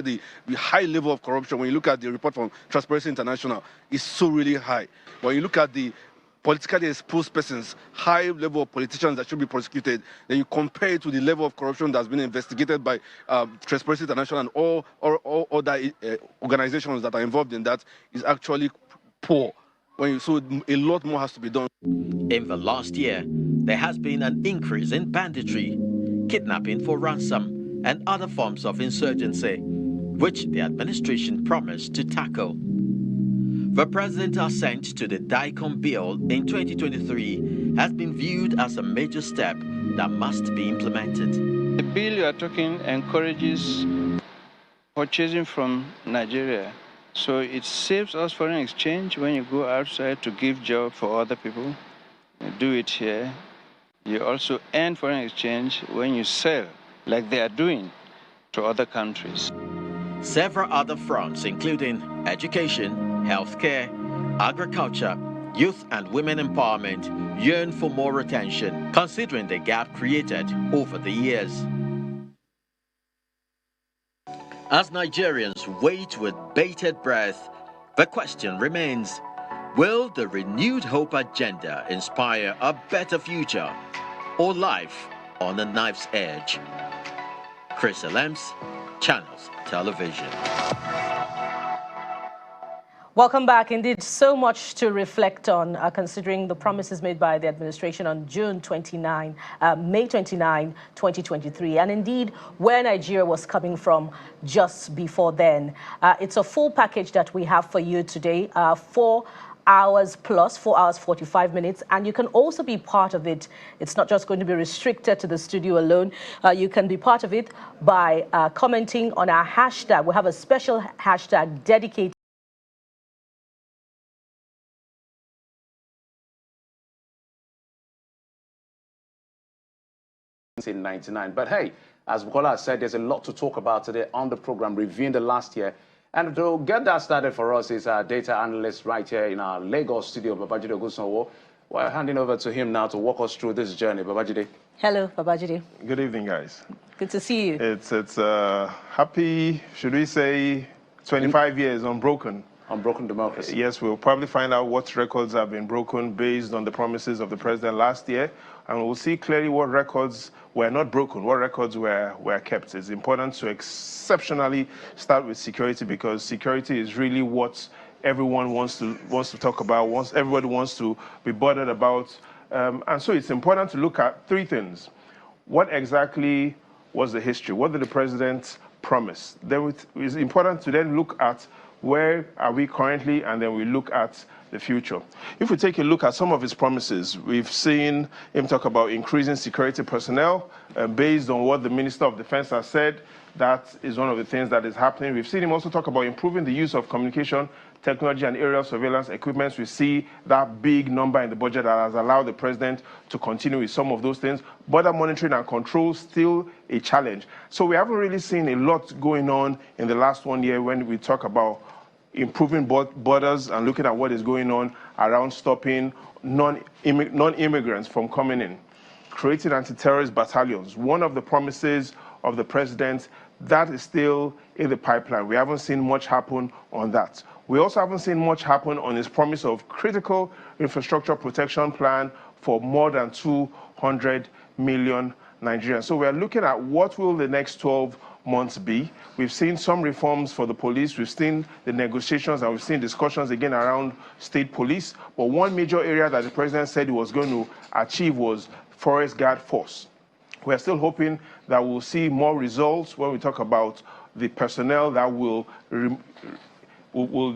the high level of corruption, when you look at the report from Transparency International, is so really high. When you look at the politically exposed persons, high level of politicians that should be prosecuted, then you compare it to the level of corruption that's been investigated by Transparency International and all other organizations that are involved in that, is actually poor. So a lot more has to be done. In the last year, there has been an increase in banditry, kidnapping for ransom, and other forms of insurgency, which the administration promised to tackle. The president's assent to the DICOM bill in 2023 has been viewed as a major step that must be implemented. The bill you are talking encourages purchasing from Nigeria. So it saves us foreign exchange when you go outside to give job for other people. You do it here. You also earn foreign exchange when you sell, like they are doing to other countries. Several other fronts, including education, healthcare, agriculture, youth and women empowerment, yearn for more attention, considering the gap created over the years. As Nigerians wait with bated breath, the question remains, will the renewed hope agenda inspire a better future or life on a knife's edge? Chris Elems, Channels Television. Welcome back. Indeed, so much to reflect on, considering the promises made by the administration on May 29, 2023, and indeed where Nigeria was coming from just before then. It's a full package that we have for you today, 4 hours plus, 4 hours, 45 minutes. And you can also be part of it. It's not just going to be restricted to the studio alone. You can be part of it by commenting on our hashtag. We have a special hashtag dedicated in 99. But hey, as Bola said, there's a lot to talk about today on the program, reviewing the last year. And to get that started for us is our data analyst right here in our Lagos studio, Babajide Ogunsanwo. We're handing over to him now to walk us through this journey. Babajide. Hello, Babajide. Good evening, guys. Good to see you. It's happy, should we say, 25 years unbroken. Unbroken democracy. Yes, we'll probably find out what records have been broken based on the promises of the president last year, and we'll see clearly what records were not broken, what records were kept. It's important to exceptionally start with security, because security is really what everyone wants to talk about, everybody wants to be bothered about. And so it's important to look at three things. What exactly was the history? What did the president promise? Then it's important to then look at where are we currently, and then we look at the future. If we take a look at some of his promises, we've seen him talk about increasing security personnel based on what the Minister of Defense has said. That is one of the things that is happening. We've seen him also talk about improving the use of communication technology and aerial surveillance equipment. We see that big number in the budget that has allowed the president to continue with some of those things. Border monitoring and control, still a challenge. So we haven't really seen a lot going on in the last 1 year when we talk about improving borders and looking at what is going on around stopping non-immigrants from coming in. Creating anti-terrorist battalions, one of the promises of the president, that is still in the pipeline. We haven't seen much happen on that. We also haven't seen much happen on his promise of critical infrastructure protection plan for more than 200 million Nigerians. So we're looking at what will the next 12 months be. We've seen some reforms for the police. We've seen the negotiations and we've seen discussions again around state police. But one major area that the president said he was going to achieve was forest guard force. We're still hoping that we'll see more results when we talk about the personnel that will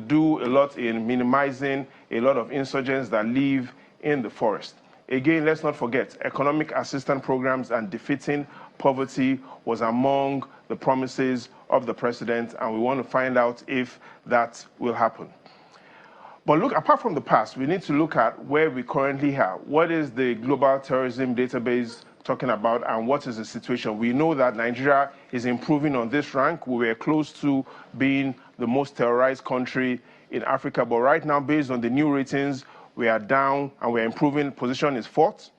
do a lot in minimizing a lot of insurgents that live in the forest. Again, let's not forget, economic assistance programs and defeating poverty was among the promises of the president, and we want to find out if that will happen. But look, apart from the past, we need to look at where we currently are. What is the global terrorism database talking about, and what is the situation? We know that Nigeria is improving on this rank. We were close to being the most terrorized country in Africa, but right now, based on the new ratings, we are down and we're improving. Position is 4th.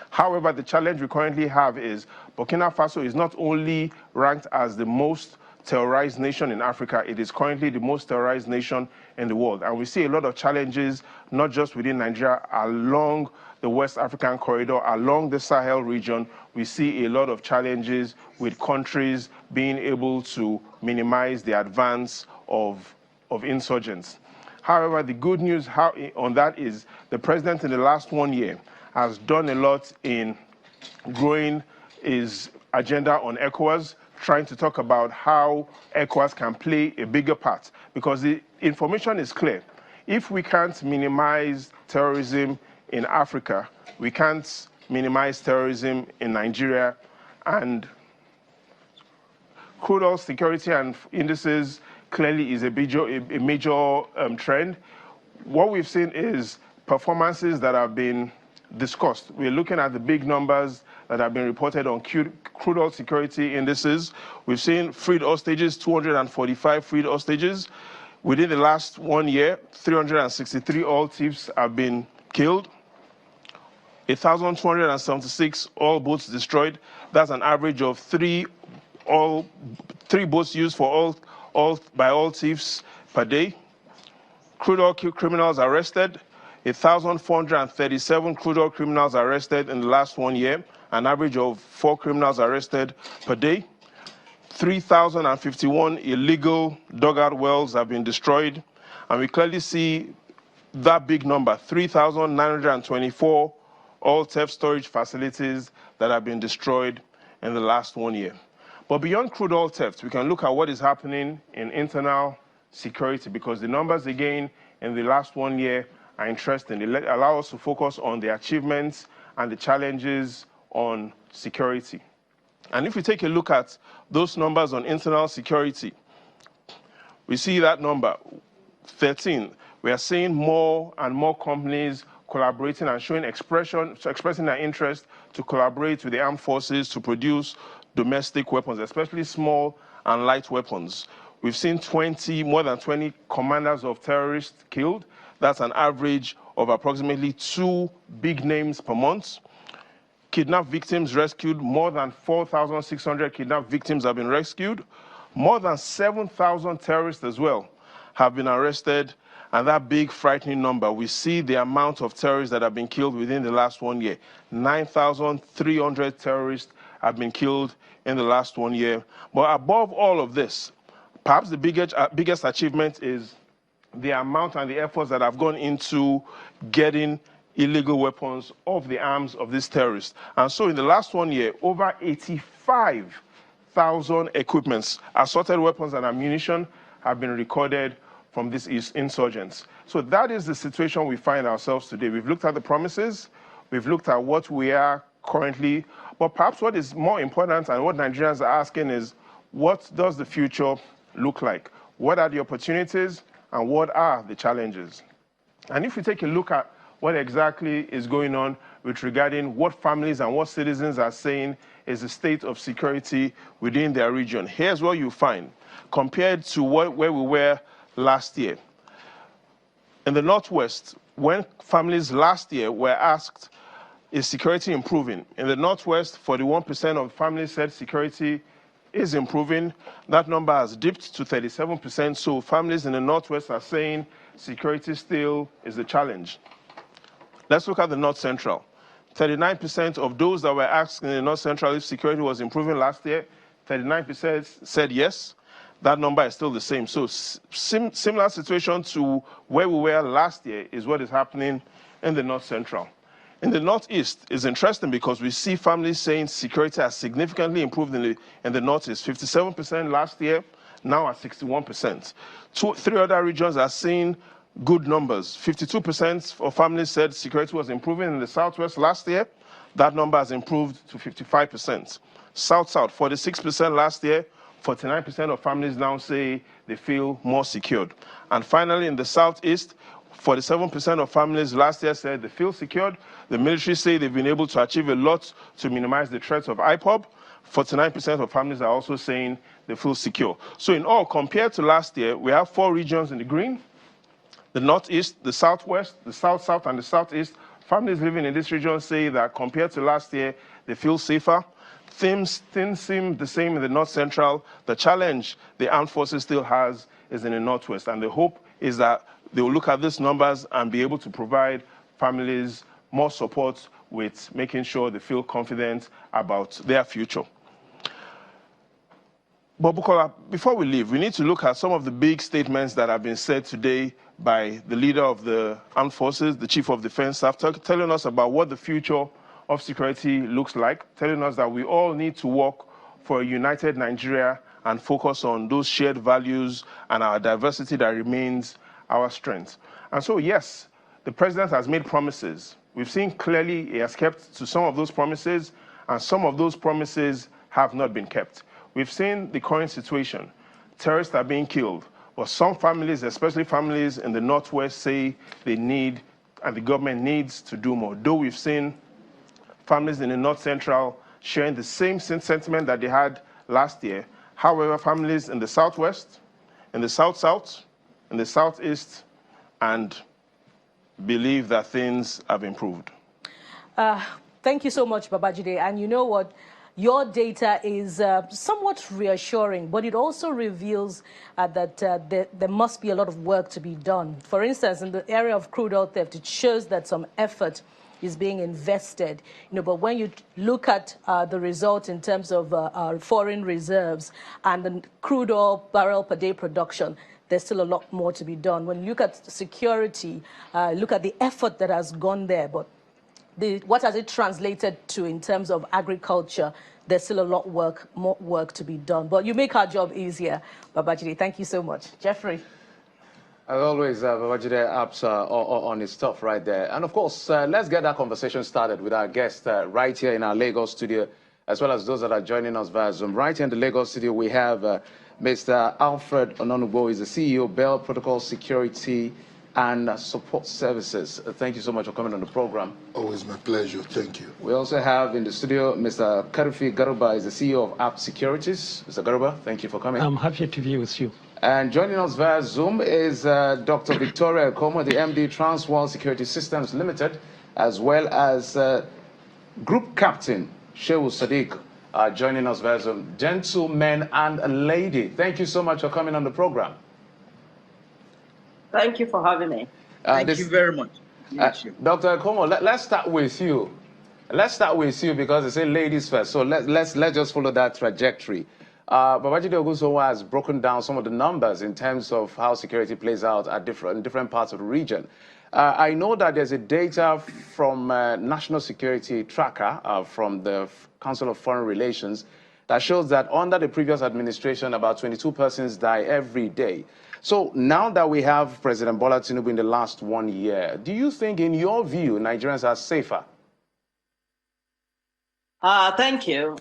However, the challenge we currently have is Burkina Faso is not only ranked as the most terrorized nation in Africa. It is currently the most terrorized nation in the world. And we see a lot of challenges, not just within Nigeria, along the West African corridor, along the Sahel region. We see a lot of challenges with countries being able to minimize the advance of insurgents. However, the good news on that is the president in the last 1 year has done a lot in growing his agenda on ECOWAS, trying to talk about how ECOWAS can play a bigger part, because the information is clear. If we can't minimize terrorism in Africa, we can't minimize terrorism in Nigeria, and crude oil security and indices clearly is a major trend. What we've seen is performances that have been discussed. We're looking at the big numbers that have been reported on crude oil security indices. We've seen freed hostages, 245 freed hostages. Within the last 1 year, 363 oil thieves have been killed, 1,276 oil boats destroyed. That's an average of three boats used for by oil thieves per day. Crude oil criminals arrested, 1,437 crude oil criminals arrested in the last 1 year, an average of 4 criminals arrested per day. 3,051 illegal dugout wells have been destroyed, and we clearly see that big number, 3,924 oil theft storage facilities that have been destroyed in the last 1 year. But beyond crude oil theft, we can look at what is happening in internal security, because the numbers, again, in the last 1 year are interesting. They allow us to focus on the achievements and the challenges on security. And if we take a look at those numbers on internal security, we see that number, 13. We are seeing more and more companies collaborating and showing expressing their interest to collaborate with the armed forces to produce domestic weapons, especially small and light weapons. We've seen more than 20 commanders of terrorists killed. That's an average of approximately 2 big names per month. Kidnapped victims rescued, more than 4,600 kidnapped victims have been rescued. More than 7,000 terrorists as well have been arrested. And that big frightening number, we see the amount of terrorists that have been killed within the last 1 year. 9,300 terrorists have been killed in the last 1 year. But above all of this, perhaps the biggest achievement is the amount and the efforts that have gone into getting illegal weapons off the arms of these terrorists. And so in the last 1 year, over 85,000 equipments, assorted weapons and ammunition have been recorded from these insurgents. So that is the situation we find ourselves today. We've looked at the promises, we've looked at what we are currently, but perhaps what is more important and what Nigerians are asking is, what does the future look like? What are the opportunities and what are the challenges? And if we take a look at what exactly is going on with regarding what families and what citizens are saying is the state of security within their region, here's what you find compared to where we were last year. In the Northwest, when families last year were asked, is security improving? In the Northwest, 41% of families said security is improving. That number has dipped to 37%, so families in the Northwest are saying security still is a challenge. Let's look at the North Central. 39% of those that were asked in the North Central if security was improving last year, 39% said yes. That number is still the same. So similar situation to where we were last year is what is happening in the North Central. In the Northeast, it's interesting because we see families saying security has significantly improved in the Northeast. 57% last year, now at 61%. Three other regions are seeing good numbers. 52% of families said security was improving in the Southwest last year. That number has improved to 55%. South-South, 46% last year. 49% of families now say they feel more secured. And finally, in the Southeast, 47% of families last year said they feel secured. The military say they've been able to achieve a lot to minimize the threats of IPOB. 49% of families are also saying they feel secure. So in all, compared to last year, we have 4 regions in the green: the Northeast, the Southwest, the South-South, and the Southeast. Families living in this region say that compared to last year, they feel safer. Things seem the same in the North Central. The challenge the armed forces still has is in the Northwest. And the hope is that they will look at these numbers and be able to provide families more support with making sure they feel confident about their future. But Bukola, before we leave, we need to look at some of the big statements that have been said today by the leader of the armed forces, the Chief of Defense Staff, telling us about what the future of security looks like, telling us that we all need to work for a united Nigeria and focus on those shared values and our diversity that remains our strength. And so, yes, the president has made promises. We've seen clearly he has kept to some of those promises, and some of those promises have not been kept. We've seen the current situation. Terrorists are being killed, but some families, especially families in the Northwest, say they need, and the government needs to do more. Though we've seen families in the North Central sharing the same sentiment that they had last year. However, families in the Southwest, in the South-South, in the Southeast, and believe that things have improved. Thank you so much, Babajide. And you know what? Your data is somewhat reassuring, but it also reveals that there must be a lot of work to be done. For instance, in the area of crude oil theft, it shows that some effort is being invested. But when you look at the result in terms of our foreign reserves and the crude oil barrel per day production, there's still a lot more to be done. When you look at security, look at the effort that has gone there, but what has it translated to in terms of agriculture? There's still a lot more work to be done. But you make our job easier, Babajide. Thank you so much. Jeffrey. As always, Babajide Apps on his stuff right there. And of course, let's get that conversation started with our guest right here in our Lagos studio, as well as those that are joining us via Zoom. Right here in the Lagos studio, we have Mr. Alfred Ononugbo, is the CEO of Bell Protocol Security and Support Services. Thank you so much for coming on the program. Always my pleasure. Thank you. We also have in the studio Mr. Karufi Garuba, is the CEO of App Securities. Mr. Garuba, thank you for coming. I'm happy to be with you. And joining us via Zoom is Dr. Victoria Como, the MD Transworld Security Systems Limited, as well as Group Captain Shehu Sadiq, joining us via Zoom. Gentlemen and a lady, thank you so much for coming on the program. Thank you for having me. Thank you very much. Dr. Como, let's start with you. Let's start with you because they say ladies first. So let's just follow that trajectory. Babajide Ogunsowa has broken down some of the numbers in terms of how security plays out at different parts of the region. I know that there's a data from National Security Tracker from the Council of Foreign Relations that shows that under the previous administration, about 22 persons die every day. So now that we have President Bola Tinubu in the last 1 year, do you think, in your view, Nigerians are safer? Thank you.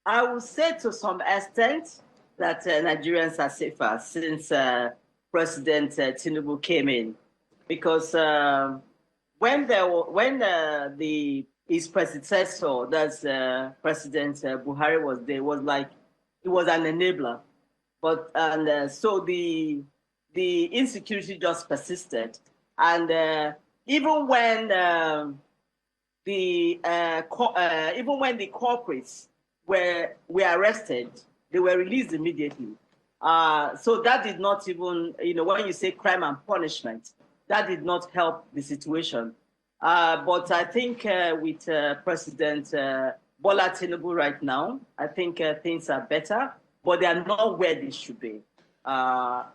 I would say to some extent that Nigerians are safer since President Tinubu came in, because when his predecessor, that's President Buhari, was there, was like he was an enabler, so the insecurity just persisted, and even when the corporates were arrested, they were released immediately. So that did not even, when you say crime and punishment, that did not help the situation. But I think with President Bola Tinubu right now, I think things are better, but they are not where they should be. But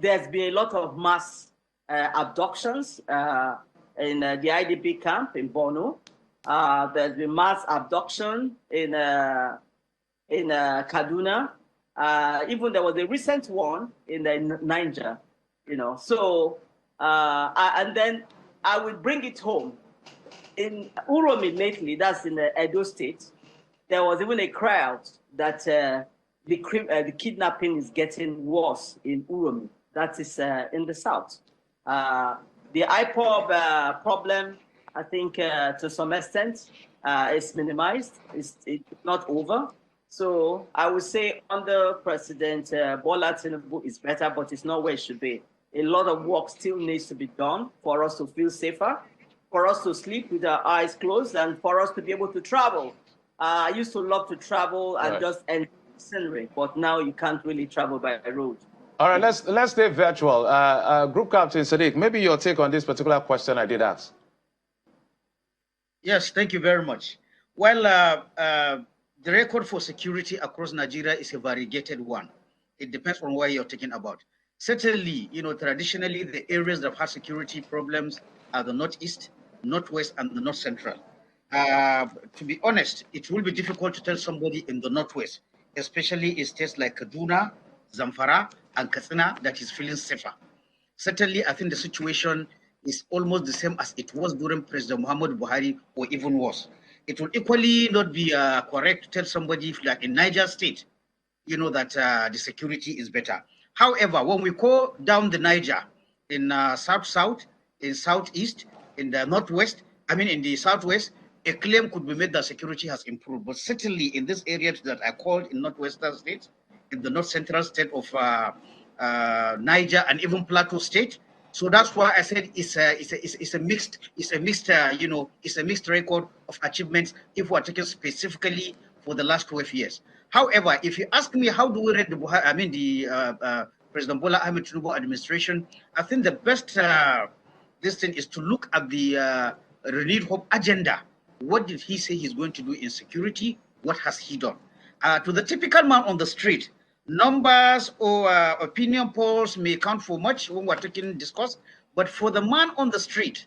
there's been a lot of mass abductions in the IDP camp in Borno. There's been mass abduction in Kaduna. Even there was a recent one in Niger, So, and then I will bring it home. In Uromi lately, that's in Edo State, there was even a cry out that the kidnapping is getting worse in Uromi. That is in the south. The IPOB problem, I think to some extent, is minimized. It's not over. So I would say under President Bola Tinubu is better, but it's not where it should be. A lot of work still needs to be done for us to feel safer. for us to sleep with our eyes closed and for us to be able to travel. I used to love to travel and just enjoy the scenery, but now you can't really travel by road. All right, let's stay virtual. Group Captain Sadiq, maybe your take on this particular question I did ask. Yes, thank you very much. Well, the record for security across Nigeria is a variegated one. It depends on what you're talking about. Certainly, traditionally, the areas that have had security problems are the Northeast, Northwest, and the North Central. To be honest, it will be difficult to tell somebody in the Northwest, especially in states like Kaduna, Zamfara, and Katsina, that is feeling safer. Certainly, I think the situation is almost the same as it was during President Muhammad Buhari, or even worse. It will equally not be correct to tell somebody like in Niger State, that the security is better. However, when we go down the Niger, in South-South, in Southeast, in the Northwest, in the Southwest, a claim could be made that security has improved. But certainly in this area that I called in Northwestern states, in the North Central state of Niger and even Plateau State. So that's why I said it's a mixed record of achievements if we're talking specifically for the last 12 years. However, if you ask me how do we rate the President Bola Ahmed Tinubu administration, I think the best this thing is to look at the renewed hope agenda. What did he say he's going to do in security? What has he done? To the typical man on the street, numbers or opinion polls may count for much when we're talking discuss, but for the man on the street,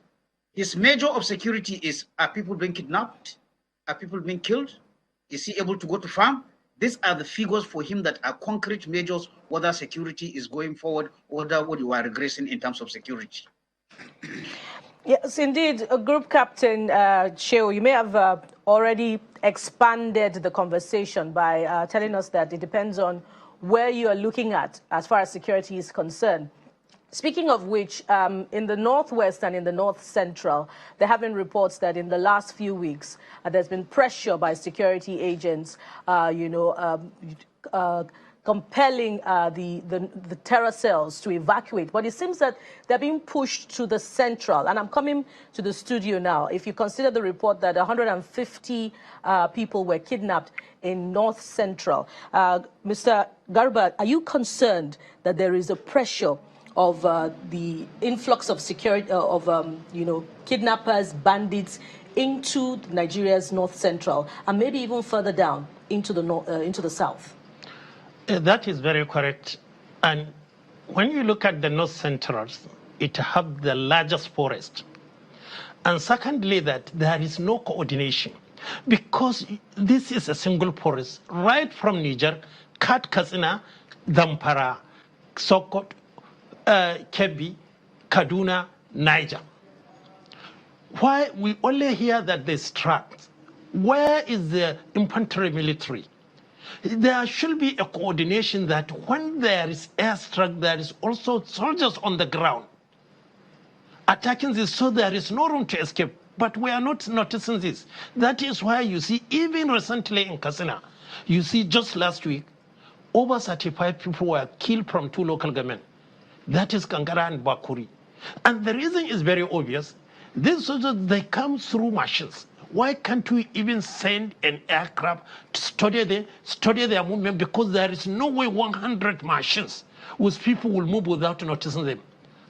his measure of security is: are people being kidnapped? Are people being killed? Is he able to go to farm? These are the figures for him that are concrete measures whether security is going forward or whether you are regressing in terms of security. Yes, indeed. Group Captain Sheo, you may have already expanded the conversation by telling us that it depends on where you are looking at as far as security is concerned. Speaking of which, in the Northwest and in the North Central, there have been reports that in the last few weeks, there's been pressure by security agents, compelling the terror cells to evacuate. But it seems that they're being pushed to the central. And I'm coming to the studio now. If you consider the report that 150 people were kidnapped in North Central, Mr. Garba, are you concerned that there is a pressure of the influx of security, kidnappers, bandits into Nigeria's North Central, and maybe even further down into the south? That is very correct. And when you look at the North Central, it has the largest forest. And secondly, that there is no coordination, because this is a single forest, right from Niger, Katsina, Zamfara, Sokoto, Kebbi, Kaduna, Niger. Why we only hear that they struck? Where is the infantry military? There should be a coordination that when there is airstrike, there is also soldiers on the ground attacking this, so there is no room to escape. But we are not noticing this. That is why you see, even recently in Katsina, you see just last week, over 35 people were killed from 2 local governments. That is Kankara and Bakuri. And the reason is very obvious. These soldiers, they come through machines. Why can't we even send an aircraft to study their movement? Because there is no way 100 machines with people will move without noticing them.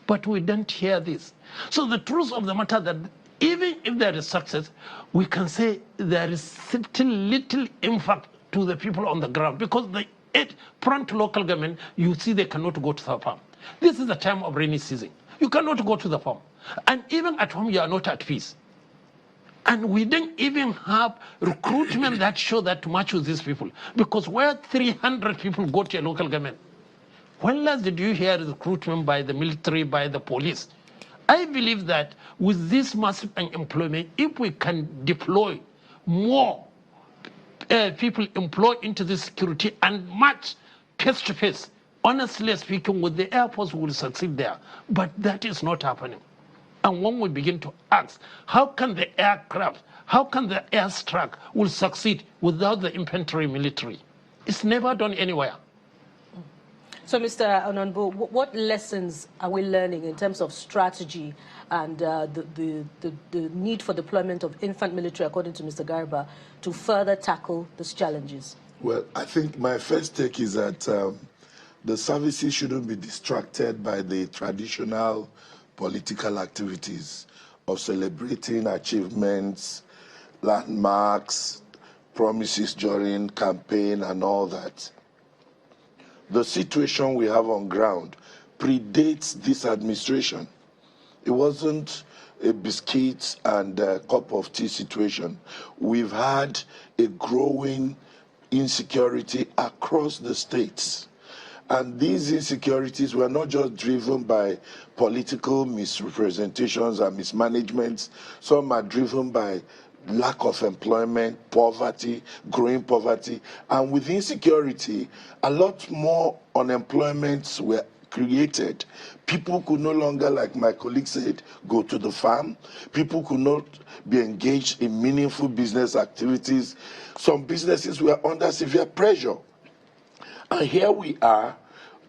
But we don't hear this. So the truth of the matter that even if there is success, we can say there is still little impact to the people on the ground, because the 8 front local government, you see they cannot go to the farm. This is the time of rainy season. You cannot go to the farm. And even at home, you are not at peace. And we didn't even have recruitment that show that to match with these people. Because where 300 people go to a local government, when last did you hear recruitment by the military, by the police? I believe that with this massive unemployment, if we can deploy more people employed into this security and match face to face, honestly speaking, with the Air Force, we will succeed there. But that is not happening. And when we begin to ask, how can the aircraft, how can the airstrike will succeed without the infantry military? It's never done anywhere. So, Mr. Ononbo, what lessons are we learning in terms of strategy and the need for deployment of infant military, according to Mr. Garba, to further tackle these challenges? Well, I think my first take is that the services shouldn't be distracted by the traditional political activities of celebrating achievements, landmarks, promises during campaign and all that. The situation we have on ground predates this administration. It wasn't a biscuit and a cup of tea situation. We've had a growing insecurity across the states. And these insecurities were not just driven by political misrepresentations and mismanagements. Some are driven by lack of employment, poverty, growing poverty. And with insecurity, a lot more unemployments were created. People could no longer, like my colleague said, go to the farm. People could not be engaged in meaningful business activities. Some businesses were under severe pressure. And here we are,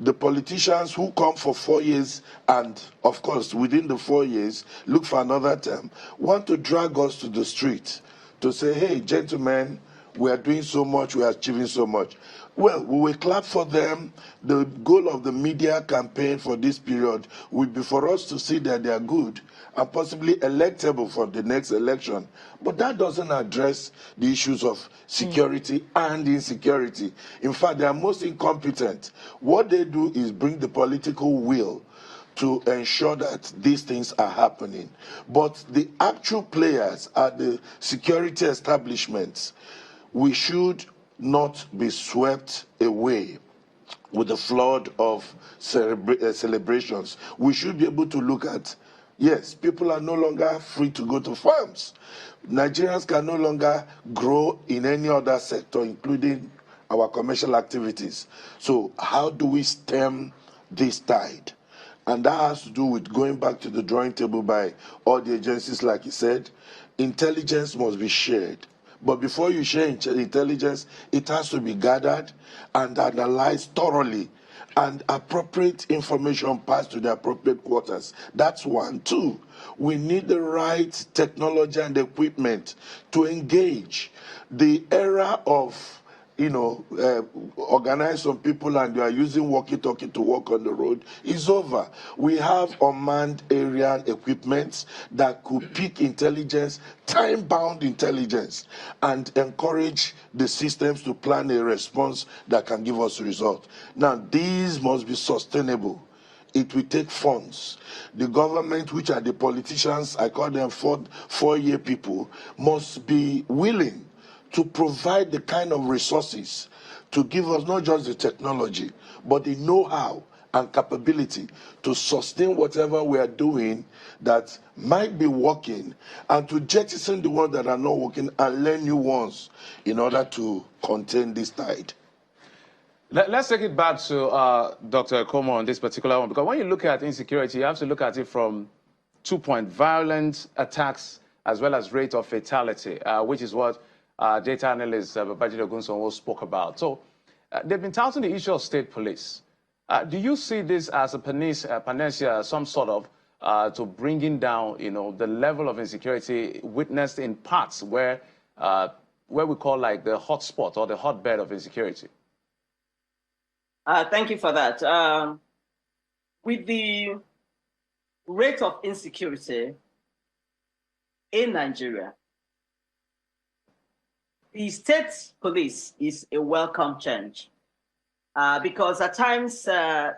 the politicians who come for 4 years and, of course, within the 4 years, look for another term, want to drag us to the street to say, hey, gentlemen, we are doing so much, we are achieving so much. Well, we will clap for them. The goal of the media campaign for this period will be for us to see that they are good and possibly electable for the next election. But that doesn't address the issues of security and insecurity. In fact, they are most incompetent. What they do is bring the political will to ensure that these things are happening. But the actual players are the security establishments. We should not be swept away with the flood of celebrations. We should be able to look at, yes, people are no longer free to go to farms. Nigerians can no longer grow in any other sector, including our commercial activities. So how do we stem this tide? And that has to do with going back to the drawing table by all the agencies, like you said. Intelligence must be shared. But before you share intelligence, it has to be gathered and analyzed thoroughly and appropriate information passed to the appropriate quarters. That's one. Two, we need the right technology and equipment to engage. The era of organize some people and they are using walkie-talkie to walk on the road is over. We have unmanned area equipment that could pick intelligence, time-bound intelligence, and encourage the systems to plan a response that can give us a result. Now, these must be sustainable. It will take funds. The government, which are the politicians, I call them four-year people, must be willing to provide the kind of resources to give us not just the technology, but the know-how and capability to sustain whatever we are doing that might be working and to jettison the ones that are not working and learn new ones in order to contain this tide. Let's take it back to Dr. Komo on this particular one, because when you look at insecurity, you have to look at it from 2 points: violent attacks as well as rate of fatality, which is what data analyst Babajide Ogunsanwo spoke about. So they've been touting the issue of state police. Do you see this as a panacea, some sort of to bringing down, the level of insecurity witnessed in parts where we call like the hotspot or the hotbed of insecurity? Thank you for that. With the rate of insecurity in Nigeria, the state police is a welcome change because at times those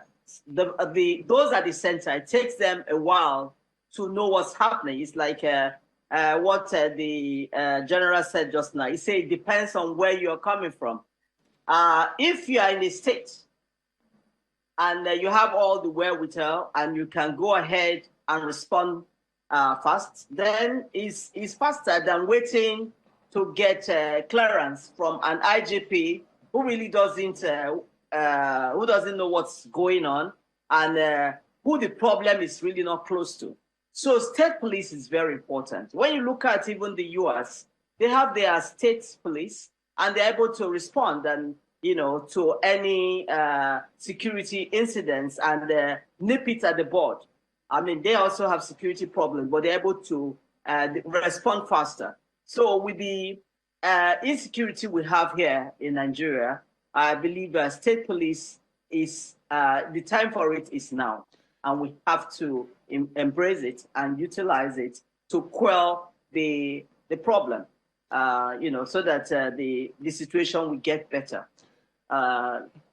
at the center, it takes them a while to know what's happening. It's like what the general said just now. He said it depends on where you're coming from. If you are in a state and you have all the wherewithal and you can go ahead and respond fast, then it's faster than waiting to get clearance from an IGP who really doesn't know what's going on and who the problem is really not close to. So state police is very important. When you look at even the US, they have their state police and they're able to respond. And to any security incidents and nip it at the bud. I mean, they also have security problems, but they're able to respond faster. So with the insecurity we have here in Nigeria, I believe state police is, the time for it is now. And we have to embrace it and utilize it to quell the problem, so that the situation will get better,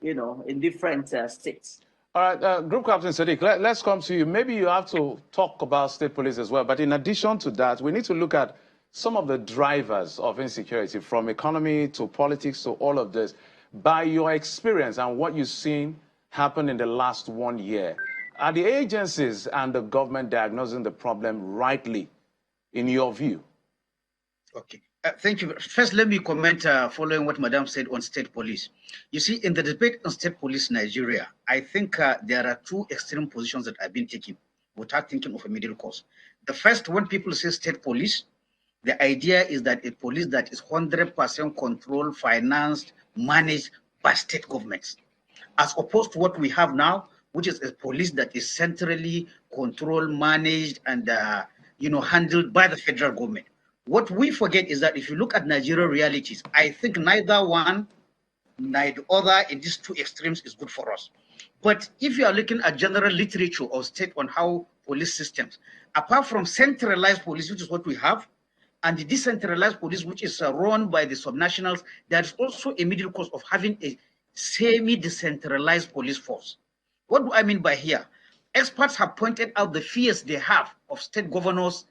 in different states. All right, Group Captain Sadiq, let's come to you. Maybe you have to talk about state police as well, but in addition to that, we need to look at some of the drivers of insecurity, from economy to politics to all of this. By your experience and what you've seen happen in the last 1 year, are the agencies and the government diagnosing the problem rightly, in your view? Okay. Thank you. First, let me comment following what Madam said on state police. You see, in the debate on state police Nigeria, I think there are two extreme positions that have been taken without thinking of a middle course. The first, when people say state police, the idea is that a police that is 100% controlled, financed, managed by state governments, as opposed to what we have now, which is a police that is centrally controlled, managed, and handled by the federal government. What we forget is that if you look at Nigerian realities, I think neither one, neither other in these two extremes is good for us. But if you are looking at general literature or state on how police systems, apart from centralized police, which is what we have, and the decentralized police, which is run by the subnationals, there is also a middle course of having a semi-decentralized police force. What do I mean by here? Experts have pointed out the fears they have of state governors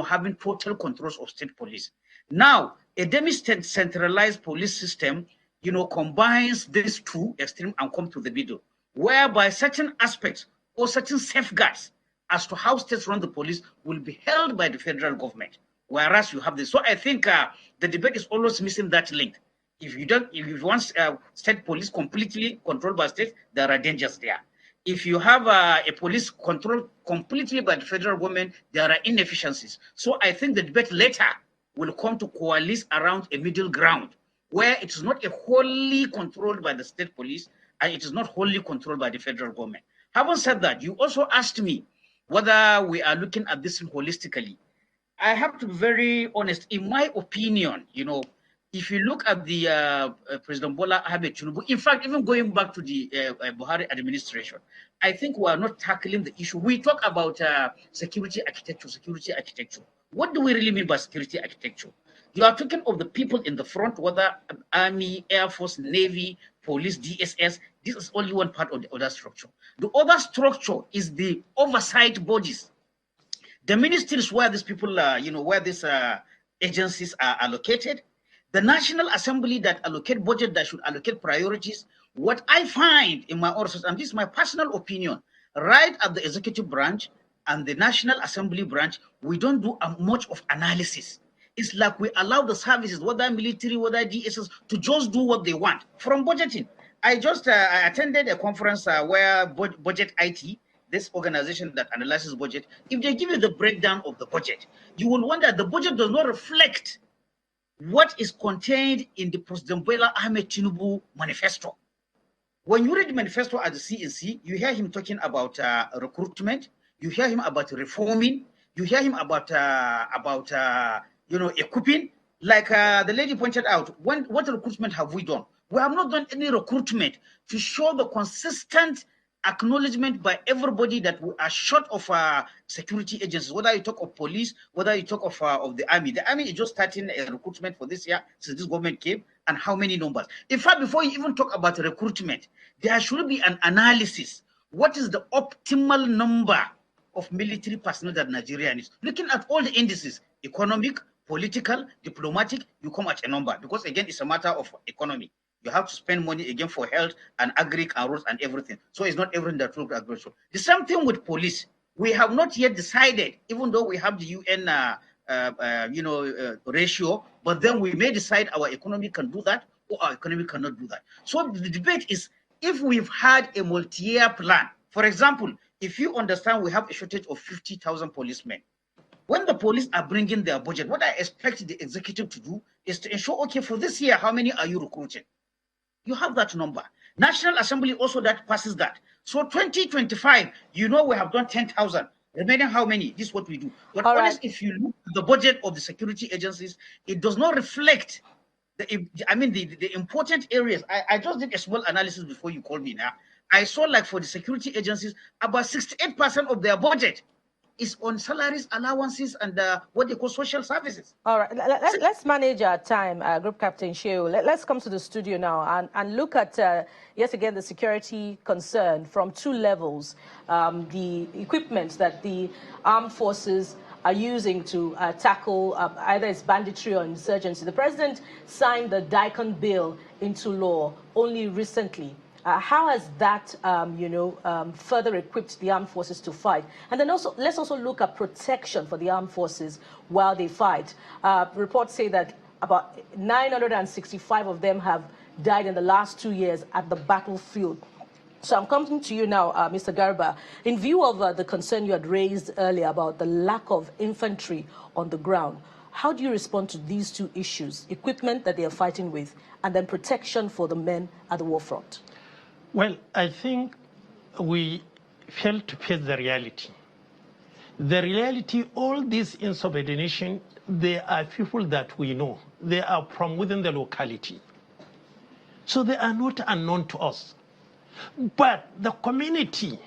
having total controls of state police. Now, a demi-centralized police system, combines these two extremes and come to the middle, whereby certain aspects or certain safeguards as to how states run the police will be held by the federal government, whereas you have this. So I think the debate is always missing that link. If you want state police completely controlled by states, there are dangers there. If you have a police controlled completely by the federal government, there are inefficiencies. So I think the debate later will come to coalesce around a middle ground where it is not wholly controlled by the state police and it is not wholly controlled by the federal government. Having said that, you also asked me whether we are looking at this holistically. I have to be very honest. In my opinion, if you look at the President Bola Ahmed Tinubu, in fact, even going back to the Buhari administration, I think we are not tackling the issue. We talk about security architecture. What do we really mean by security architecture? You are talking of the people in the front, whether Army, Air Force, Navy, Police, DSS. This is only one part of the other structure. The other structure is the oversight bodies. The ministries where these people, where these agencies are allocated. The National Assembly that allocate budget, that should allocate priorities. What I find in my own research, and this is my personal opinion, right at the executive branch and the National Assembly branch, we don't do much of analysis. It's like we allow the services, whether military, whether DSS, to just do what they want from budgeting. I just I attended a conference where Budget IT, this organization that analyzes budget, if they give you the breakdown of the budget, you will wonder the budget does not reflect what is contained in the President Bola Ahmed Tinubu manifesto. When you read the manifesto at the CNC, you hear him talking about recruitment, you hear him about reforming, you hear him about equipping. Like the lady pointed out, what recruitment have we done? We have not done any recruitment to show the consistent acknowledgement by everybody that we are short of security agencies, whether you talk of police, whether you talk of the army. The army is just starting a recruitment for this year since this government came, and how many numbers. In fact, before you even talk about recruitment, there should be an analysis. What is the optimal number of military personnel that Nigeria needs? Looking at all the indices, economic, political, diplomatic, you come at a number, because again, it's a matter of economy. You have to spend money again for health and agri and roads and everything. So it's not everything that looks aggressive. The same thing with police. We have not yet decided, even though we have the UN ratio, but then we may decide our economy can do that or our economy cannot do that. So the debate is, if we've had a multi-year plan, for example, if you understand we have a shortage of 50,000 policemen, when the police are bringing their budget, what I expect the executive to do is to ensure, okay, for this year, how many are you recruiting? You have that number. National Assembly also that passes that. So 2025, you know we have done 10,000. Remaining how many? This is what we do. But honestly, if you look at the budget of the security agencies, it does not reflect the important areas. I just did a small analysis before you called me now. I saw like for the security agencies, about 68% of their budget is on salaries, allowances, and what they call social services. All right, let's manage our time, Group Captain Sheo. Let's come to the studio now and look at, yet again, the security concern from two levels. The equipment that the armed forces are using to tackle either it's banditry or insurgency. The president signed the DICON bill into law only recently. How has that, further equipped the armed forces to fight? And then also, let's also look at protection for the armed forces while they fight. Reports say that about 965 of them have died in the last 2 years at the battlefield. So I'm coming to you now, Mr. Garba. In view of the concern you had raised earlier about the lack of infantry on the ground, how do you respond to these two issues, equipment that they are fighting with, and then protection for the men at the war front? Well, I think we fail to face the reality. The reality, all this insubordination, they are people that we know. They are from within the locality. So they are not unknown to us. But the community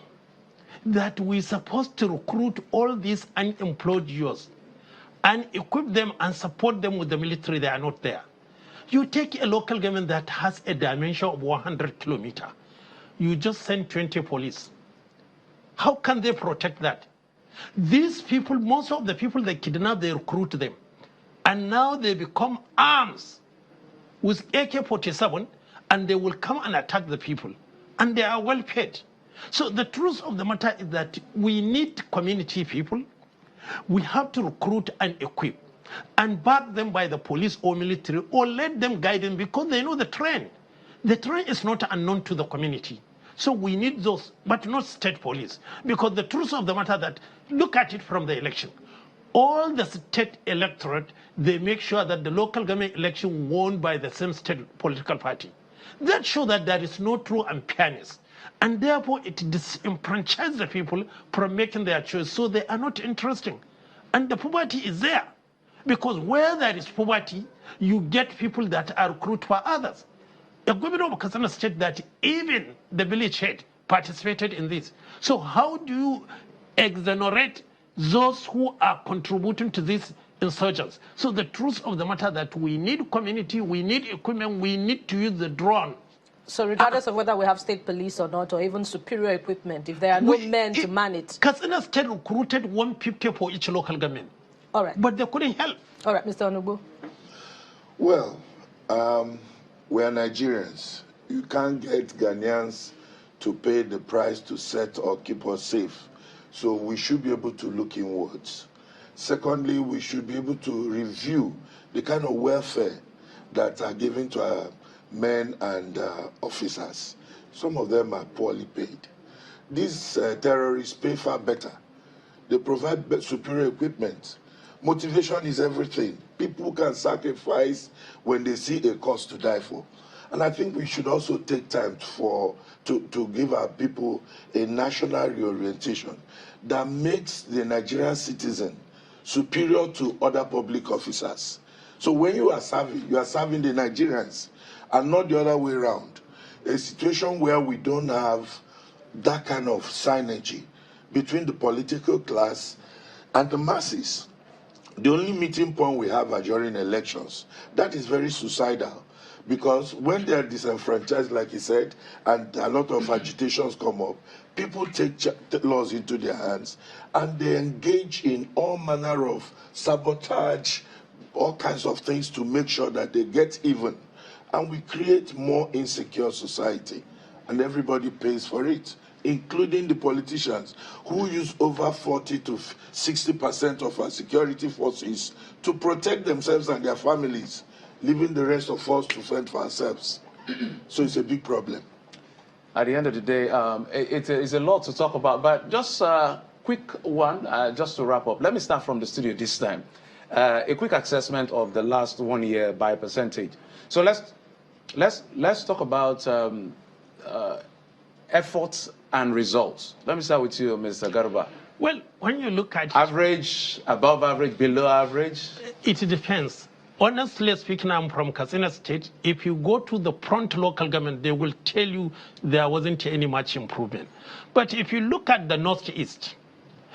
that we're supposed to recruit all these unemployed youths and equip them and support them with the military, they are not there. You take a local government that has a dimension of 100 kilometers. You just send 20 police. How can they protect that? These people, most of the people they kidnap, they recruit them. And now they become arms with AK-47, and they will come and attack the people. And they are well paid. So the truth of the matter is that we need community people. We have to recruit and equip and back them by the police or military, or let them guide them because they know the trend. The trend is not unknown to the community. So we need those, but not state police. Because the truth of the matter that, look at it from the election. All the state electorate, they make sure that the local government election won by the same state political party. That shows that there is no true unfairness. And therefore, it disenfranchises the people from making their choice. So they are not interesting. And the poverty is there. Because where there is poverty, you get people that are recruited for others. The governor of Katsina State that even the village head participated in this. So how do you exonerate those who are contributing to these insurgents? So the truth of the matter that we need community, we need equipment, we need to use the drone. So regardless of whether we have state police or not, or even superior equipment, if there are no men to man it. Katsina State recruited 150 for each local government. All right. But they couldn't help. All right, Mr. Onubu. Well, we are Nigerians. You can't get Ghanaians to pay the price to set or keep us safe. So we should be able to look inwards. Secondly, we should be able to review the kind of welfare that are given to our men and officers. Some of them are poorly paid. These terrorists pay far better. They provide superior equipment. Motivation is everything. People can sacrifice when they see a cause to die for. And I think we should also take time to give our people a national reorientation that makes the Nigerian citizen superior to other public officers. So when you are serving the Nigerians and not the other way around. A situation where we don't have that kind of synergy between the political class and the masses. The only meeting point we have are during elections. That is very suicidal because when they are disenfranchised, like he said, and a lot of agitations come up, people take laws into their hands and they engage in all manner of sabotage, all kinds of things to make sure that they get even. And we create more insecure society and everybody pays for it, including the politicians who use over 40 to 60% of our security forces to protect themselves and their families, leaving the rest of us to fend for ourselves. So it's a big problem. At the end of the day, it's a lot to talk about, but just a quick one, just to wrap up. Let me start from the studio this time. A quick assessment of the last 1 year by percentage. So let's Let's talk about efforts and results. Let me start with you, Mr. Garba. Well, when you look at average, above average, below average? It depends. Honestly speaking, I'm from Katsina State. If you go to the front local government, they will tell you there wasn't any much improvement. But if you look at the Northeast,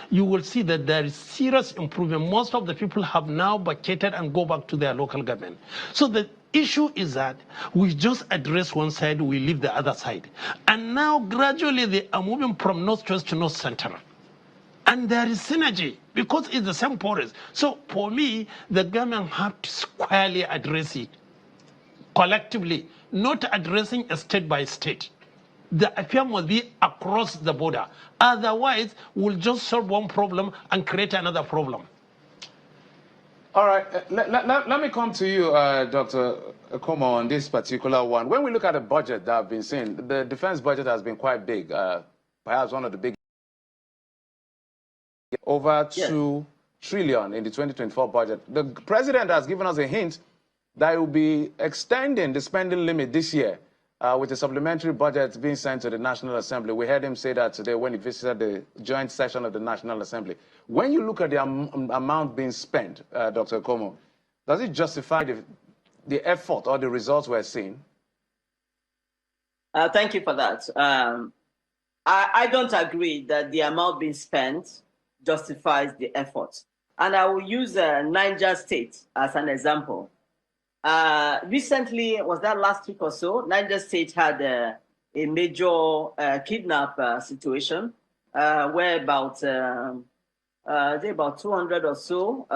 you will see that there is serious improvement. Most of the people have now vacated and go back to their local government. So the issue is that we just address one side, we leave the other side. And now gradually they are moving from northwest to north central. And there is synergy because it's the same forest. So for me, the government have to squarely address it collectively, not addressing a state by state. The affair must be across the border. Otherwise, we'll just solve one problem and create another problem. All right, let me come to you, Dr. Como, on this particular one. When we look at the budget that I've been seeing, the defense budget has been quite big, perhaps one of the big, over 2 trillion in the 2024 budget. The president has given us a hint that he will be extending the spending limit this year with a supplementary budget being sent to the National Assembly. We heard him say that today when he visited the joint session of the National Assembly. When you look at the amount being spent, Dr. Como, does it justify the effort or the results we're seeing? Thank you for that. I don't agree that the amount being spent justifies the effort. And I will use Niger State as an example. Recently, was that last week or so, Niger State had a major kidnap situation where about 200 or so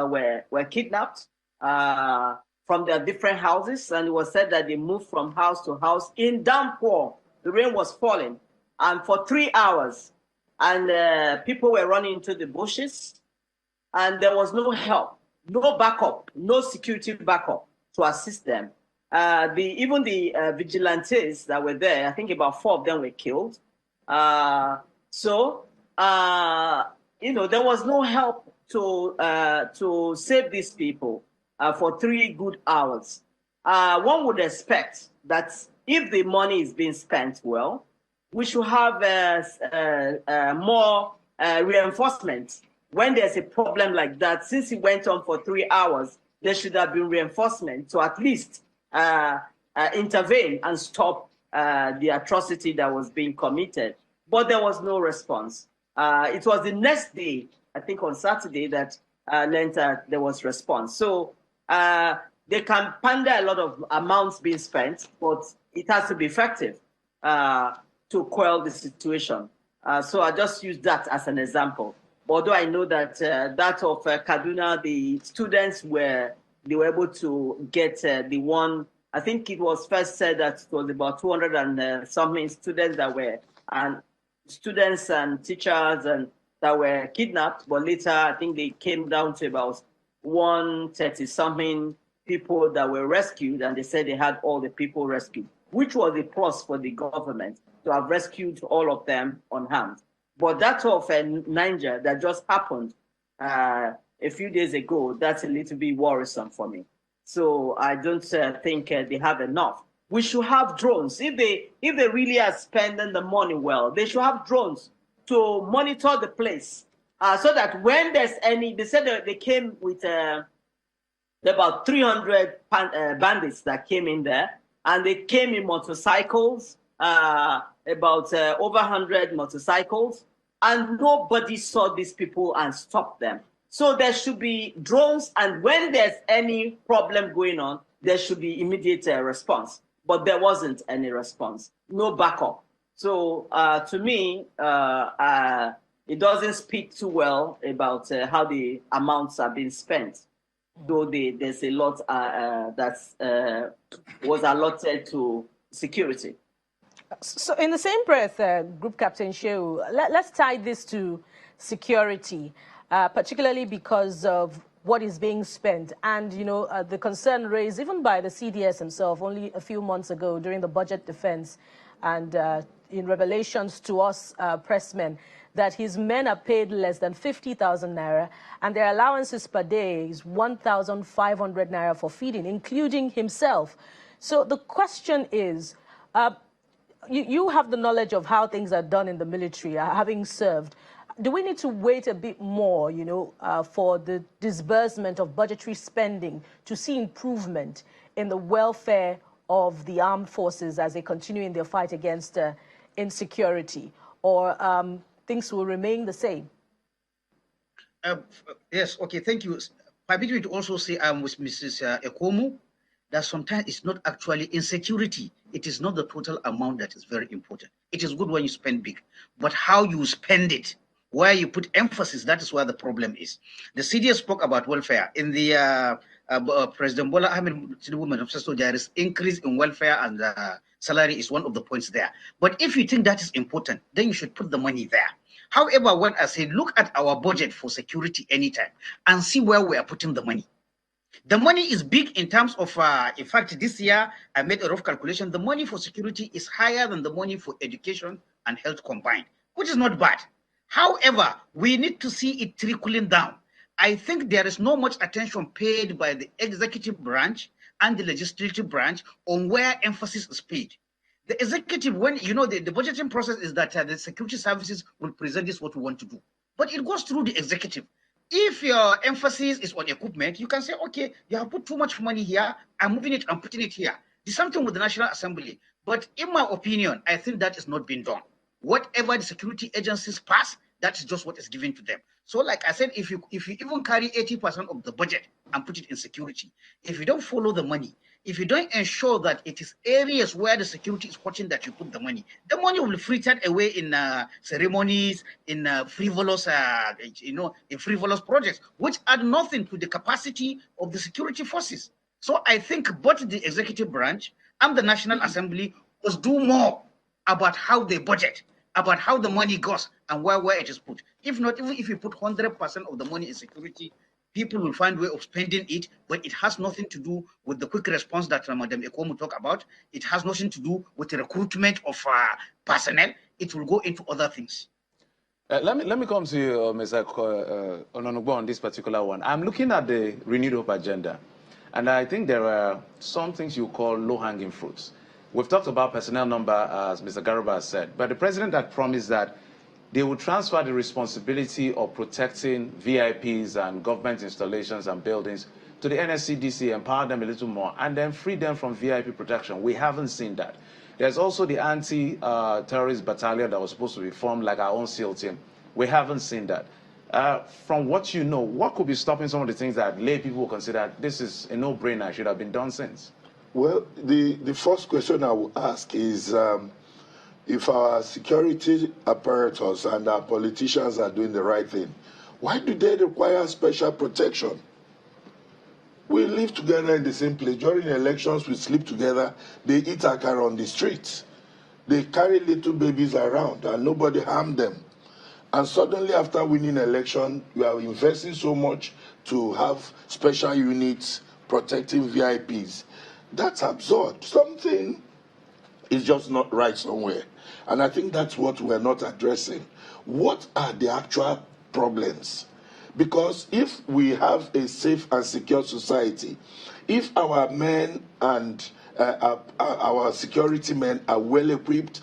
were kidnapped from their different houses, and it was said that they moved from house to house in downpour. The rain was falling, and for 3 hours, and people were running into the bushes, and there was no help, no backup, no security backup to assist them. Even the vigilantes that were there, I think about 4 of them were killed. There was no help to save these people for 3 good hours. One would expect that if the money is being spent well, we should have more reinforcement. When there's a problem like that, since it went on for 3 hours, there should have been reinforcement to at least intervene and stop the atrocity that was being committed. But there was no response. It was the next day, I think on Saturday, that learned that there was response. So they can pander a lot of amounts being spent, but it has to be effective to quell the situation. So I just use that as an example. Although I know that that of Kaduna, the students were able to get the one. I think it was first said that it was about 200 and something students that were, and students and teachers and that were kidnapped. But later, I think they came down to about 130 something people that were rescued, and they said they had all the people rescued, which was a plus for the government to have rescued all of them unharmed. But that of Niger that just happened a few days ago, that's a little bit worrisome for me. So I don't think they have enough. We should have drones. If they really are spending the money well, they should have drones to monitor the place so that when there's any, they said that they came with about 300 bandits that came in there, and they came in motorcycles, about over 100 motorcycles, and nobody saw these people and stopped them. So there should be drones, and when there's any problem going on, there should be immediate response. But there wasn't any response, no backup. So to me, it doesn't speak too well about how the amounts are being spent, though there's a lot that was allotted to security. So in the same breath, Group Captain Shehu, let's tie this to security, particularly because of what is being spent. And, you know, the concern raised even by the CDS himself only a few months ago during the budget defense and in revelations to us pressmen, that his men are paid less than 50,000 naira, and their allowances per day is 1,500 naira for feeding, including himself. So the question is, you have the knowledge of how things are done in the military, having served. Do we need to wait a bit more, for the disbursement of budgetary spending to see improvement in the welfare of the armed forces as they continue in their fight against insecurity, or things will remain the same? Yes, okay, thank you. Permit me to also say with Mrs. Ekomu that sometimes it's not actually insecurity. It is not the total amount that is very important. It is good when you spend big, but how you spend it, where you put emphasis, that is where the problem is. The CDS spoke about welfare. In the President Bola Tinubu manifesto, there is increase in welfare and salary is one of the points there. But if you think that is important, then you should put the money there. However, when I say look at our budget for security anytime and see where we are putting the money. The money is big in terms of, in fact, this year I made a rough calculation. The money for security is higher than the money for education and health combined, which is not bad. However, we need to see it trickling down. I think there is not much attention paid by the executive branch and the legislative branch on where emphasis is paid. The executive, when the budgeting process is that the security services will present this what we want to do, but it goes through the executive. If your emphasis is on equipment, you can say, okay, you have put too much money here, I'm moving it, I'm putting it here. There's something with the National Assembly. But in my opinion, I think that is not being done. Whatever the security agencies pass, that's just what is given to them. So like I said, if you even carry 80% of the budget and put it in security, if you don't follow the money, if you don't ensure that it is areas where the security is watching that you put the money will be frittered away in ceremonies, in frivolous, in frivolous projects, which add nothing to the capacity of the security forces. So I think both the executive branch and the National Assembly must do more about how they budget, about how the money goes and where it is put. If not, even if you put 100% of the money in security, people will find a way of spending it, but it has nothing to do with the quick response that Madam Ekomu talked about. It has nothing to do with the recruitment of personnel. It will go into other things. Let me come to you, Mr. Ononugbo, on this particular one. I'm looking at the Renewed Hope agenda, and I think there are some things you call low-hanging fruits. We've talked about personnel number, as Mr. Garba has said, but the president had promised that they will transfer the responsibility of protecting VIPs and government installations and buildings to the NSCDC, empower them a little more, and then free them from VIP protection. We haven't seen that. There's also the anti-terrorist battalion that was supposed to be formed like our own SEAL team. We haven't seen that. From what you know, what could be stopping some of the things that lay people will consider this is a no-brainer, should have been done since? Well, the first question I will ask is, if our security apparatus and our politicians are doing the right thing, why do they require special protection? We live together in the same place. During elections, we sleep together. They eat akara on the streets. They carry little babies around and nobody harm them. And suddenly after winning election, we are investing so much to have special units protecting VIPs. That's absurd. Something is just not right somewhere. And I think that's what we're not addressing. What are the actual problems? Because if we have a safe and secure society, if our men and our security men are well equipped,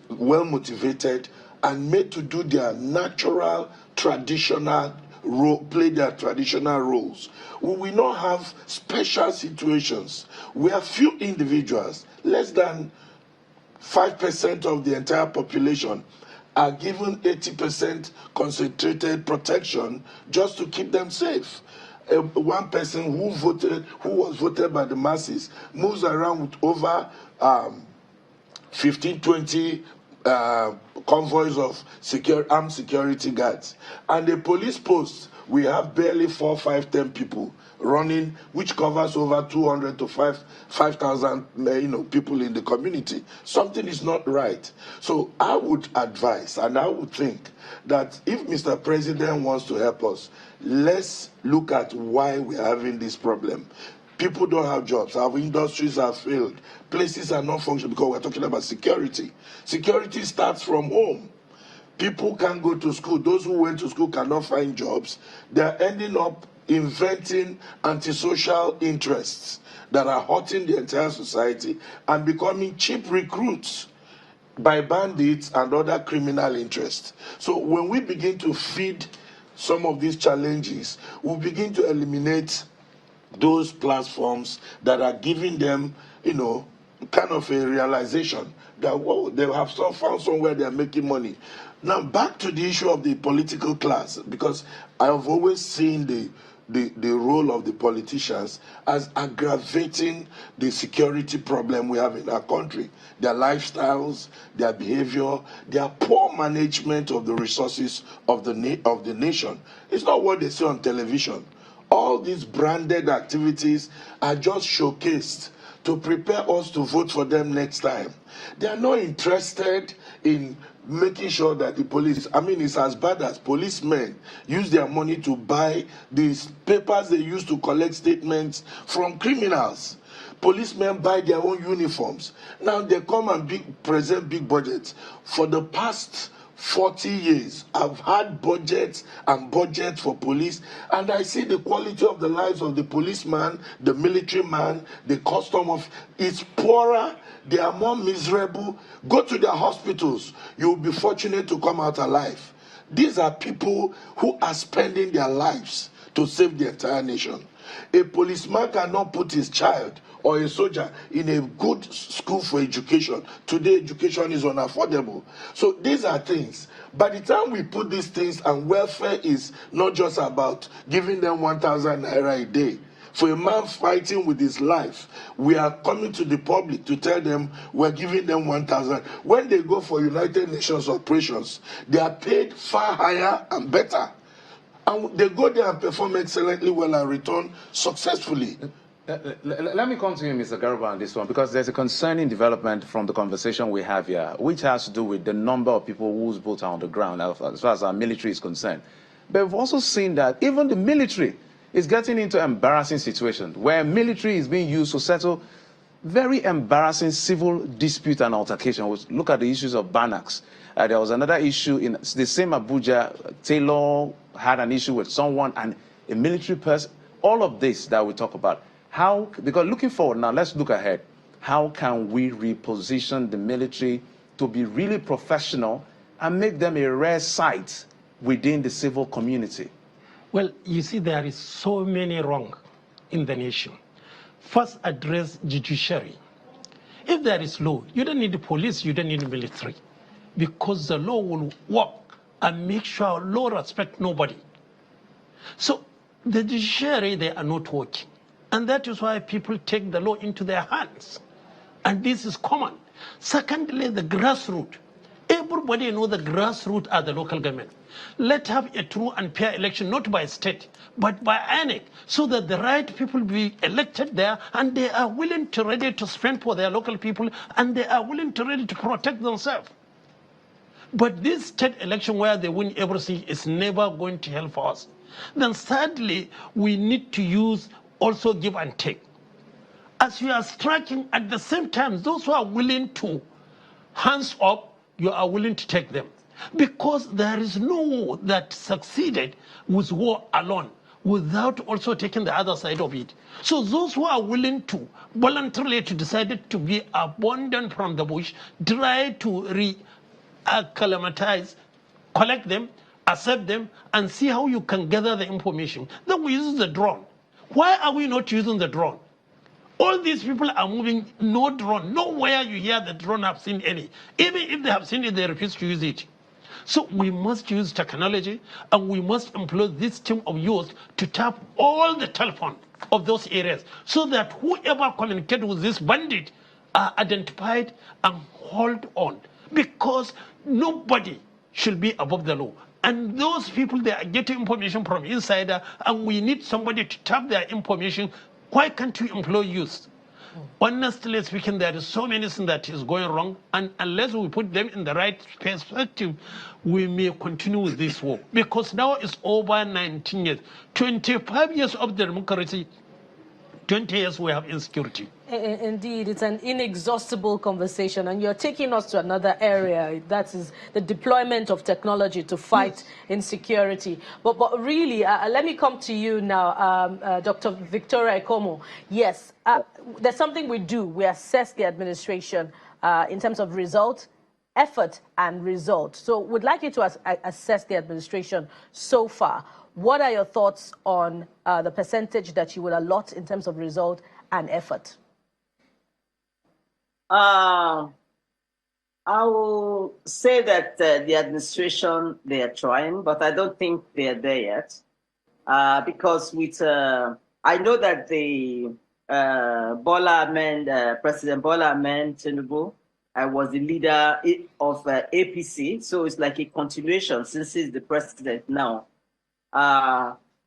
well motivated, and made to do their natural, traditional role, play their traditional roles, we will not have special situations where few individuals, less than 5% of the entire population, are given 80% concentrated protection just to keep them safe. One person who was voted by the masses, moves around with over 15, 20 convoys of armed security guards. And the police posts, we have barely 4, 5, 10 people running, which covers over 200 to 5,000 people in the community. Something is not right. So I would advise and I would think that if Mr. President wants to help us, let's look at why we're having this problem. People don't have jobs. Our industries have failed. Places are not functioning because we're talking about security. Security starts from home. People can't go to school. Those who went to school cannot find jobs. They're ending up inventing antisocial interests that are hurting the entire society and becoming cheap recruits by bandits and other criminal interests. So when we begin to feed some of these challenges, we begin to eliminate those platforms that are giving them, kind of a realization that, whoa, they have found somewhere they're making money. Now, back to the issue of the political class, because I have always seen the role of the politicians as aggravating the security problem we have in our country. Their lifestyles, their behavior, their poor management of the resources of the nation. It's not what they see on television. All these branded activities are just showcased to prepare us to vote for them next time. They are not interested in making sure that the police, it's as bad as policemen use their money to buy these papers they use to collect statements from criminals. Policemen buy their own uniforms. Now they come and present big budgets. For the past 40 years, I've had budgets and budgets for police, and I see the quality of the lives of the policeman, the military man, the custom of is poorer. They are more miserable. Go to their hospitals. You'll be fortunate to come out alive. These are people who are spending their lives to save the entire nation. A policeman cannot put his child or a soldier in a good school for education. Today, education is unaffordable. So these are things. By the time we put these things, and welfare is not just about giving them 1,000 naira a day. For a man fighting with his life, we are coming to the public to tell them we're giving them 1,000. When they go for United Nations operations, they are paid far higher and better. And they go there and perform excellently well and return successfully. Let me come to you, Mr. Garuba, on this one, because there's a concerning development from the conversation we have here, which has to do with the number of people whose boots are on the ground as far as our military is concerned. But we've also seen that even the military is getting into embarrassing situations where military is being used to settle very embarrassing civil dispute and altercation. Look at the issues of Banax. There was another issue in the same Abuja. Taylor had an issue with someone and a military person. All of this that we talk about. How, because looking forward now, let's look ahead. How can we reposition the military to be really professional and make them a rare sight within the civil community? Well, you see, there is so many wrong in the nation. First, address judiciary. If there is law, you don't need the police, you don't need the military, because the law will work and make sure law respects nobody. So the judiciary, they are not working. And that is why people take the law into their hands. And this is common. Secondly, the grassroots. Everybody knows the grassroots are the local government. Let's have a true and fair election, not by state, but by ANEC, so that the right people be elected there, and they are willing to ready to spend for their local people, and they are willing to ready to protect themselves. But this state election where they win everything is never going to help us. Then thirdly, we need to use also give and take. As you are striking, at the same time, those who are willing to hands up, you are willing to take them. Because there is no war that succeeded with war alone without also taking the other side of it. So those who are willing to voluntarily to decide to be abandoned from the bush, try to re-acclimatize, collect them, accept them, and see how you can gather the information. Then we use the drone. Why are we not using the drone? All these people are moving, no drone. Nowhere you hear the drone have seen any. Even if they have seen it, they refuse to use it. So we must use technology, and we must employ this team of youth to tap all the telephone of those areas, so that whoever communicates with this bandit are identified and hold on. Because nobody should be above the law. And those people, they are getting information from insider, and we need somebody to tap their information. Why can't we employ youth? Honestly speaking, there is so many things that is going wrong, and unless we put them in the right perspective, we may continue with this war. Because now it's over 19 years, 25 years of democracy, 20 years we have insecurity. Indeed, it's an inexhaustible conversation, and you're taking us to another area. That is the deployment of technology to fight insecurity. But really, let me come to you now, Dr. Victoria Ekomo. Yes, there's something we do. We assess the administration in terms of result, effort, and result. So we'd like you to assess the administration so far. What are your thoughts on the percentage that you would allot in terms of result and effort? I will say that the administration, they are trying, but I don't think they are there yet. Because with, I know that the President Bola Tinubu was the leader of APC, so it's like a continuation since he's the president now.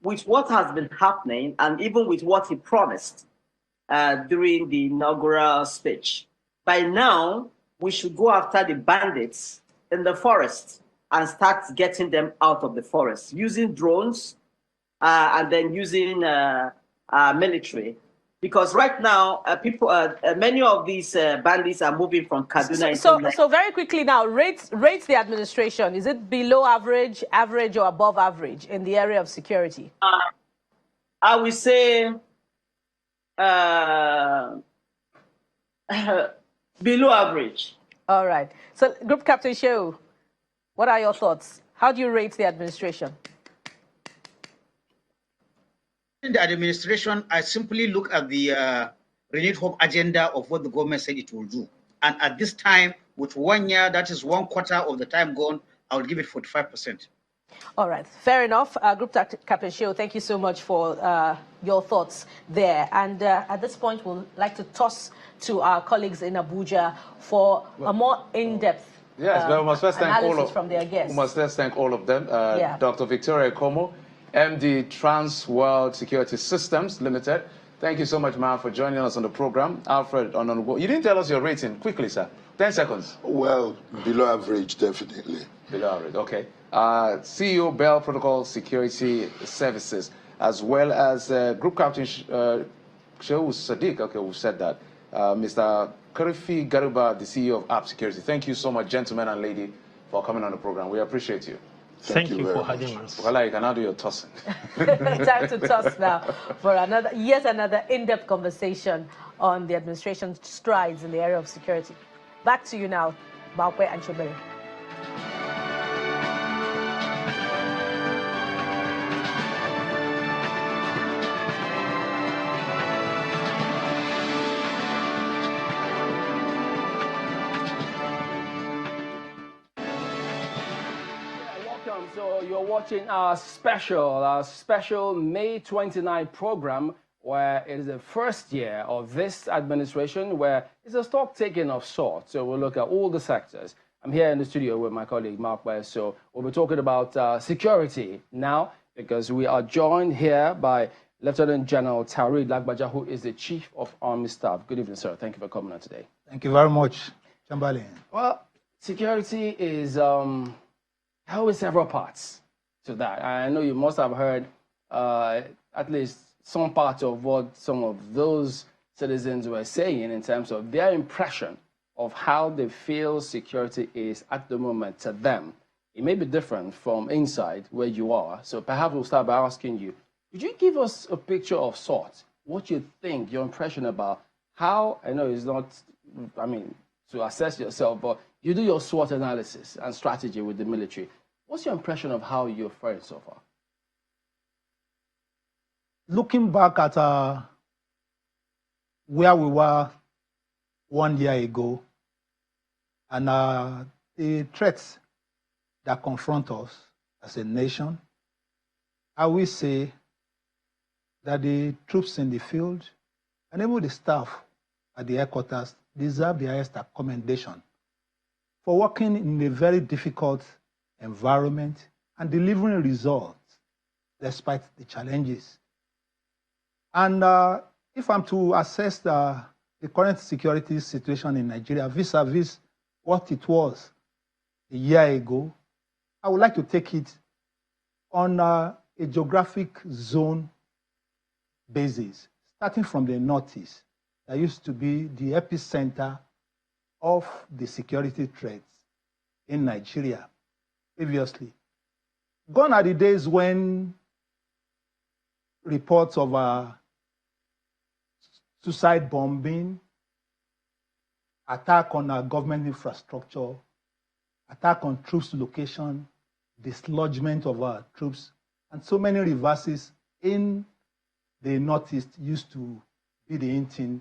With what has been happening, and even with what he promised during the inaugural speech, by now, we should go after the bandits in the forest and start getting them out of the forest using drones and then using military. Because right now, many of these bandits are moving from Kaduna. So very quickly now, rates the administration. Is it below average, average, or above average in the area of security? I would say below average. All right. So, Group Captain Shehu, what are your thoughts? How do you rate the administration? In the administration, I simply look at the renewed hope agenda of what the government said it will do. And at this time, with 1 year, that is 1/4 of the time gone, I would give it 45%. All right, fair enough. Group Captain Shehu, thank you so much for your thoughts there. And at this point, we'll like to toss to our colleagues in Abuja for a more in-depth but we must first thank from their guests. We must first thank all of them. Dr. Victoria Ekomo, MD Trans World Security Systems Limited. Thank you so much, ma'am, for joining us on the program. Alfred, you didn't tell us your rating. Quickly, sir. 10 seconds. Well, below average, definitely. Below average, okay. CEO, Bell Protocol Security Services, as well as Group Captain Shehu Sadiq, okay, we've said that. Mr. Karifi Garuba, the CEO of App Security. Thank you so much, gentlemen and lady, for coming on the program. We appreciate you. Thank you for having us. Well, you can now do your tossing. Time to toss now for yet another in-depth conversation on the administration's strides in the area of security. Back to you now, Balkwe and Chobere. So you're watching our special May 29 program, where it is the first year of this administration, where it's a stock taking of sorts. So we'll look at all the sectors. I'm here in the studio with my colleague Mark West. So we'll be talking about security now, because we are joined here by Lieutenant General Tarid Lagbaja, who is the Chief of Army Staff. Good evening, sir. Thank you for coming on today. Thank you very much, Chambali. Well, security is always several parts to that. I know you must have heard at least some part of what some of those citizens were saying in terms of their impression of how they feel security is at the moment to them. It may be different from inside where you are. So perhaps we'll start by asking you, could you give us a picture of sorts, what you think, your impression about how, I know it's not, I mean, to assess yourself, but you do your SWOT analysis and strategy with the military. What's your impression of how you're faring so far? Looking back at where we were 1 year ago and the threats that confront us as a nation, I will say that the troops in the field and even the staff at the headquarters deserve the highest commendation for working in a very difficult environment and delivering results despite the challenges. And if I'm to assess the current security situation in Nigeria vis-a-vis what it was a year ago, I would like to take it on a geographic zone basis, starting from the northeast, that used to be the epicenter of the security threats in Nigeria previously. Gone are the days when reports of suicide bombing, attack on our government infrastructure, attack on troops location, dislodgement of our troops, and so many reverses in the Northeast used to be the inting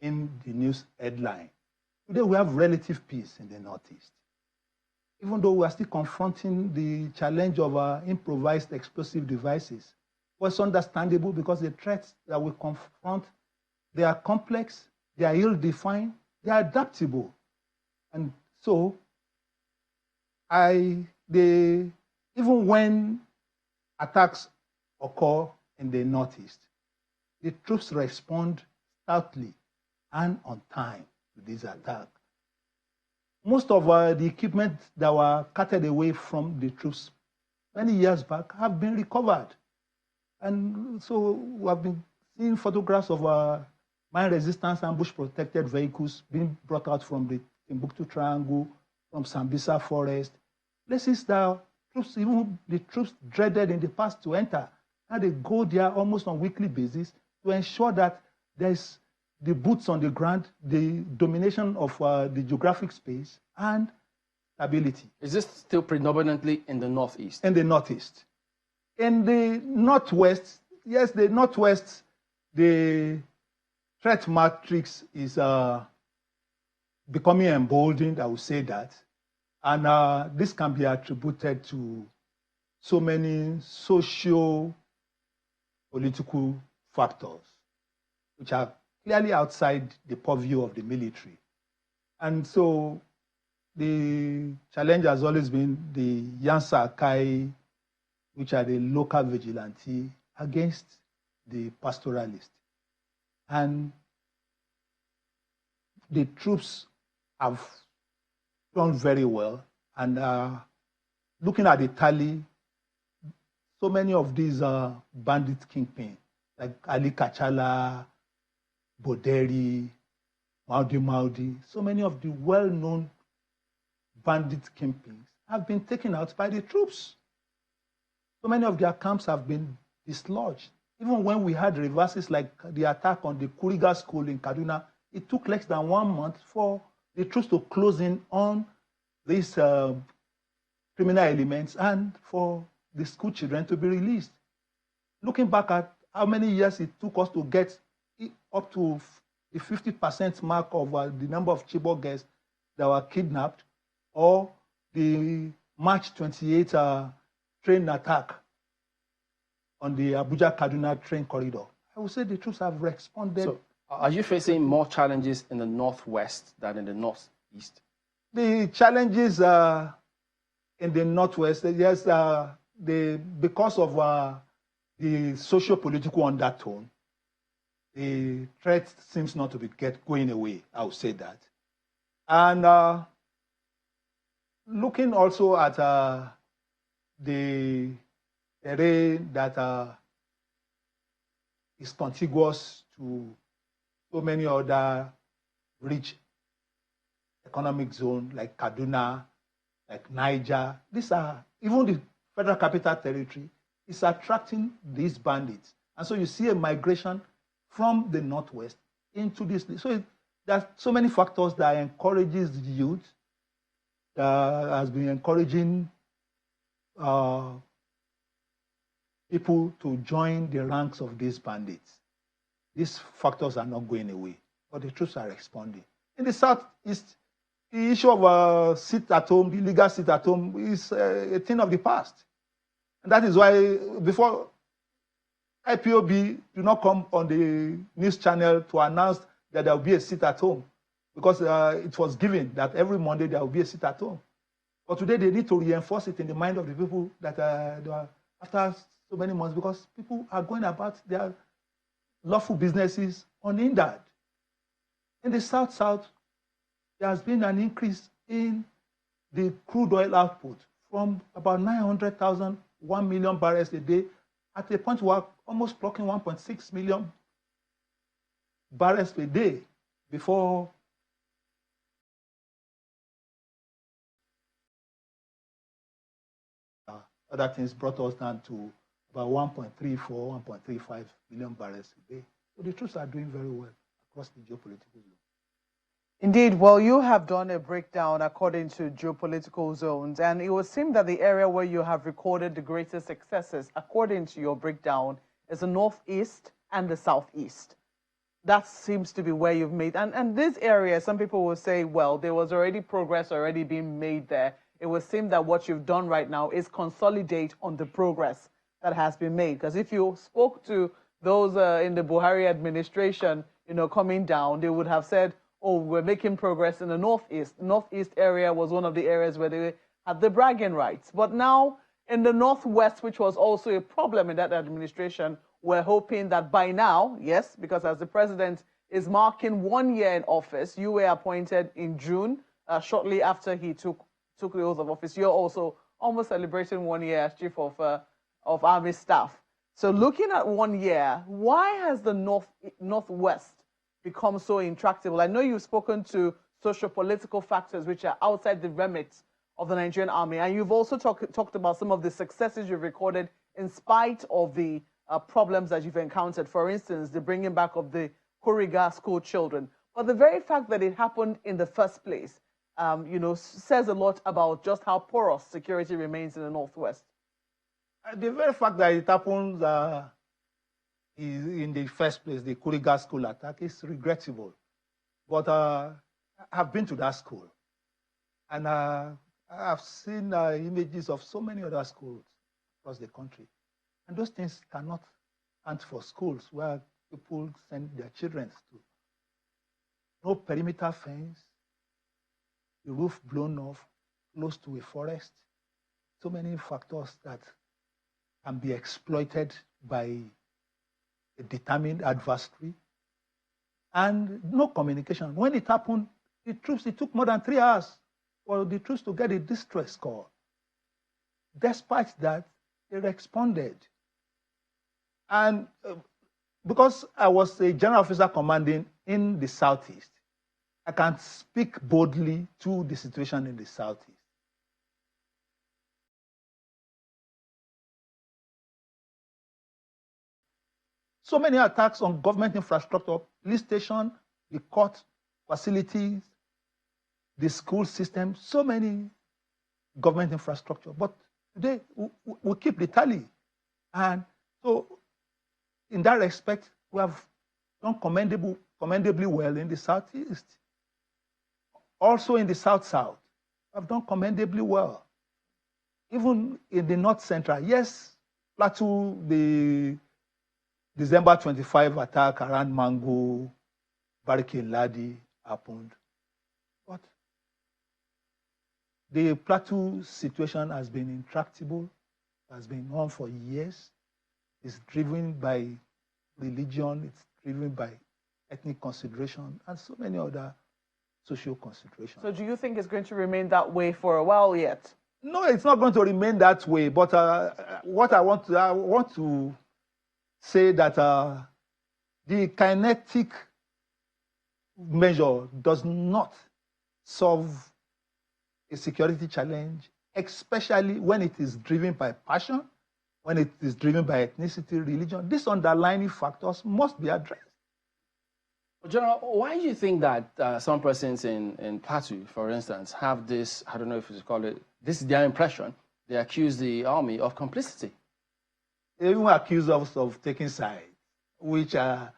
in the news headline. Today we have relative peace in the Northeast. Even though we are still confronting the challenge of improvised explosive devices, but it's understandable because the threats that we confront, they are complex, they are ill-defined, they are adaptable. And so, even when attacks occur in the Northeast, the troops respond stoutly and on time to this attack. Most of the equipment that were carted away from the troops many years back have been recovered. And so we have been seeing photographs of mine resistance ambush protected vehicles being brought out from the Timbuktu Triangle, from Sambisa Forest, places that troops, even the troops dreaded in the past to enter. Now they go there almost on a weekly basis to ensure that there's the boots on the ground, the domination of the geographic space, and stability. Is this still predominantly in the Northeast? In the Northeast. In the Northwest, yes, the Northwest, the threat matrix is becoming emboldened, I would say that. And this can be attributed to so many socio-political factors, which are clearly outside the purview of the military. And so the challenge has always been the Yansa Akai, which are the local vigilante, against the pastoralist. And the troops have done very well. And looking at the tally, so many of these bandit kingpins, like Ali Kachala, Boderi, Maudi, so many of the well-known bandit kingpins have been taken out by the troops. So many of their camps have been dislodged. Even when we had reverses like the attack on the Kuriga school in Kaduna, it took less than 1 month for the troops to close in on these criminal elements and for the school children to be released. Looking back at how many years it took us to get up to the 50% mark of the number of Chibok girls that were kidnapped, or the March 28 train attack on the Abuja-Kaduna train corridor, I would say the troops have responded. So, are you facing more challenges in the Northwest than in the Northeast? The challenges in the Northwest, yes, because of the socio-political undertone, the threat seems not to be going away, I would say that. And looking also at the terrain that is contiguous to so many other rich economic zones like Kaduna, like Niger. These are, even the Federal Capital Territory is attracting these bandits. And so you see a migration from the Northwest into this. So there are so many factors that encourages the youth, that has been encouraging people to join the ranks of these bandits. These factors are not going away, but the troops are responding. In the Southeast, the issue of sit at home, the illegal sit at home, is a thing of the past. And that is why before IPOB do not come on the news channel to announce that there will be a sit at home, because it was given that every Monday there will be a sit at home. But today they need to reinforce it in the mind of the people that they are after so many months, because people are going about their lawful businesses unhindered. In the South, there has been an increase in the crude oil output from about 900,000, 1 million barrels a day, at a point where almost clocking 1.6 million barrels per day before other things brought us down to about 1.34, 1.35 million barrels a day. So the troops are doing very well across the geopolitical zone. Indeed, well, you have done a breakdown according to geopolitical zones, and it would seem that the area where you have recorded the greatest successes, according to your breakdown, is the northeast and the southeast. That seems to be where you've made, and this area, some people will say, well, there was already progress already being made there. It would seem that what you've done right now is consolidate on the progress that has been made. Because if you spoke to those in the Buhari administration, coming down, they would have said, oh, we're making progress in the northeast. Northeast area was one of the areas where they had the bragging rights. But now in the northwest, which was also a problem in that administration, we're hoping that by now, yes, because as the president is marking 1 year in office, you were appointed in June, shortly after he took the oath of office. You're also almost celebrating 1 year as chief of army staff. So looking at 1 year, why has the northwest become so intractable? I know you've spoken to socio-political factors which are outside the remit of the Nigerian army, and you've also talked about some of the successes you've recorded in spite of the problems that you've encountered. For instance, the bringing back of the Kuriga school children. But the very fact that it happened in the first place, says a lot about just how porous security remains in the northwest. The very fact that it happens in the first place, the Kuriga school attack, is regrettable. But I've been to that school, and I've seen images of so many other schools across the country. And those things cannot stand for schools where people send their children to. No perimeter fence, the roof blown off, close to a forest. So many factors that can be exploited by a determined adversary. And no communication. When it happened, it took more than 3 hours for the troops to get a distress call. Despite that, they responded. And because I was a general officer commanding in the southeast, I can speak boldly to the situation in the southeast. So many attacks on government infrastructure, police station, the court facilities, the school system, so many government infrastructure. But today, we keep the tally. And so, in that respect, we have done commendably well in the southeast. Also in the south-south, we have done commendably well. Even in the north-central, yes, Plateau, the December 25 attack around Mango, Bariki Ladi happened. But the Plateau situation has been intractable, has been on for years. It's driven by religion, it's driven by ethnic consideration, and so many other social considerations. So do you think it's going to remain that way for a while yet? No, it's not going to remain that way. But what I want to say that the kinetic measure does not solve a security challenge, especially when it is driven by passion, when it is driven by ethnicity, religion. These underlying factors must be addressed. General, why do you think that some persons in Plateau, for instance, have this, I don't know if you call it, this is their impression, they accuse the army of complicity? They even accuse us of taking sides, which I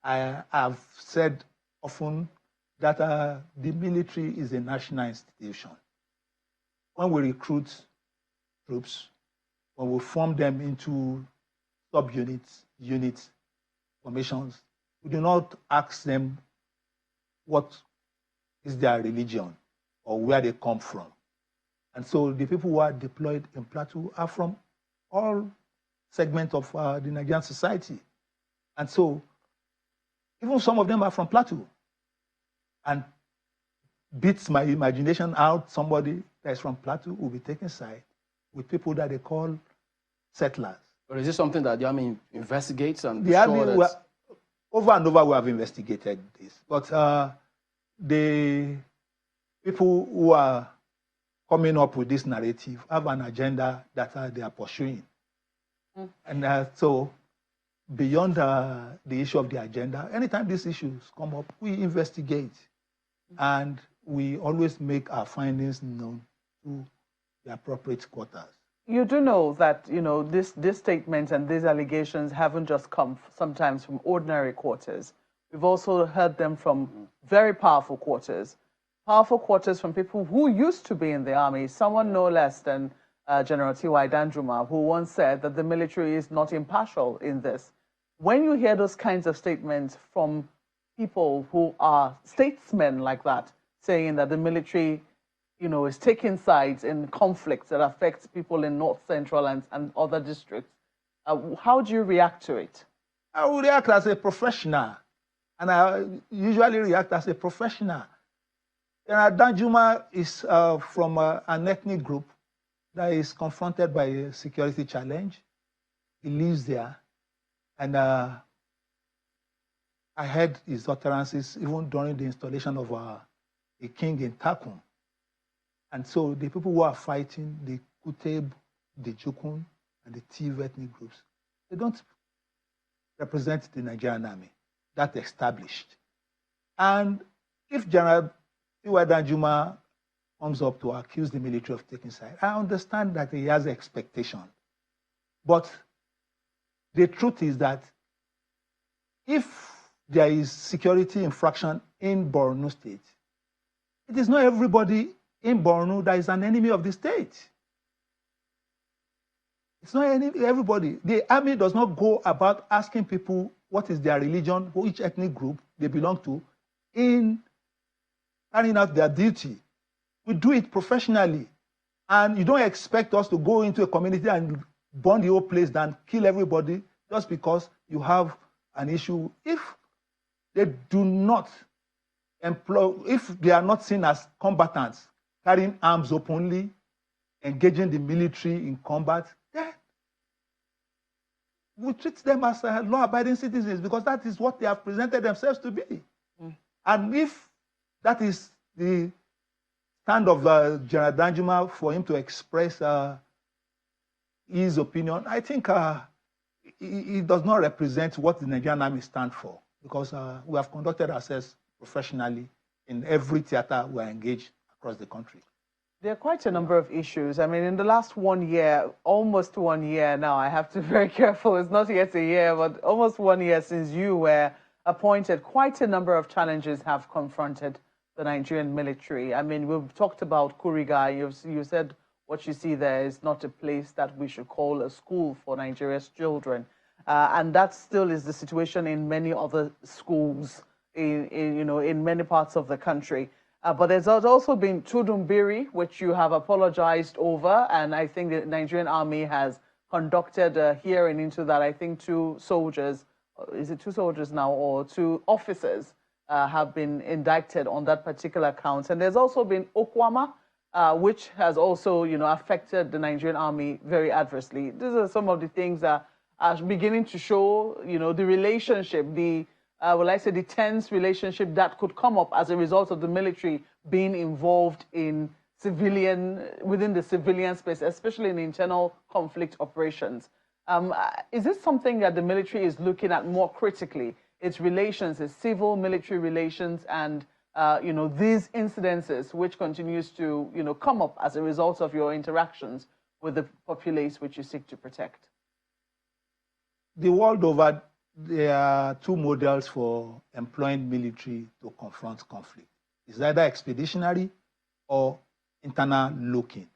have said often that the military is a national institution. When we recruit troops, when we form them into subunits, units, formations, we do not ask them what is their religion or where they come from. And so the people who are deployed in Plateau are from all segments of the Nigerian society. And so even some of them are from Plateau. And beats my imagination out, somebody that is from Plateau will be taking side with people that they call settlers. But is this something that the army investigates and the army over and over we have investigated this. But the people who are coming up with this narrative have an agenda that they are pursuing. And so beyond the issue of the agenda, anytime these issues come up, we investigate. And we always make our findings known to the appropriate quarters. You do know that, this statement and these allegations haven't just come sometimes from ordinary quarters. We've also heard them from very powerful quarters from people who used to be in the army, someone no less than General T.Y. Danjuma, who once said that the military is not impartial in this. When you hear those kinds of statements from people who are statesmen like that, saying that the military, is taking sides in conflicts that affect people in North Central and other districts, how do you react to it? I will react as a professional, and I usually react as a professional. Danjuma is from an ethnic group that is confronted by a security challenge. He lives there, and I heard his utterances even during the installation of a king in Takum. And so the people who are fighting, the Kuteb, the Jukun, and the Tiv ethnic groups, they don't represent the Nigerian army. That's established. And if General T.Y. Danjuma comes up to accuse the military of taking side, I understand that he has expectation. But the truth is that if there is security infraction in Borno State, it is not everybody in Borno that is an enemy of the state. It's not everybody. The army does not go about asking people what is their religion, which ethnic group they belong to, in carrying out their duty. We do it professionally. And you don't expect us to go into a community and burn the whole place and kill everybody just because you have an issue. If they do not employ, if they are not seen as combatants, carrying arms openly, engaging the military in combat, then we treat them as law-abiding citizens because that is what they have presented themselves to be. And if that is the stand of General Danjuma for him to express his opinion, I think it does not represent what the Nigerian Army stands for, because we have conducted ourselves professionally in every theater we are engaged across the country. There are quite a number of issues. I mean, in the last 1 year, almost 1 year now, I have to be very careful. It's not yet a year, but almost 1 year since you were appointed, quite a number of challenges have confronted the Nigerian military. I mean, we've talked about Kuriga. You said what you see there is not a place that we should call a school for Nigeria's children. And that still is the situation in many other schools in many parts of the country. But there's also been Tudumbiri, which you have apologized over, and I think the Nigerian army has conducted a hearing into that. I think 2 soldiers, is it 2 soldiers now, or 2 officers have been indicted on that particular count. And there's also been Okwama, which has also, affected the Nigerian army very adversely. These are some of the things that are beginning to show, the relationship, the tense relationship that could come up as a result of the military being involved in within the civilian space, especially in internal conflict operations. Is this something that the military is looking at more critically? Its relations, its civil-military relations, and these incidences which continues to come up as a result of your interactions with the populace which you seek to protect? The world over, there are 2 models for employing military to confront conflict. It's either expeditionary or internal looking.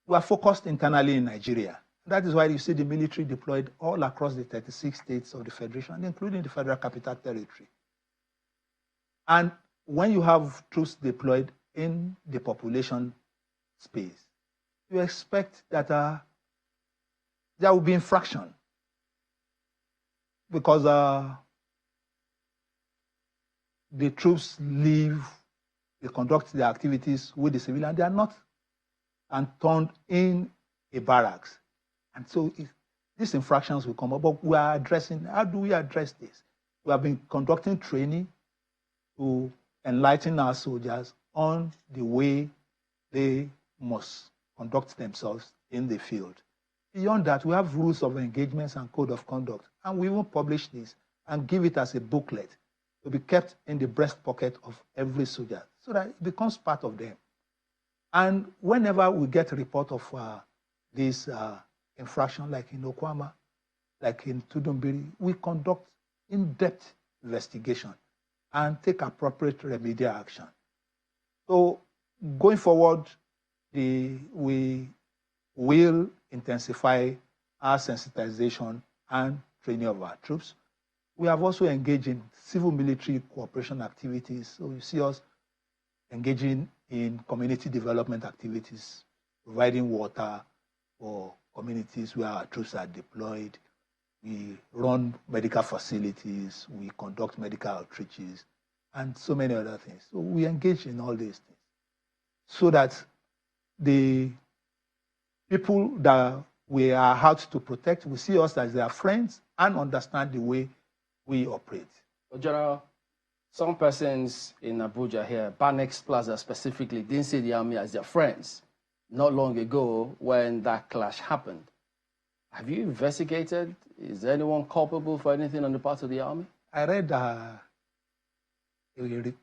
We are focused internally in Nigeria. That is why you see the military deployed all across the 36 states of the Federation, including the Federal Capital Territory. And when you have troops deployed in the population space, you expect that there will be infraction, because the troops leave, they conduct their activities with the civilian, they are not turned in a barracks. And so these infractions will come up, but we are addressing, how do we address this? We have been conducting training to enlighten our soldiers on the way they must conduct themselves in the field. Beyond that, we have rules of engagements and code of conduct, and we will publish this and give it as a booklet to be kept in the breast pocket of every soldier so that it becomes part of them. And whenever we get a report of this infraction, like in Okwama, like in Tudunbiri, we conduct in-depth investigation and take appropriate remedial action. So going forward, we will intensify our sensitization and training of our troops. We have also engaged in civil-military cooperation activities. So you see us engaging in community development activities, providing water for communities where our troops are deployed. We run medical facilities, we conduct medical outreaches, and so many other things. So we engage in all these things so that the people that we are out to protect will see us as their friends and understand the way we operate. Well, General, some persons in Abuja here, Banex Plaza specifically, didn't see the army as their friends not long ago when that clash happened. Have you investigated? Is anyone culpable for anything on the part of the army? I read a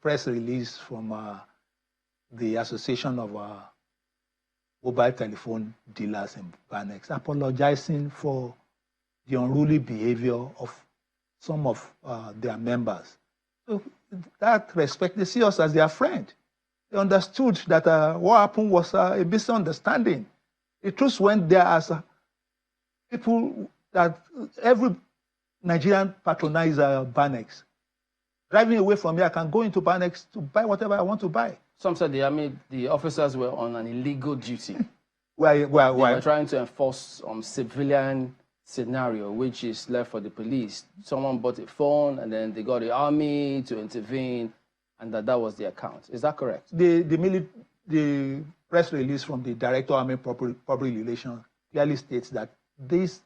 press release from the Association of Mobile Telephone Dealers in Banex apologizing for the unruly behavior of some of their members. So that respect, they see us as their friend. They understood that what happened was a misunderstanding. The troops went there as people that every Nigerian patronizes Banex. Driving away from here, I can go into Banex to buy whatever I want to buy. Some said the officers were on an illegal duty. Why? They were trying to enforce civilian scenario, which is left for the police. Someone bought a phone, and then they got the army to intervene, and that was the account. Is that correct? The press release from the Director of Army Public Relations clearly states that these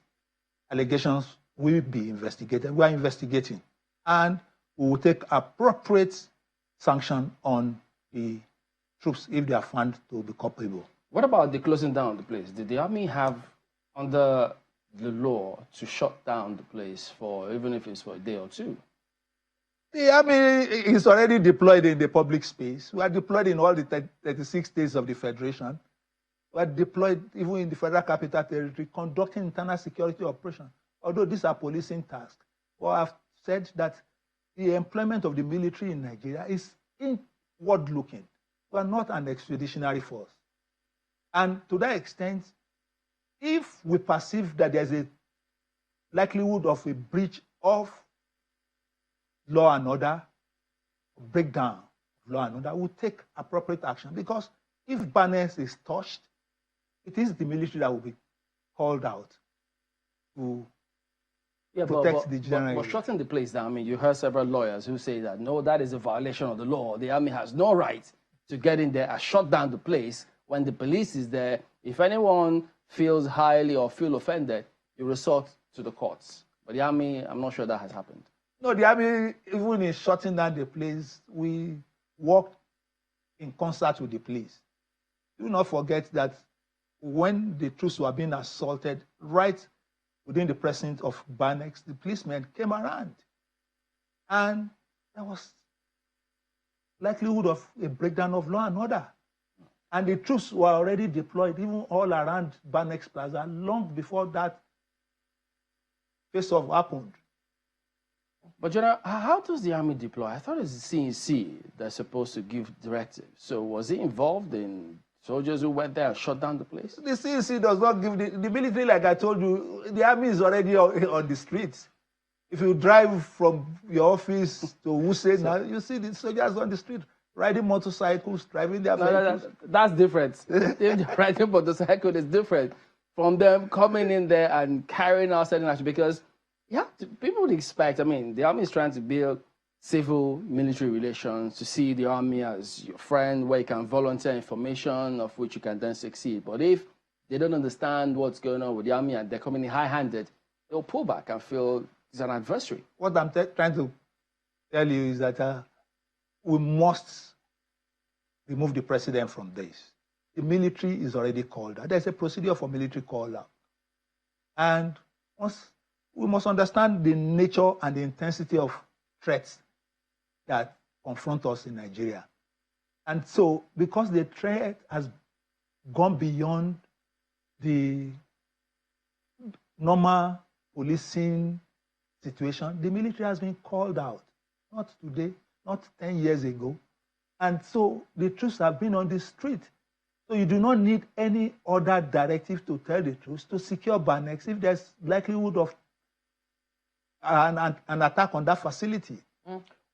allegations will be investigated. We are investigating, and we will take appropriate sanction on the troops if they are found to be culpable. What about the closing down of the place? Did the army have, under the law, to shut down the place for, even if it's for a day or two? The army is already deployed in the public space. We are deployed in all the 36 states of the Federation. We are deployed even in the Federal Capital Territory, conducting internal security operations. Although these are policing tasks, well, I've said that the employment of the military in Nigeria is inward-looking. We are not an expeditionary force. And to that extent, if we perceive that there's a likelihood of a breach of law and order, breakdown of law and order, we'll take appropriate action. Because if Banex is touched, it is the military that will be called out to protect the general. But shutting the place down, I mean, you heard several lawyers who say that, no, that is a violation of the law. The army has no right to get in there and shut down the place when the police is there. If anyone feels highly or feel offended, you resort to the courts. But the army, I'm not sure that has happened. No, the army, even in shutting down the place, we worked in concert with the police. Do not forget that when the troops were being assaulted, right within the precinct of Banex, the policemen came around. And there was likelihood of a breakdown of law and order. And the troops were already deployed even all around Banex Plaza long before that face-off happened. But General, how does the army deploy? I thought it's the CNC that's supposed to give directives. So was he involved in soldiers who went there and shut down the place? The CNC does not give the military, like I told you, the army is already on the streets. If you drive from your office to Wuse now, you see the soldiers on the street riding motorcycles, driving their vehicles. That's different. Riding motorcycle is different from them coming in there and carrying out certain action, because people would expect, I mean, the army is trying to build civil-military relations, to see the army as your friend, where you can volunteer information of which you can then succeed. But if they don't understand what's going on with the army and they're coming in high-handed, they'll pull back and feel it's an adversary. What I'm trying to tell you is that we must remove the president from this. The military is already called out. There's a procedure for military call out. And we must understand the nature and the intensity of threats that confront us in Nigeria. And so, because the threat has gone beyond the normal policing situation, the military has been called out. Not today, not 10 years ago. And so the troops have been on the street. So you do not need any other directive to tell the troops to secure Banex if there's likelihood of an attack on that facility.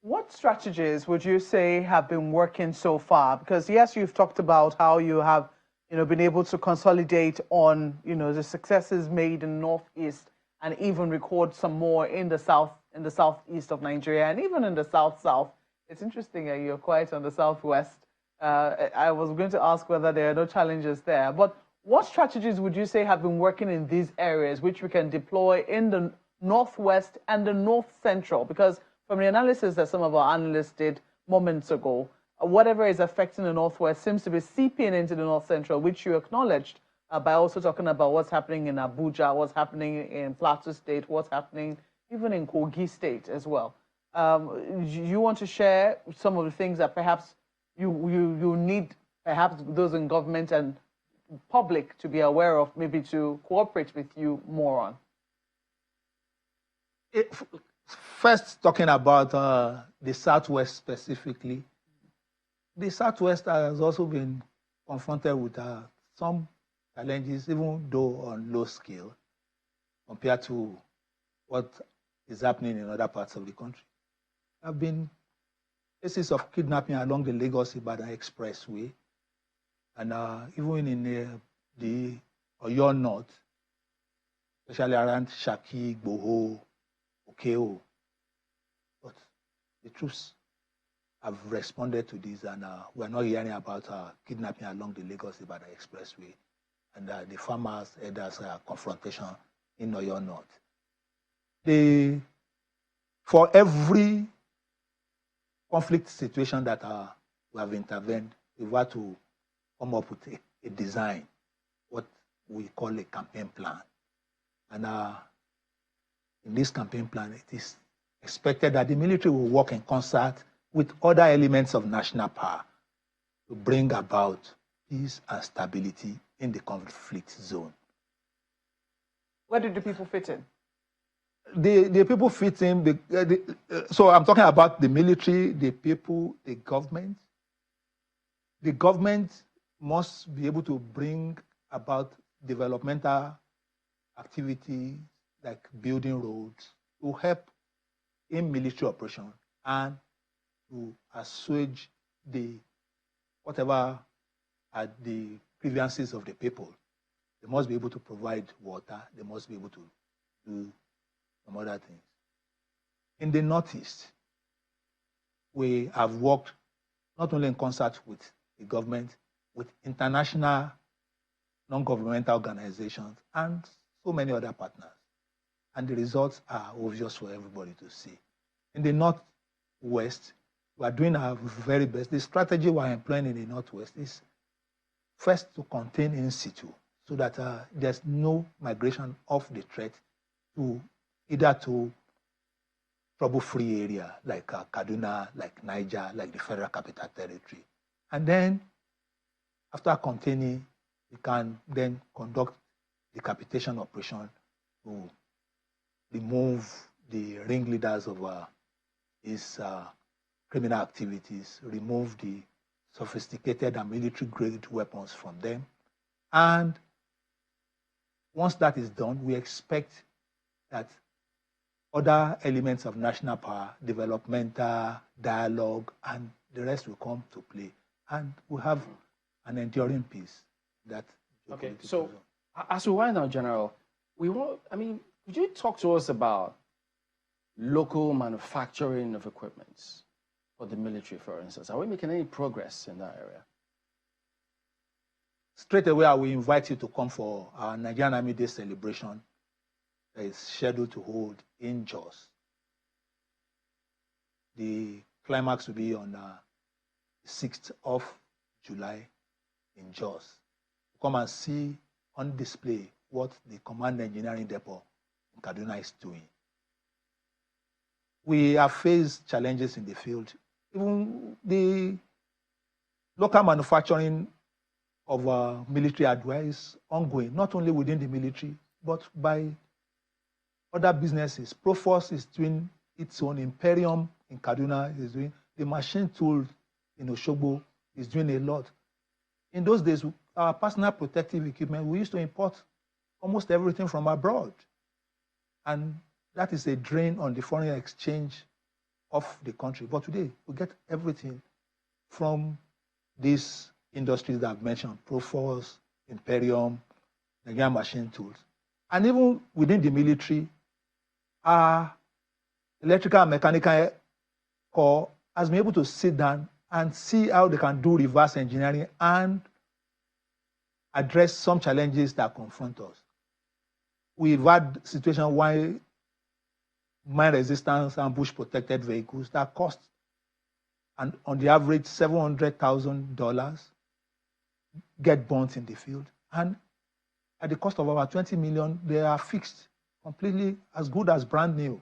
What strategies would you say have been working so far? Because yes, you've talked about how you have, been able to consolidate on, the successes made in the Northeast and even record some more in the southeast of Nigeria and even in the south. It's interesting that you're quiet on the southwest. I was going to ask whether there are no challenges there. But what strategies would you say have been working in these areas which we can deploy in the northwest and the north central? Because from the analysis that some of our analysts did moments ago, whatever is affecting the northwest seems to be seeping into the north central, which you acknowledged by also talking about what's happening in Abuja, what's happening in Plateau State, what's happening even in Kogi State as well. You want to share some of the things that perhaps you need perhaps those in government and public to be aware of, maybe to cooperate with you more on? First, talking about the Southwest specifically, the Southwest has also been confronted with some challenges, even though on low scale, compared to what is happening in other parts of the country. There have been cases of kidnapping along the Lagos-Ibadan Expressway, and even in the Oyo North, especially around Shaki, Boho, Okeo. But the troops have responded to this, and we're not hearing about kidnapping along the Lagos-Ibadan Expressway and the farmers' elders confrontation in Oyo North. For every conflict situation that we have intervened, we've had to come up with a design, what we call a campaign plan. And in this campaign plan, it is expected that the military will work in concert with other elements of national power to bring about peace and stability in the conflict zone. Where do the people fit in? The people fit in. So I'm talking about the military, the people, the government. The government must be able to bring about developmental activities like building roads to help in military operation and to assuage whatever are the grievances of the people. They must be able to provide water. They must be able to do some other things. In the Northeast, we have worked not only in concert with the government, with international non-governmental organizations and so many other partners. And the results are obvious for everybody to see. In the Northwest, we are doing our very best. The strategy we are employing in the Northwest is first to contain in situ so that there's no migration of the threat to either to trouble-free area like Kaduna, like Niger, like the Federal Capital Territory. And then, after containing, we can then conduct decapitation operation to remove the ringleaders of these criminal activities, remove the sophisticated and military-grade weapons from them. And once that is done, we expect that other elements of national power, developmental, dialogue, and the rest will come to play. And we have an enduring peace. Okay, so as we wind down, General, could you talk to us about local manufacturing of equipment for the military, for instance? Are we making any progress in that area? Straight away, I will invite you to come for our Nigerian Army Day celebration that is scheduled to hold in Jos. The climax will be on 6th of July in Jos. Come and see on display what the Command Engineering Depot in Kaduna is doing. We have faced challenges in the field. Even the local manufacturing of military hardware is ongoing, not only within the military, but by other businesses. Proforce is doing its own. Imperium in Kaduna is doing. The machine tool in Osogbo is doing a lot. In those days, our personal protective equipment, we used to import almost everything from abroad. And that is a drain on the foreign exchange of the country. But today, we get everything from these industries that I've mentioned, Proforce, Imperium, Nigerian machine tools. And even within the military, our electrical and mechanical corps has been able to sit down and see how they can do reverse engineering and address some challenges that confront us. We've had situations where mine resistance and bush protected vehicles that cost, and on the average, $700,000 get burnt in the field. And at the cost of about 20 million, they are fixed, completely as good as brand new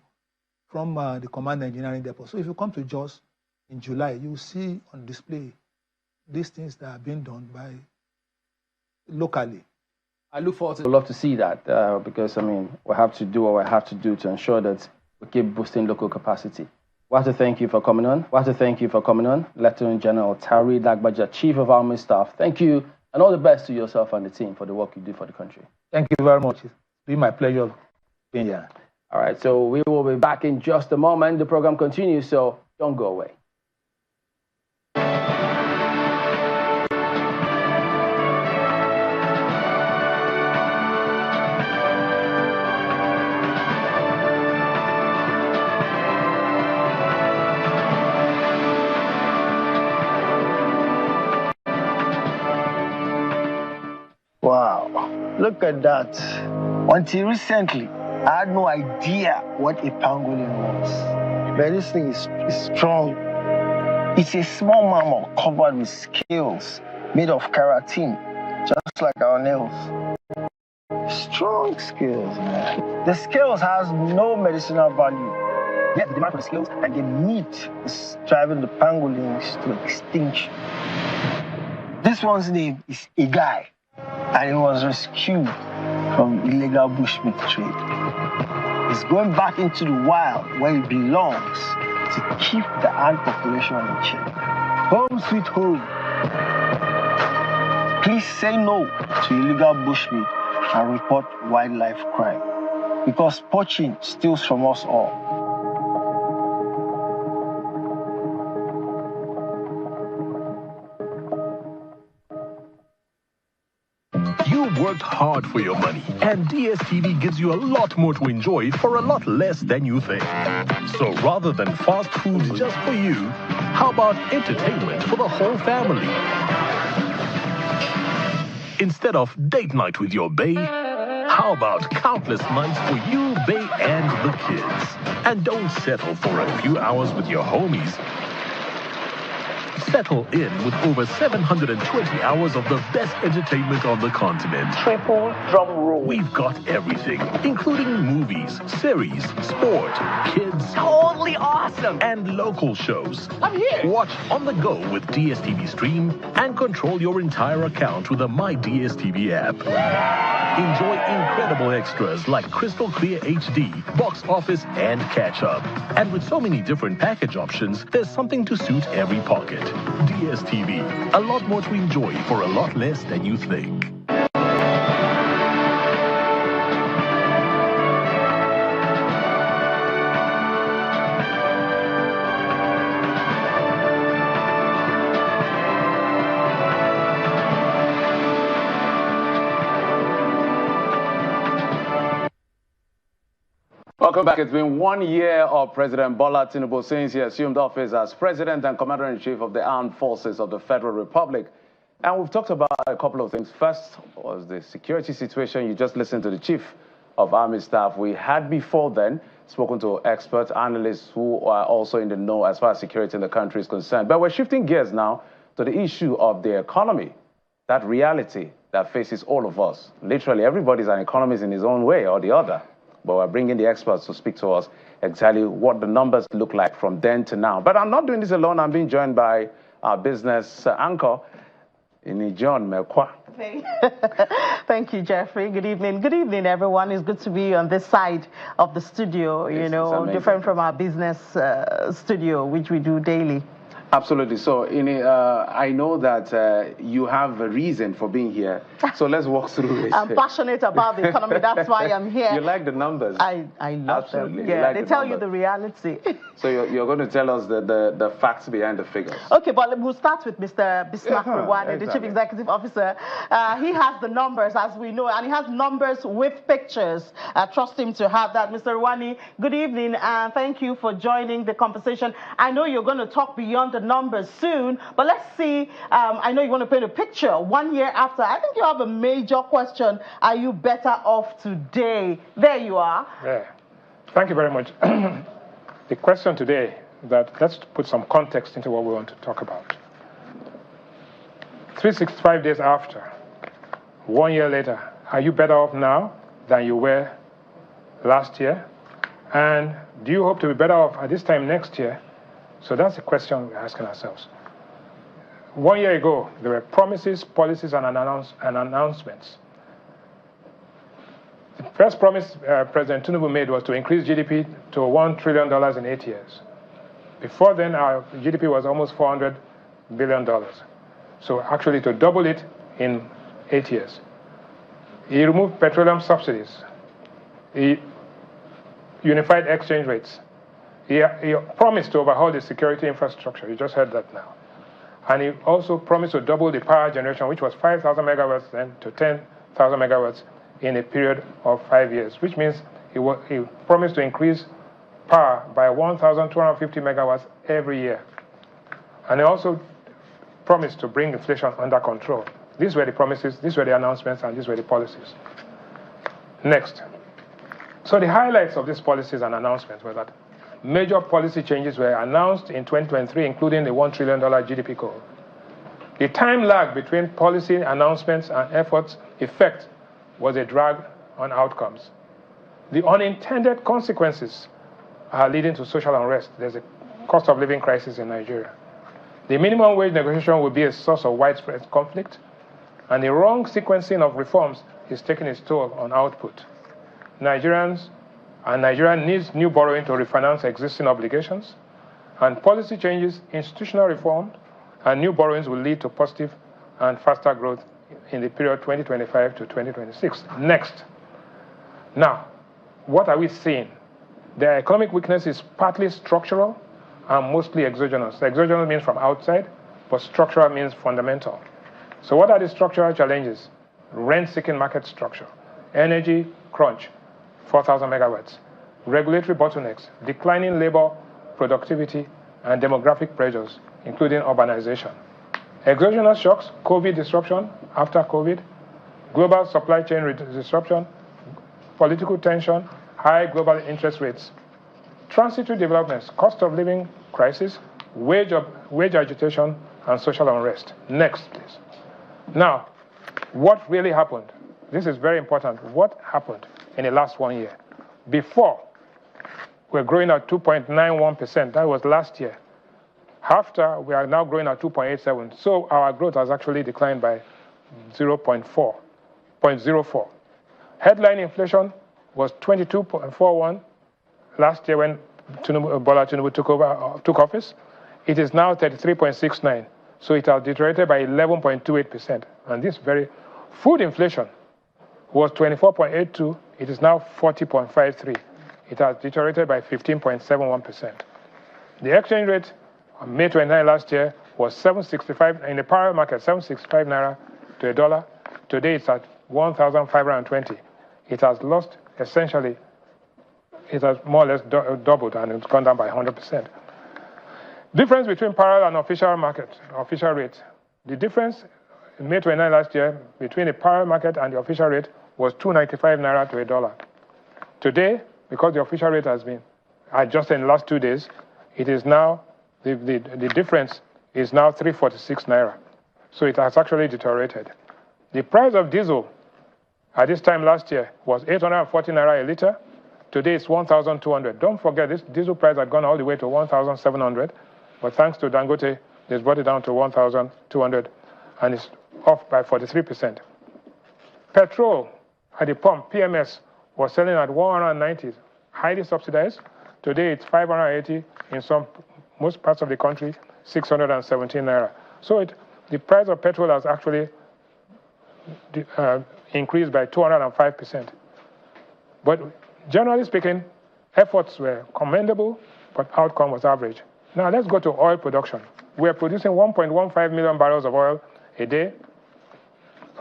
from the Command Engineering Depot. So if you come to Jos in July, you will see on display these things that are being done by locally. I look forward to. I'd love to see that because, I mean, we have to do what we have to do to ensure that we keep boosting local capacity. We have to thank you for coming on. Lieutenant General Tari Dagbaja, Chief of Army Staff. Thank you, and all the best to yourself and the team for the work you do for the country. Thank you very much. It's been my pleasure being here. All right, so we will be back in just a moment. The program continues, so don't go away. Wow, look at that. Until recently, I had no idea what a pangolin was. But this thing is strong. It's a small mammal covered with scales made of keratin, just like our nails. Strong scales, man. The scales has no medicinal value. Yet the demand for the scales and the meat is driving the pangolins to extinction. This one's name is Igai, and it was rescued from illegal bushmeat trade. It's going back into the wild where it belongs to keep the ant population in check. Home sweet home. Please say no to illegal bushmeat and report wildlife crime, because poaching steals from us all. You've worked hard for your money, and DSTV gives you a lot more to enjoy for a lot less than you think. So rather than fast food just for you, how about entertainment for the whole family? Instead of date night with your bae, how about countless nights for you, bae, and the kids? And don't settle for a few hours with your homies. Settle in with over 720 hours of the best entertainment on the continent. Triple drum roll. We've got everything, including movies, series, sport, kids. Totally awesome. And local shows. I'm here. Watch on the go with DSTV Stream and control your entire account with the My DSTV app. Enjoy incredible extras like crystal clear HD, box office, and catch up. And with so many different package options, there's something to suit every pocket. DSTV, a lot more to enjoy for a lot less than you think. Welcome back. It's been 1 year of President Bola Tinubu since he assumed office as President and Commander-in-Chief of the Armed Forces of the Federal Republic. And we've talked about a couple of things. First was the security situation. You just listened to the Chief of Army Staff. We had before then spoken to experts, analysts who are also in the know as far as security in the country is concerned. But we're shifting gears now to the issue of the economy, that reality that faces all of us. Literally, everybody's an economist in his own way or the other. But we're bringing the experts to speak to us exactly what the numbers look like from then to now. But I'm not doing this alone. I'm being joined by our business anchor, John Mekwa. Thank you, Jeffrey. Good evening. Good evening, everyone. It's good to be on this side of the studio, you know, different from our business studio, which we do daily. Absolutely. So, I know that you have a reason for being here. So let's walk through it. I'm passionate about the economy. That's why I'm here. You like the numbers. I love Absolutely. them. Yeah, like they tell you the reality. So you're going to tell us the facts behind the figures. Okay, but we'll start with Mr. Bismarck Rwanda, the Chief Executive Officer. He has the numbers, as we know, and he has numbers with pictures. I trust him to have that. Mr. Rwanda, good evening, and thank you for joining the conversation. I know you're going to talk beyond the numbers soon, but let's see. I know you want to paint a picture 1 year after. I think you have a major question. Are you better off today? There you are. Yeah. Thank you very much. The question today, let's put some context into what we want to talk about. 365 days after, 1 year later, are you better off now than you were last year? And do you hope to be better off at this time next year? So that's the question we're asking ourselves. 1 year ago, there were promises, policies, and announcements. The first promise President Tinubu made was to increase GDP to $1 trillion in 8 years. Before then, our GDP was almost $400 billion. So actually to double it in 8 years. He removed petroleum subsidies. He unified exchange rates. He promised to overhaul the security infrastructure. You just heard that now. And he also promised to double the power generation, which was 5,000 megawatts then to 10,000 megawatts in a period of 5 years, which means he promised to increase power by 1,250 megawatts every year. And he also promised to bring inflation under control. These were the promises, these were the announcements, and these were the policies. Next. So the highlights of these policies and announcements were that major policy changes were announced in 2023, including the $1 trillion GDP goal. The time lag between policy announcements and efforts effect was a drag on outcomes. The unintended consequences are leading to social unrest. There's a cost of living crisis in Nigeria. The minimum wage negotiation will be a source of widespread conflict, and the wrong sequencing of reforms is taking its toll on output. Nigeria needs new borrowing to refinance existing obligations, and policy changes, institutional reform, and new borrowings will lead to positive and faster growth in the period 2025 to 2026. Next. Now, what are we seeing? The economic weakness is partly structural and mostly exogenous. Exogenous means from outside, but structural means fundamental. So what are the structural challenges? Rent-seeking market structure, energy crunch, 4,000 megawatts, regulatory bottlenecks, declining labor productivity, and demographic pressures, including urbanization. Exogenous shocks, COVID disruption after COVID, global supply chain disruption, political tension, high global interest rates. Transitory developments, cost of living crisis, wage agitation, and social unrest. Next, please. Now, what really happened? This is very important. What happened in the last 1 year? Before, we're growing at 2.91%. That was last year. After, we are now growing at 2.87. So our growth has actually declined by 0.04. Headline inflation was 22.41 last year when Bola Tinubu took office. It is now 33.69. So it has deteriorated by 11.28%. And this food inflation was 24.82. It is now 40.53. It has deteriorated by 15.71%. The exchange rate on May 29 last year was 765 in the parallel market, 765 naira to $1. Today it's at 1,520. It has lost essentially. It has more or less doubled, and it's gone down by 100%. Difference between parallel and official market, official rate. The difference in May 29 last year between the parallel market and the official rate was 295 naira to $1. Today, because the official rate has been adjusted in the last 2 days, it is now, the difference is now 346 naira. So it has actually deteriorated. The price of diesel at this time last year was 840 naira a liter. Today it's 1,200. Don't forget, this diesel price had gone all the way to 1,700, but thanks to Dangote, they've brought it down to 1,200, and it's off by 43%. Petrol at the pump, PMS, was selling at 190, highly subsidized. Today it's 580 in most parts of the country, 617 naira. So the price of petrol has actually increased by 205%. But generally speaking, efforts were commendable, but outcome was average. Now let's go to oil production. We're producing 1.15 million barrels of oil a day.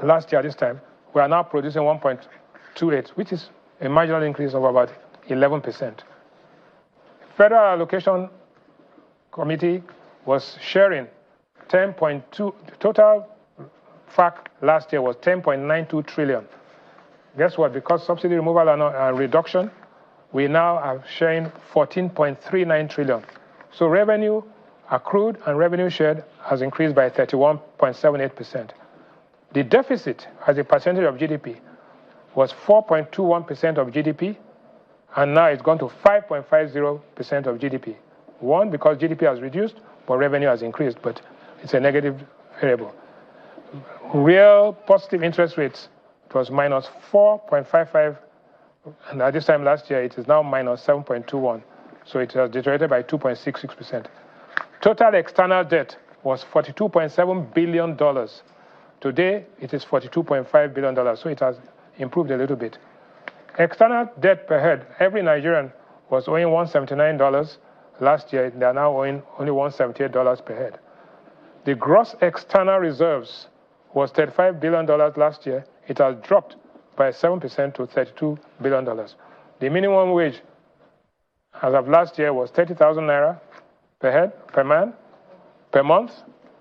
Last year, this time, we are now producing 1.28, which is a marginal increase of about 11%. Federal Allocation Committee was sharing 10.2, total FAC last year was 10.92 trillion. Guess what? Because subsidy removal and reduction, we now are sharing 14.39 trillion. So revenue accrued and revenue shared has increased by 31.78%. The deficit as a percentage of GDP was 4.21% of GDP, and now it's gone to 5.50% of GDP. One, because GDP has reduced, but revenue has increased, but it's a negative variable. Real positive interest rates, it was minus 4.55, and at this time last year, it is now minus 7.21. So it has deteriorated by 2.66%. Total external debt was $42.7 billion. Today, it is $42.5 billion, so it has improved a little bit. External debt per head, every Nigerian was owing $179 last year. They are now owing only $178 per head. The gross external reserves was $35 billion last year. It has dropped by 7% to $32 billion. The minimum wage as of last year was 30,000 naira per head, per man, per month,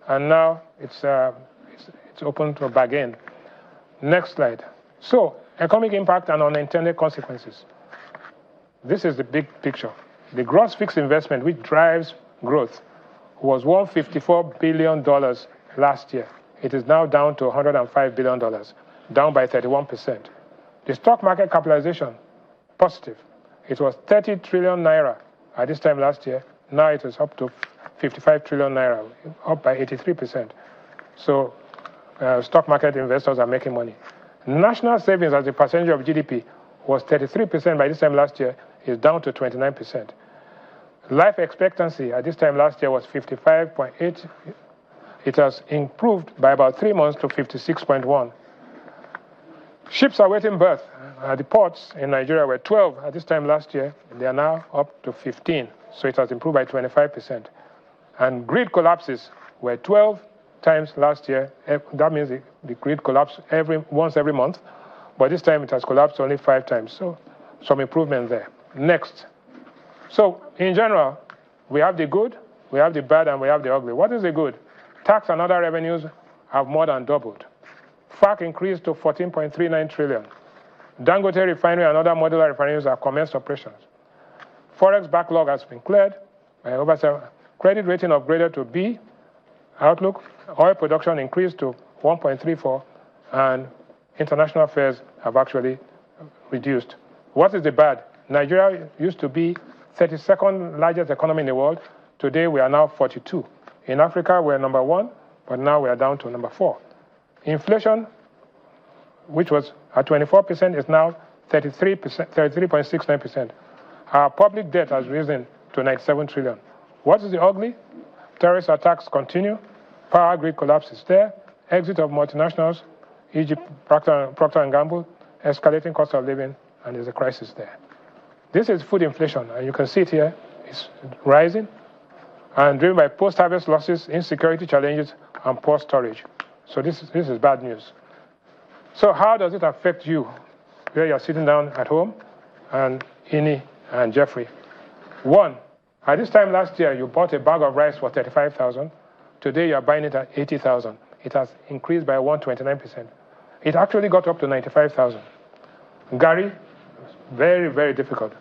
and now it's open to a bargain. Next slide. So, economic impact and unintended consequences. This is the big picture. The gross fixed investment, which drives growth, was $154 billion last year. It is now down to $105 billion, down by 31%. The stock market capitalization, positive. It was 30 trillion naira at this time last year. Now it is up to 55 trillion naira, up by 83%. So stock market investors are making money. National savings as a percentage of GDP was 33% by this time last year, is down to 29%. Life expectancy at this time last year was 55.8. It has improved by about 3 months to 56.1. Ships awaiting berth at the ports in Nigeria were 12 at this time last year. They are now up to 15, so it has improved by 25%. And grid collapses were 12 times last year. That means the grid collapsed once every month, but this time it has collapsed only 5 times, so some improvement there. Next. So in general, we have the good, we have the bad, and we have the ugly. What is the good? Tax and other revenues have more than doubled. FAC increased to 14.39 trillion. Dangote Refinery and other modular refineries have commenced operations. Forex backlog has been cleared. Credit rating upgraded to B. Outlook, oil production increased to 1.34, and international affairs have actually reduced. What is the bad? Nigeria used to be 32nd largest economy in the world. Today we are now 42. In Africa we're number 1, but now we are down to number 4. Inflation, which was at 24%, is now 33.69%. Our public debt has risen to 97 trillion. What is the ugly? Terrorist attacks continue. Power grid collapse is there. Exit of multinationals, e.g. Procter & Gamble, escalating cost of living, and there's a crisis there. This is food inflation, and you can see it here. It's rising, and driven by post-harvest losses, insecurity challenges, and poor storage. So this is bad news. So how does it affect you, where you're sitting down at home, and Ini and Jeffrey? 1, at this time last year, you bought a bag of rice for 35,000. Today, you're buying it at 80,000. It has increased by 129%. It actually got up to 95,000. Gary, very, very difficult.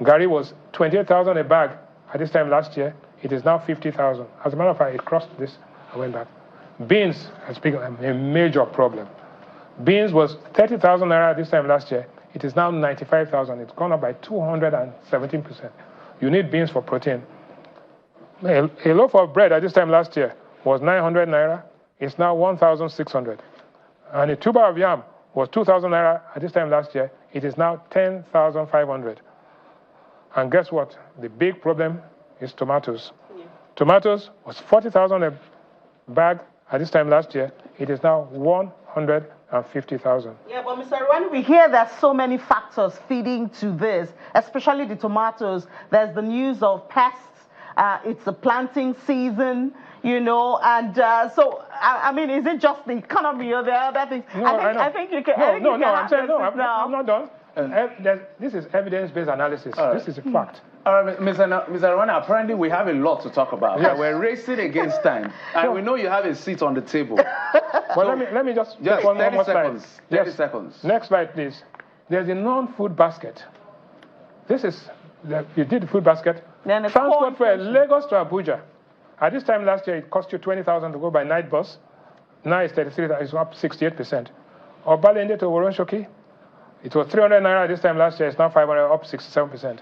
Gari was 28,000 a bag at this time last year. It is now 50,000. As a matter of fact, it crossed this. I went back. Beans has become a major problem. Beans was 30,000 naira at this time last year. It is now 95,000. It's gone up by 217%. You need beans for protein. A loaf of bread at this time last year was 900 naira. It's now 1,600. And a tuber of yam was 2,000 naira at this time last year. It is now 10,500. And guess what? The big problem is tomatoes. Yeah. Tomatoes was 40,000 a bag at this time last year. It is now 150,000. Yeah, but Mr. Rwani, we hear there's so many factors feeding to this, especially the tomatoes. There's the news of pests. It's a planting season, you know, and so, I mean, is it just the economy or the other things? No, I think you can. I'm not done. This is evidence-based analysis. This is a fact. All right, Mr. Rwani, apparently we have a lot to talk about. Yes. We're racing against time, and we know you have a seat on the table. Well, let me just take one 30 more seconds. slide. 30 seconds. Next slide, please. There's a non-food basket. You did the food basket. Transport for Lagos to Abuja. At this time last year, it cost you 20,000 to go by night bus. Now it's 33,000. It's up 68%. Obalende to Woronshoki, it was 300 naira at this time last year. It's now 500, up 67%.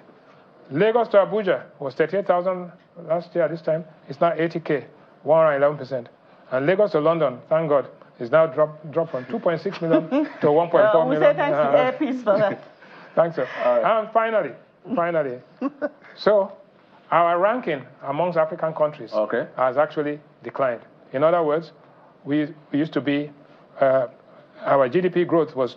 Lagos to Abuja was 38,000 last year at this time. It's now 80K, 111%. And Lagos to London, thank God, is now dropped from 2.6 million to 1.4 million. We say thanks to Airpeace for that. Thanks, sir. Right. And finally, so our ranking amongst African countries has actually declined. In other words, we used to be, our GDP growth is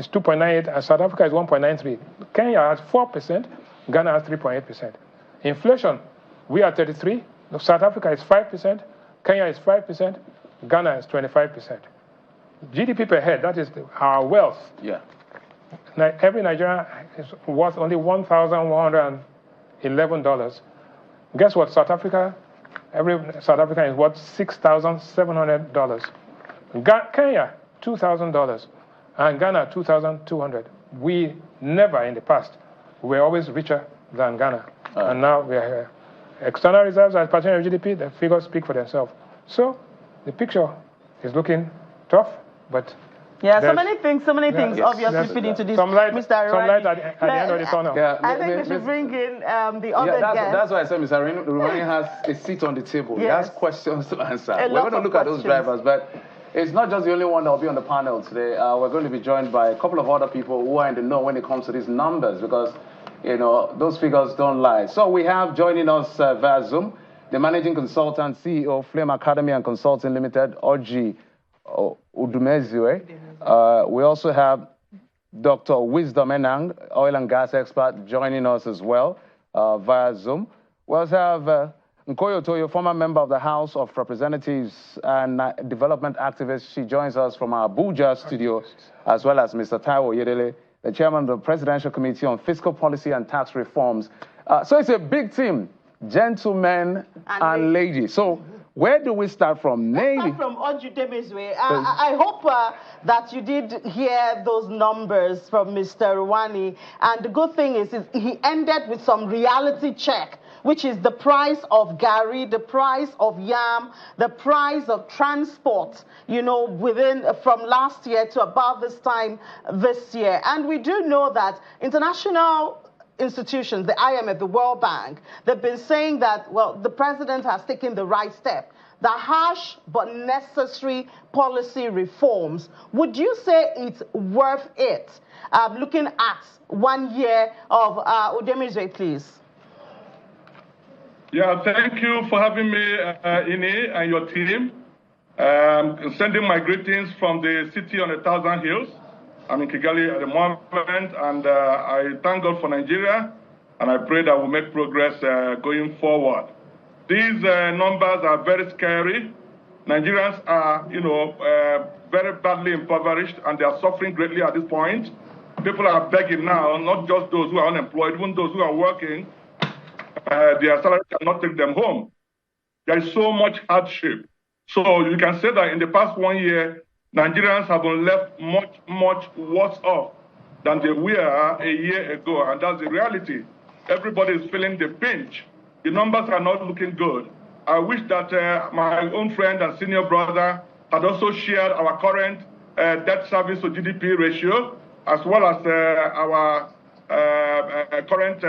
2.98, and South Africa is 1.93. Kenya has 4%, Ghana has 3.8%. Inflation, we are 33, South Africa is 5%, Kenya is 5%, Ghana is 25%. GDP per head, that is our wealth. Yeah. Every Nigerian is worth only $1,111. Guess what? South Africa, every South African is worth $6,700. Kenya, $2,000. And Ghana, $2,200. We never in the past, we were always richer than Ghana. And now we are here. External reserves as percentage of GDP, the figures speak for themselves. So the picture is looking tough, but yeah, so many things obviously feed into this. Some light Mr. at the end of the tunnel. Yeah, I think we should bring in the other guests. That's why I said Mr. Rwani has a seat on the table. Yes. He has questions to answer. We're going to look at those drivers, but it's not just the only one that will be on the panel today. We're going to be joined by a couple of other people who are in the know when it comes to these numbers, because you know those figures don't lie. So we have joining us via Zoom the managing consultant, CEO, Flame Academy and Consulting Limited, Oji Udumeziwe. We also have Dr. Wisdom Enang, oil and gas expert, joining us as well via Zoom. We also have Nkoyo Toyo, former member of the House of Representatives and development activist. She joins us from our Abuja studio, as well as Mr. Taiwo Yedele, the chairman of the Presidential Committee on Fiscal Policy and Tax Reforms. So it's a big team, gentlemen and ladies. So where do we start from? Let's start from Ojudemeziwe. I hope that you did hear those numbers from Mr. Rwani. And the good thing is he ended with some reality check, which is the price of gari, the price of yam, the price of transport, you know, from last year to about this time this year. And we do know that international institutions, the IMF, the World Bank, they've been saying that, well, the president has taken the right step. The harsh but necessary policy reforms. Would you say it's worth it? Looking at 1 year of Udemeziwe, please. Yeah, thank you for having me, Ini, and your team. Sending my greetings from the city on 1,000 hills. I'm in Kigali at the moment, and I thank God for Nigeria, and I pray that we'll make progress going forward. These numbers are very scary. Nigerians are, very badly impoverished, and they are suffering greatly at this point. People are begging now, not just those who are unemployed, even those who are working. Their salary cannot take them home. There is so much hardship. So you can say that in the past 1 year, Nigerians have been left much, much worse off than they were a year ago, and that's the reality. everybody is feeling the pinch. The numbers are not looking good. I wish that my own friend and senior brother had also shared our current debt service to GDP ratio, as well as our current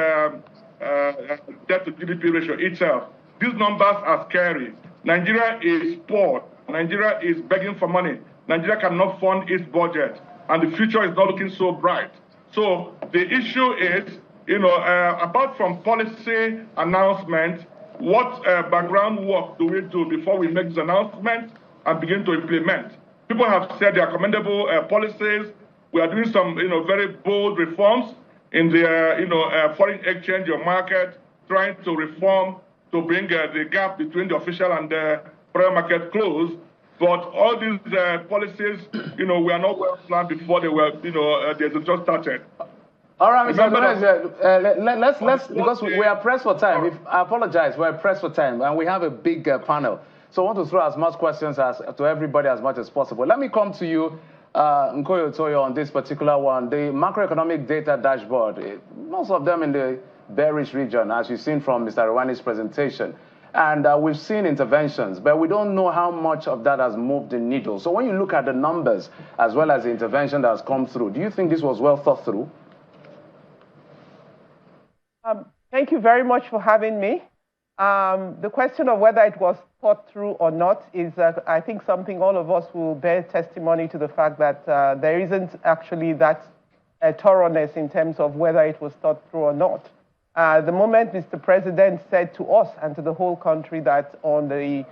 debt to GDP ratio itself. These numbers are scary. Nigeria is poor. Nigeria is begging for money. Nigeria cannot fund its budget, and the future is not looking so bright. So the issue is, apart from policy announcements, what background work do we do before we make this announcement and begin to implement? People have said they are commendable policies. We are doing some, very bold reforms in the, foreign exchange market, trying to reform to bring the gap between the official and the private market close. But all these policies, we are not well planned before they were, they just started. All right, Mr. let's because we are pressed for time. I apologize, we're pressed for time, and we have a big panel. So I want to throw as much questions to everybody as much as possible. Let me come to you, Nkoyo Toyo, on this particular one. The macroeconomic data dashboard, most of them in the bearish region, as you've seen from Mr. Rwani's presentation. And we've seen interventions, but we don't know how much of that has moved the needle. So when you look at the numbers, as well as the intervention that has come through, do you think this was well thought through? Thank you very much for having me. The question of whether it was thought through or not is, I think, something all of us will bear testimony to the fact that there isn't actually that thoroughness in terms of whether it was thought through or not. The moment Mr. President said to us and to the whole country that on the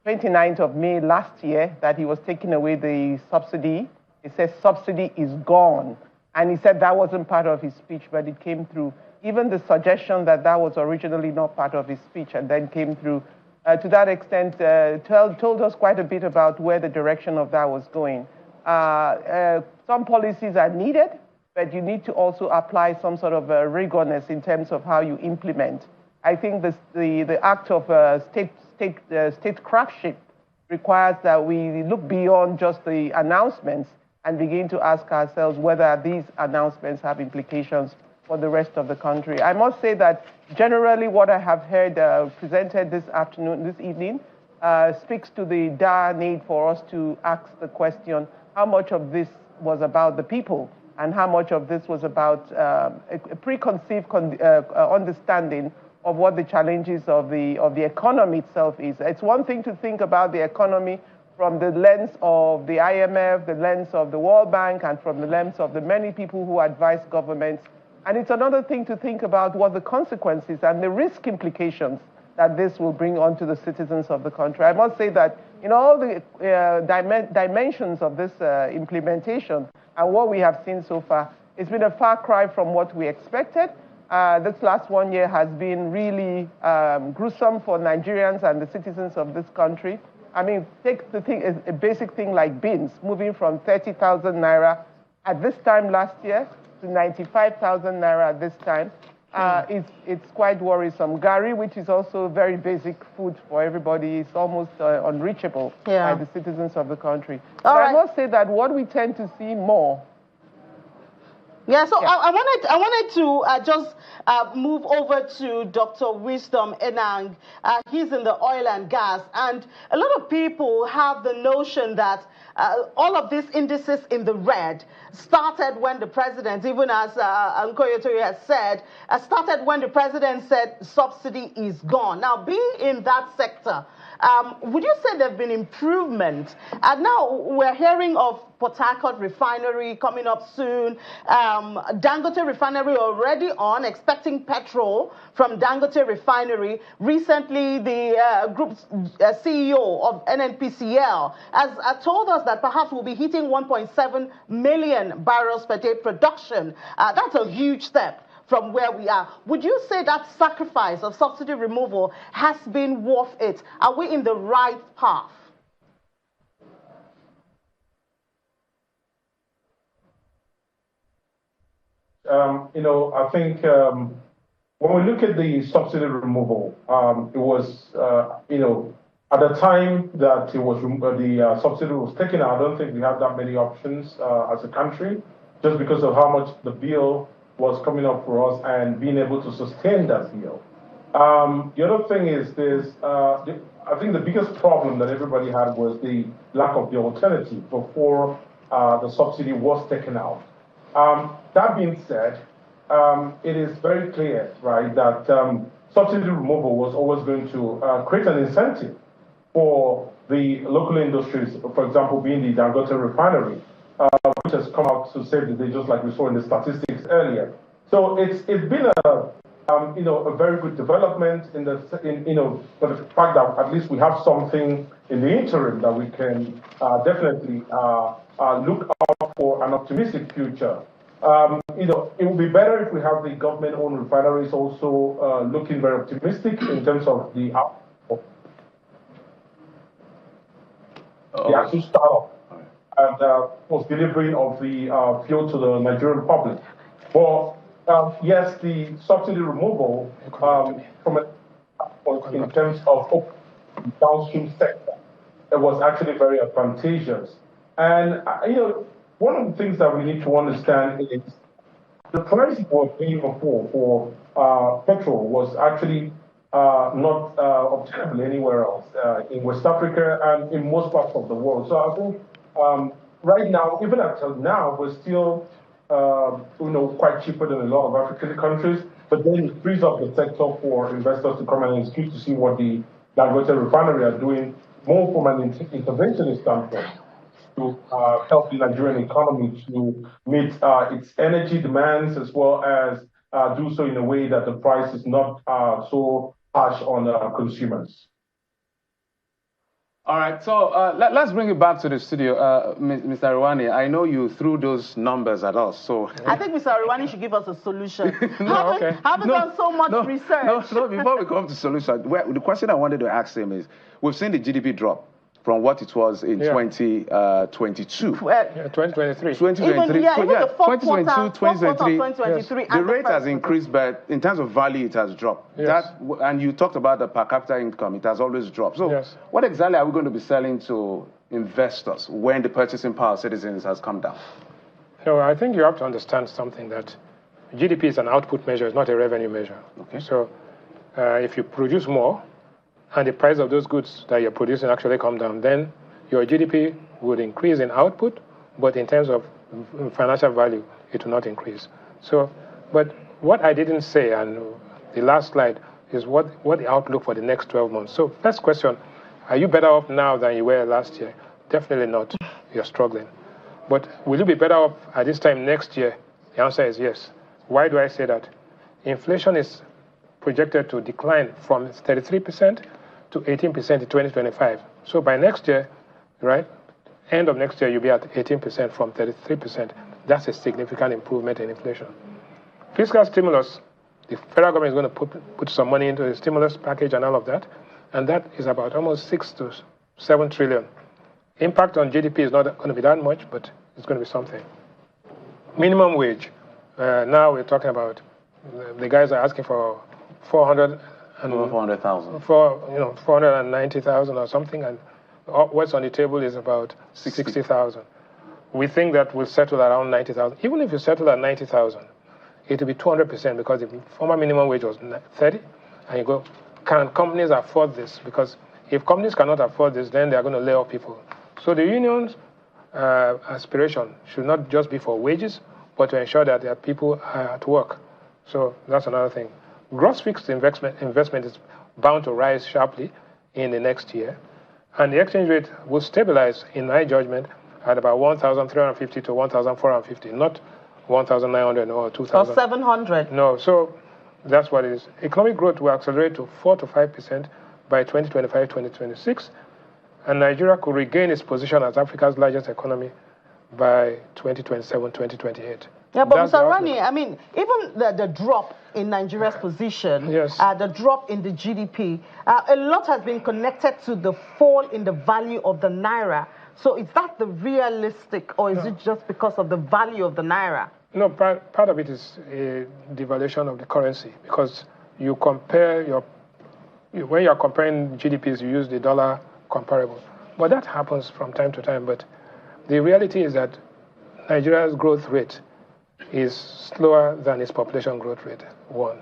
29th of May last year that he was taking away the subsidy, he said subsidy is gone. And he said that wasn't part of his speech, but it came through. Even the suggestion that that was originally not part of his speech and then came through, to that extent, told us quite a bit about where the direction of that was going. Some policies are needed, but you need to also apply some sort of rigorousness in terms of how you implement. I think the act of statecraftship requires that we look beyond just the announcements and begin to ask ourselves whether these announcements have implications for the rest of the country. I must say that generally what I have heard presented this evening, speaks to the dire need for us to ask the question, how much of this was about the people and how much of this was about a preconceived understanding of what the challenges of the economy itself is. It's one thing to think about the economy from the lens of the IMF, the lens of the World Bank, and from the lens of the many people who advise governments. And it's another thing to think about what the consequences and the risk implications that this will bring onto the citizens of the country. I must say that in all the dimensions of this implementation and what we have seen so far, it's been a far cry from what we expected. This last 1 year has been really gruesome for Nigerians and the citizens of this country. I mean, take a basic thing like beans, moving from 30,000 naira at this time last year to 95,000 naira at this time. It's quite worrisome. Gari, which is also very basic food for everybody, is almost unreachable by the citizens of the country. But I must say that what we tend to see more. Yeah, so I wanted to just move over to Dr. Wisdom Enang. He's in the oil and gas, and a lot of people have the notion that all of these indices in the red started when the president, even as Nkoyo Toyo has said, started when the president said subsidy is gone. Now, being in that sector, would you say there have been improvements? And now we're hearing of Port Harcourt Refinery coming up soon. Dangote Refinery already on, expecting petrol from Dangote Refinery. Recently, the group's CEO of NNPCL has told us that perhaps we'll be hitting 1.7 million barrels per day production. That's a huge step from where we are. Would you say that sacrifice of subsidy removal has been worth it? Are we in the right path? I think when we look at the subsidy removal, it was, at the time that the subsidy was taken out, I don't think we had that many options as a country, just because of how much the bill was coming up for us and being able to sustain that yield. The other thing is I think the biggest problem that everybody had was the lack of the alternative before the subsidy was taken out. That being said, it is very clear, right, that subsidy removal was always going to create an incentive for the local industries, for example, being the Dangote Refinery, which has come out to save the day, just like we saw in the statistics earlier. So it's been a very good development for the fact that at least we have something in the interim that we can definitely look out for an optimistic future. It would be better if we have the government-owned refineries also looking very optimistic in terms of the actual startup and was delivering of the fuel to the Nigerian public. But yes, the subsidy removal in terms of downstream sector, it was actually very advantageous. And one of the things that we need to understand is the price we were paying before for petrol was actually not obtainable anywhere else in West Africa and in most parts of the world. So I think right now, even until now, we're still quite cheaper than a lot of African countries. But then it frees up the sector for investors to come, and it's good to see what the Dangote Refinery are doing more from an interventionist standpoint to help the Nigerian economy to meet its energy demands, as well as do so in a way that the price is not so harsh on consumers. All right, so let's bring it back to the studio. Mr. Rwani, I know you threw those numbers at us, so... I think Mr. Rwani should give us a solution. Haven't done so much research. No, before we come to solution, the question I wanted to ask him is, we've seen the GDP drop from what it was in 2022. 2023. 2023. Even the fourth quarter 2023. Yes. The rate has increased, but in terms of value, it has dropped. Yes. And you talked about the per capita income. It has always dropped. So what exactly are we going to be selling to investors when the purchasing power of citizens has come down? No, I think you have to understand something, that GDP is an output measure, it's not a revenue measure. Okay. So if you produce more, and the price of those goods that you're producing actually come down, then your GDP would increase in output, but in terms of financial value, it will not increase. So, but what I didn't say, and the last slide, is what the outlook for the next 12 months. So first question, are you better off now than you were last year? Definitely not. You're struggling. But will you be better off at this time next year? The answer is yes. Why do I say that? Inflation is projected to decline from 33% to 18% in 2025. So by next year, right, end of next year, you'll be at 18% from 33%. That's a significant improvement in inflation. Fiscal stimulus, the federal government is going to put some money into the stimulus package and all of that, and that is about almost 6 to 7 trillion. Impact on GDP is not going to be that much, but it's going to be something. Minimum wage. Now we're talking about, the guys are asking for 400,000. For 490,000 or something, and what's on the table is about 60,000. We think that we'll settle around 90,000. Even if you settle at 90,000, it will be 200% because the former minimum wage was 30, and you go, can companies afford this? Because if companies cannot afford this, then they are going to lay off people. So the union's aspiration should not just be for wages, but to ensure that their people are at work. So that's another thing. Gross fixed investment is bound to rise sharply in the next year, and the exchange rate will stabilize, in my judgment, at about 1,350 to 1,450, not 1,900 or 2,000. Or 700. No, so that's what it is. Economic growth will accelerate to 4 to 5% by 2025, 2026, and Nigeria could regain its position as Africa's largest economy by 2027, 2028. Yeah, but Mr. Rwani, I mean, even the drop in Nigeria's position, the drop in the GDP, a lot has been connected to the fall in the value of the Naira. So is that the realistic, or is it just because of the value of the Naira? No, part of it is a devaluation of the currency, because you compare when you're comparing GDPs, you use the dollar comparable. But that happens from time to time. But the reality is that Nigeria's growth rate is slower than its population growth rate, 1.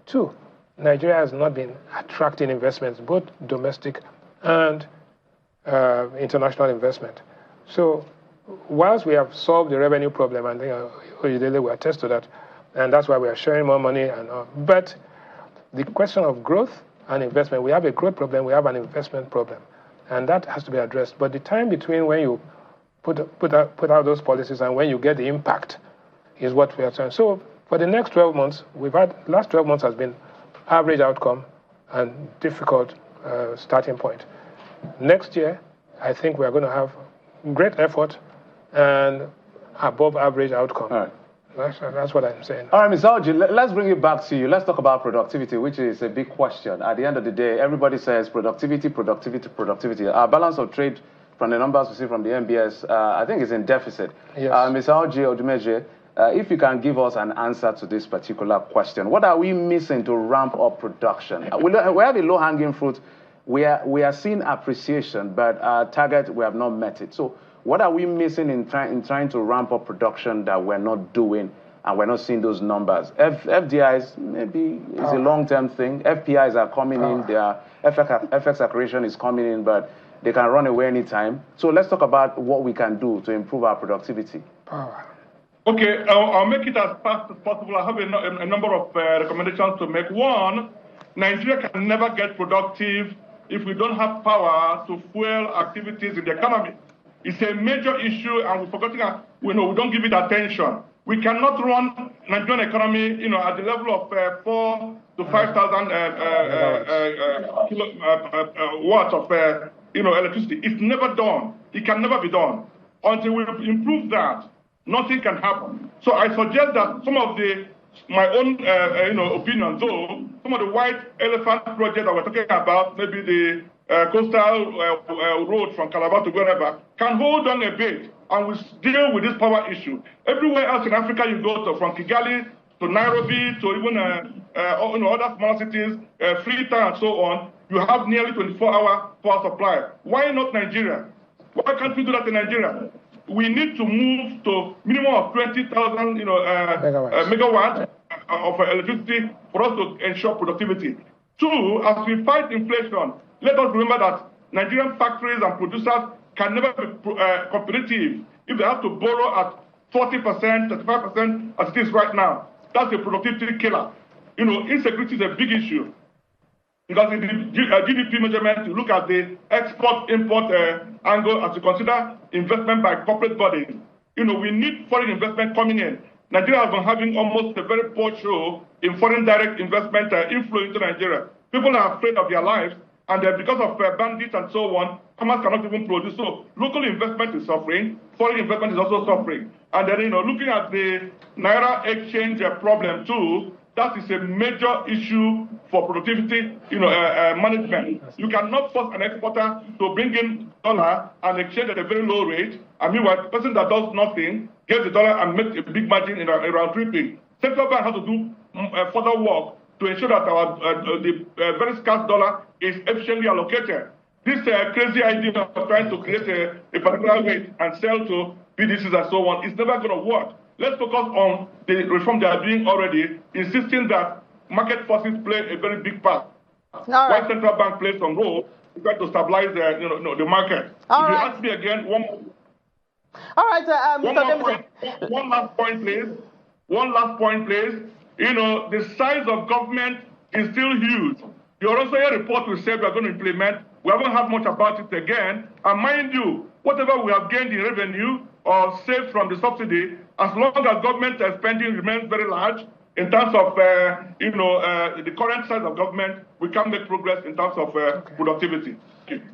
2, Nigeria has not been attracting investments, both domestic and international investment. So whilst we have solved the revenue problem, and Oyedele will attest to that, and that's why we are sharing more money, and but the question of growth and investment, we have a growth problem, we have an investment problem, and that has to be addressed. But the time between when you put out those policies and when you get the impact is what we are trying. So for the next 12 months, last 12 months has been average outcome and difficult starting point. Next year, I think we are going to have great effort and above average outcome. All right. That's what I'm saying. All right, Ms. Algie, let's bring it back to you. Let's talk about productivity, which is a big question. At the end of the day, everybody says productivity, productivity, productivity. Our balance of trade, from the numbers we see from the MBS, I think is in deficit. Yes. Ms. Algie Odumeje, if you can give us an answer to this particular question, what are we missing to ramp up production? We have a low-hanging fruit. We are seeing appreciation, but our target, we have not met it. So what are we missing in trying to ramp up production that we're not doing and we're not seeing those numbers? FDIs, maybe it's a long-term thing. FPIs are coming in. Their FX accretion is coming in, but they can run away anytime. So let's talk about what we can do to improve our productivity. Okay, I'll make it as fast as possible. I have a number of recommendations to make. One, Nigeria can never get productive if we don't have power to fuel activities in the economy. It's a major issue, and we're forgetting. We don't give it attention. We cannot run Nigerian economy, at the level of 4,000 to 5,000 watts of electricity. It's never done. It can never be done. Until we improve that, nothing can happen. So I suggest that some of my own opinion, though, some of the white elephant projects that we're talking about, maybe the coastal road from Calabar to wherever, can hold on a bit and we deal with this power issue. Everywhere else in Africa you go to, from Kigali to Nairobi to even other small cities, Freetown and so on, you have nearly 24-hour power supply. Why not Nigeria? Why can't we do that in Nigeria? We need to move to minimum of 20,000 megawatts of electricity for us to ensure productivity. 2, as we fight inflation, let us remember that Nigerian factories and producers can never be competitive if they have to borrow at 40%, 35% as it is right now. That's a productivity killer. Insecurity is a big issue. Because in the GDP measurement, you look at the export-import angle as you consider investment by corporate bodies. We need foreign investment coming in. Nigeria has been having almost a very poor show in foreign direct investment inflow into Nigeria. People are afraid of their lives, and because of bandits and so on, farmers cannot even produce. So local investment is suffering, foreign investment is also suffering. And then, looking at the Naira exchange problem too, that is a major issue for productivity, management. You cannot force an exporter to bring in dollar and exchange at a very low rate. And meanwhile, the person that does nothing gets the dollar and makes a big margin in around tripping. Central bank has to do further work to ensure that the very scarce dollar is efficiently allocated. This crazy idea of trying to create a particular rate and sell to BDCs and so on is never going to work. Let's focus on the reform they are doing already, insisting that market forces play a very big part. Why central bank plays some role to try to stabilize the market. If you ask me again, one last point, please. One last point, please. The size of government is still huge. The Orosaya report we said we are going to implement, we haven't heard much about it again. And mind you, whatever we have gained in revenue or saved from the subsidy, as long as government spending remains very large, in terms of the current size of government, we can make progress in terms of productivity.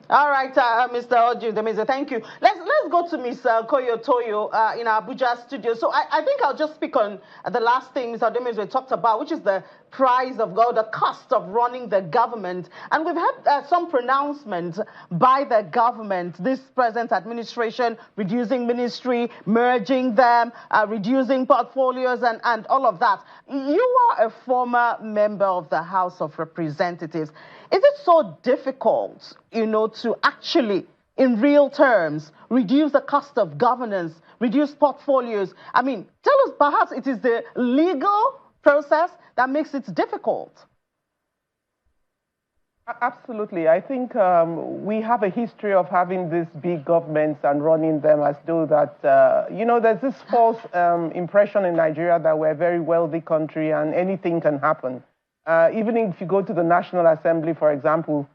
All right, Mr. Odumeje, thank you. Let's go to Ms. Koyo Toyo in our Abuja studio. So I think I'll just speak on the last thing Mr. Odumeje talked about, which is the price of gold, the cost of running the government. And we've had some pronouncements by the government, this present administration, reducing ministry, merging them, reducing portfolios and all of that. You are a former member of the House of Representatives. Is it so difficult, to actually in real terms, reduce the cost of governance, reduce portfolios? I mean, tell us, perhaps it is the legal process that makes it difficult. Absolutely. I think we have a history of having these big governments and running them as though that, there's this false impression in Nigeria that we're a very wealthy country and anything can happen. Even if you go to the National Assembly, for example,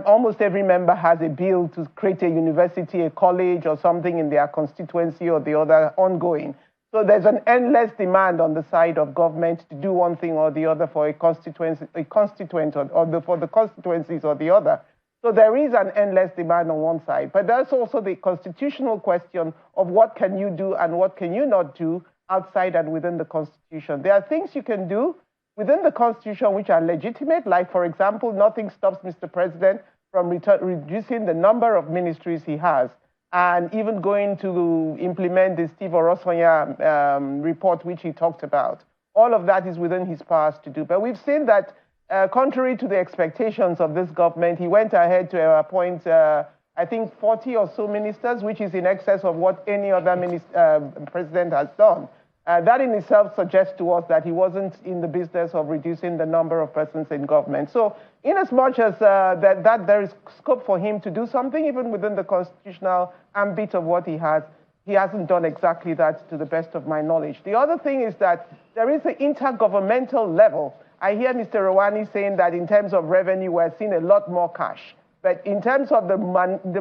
almost every member has a bill to create a university, a college, or something in their constituency or the other ongoing. So there's an endless demand on the side of government to do one thing or the other for a constituent or for the constituencies or the other. So there is an endless demand on one side, but there's also the constitutional question of what can you do and what can you not do outside and within the Constitution. There are things you can do within the Constitution which are legitimate, like, for example, nothing stops Mr. President from reducing the number of ministries he has, and even going to implement the Steve Orosonya report, which he talked about. All of that is within his powers to do. But we've seen that, contrary to the expectations of this government, he went ahead to appoint, I think, 40 or so ministers, which is in excess of what any other president has done. That in itself suggests to us that he wasn't in the business of reducing the number of persons in government. So in as much as that there is scope for him to do something, even within the constitutional ambit of what he has, he hasn't done exactly that to the best of my knowledge. The other thing is that there is an intergovernmental level. I hear Mr. Rouhani saying that in terms of revenue, we're seeing a lot more cash. But in terms of the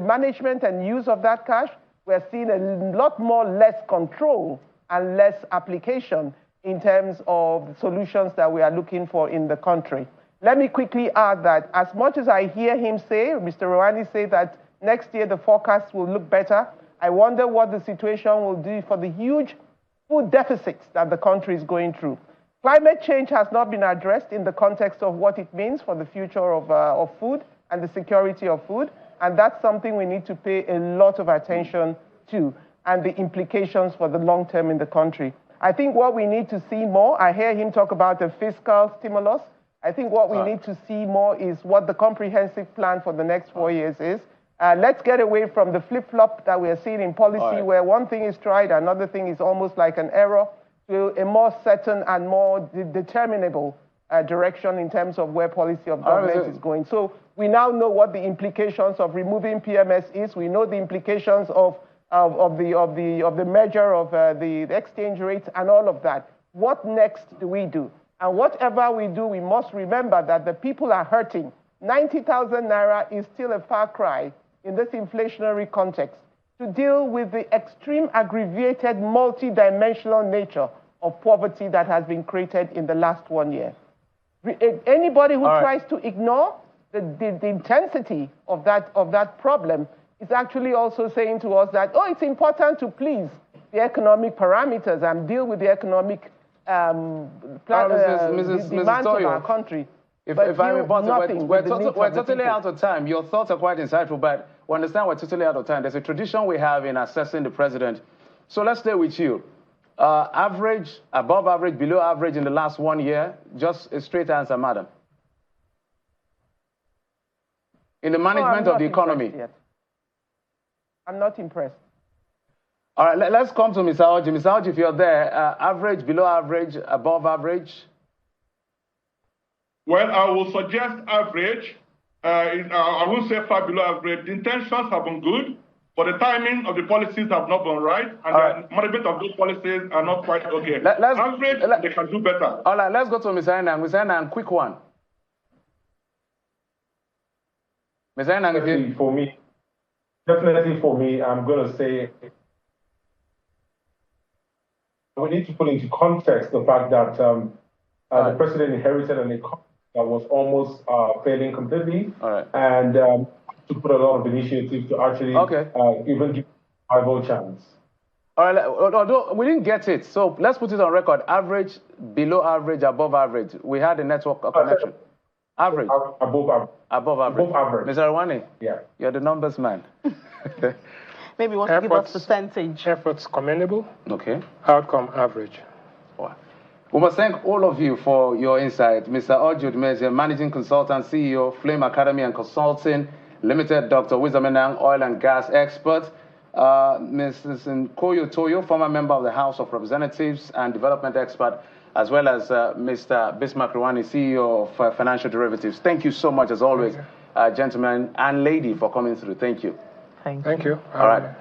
management and use of that cash, we're seeing a lot more less control and less application in terms of solutions that we are looking for in the country. Let me quickly add that as much as I hear him say, Mr. Rouhani say that next year the forecast will look better, I wonder what the situation will do for the huge food deficits that the country is going through. Climate change has not been addressed in the context of what it means for the future of food and the security of food, and that's something we need to pay a lot of attention to, and the implications for the long term in the country. I think what we need to see more, I hear him talk about the fiscal stimulus. I think what we need to see more is what the comprehensive plan for the next 4 years is. Let's get away from the flip-flop that we are seeing in policy, where one thing is tried, another thing is almost like an error, to a more certain and more determinable direction in terms of where policy of government is going. So we now know what the implications of removing PMS is. We know the implications of the measure of the exchange rate and all of that. What next do we do? And whatever we do, we must remember that the people are hurting. 90,000 naira is still a far cry in this inflationary context to deal with the extreme aggravated multi-dimensional nature of poverty that has been created in the last 1 year. Anybody who tries to ignore the intensity of that problem is actually also saying to us that, it's important to please the economic parameters and deal with the economic demands of our country. If I may bother, we're totally out of time. Your thoughts are quite insightful, but we understand we're totally out of time. There's a tradition we have in assessing the president. So let's stay with you. Average, above average, below average in the last 1 year? Just a straight answer, madam. In the management of the economy. I'm not impressed. All right, let's come to Mr. Orji. Mr. Orji, if you're there, average, below average, above average? Well, I will suggest average. I won't say far below average. The intentions have been good, but the timing of the policies have not been right, and the management of those policies are not quite okay. Average, they can do better. All right, let's go to Mr. Enang. Mr. Enang, quick one. Mr. Enang, Definitely for me, I'm going to say we need to put into context the fact that the president inherited an economy that was almost failing completely, and to put a lot of initiatives to actually even give a viable chance. All right, although we didn't get it, so let's put it on record. Average, below average, above average. We had a network connection. Average. Above average. Above average. Above average. Mr. Rouhani, yeah, you're the numbers man. Maybe you want to give us percentage. Efforts commendable. Okay. Outcome average. Wow. We must thank all of you for your insight. Mr. Orji Udumeze, Managing Consultant, CEO, Flame Academy and Consulting Limited, Dr. Wizaminang, oil and gas expert. Mrs. Nkoyo Toyo, former member of the House of Representatives and development expert, as well as Mr. Bismarck Rwani, CEO of Financial Derivatives. Thank you so much, as always, gentlemen and lady, for coming through. Thank you. Thank you. All right.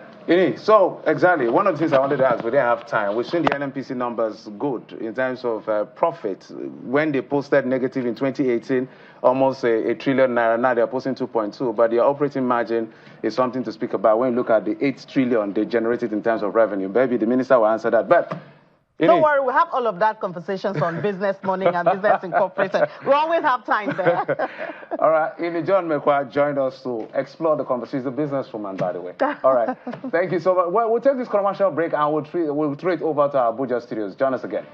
So, exactly, one of the things I wanted to ask, we didn't have time. We've seen the NNPC numbers good in terms of profit. When they posted negative in 2018, almost a trillion naira, now they're posting 2.2, but their operating margin is something to speak about when you look at the 8 trillion they generated in terms of revenue. Maybe the minister will answer that. But don't worry, we have all of that conversations on Business Morning and Business Incorporated. We always have time there. All right, John Mekwa joined us to explore the conversation. He's a businesswoman, by the way. All right, thank you so much. Well, we'll take this commercial break and we'll throw it over to our Abuja studios. Join us again.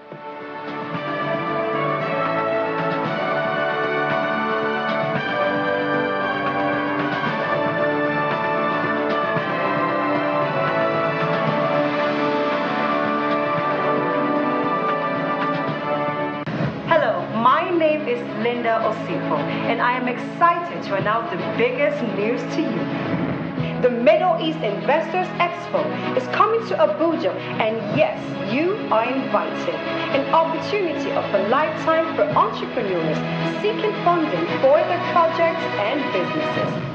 Is Linda Osifo, and I am excited to announce the biggest news to you. The Middle East Investors Expo is coming to Abuja, and yes, you are invited. An opportunity of a lifetime for entrepreneurs seeking funding for their projects and businesses.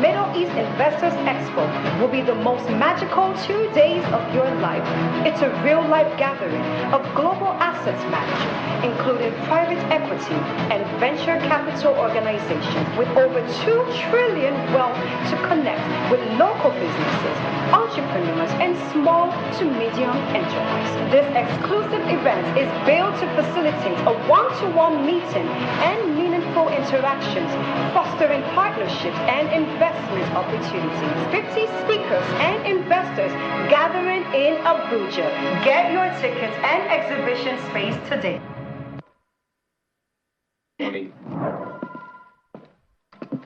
Middle East Investors Expo will be the most magical 2 days of your life. It's a real-life gathering of global assets managers, including private equity and venture capital organizations with over 2 trillion wealth to connect with local businesses, entrepreneurs, and small to medium enterprises. This exclusive event is built to facilitate a one-to-one meeting and meaningful interactions, fostering partnerships and investment opportunities. 50 speakers and investors gathering in Abuja. Get your tickets and exhibition space today.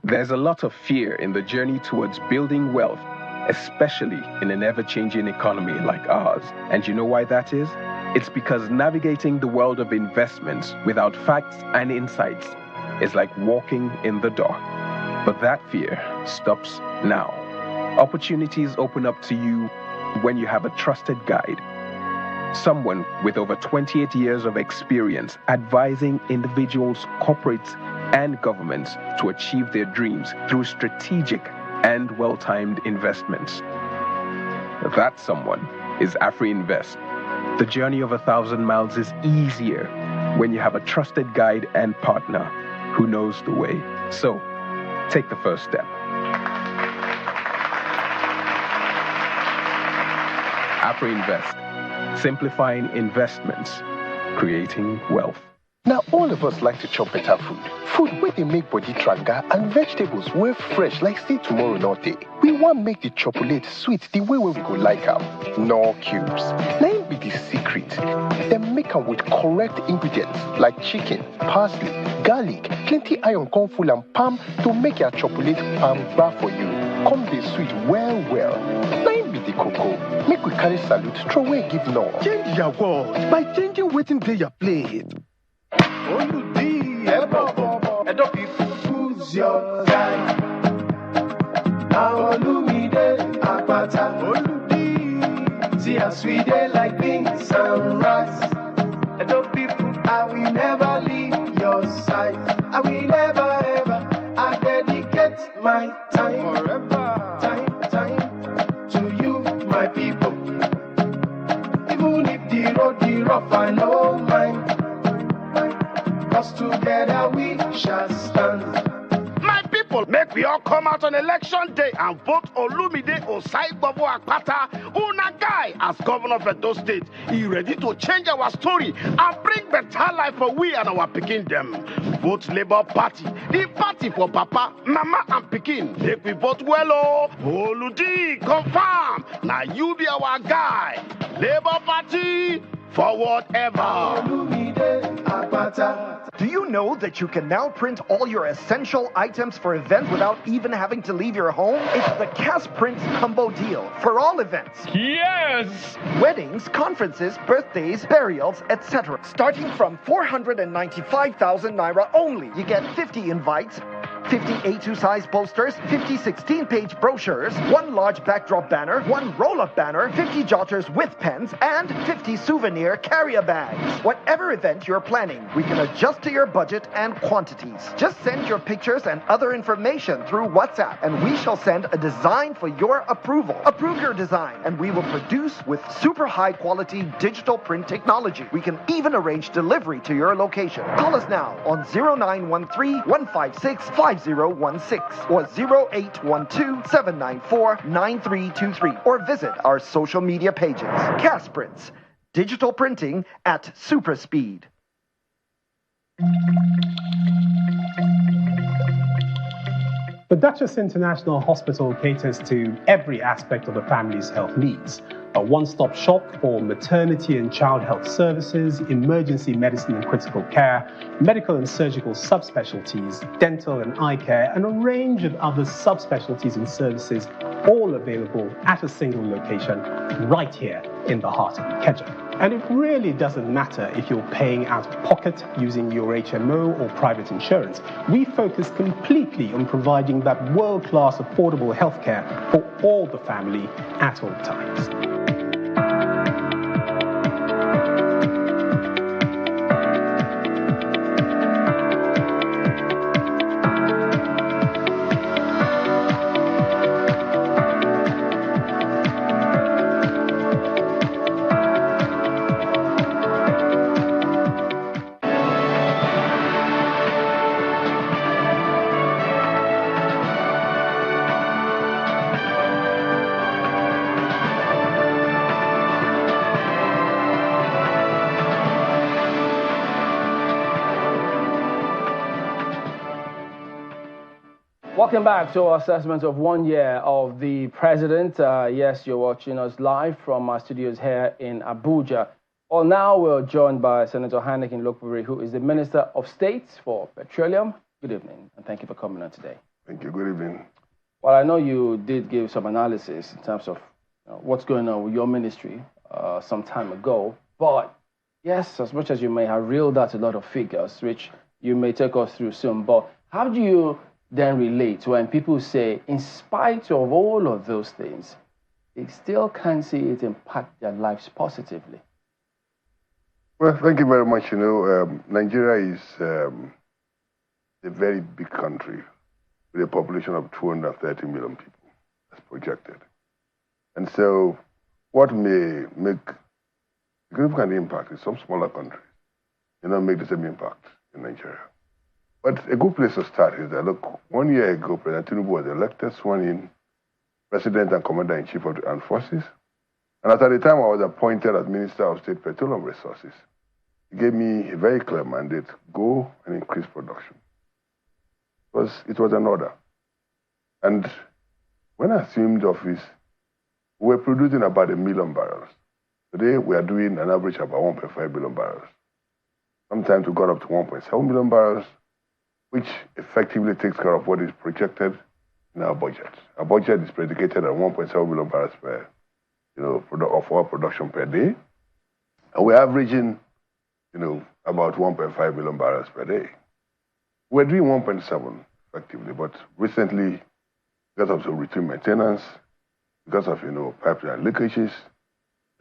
There's a lot of fear in the journey towards building wealth, especially in an ever-changing economy like ours. And you know why that is? It's because navigating the world of investments without facts and insights is like walking in the dark. But that fear stops now. Opportunities open up to you when you have a trusted guide. Someone with over 28 years of experience advising individuals, corporates, and governments to achieve their dreams through strategic and well-timed investments. That someone is AfriInvest. The journey of 1,000 miles is easier when you have a trusted guide and partner who knows the way. So, take the first step. AfriInvest, simplifying investments, creating wealth. Now, all of us like to chop better food. Food where they make body tranga and vegetables where fresh like say tomorrow not day. We want to make the chocolate sweet the way we go like them. No cubes. Let be the secret. Then make them with correct ingredients like chicken, parsley, garlic, plenty iron corn full and palm to make your chocolate palm bar for you. Come the sweet well. Let be the cocoa. Make we carry salute, throw away give no. Change your world by changing waiting day your plate. Choose your time. Now Olumide Akpata. See as we dey like beans and rice. I will never leave your side. I will never ever. I dedicate my time forever. Time to you, my people. Even if the road is rough, I know mine. Cause together we shall stand. My people, make we all come out on election day and vote Olumide Osaigbavo Akpata, Una guy, as governor of Edo State. He ready to change our story and bring better life for we and our pikin them. Vote Labour Party, the party for Papa, Mama and pikin. Make we vote well, oh. Oludi, confirm. Now you be our guy. Labour Party, forward ever. Do you know that you can now print all your essential items for events without even having to leave your home? It's the Cash Print Combo Deal for all events. Yes! Weddings, conferences, birthdays, burials, etc. Starting from 495,000 naira only. You get 50 invites, 50 A2 size posters, 50 16-page brochures, 1 large backdrop banner, 1 roll-up banner, 50 jotters with pens, and 50 souvenir carrier bags. Whatever event you're planning, we can adjust to your budget and quantities. Just send your pictures and other information through WhatsApp, and we shall send a design for your approval. Approve your design, and we will produce with super high-quality digital print technology. We can even arrange delivery to your location. Call us now on 0913-156-5016 or 0812-794-9323 or visit our social media pages. Cast Prints, digital printing at super speed. The Duchess International Hospital caters to every aspect of the family's health needs. A one-stop shop for maternity and child health services, emergency medicine and critical care, medical and surgical subspecialties, dental and eye care, and a range of other subspecialties and services, all available at a single location right here in the heart of Ikeja. And it really doesn't matter if you're paying out of pocket using your HMO or private insurance. We focus completely on providing that world-class affordable healthcare for all the family at all times. Welcome back to our assessment of 1 year of the president. Yes, you're watching us live from our studios here in Abuja. Well, now we're joined by Senator Heineken Lokburi, who is the Minister of State for Petroleum. Good evening, and thank you for coming on today. Thank you. Good evening. Well, I know you did give some analysis in terms of what's going on with your ministry some time ago, but yes, as much as you may have reeled out a lot of figures, which you may take us through soon, but how do you then relate when people say, in spite of all of those things, they still can't see it impact their lives positively? Well, thank you very much. Nigeria is a very big country with a population of 230 million people, as projected. And so what may make significant impact in some smaller countries may not make the same impact in Nigeria. But a good place to start is that, look, 1 year ago, President Tinubu was elected, sworn in President and Commander-in-Chief of the Armed Forces. And at the time I was appointed as Minister of State Petroleum Resources, he gave me a very clear mandate: go and increase production. It was an order. And when I assumed office, we were producing about 1 million barrels. Today, we are doing an average of about 1.5 billion barrels. Sometimes we got up to 1.7 million barrels, which effectively takes care of what is projected in our budget. Our budget is predicated at 1.7 million barrels per, of oil production per day. And we're averaging, about 1.5 million barrels per day. We're doing 1.7 effectively, but recently, because of some routine maintenance, because of, pipeline leakages,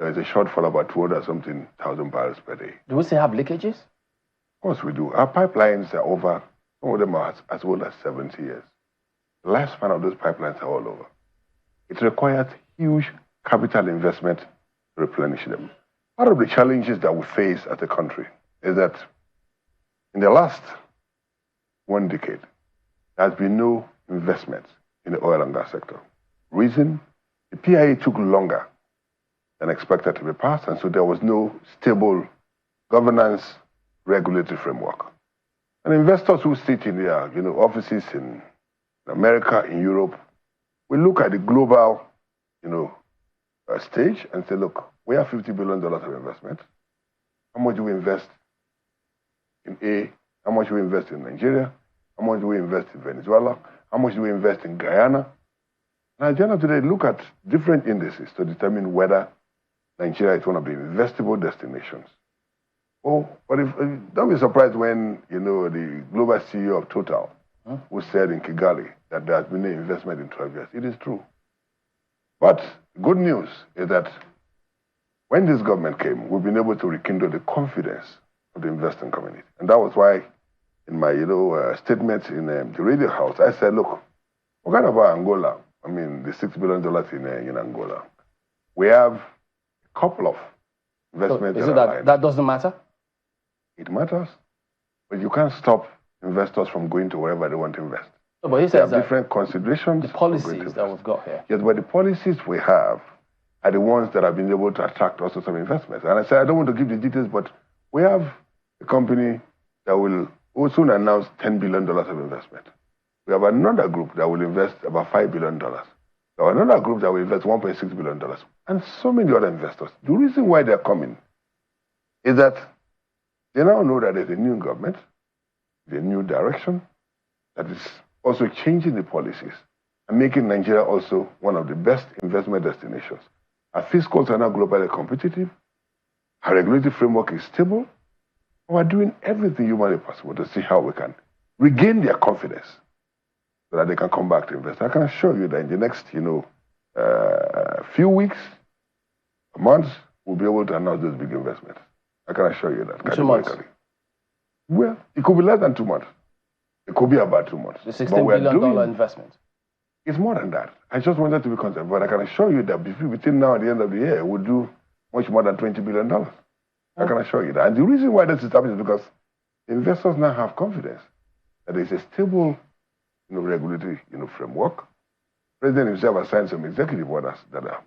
there is a shortfall about 200-something thousand barrels per day. Do we still have leakages? Of course we do. Our pipelines are over, some of them are as old as 70 years. The lifespan of those pipelines are all over. It requires huge capital investment to replenish them. Part of the challenges that we face as a country is that in the last 1 decade, there has been no investment in the oil and gas sector. Reason? The PIA took longer than expected to be passed, and so there was no stable governance regulatory framework. And investors who sit in their offices in America, in Europe, will look at the global stage and say, look, we have $50 billion of investment. How much do we invest in A? How much do we invest in Nigeria? How much do we invest in Venezuela? How much do we invest in Guyana? And at the end of the day, look at different indices to determine whether Nigeria is one of the investable destinations. Oh, but don't be surprised when, the global CEO of Total who said in Kigali that there has been an investment in 12 years. It is true. But good news is that when this government came, we've been able to rekindle the confidence of the investing community. And that was why in my statement in the radio house, I said, look, forget about Angola. I mean, the $6 billion in Angola. We have a couple of investments. So is it that doesn't matter? It matters. But you can't stop investors from going to wherever they want to invest. No, but he There says are different considerations. the policies that we've got here. Yes, but the policies we have are the ones that have been able to attract also some investments. And I said, I don't want to give the details, but we have a company that will soon announce $10 billion of investment. We have another group that will invest about $5 billion. We have another group that will invest $1.6 billion. And so many other investors. The reason why they're coming is that they now know that there's a new government, the new direction that is also changing the policies and making Nigeria also one of the best investment destinations. Our fiscals are now globally competitive. Our regulatory framework is stable. We're doing everything humanly possible to see how we can regain their confidence so that they can come back to invest. I can assure you that in the next, few weeks, months, we'll be able to announce those big investments. I can assure you that. 2 months. Well, it could be less than 2 months. It could be about 2 months. The $16 billion investment. It's more than that. I just wanted to be concerned, but I can assure you that between now and the end of the year, we'll do much more than $20 billion. I can assure you that. And the reason why this is happening is because investors now have confidence that there's a stable, regulatory, framework. The President himself has signed some executive orders that are,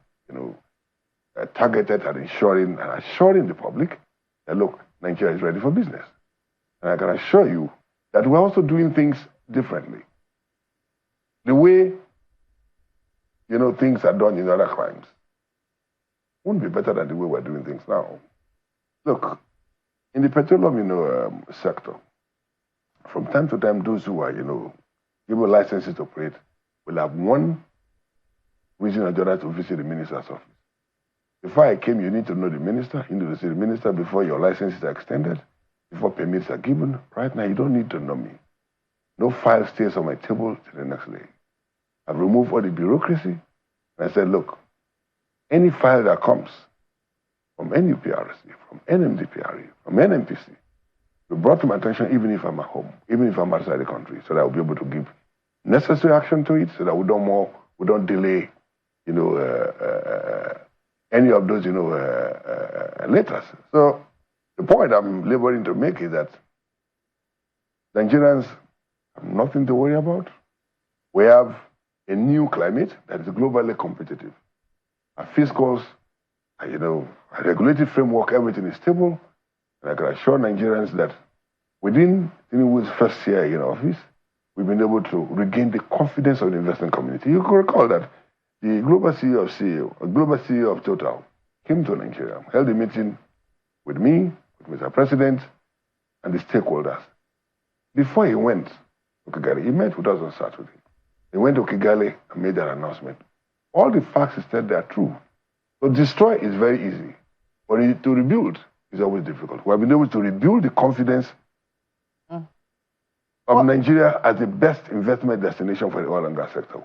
targeted at ensuring and assuring the public that, look, Nigeria is ready for business. And I can assure you that we're also doing things differently. The way, things are done in other crimes won't be better than the way we're doing things now. Look, in the petroleum, sector, from time to time, those who are, given licenses to operate will have one reason or the other to visit the minister's office. Before I came, you need to know the minister. You need to see the minister before your licenses are extended, before permits are given. Right now, you don't need to know me. No file stays on my table till the next day. I've removed all the bureaucracy. And I said, look, any file that comes from NUPRC, from NMDPRE, from NMPC, be brought to my attention even if I'm at home, even if I'm outside the country, so that I'll be able to give necessary action to it, so that we don't delay, any of those, letters. So the point I'm laboring to make is that Nigerians have nothing to worry about. We have a new climate that is globally competitive. Our fiscals, our regulatory framework, everything is stable. And I can assure Nigerians that within Tinubu's first year in office, we've been able to regain the confidence of the investment community. You can recall that the global CEO of Total came to Nigeria, held a meeting with me, with Mr. President, and the stakeholders. Before he went to Kigali, he met with us on Saturday. He went to Kigali and made that announcement. All the facts he said they are true. To destroy is very easy, but to rebuild is always difficult. We have been able to rebuild the confidence of Nigeria as the best investment destination for the oil and gas sector.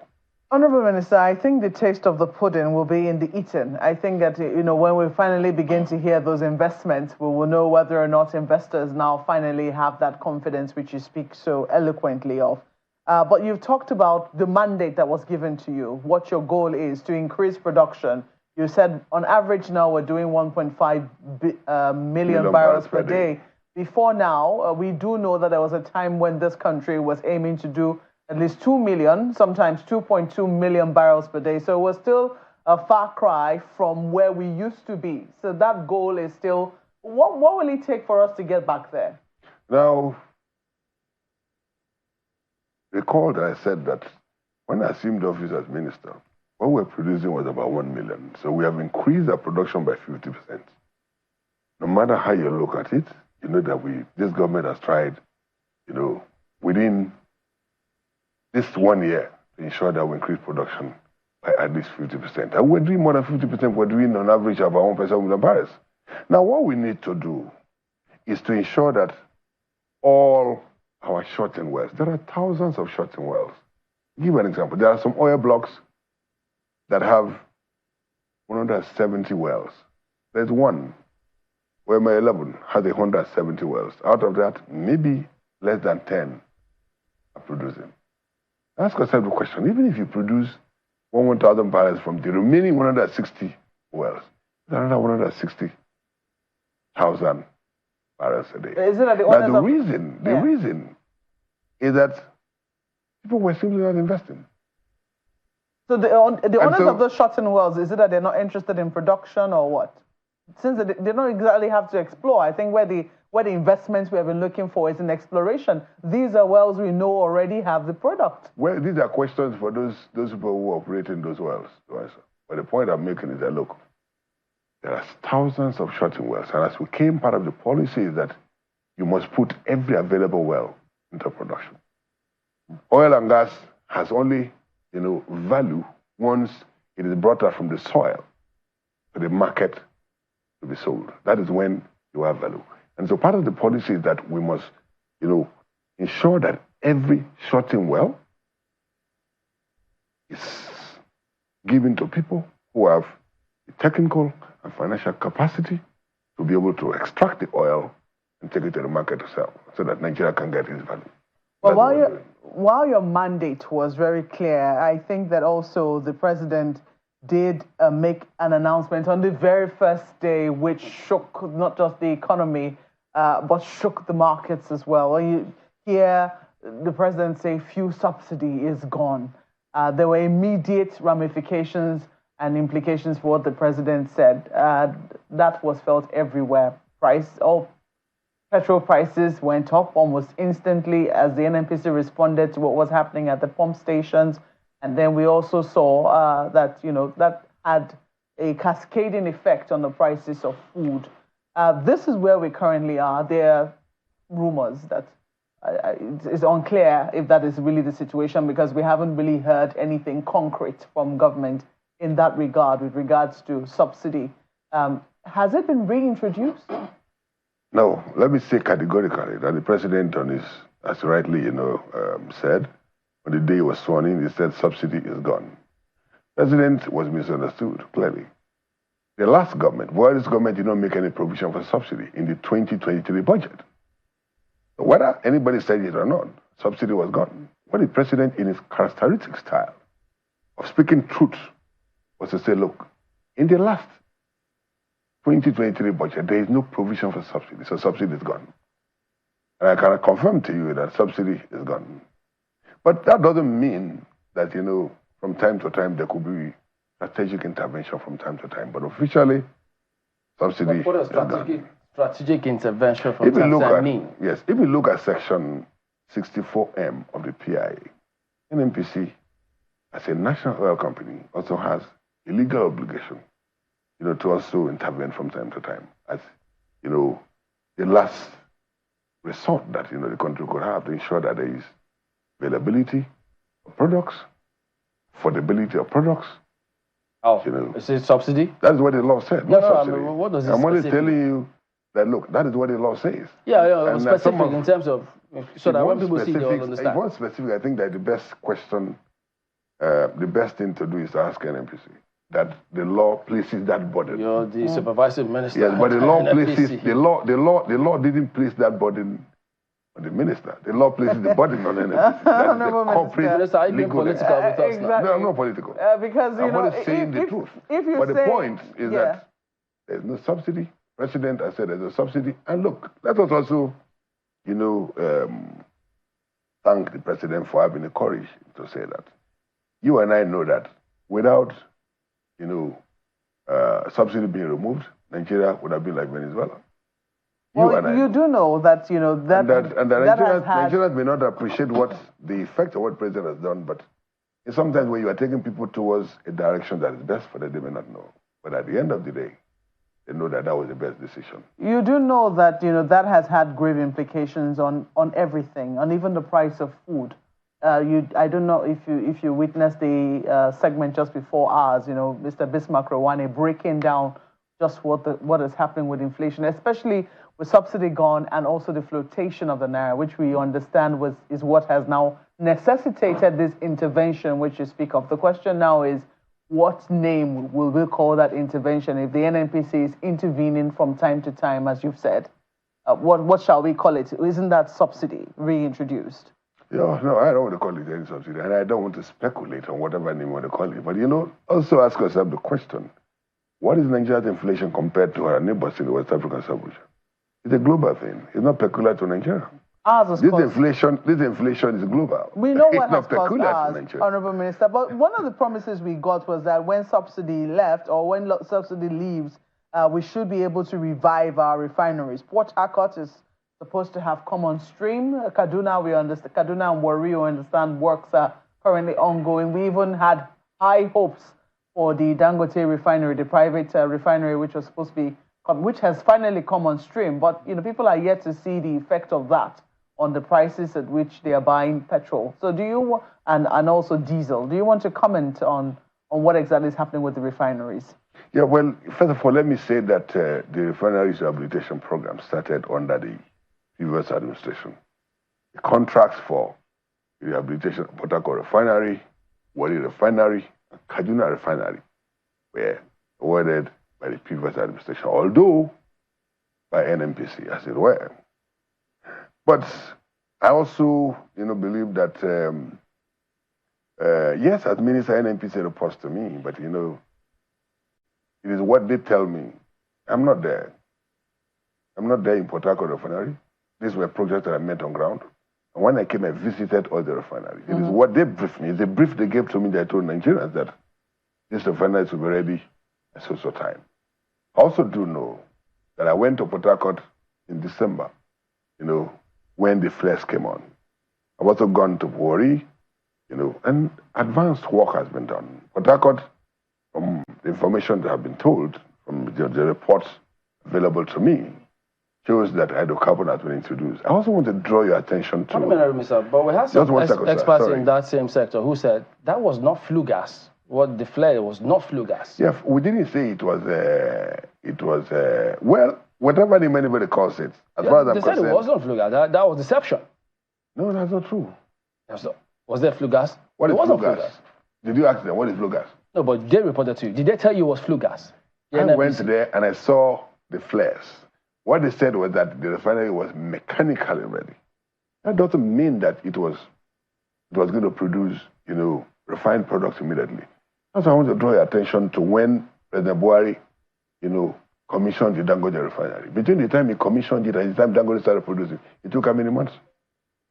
Honorable Minister, I think the taste of the pudding will be in the eating. I think that, when we finally begin to hear those investments, we will know whether or not investors now finally have that confidence which you speak so eloquently of. But you've talked about the mandate that was given to you, what your goal is to increase production. You said on average now we're doing 1.5 million barrels per day. Before now, we do know that there was a time when this country was aiming to do at least 2 million, sometimes 2.2 million barrels per day. So we're still a far cry from where we used to be. So that goal is still, what will it take for us to get back there? Now, recall that I said that when I assumed office as minister, what we're producing was about 1 million. So we have increased our production by 50%. No matter how you look at it, you know that this government has tried, within this 1 year to ensure that we increase production by at least 50%. And we're doing more than 50%. We're doing on average about 1.7 million barrels. Now, what we need to do is to ensure that all our short-term wells. There are thousands of short-term wells. I'll give you an example. There are some oil blocks that have 170 wells. There's one where my 11 has 170 wells. Out of that, maybe less than 10 are producing. Ask yourself the question, even if you produce 1,000 barrels from the remaining 160 wells, there are another 160,000 barrels a day. Is it that the reason is that people were simply not investing. So the owners of those short-term wells, is it that they're not interested in production or what? Since they don't exactly have to explore, I think where the investments we have been looking for is in exploration. These are wells we know already have the product. Well, these are questions for those people who operate in those wells to answer. But the point I'm making is that, look, there are thousands of short-term wells, and as we came, part of the policy is that you must put every available well into production. Oil and gas has only, value once it is brought out from the soil to the market to be sold. That is when you have value. And so part of the policy is that we must, ensure that every short-term well is given to people who have the technical and financial capacity to be able to extract the oil and take it to the market to sell so that Nigeria can get its value. Well, while your mandate was very clear, I think that also the president did make an announcement on the very first day, which shook not just the economy, but shook the markets as well. When you hear the president say fuel subsidy is gone, there were immediate ramifications and implications for what the president said. That was felt everywhere. Petrol prices went up almost instantly as the NNPC responded to what was happening at the pump stations. And then we also saw that, that had a cascading effect on the prices of food. This is where we currently are. There are rumors that it's unclear if that is really the situation because we haven't really heard anything concrete from government in that regard with regards to subsidy. Has it been reintroduced? No, let me say categorically that the president as rightly, said, on the day he was sworn in, he said subsidy is gone. President was misunderstood, clearly. The last government, Buhari's government, did not make any provision for subsidy in the 2023 budget. So whether anybody said it or not, subsidy was gone. What the president, in his characteristic style of speaking truth, was to say, look, in the last 2023 budget, there is no provision for subsidy, so subsidy is gone. And I can confirm to you that subsidy is gone. But that doesn't mean that, from time to time, there could be strategic intervention from time to time. But officially, subsidy what does strategic intervention from time to time mean? Yes, if you look at Section 64M of the PIA, NNPC, as a national oil company, also has a legal obligation, to also intervene from time to time. As, the last resort that, the country could have to ensure that there is availability of products, affordability of products. Is it subsidy? That's what the law said. No, I mean, what does it I'm only telling you that, look, that is what the law says. Yeah, specific in terms of, so that when people see, they all understand. If you want specific, I think that the best question, the best thing to do is to ask NNPC. That the law places that burden. You're the supervisory minister. Yes, but the law places the law didn't place that burden on the minister. The law places the burden on NNPC. That's the corporate legal political with us now. No, I'm not political. Because I'm only saying the truth. But the point is that there's no subsidy. President, I said there's no subsidy. And look, let us also, thank the president for having the courage to say that. You and I know that without subsidy being removed, Nigeria would have been like Venezuela. You do know that, Nigerians may not appreciate the effect of what the president has done, but sometimes when you are taking people towards a direction that is best for them, they may not know. But at the end of the day, they know that was the best decision. You do know that, that has had grave implications on everything, on even the price of food. I don't know if you witnessed the segment just before ours, Mr. Bismarck Rawane breaking down just what is happening with inflation, especially with subsidy gone and also the flotation of the naira, which we understand is what has now necessitated this intervention which you speak of. The question now is, what name will we call that intervention if the NNPC is intervening from time to time, as you've said? What shall we call it? Isn't that subsidy reintroduced? Yeah, no, I don't want to call it any subsidy, and I don't want to speculate on whatever name you want to call it. But, you know, also ask yourself the question, what is Nigeria's inflation compared to our neighbors in the West African sub-region? It's a global thing. It's not peculiar to Nigeria. This inflation is global. We know what it's has not peculiar to caused Nigeria. Honorable Minister, but one of the promises we got was that when subsidy left or when subsidy leaves, we should be able to revive our refineries. Port Harcourt is supposed to have come on stream. Kaduna, we understand. Kaduna and Warri, we understand works are currently ongoing. We even had high hopes for the Dangote refinery, the private refinery, which was supposed to be, which has finally come on stream. But you know, people are yet to see the effect of that on the prices at which they are buying petrol. So do you, and also diesel, do you want to comment on what exactly is happening with the refineries? Yeah, well, first of all, let me say that the refineries rehabilitation program started under the previous administration. The contracts for rehabilitation of Port Harcourt Refinery, Warri Refinery, and Kaduna Refinery were awarded by the previous administration, although by NNPC, as it were. But I also, you know, believe that, yes, as Minister NNPC reports to me, but, you know, it is what they tell me. I'm not there. I'm not there in Port Harcourt Refinery. These were projects that I met on ground. And when I came, I visited all the refineries. It is what they briefed me. It's a brief they gave to me that I told Nigerians that this refinery will be ready at so time. I also do know that I went to Port Harcourt in December, you know, when the flares came on. I've also gone to Warri, you know, and advanced work has been done. Port Harcourt, from the information that I've been told, from the reports available to me, shows that hydrocarbon has been introduced. I also want to draw your attention to... But we have some experts in that same sector who said that was not flue gas. What the flare was not flue gas. Yeah, we didn't say it was, well, whatever name anybody calls it. As far as I'm concerned, they said it wasn't flue gas. That was deception. No, that's not true. Was there flue gas? What is flue gas? Did you ask them what is flue gas? No, but they reported to you. Did they tell you it was flue gas? I went there and I saw the flares. What they said was that the refinery was mechanically ready. That doesn't mean that it was going to produce, you know, refined products immediately. That's why I want to draw your attention to when President Buhari, you know, commissioned the Dangote refinery. Between the time he commissioned it and the time Dangote started producing, it took how many months?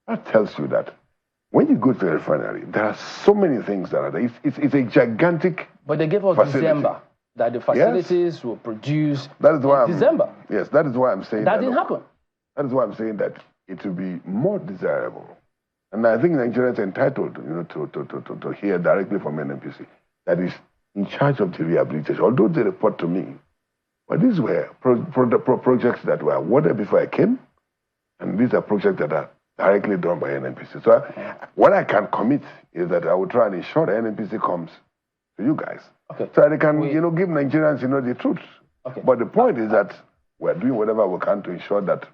That tells you that when you go to a refinery, there are so many things that are there. It's a gigantic But they gave us facility. December that the facilities will produce that is why December. Yes, that is why I'm saying that didn't happen. That is why I'm saying that it will be more desirable. And I think Nigerians are entitled, you know, to hear directly from NNPC that is in charge of the rehabilitation. Although they report to me, but these were projects that were awarded before I came, and these are projects that are directly done by NNPC. So what I can commit is that I will try and ensure that NNPC comes to you guys, so they can, you know, give Nigerians, you know, the truth. But the point is that we're doing whatever we can to ensure that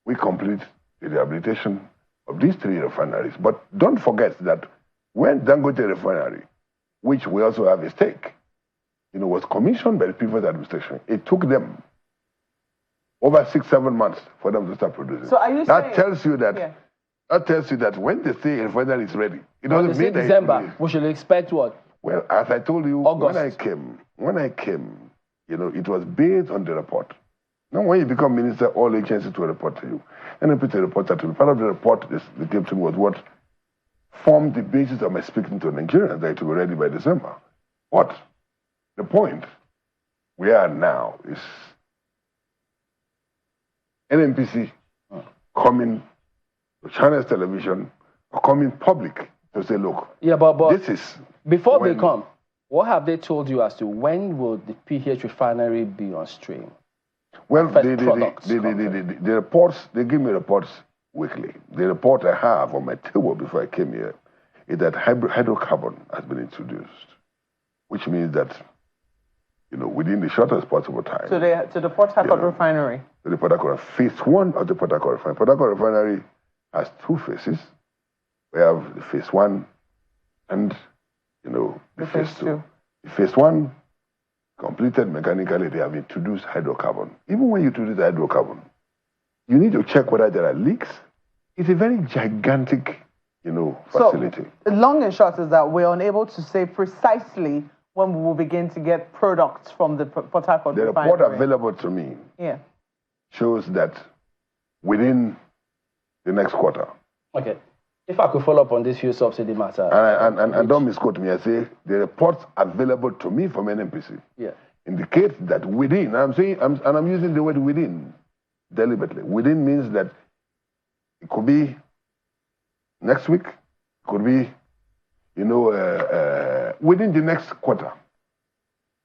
we complete the rehabilitation of these 3 refineries. But don't forget that when Dangote Refinery, which we also have a stake, you know, was commissioned by the previous administration, it took them over 6-7 months for them to start producing. So are you that saying, tells you that that tells you that when they say a refinery is ready, it doesn't mean that December. We should expect what? Well, as I told you, August. when I came, you know, it was based on the report. Now, when you become minister, all agencies will report to you. And I put a report to me. Part of the report that came to me was what formed the basis of my speaking to Nigerians that it will be ready by December. What? The point we are now is NNPC coming to China's television or coming public to say, look, but this is... Before they come, what have they told you as to when will the PH refinery be on stream? Well, the reports, they give me reports weekly. The report I have on my table before I came here is that hydrocarbon has been introduced, which means that within the shortest possible time. To the Port Harcourt refinery. To the Port Harcourt, phase 1 of the Port Harcourt refinery. Port Harcourt refinery has 2 phases. We have the phase 1 and, the phase 2. The phase 1 completed mechanically. They have introduced hydrocarbon. Even when you introduce hydrocarbon, you need to check whether there are leaks. It's a very gigantic, facility. So, long and short is that we're unable to say precisely when we will begin to get products from the Port Harcourt refinery. The report available to me shows that within the next quarter. Okay. If I could follow up on this fuel subsidy matter. And don't misquote me. I say the reports available to me from NNPC indicate that within, I'm using the word within deliberately. Within means that it could be next week, it could be, within the next quarter.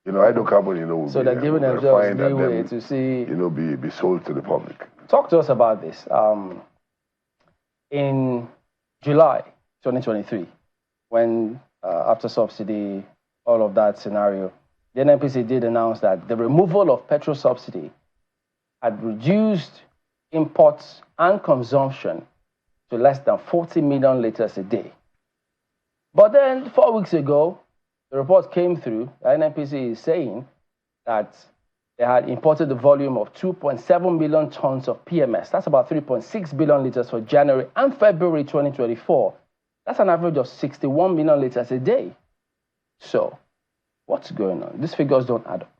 Hydrocarbon, so they're giving themselves leeway to see, be sold to the public. Talk to us about this. In July 2023, when after subsidy, all of that scenario, the NNPC did announce that the removal of petrol subsidy had reduced imports and consumption to less than 40 million liters a day. But then 4 weeks ago, the report came through. The NNPC is saying that they had imported the volume of 2.7 million tons of PMS. That's about 3.6 billion liters for January and February 2024. That's an average of 61 million liters a day. So, what's going on? These figures don't add up.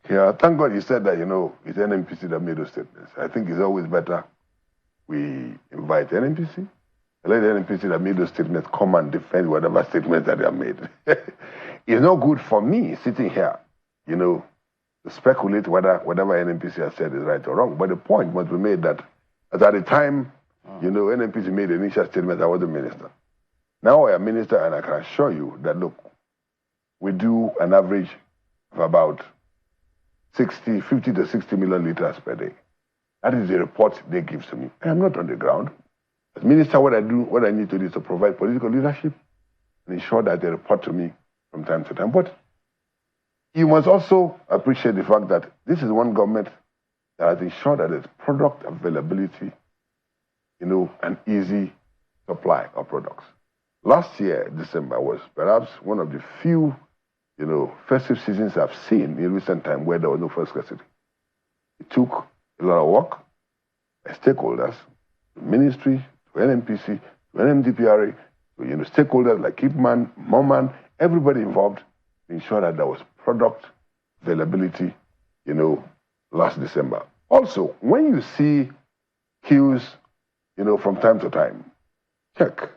Yeah, thank God you said that, it's NNPC that made those statements. I think it's always better we invite NNPC, let the NNPC that made those statements come and defend whatever statements that they have made. It's not good for me sitting here, to speculate whether whatever NNPC has said is right or wrong. But the point must be made that at the time, NNPC made the initial statement, I was the minister. Now I am minister, and I can assure you that, look, we do an average of about 50 to 60 million liters per day. That is the report they give to me. I am not on the ground. As minister, what I need to do is to provide political leadership and ensure that they report to me from time to time. But you must also appreciate the fact that this is one government that has ensured that there's product availability, an easy supply of products. Last year, December, was perhaps one of the few, festive seasons I've seen in recent time where there was no fuel scarcity. It took a lot of work by stakeholders, the ministry, to NNPC, to NMDPRA, to stakeholders like Kipman, Moman, everybody involved to ensure that there was product availability, last December. Also, when you see queues, from time to time, check.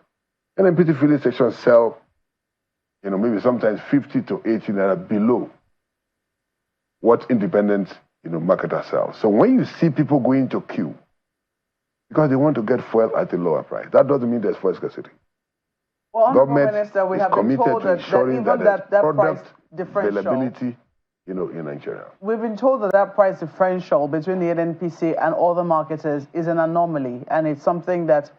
NNPC filling stations sell, maybe sometimes 50 to 80 naira below what independent, marketers sell. So when you see people going to queue because they want to get fuel at a lower price, that doesn't mean there's fuel scarcity. Well, government Minister, we is have been committed told to that ensuring even that that product price differential, availability, in Nigeria. We've been told that price differential between the NNPC and other marketers is an anomaly, and it's something that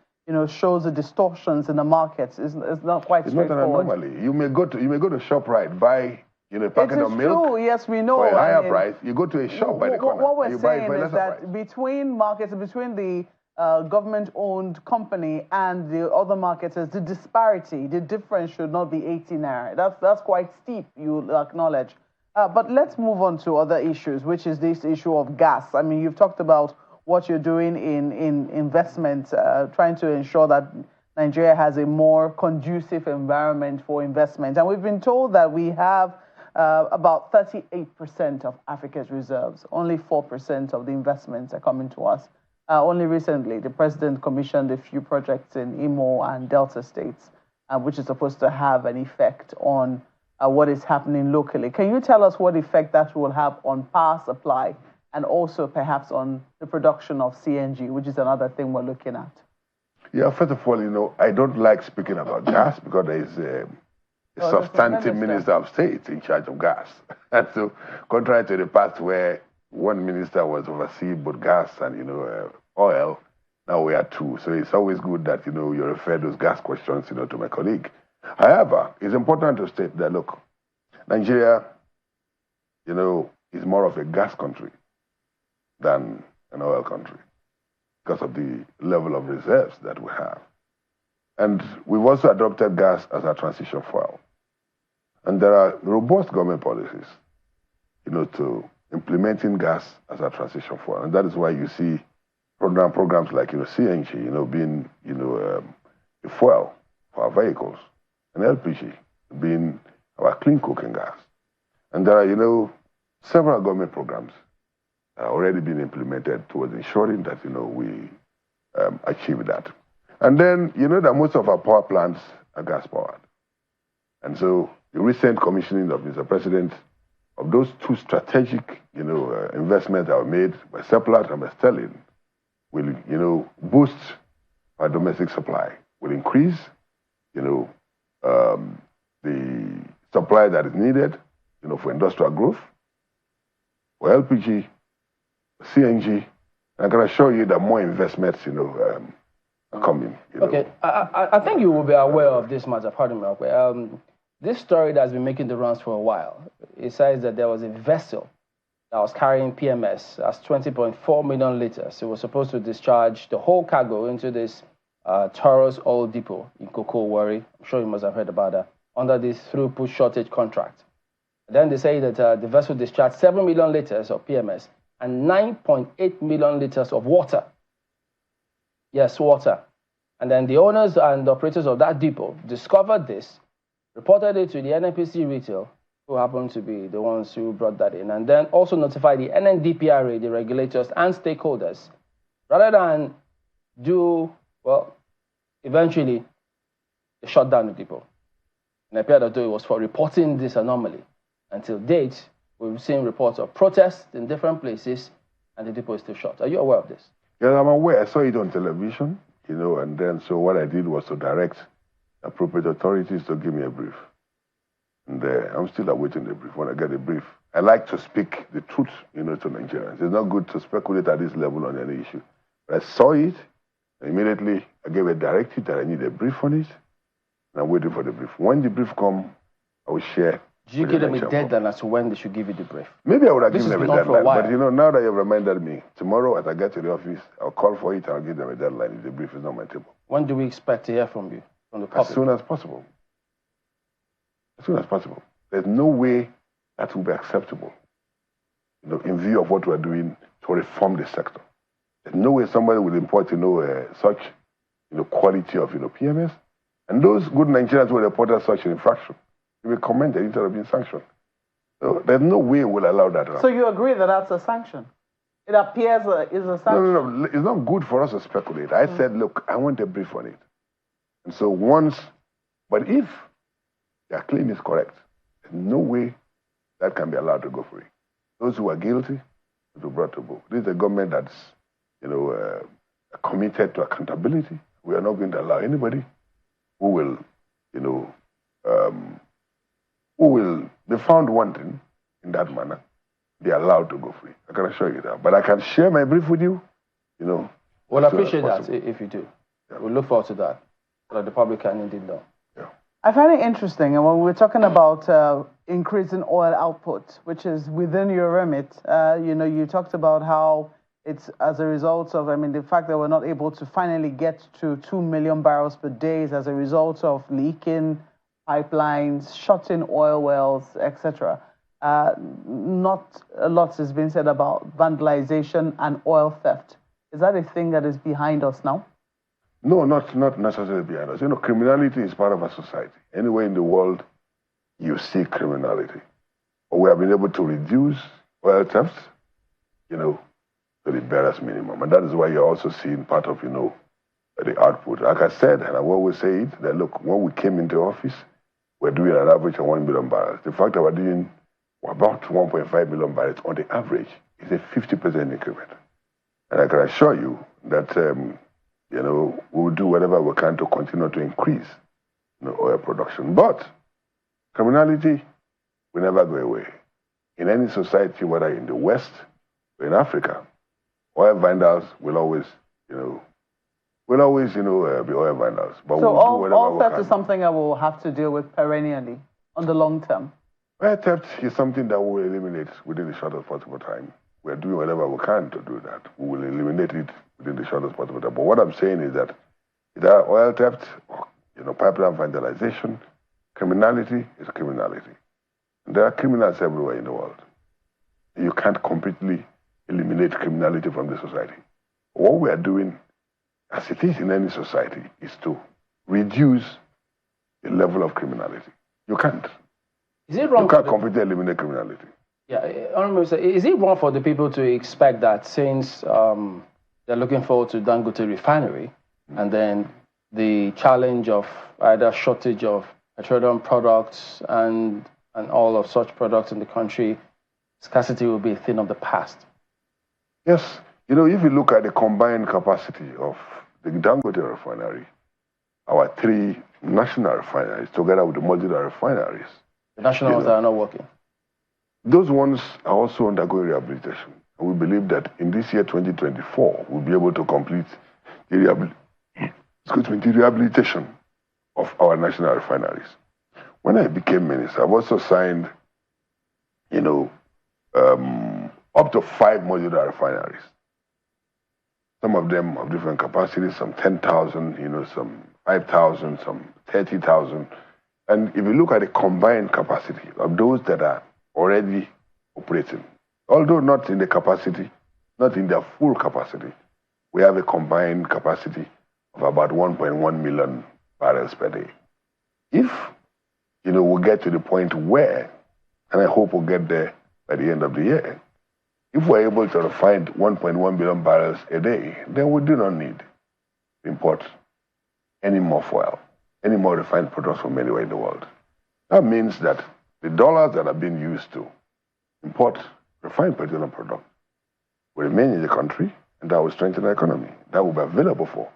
shows the distortions in the markets. It's not quite straightforward. It's not an anomaly. You may go to ShopRite, buy a packet of milk. True. Yes, we know. For a higher price, you go to a shop by the corner. What we're saying is that price. between markets, between the government-owned company and the other marketers, the disparity, the difference should not be 80 naira. That's quite steep, you acknowledge. But let's move on to other issues, which is this issue of gas. I mean, you've talked about what you're doing in investment, trying to ensure that Nigeria has a more conducive environment for investment. And we've been told that we have about 38% of Africa's reserves. Only 4% of the investments are coming to us. Only recently, the president commissioned a few projects in Imo and Delta states, which is supposed to have an effect on what is happening locally. Can you tell us what effect that will have on power supply and also perhaps on the production of CNG, which is another thing we're looking at? Yeah, first of all, I don't like speaking about gas because there is a substantive minister of state in charge of gas. And so, contrary to the past where one minister was overseeing both gas and, oil, now we are two. So it's always good that, you refer those gas questions, to my colleague. However, it's important to state that, look, Nigeria is more of a gas country than an oil country because of the level of reserves that we have. And we've also adopted gas as a transition fuel. And there are robust government policies, to implementing gas as a transition fuel. And that is why you see programs like, CNG, being, a fuel for our vehicles, and LPG being our clean cooking gas. And there are, several government programs that are already being implemented towards ensuring that, we achieve that. And then, that most of our power plants are gas-powered. And so the recent commissioning of Mr. President of those two strategic, investments that were made by Seplat and by Sterling will, boost our domestic supply, will increase, the supply that is needed, for industrial growth, for LPG, CNG. I can assure you that more investments, are coming. Okay, I think you will be aware of this matter. Pardon me. This story that has been making the rounds for a while. It says that there was a vessel that was carrying PMS as 20.4 million liters. It was supposed to discharge the whole cargo into this Taurus oil depot in Cocoa Warri. I'm sure you must have heard about that, under this throughput shortage contract. Then they say that the vessel discharged 7 million liters of PMS and 9.8 million liters of water. Yes, water. And then the owners and operators of that depot discovered this, reported it to the NNPC Retail, who happened to be the ones who brought that in, and then also notified the NNDPRA, the regulators and stakeholders, rather than eventually they shut down the depot. And it appeared that it was for reporting this anomaly. Until date, we've seen reports of protests in different places, and the depot is still shut. Are you aware of this? Yes, I'm aware. I saw it on television, and then so what I did was to direct appropriate authorities to give me a brief. And I'm still awaiting the brief. When I get the brief, I like to speak the truth, to Nigerians. It's not good to speculate at this level on any issue. But I saw it, and immediately I gave a directive that I need a brief on it, and I'm waiting for the brief. When the brief comes, I will share. Did you give them a deadline as to when they should give you the brief? Maybe I would have given them a deadline, but now that you've reminded me, tomorrow as I get to the office, I'll call for it and I'll give them a deadline if the brief is not on my table. When do we expect to hear from you, from the public? As soon as possible. As soon as possible. There's no way that will be acceptable, in view of what we're doing to reform the sector. There's no way somebody will import, such, quality of, PMS, and those good Nigerians who reported such an infraction, they will commend it instead of being sanctioned. So there's no way we'll allow that to happen. So you agree that that's a sanction? It appears it's a sanction. No. It's not good for us to speculate. I said, look, I want a brief on it. And so but if their claim is correct, there's no way that can be allowed to go free. Those who are guilty will be brought to book. This is a government that's, committed to accountability. We are not going to allow anybody who will, who will be found wanting in that manner, be allowed to go free. I can assure you that. But I can share my brief with you, Well, I appreciate that if you do. Yeah. We'll look forward to that, so that the public can indeed know. Yeah. I find it interesting, and when we're talking about increasing oil output, which is within your remit, you talked about how it's as a result of, the fact that we're not able to finally get to 2 million barrels per day is as a result of leaking pipelines, shutting oil wells, etc. Not a lot has been said about vandalization and oil theft. Is that a thing that is behind us now? No, not necessarily behind us. Criminality is part of our society. Anywhere in the world, you see criminality. But we have been able to reduce oil theft, to the barest minimum. And that is why you're also seeing part of, the output. Like I said, and I always say it, that look, when we came into office, we're doing an average of 1 million barrels. The fact that we're doing about 1.5 million barrels on the average is a 50% increment. And I can assure you that, we will do whatever we can to continue to increase oil production. But criminality will never go away. In any society, whether in the West or in Africa, oil vandals will always, be oil vandals. But so all theft is something that we'll have to deal with perennially on the long term. Oil theft is something that we will eliminate within the shortest possible time. We are doing whatever we can to do that. We will eliminate it within the shortest possible time. But what I'm saying is that either oil theft, or, pipeline vandalization, criminality is criminality. And there are criminals everywhere in the world. You can't completely eliminate criminality from the society. What we are doing, as it is in any society, is to reduce the level of criminality. You can't. Is it wrong? You can't completely eliminate criminality. Yeah, is it wrong for the people to expect that since they're looking forward to Dangote Refinery, and then the challenge of either shortage of petroleum products and all of such products in the country, scarcity will be a thing of the past? Yes. If you look at the combined capacity of the Dangote Refinery, our 3 national refineries, together with the modular refineries. The national ones that are not working. Those ones are also undergoing rehabilitation. And we believe that in this year, 2024, we'll be able to complete the rehabilitation of our national refineries. When I became minister, I've also signed, up to 5 modular refineries. Some of them have different capacities, some 10,000, some 5,000, some 30,000. And if you look at the combined capacity of those that are already operating, although not in the capacity, not in their full capacity, we have a combined capacity of about 1.1 million barrels per day. If, we'll get to the point where, and I hope we'll get there by the end of the year, if we're able to refine 1.1 billion barrels a day, then we do not need to import any more fuel, any more refined products from anywhere in the world. That means that the dollars that are being used to import refined petroleum products will remain in the country, and that will strengthen the economy. That will be available for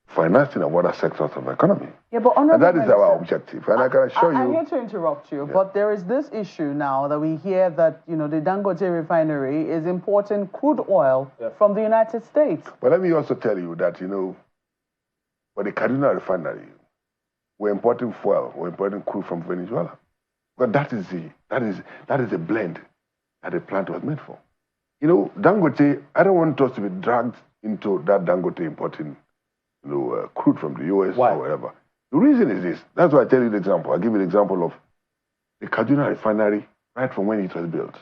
financing of other sectors of the economy. Yeah, but and that is our objective. And I can assure you... I'm here to interrupt you, but there is this issue now that we hear that, the Dangote Refinery is importing crude oil from the United States. But let me also tell you that, for the Kaduna Refinery, we're importing fuel, we're importing crude from Venezuela. But that is a blend that the plant was made for. Dangote, I don't want us to be dragged into that Dangote importing crude from the US or whatever. The reason is this. That's why I tell you the example. I'll give you the example of the Kaduna Refinery right from when it was built.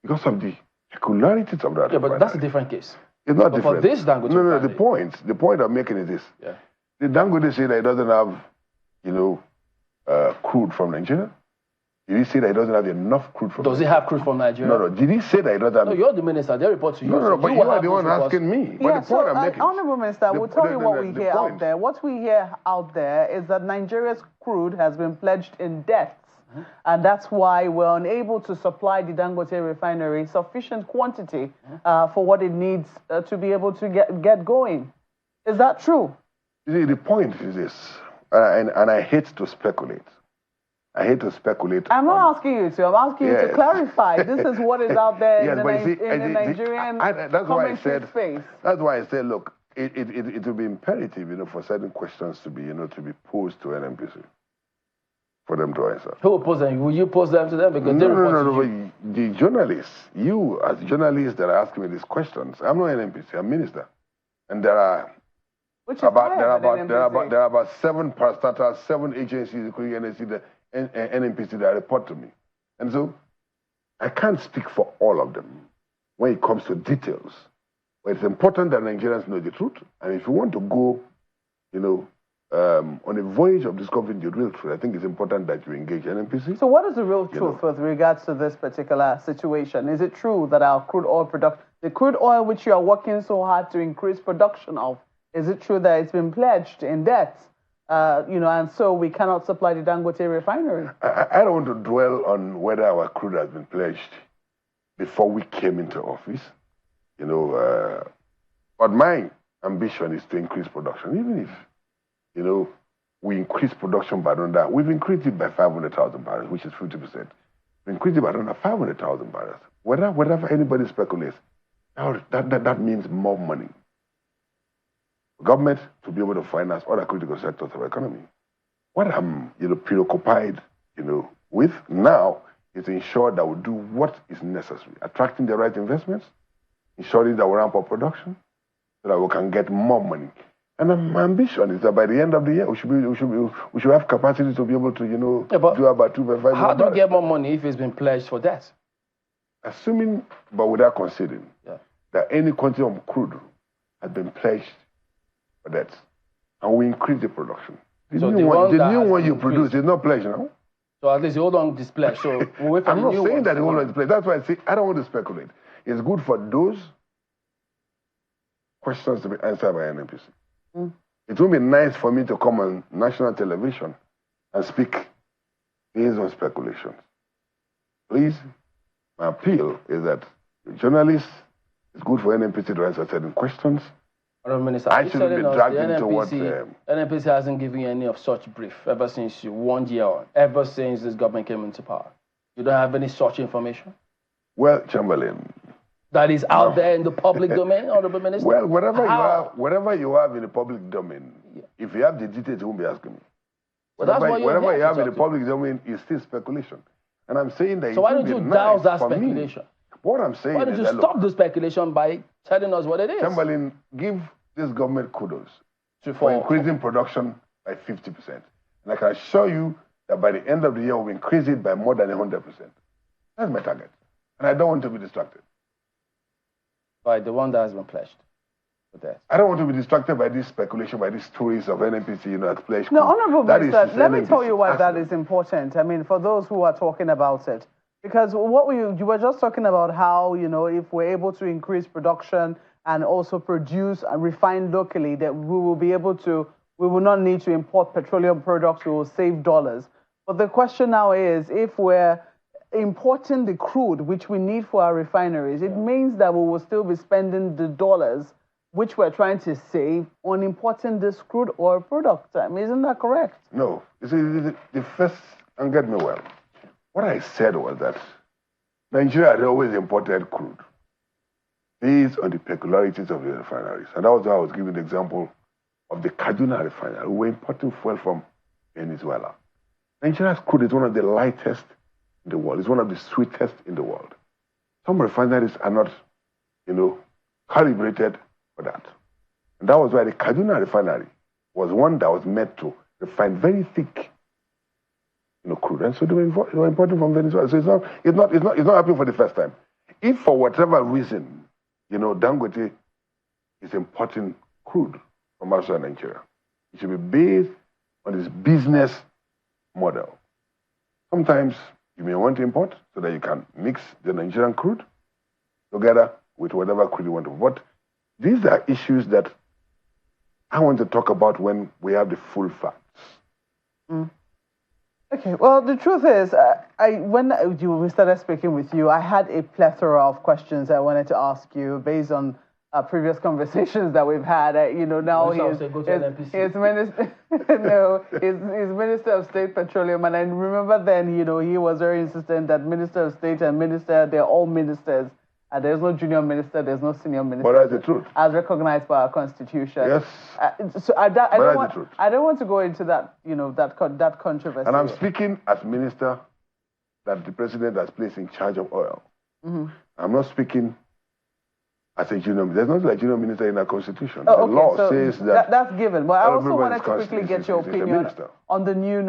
Because of the peculiarities of that refinery. But that's a different case. It's not different. For this Dangote No, the point I'm making is this. Yeah. Did Dangote say that it doesn't have, crude from Nigeria? Did he say that it doesn't have enough crude from Does it have crude from Nigeria? No. Did he say that it doesn't have... No, you're the minister. They report to you. No, but you are the one asking me. Yeah, but the point I'm making... Honorable Minister, we'll tell you what we hear out there. What we hear out there is that Nigeria's crude has been pledged in debts. And that's why we're unable to supply the Dangote Refinery sufficient quantity for what it needs to be able to get going. Is that true? You see, the point is this, and I hate to speculate. I'm not asking you to. I'm asking you to clarify. This is what is out there in the Nigerian commentary space. That's why I said, look, it will be imperative, for certain questions to be, to be posed to NNPC for them to answer. Who will pose them? Will you pose them to them? Because no. The journalists, you as journalists that are asking me these questions, I'm not NNPC. I'm minister, and there are. There are about 7 parastatals, 7 agencies, including NNPC, that report to me. And so I can't speak for all of them when it comes to details. But it's important that Nigerians know the truth. And if you want to go, on a voyage of discovering the real truth, I think it's important that you engage NNPC. So what is the real truth with regards to this particular situation? Is it true that our crude oil the crude oil which you are working so hard to increase production of, is it true that it's been pledged in debt, and so we cannot supply the Dangote Refinery? I don't want to dwell on whether our crude has been pledged before we came into office, but my ambition is to increase production. Even if, we increase production by another, we've increased it by 500,000 barrels, which is 50%. We increased it by another 500,000 barrels. Whatever anybody speculates, that means more money. Government to be able to finance other critical sectors of the economy. What I'm preoccupied with now is to ensure that we do what is necessary, attracting the right investments, ensuring that we ramp up production, so that we can get more money. And my ambition is that by the end of the year, we should have capacity to be able to, do about 2.5 million. How do you get more money if it's been pledged for that? Assuming, but without considering, that any quantity of crude has been pledged for that, and we increase the production. The new one you produce is not pledged now. So at least the old one is pledged. So we'll wait for I'm the not new saying one. that the old one is pledged. That's why I say I don't want to speculate. It's good for those questions to be answered by NNPC. It would be nice for me to come on national television and speak based on speculations. Please, my appeal is that journalists, it's good for NNPC to answer certain questions. Minister, I shouldn't be dragged into what... NNPC hasn't given you any of such brief ever since you 1 year on, ever since this government came into power. You don't have any such information? Well, Chamberlain... That is out there in the public domain, Honorable Minister? Well, whatever you have in the public domain, if you have the details, you won't be asking me. Whatever you have in the public domain is still speculation. And I'm saying that... So why don't you douse that speculation? What I'm saying is... Why don't you stop the speculation by telling us what it is? Chamberlain, give this government kudos for increasing production by 50%. And I can assure you that by the end of the year, we'll increase it by more than 100%. That's my target. And I don't want to be distracted. By the one that has been pledged. I don't want to be distracted by this speculation, by these stories of NNPC, at pledge. No, Honorable Minister, let me tell you why that is important. I mean, for those who are talking about it. Because what you were just talking about how, if we're able to increase production and also produce and refine locally, that we will not need to import petroleum products, we will save dollars. But the question now is, if we're importing the crude, which we need for our refineries, it means that we will still be spending the dollars, which we're trying to save, on importing this crude oil product. Isn't that correct? No. You see, the first, and get me well, what I said was that Nigeria had always imported crude based on the peculiarities of the refineries. And that was why I was giving the example of the Kaduna refinery. We were importing fuel from Venezuela. Nigeria's crude is one of the lightest in the world. It's one of the sweetest in the world. Some refineries are not, calibrated for that. And that was why the Kaduna refinery was one that was meant to refine very thick, crude. And so they were importing from Venezuela. So it's not happening for the first time. If for whatever reason, Dangote is importing crude from outside Nigeria, it should be based on this business model. Sometimes you may want to import so that you can mix the Nigerian crude together with whatever crude you want to. But these are issues that I want to talk about when we have the full facts. Okay, well, the truth is, when we started speaking with you, I had a plethora of questions I wanted to ask you based on previous conversations that we've had. Now he's Minister of State Petroleum, and I remember then, he was very insistent that Minister of State and Minister, they're all ministers. There's no junior minister, there's no senior minister. But that's the truth. As recognized by our constitution. Yes. So I don't want to go into that, that controversy. And I'm speaking as minister that the president has placed in charge of oil. I'm not speaking as a junior minister. There's not like junior minister in our constitution. The law says that. That's given. But I also wanted to quickly get your opinion on the new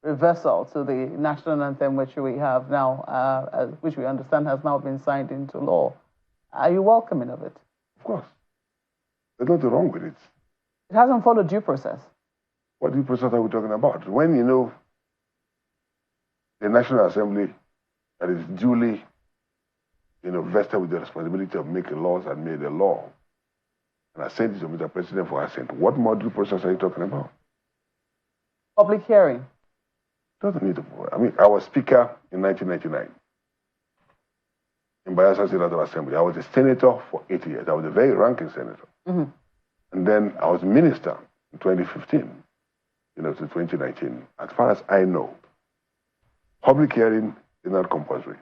reversal to the national anthem, which we have now, which we understand has now been signed into law. Are you welcoming of it? Of course. There's nothing wrong with it. It hasn't followed due process. What due process are we talking about? When, the National Assembly that is duly, vested with the responsibility of making laws and made a law, and I sent it to Mr. President for assent, what more due process are you talking about? Public hearing. Doesn't need to. I was speaker in 1999 in Bayelsa State Assembly. I was a senator for 8 years. I was a very ranking senator. And then I was minister in 2015, to 2019. As far as I know, public hearing is not compulsory.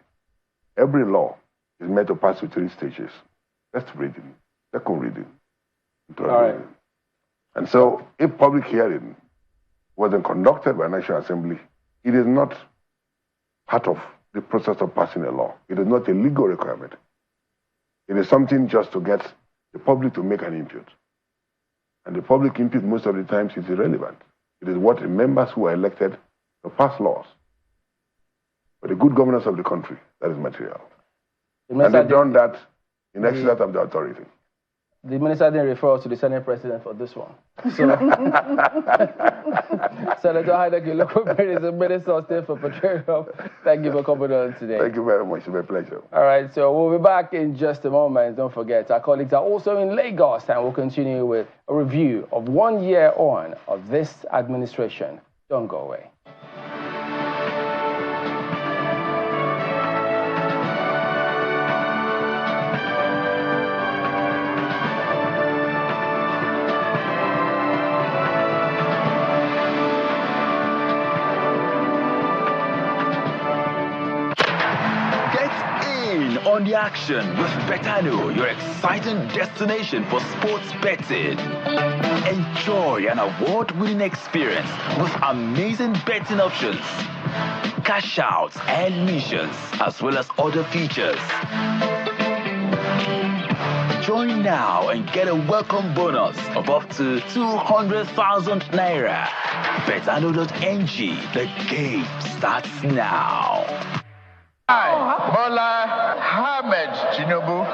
Every law is meant to pass through 3 stages. First reading, second reading, third reading. And so if public hearing wasn't conducted by National Assembly, it is not part of the process of passing a law. It is not a legal requirement. It is something just to get the public to make an input. And the public input most of the times is irrelevant. It is what the members who are elected to pass laws. For the good governance of the country, that is material. And they've done that in excellence of the authority. The minister didn't refer us to the Senate president for this one. So, Senator Haidek Ilokwe is the Minister of State for Petroleum. Thank you for coming on today. Thank you very much. It's my pleasure. All right, so we'll be back in just a moment. Don't forget, our colleagues are also in Lagos, and we'll continue with a review of 1 year on of this administration. Don't go away. On the action with Betano, your exciting destination for sports betting. Enjoy an award-winning experience with amazing betting options, cash outs and missions, as well as other features. Join now and get a welcome bonus of up to 200,000 Naira. Betano.ng, the game starts now. I, Bola Tinubu,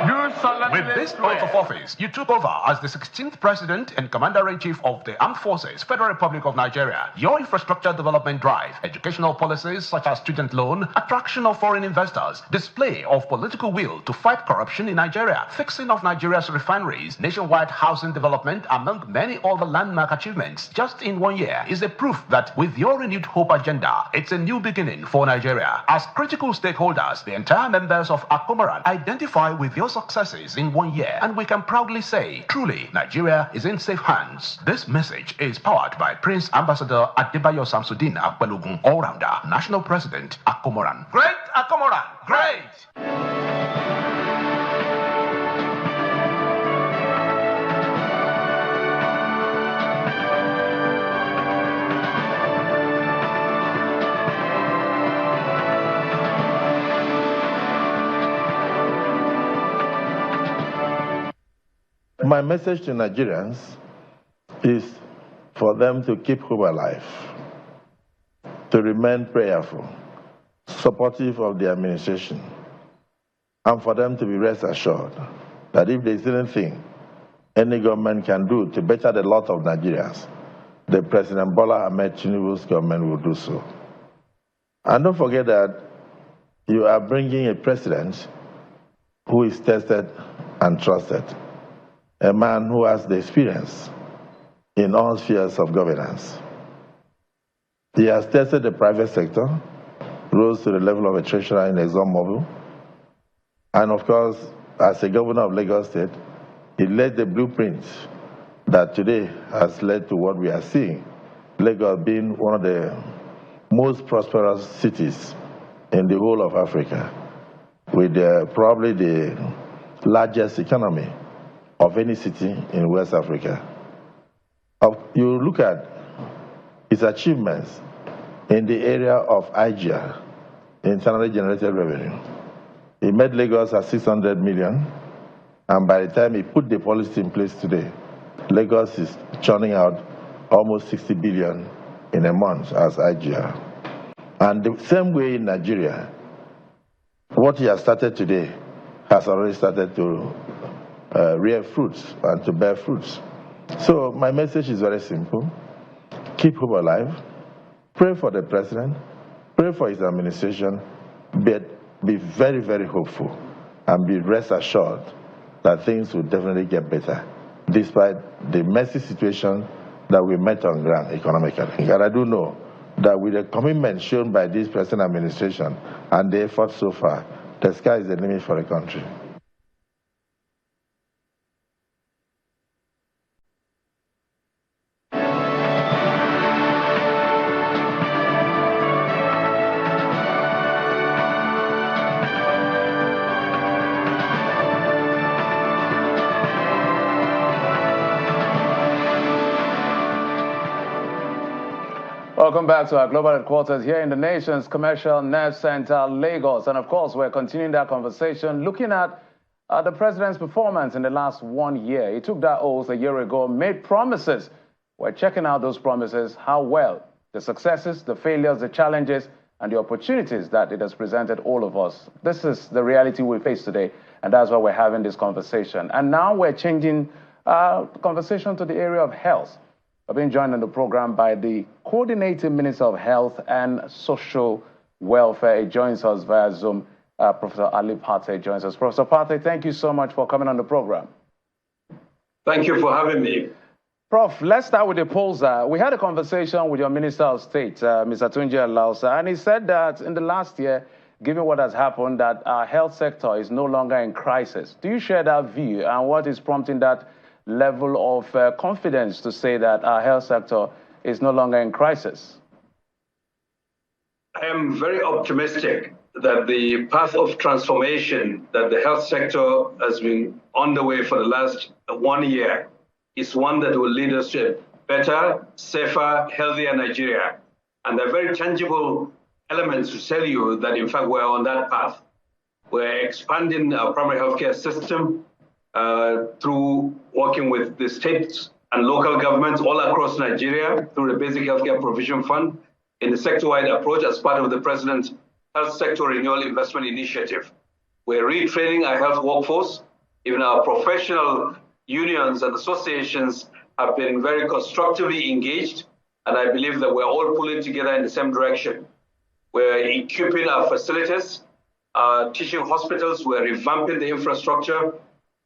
do solemnly With this oath of office, you took over as the 16th President and Commander-in-Chief of the Armed Forces, Federal Republic of Nigeria. Your infrastructure development drive, educational policies such as student loan, attraction of foreign investors, display of political will to fight corruption in Nigeria, fixing of Nigeria's refineries, nationwide housing development, among many other landmark achievements, just in 1 year, is a proof that with your renewed hope agenda, it's a new beginning for Nigeria. As critical stakeholders, the entire members of Akomaran identify with your successes in 1 year, and we can proudly say, truly, Nigeria is in safe hands. This message is powered by Prince Ambassador Adebayo Samsudeen Akpelogun, all-rounder, National President, Akomaran. Great Akomaran! Great! My message to Nigerians is for them to keep hope alive, to remain prayerful, supportive of the administration, and for them to be rest assured that if there is anything any government can do to better the lot of Nigerians, the President Bola Ahmed Tinubu's government will do so. And don't forget that you are bringing a president who is tested and trusted, a man who has the experience in all spheres of governance. He has tested the private sector, rose to the level of a treasurer in ExxonMobil, and of course, as a governor of Lagos State, he led the blueprint that today has led to what we are seeing, Lagos being one of the most prosperous cities in the whole of Africa, with probably the largest economy of any city in West Africa. You look at his achievements in the area of IGR, internally generated revenue. He made Lagos at 600 million, and by the time he put the policy in place today, Lagos is churning out almost 60 billion in a month as IGR. And the same way in Nigeria, what he has started today has already started to rear fruits and to bear fruits. So my message is very simple. Keep hope alive. Pray for the president. Pray for his administration. But be very, very hopeful and be rest assured that things will definitely get better, despite the messy situation that we met on ground economically. And I do know that with the commitment shown by this present administration and the efforts so far, the sky is the limit for the country. Welcome back to our global headquarters here in the nation's commercial nerve center, Lagos. And of course, we're continuing that conversation, looking at the president's performance in the last 1 year. He took that oath a year ago, made promises. We're checking out those promises, how well, the successes, the failures, the challenges, and the opportunities that it has presented all of us. This is the reality we face today, and that's why we're having this conversation. And now we're changing the conversation to the area of health. I've been joined on the program by the Coordinating Minister of Health and Social Welfare. He joins us via Zoom. Professor Ali Pate joins us. Professor Pate, thank you so much for coming on the program. Thank you for having me. Prof, let's start with the polls. We had a conversation with your Minister of State, Mr. Tunji Alausa, and he said that in the last year, given what has happened, that our health sector is no longer in crisis. Do you share that view, and what is prompting that level of confidence to say that our health sector is no longer in crisis? I am very optimistic that the path of transformation that the health sector has been underway for the last 1 year is one that will lead us to a better, safer, healthier Nigeria. And there are very tangible elements to tell you that, in fact, we're on that path. We're expanding our primary healthcare system through working with the states and local governments all across Nigeria through the Basic Healthcare Provision Fund in the sector-wide approach as part of the President's Health Sector Renewal Investment Initiative. We're retraining our health workforce. Even our professional unions and associations have been very constructively engaged, and I believe that we're all pulling together in the same direction. We're equipping our facilities, teaching hospitals, we're revamping the infrastructure,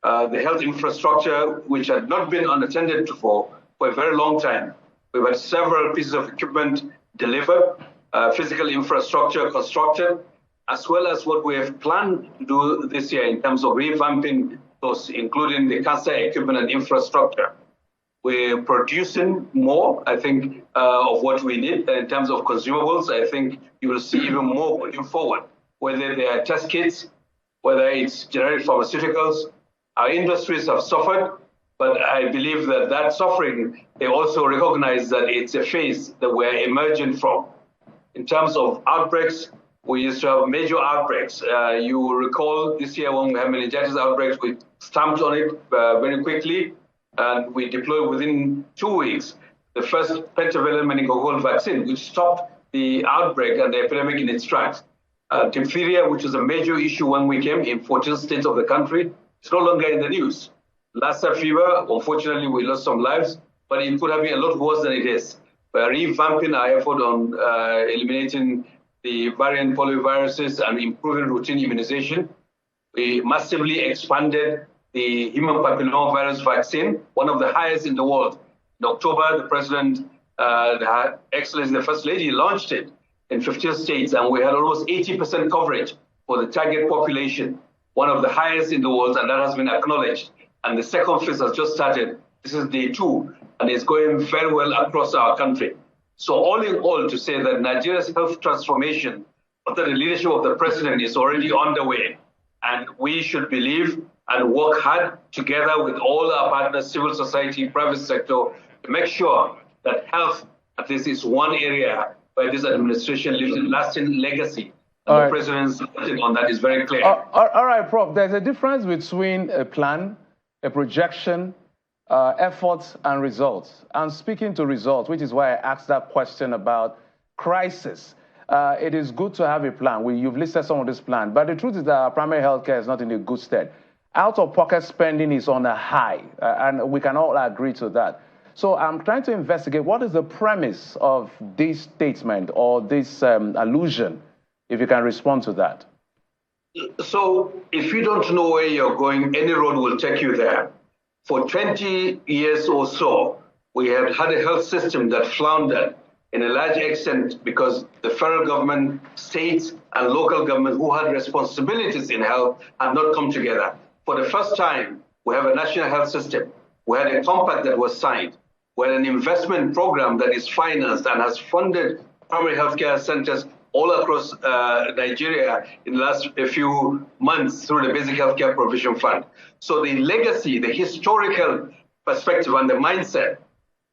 the health infrastructure, which had not been unattended to for a very long time. We've had several pieces of equipment delivered, physical infrastructure constructed, as well as what we have planned to do this year in terms of revamping those, including the cancer equipment and infrastructure. We're producing more, I think, of what we need in terms of consumables. I think you will see even more going forward, whether they are test kits, whether it's generic pharmaceuticals. Our industries have suffered, but I believe that that suffering, they also recognize that it's a phase that we're emerging from. In terms of outbreaks, we used to have major outbreaks. You will recall this year when we had meningitis outbreaks, we stamped on it very quickly, and we deployed within 2 weeks the first pentavalent meningococcal vaccine, which stopped the outbreak and the epidemic in its tracks. Diphtheria, which was a major issue when we came in 14 states of the country, it's no longer in the news. Lassa fever, unfortunately, we lost some lives, but it could have been a lot worse than it is. We're revamping our effort on eliminating the variant polioviruses and improving routine immunization. We massively expanded the human papillomavirus vaccine, one of the highest in the world. In October, the President, Her Excellency, the First Lady, launched it in 15 states, and we had almost 80% coverage for the target population, one of the highest in the world, and that has been acknowledged. And the second phase has just started. This is day 2, and it's going very well across our country. So all in all, to say that Nigeria's health transformation under the leadership of the President is already underway, and we should believe and work hard together with all our partners, civil society, private sector, to make sure that health, at least, is one area where this administration leaves a lasting legacy. And the President's on that is very clear. All right, Prof, there's a difference between a plan, a projection, efforts and results. I'm speaking to results, which is why I asked that question about crisis. It is good to have a plan. You've listed some of this plan, but the truth is that our primary healthcare is not in a good state. Out-of-pocket spending is on a high, and we can all agree to that. So I'm trying to investigate what is the premise of this statement or this allusion, if you can respond to that. So if you don't know where you're going, any road will take you there. For 20 years or so, we had had a health system that floundered in a large extent because the federal government, states, and local government who had responsibilities in health had not come together. For the first time, we have a national health system. We had a compact that was signed. We had an investment program that is financed and has funded primary healthcare centers all across Nigeria in the last few months through the Basic Healthcare Provision Fund. So the legacy, the historical perspective and the mindset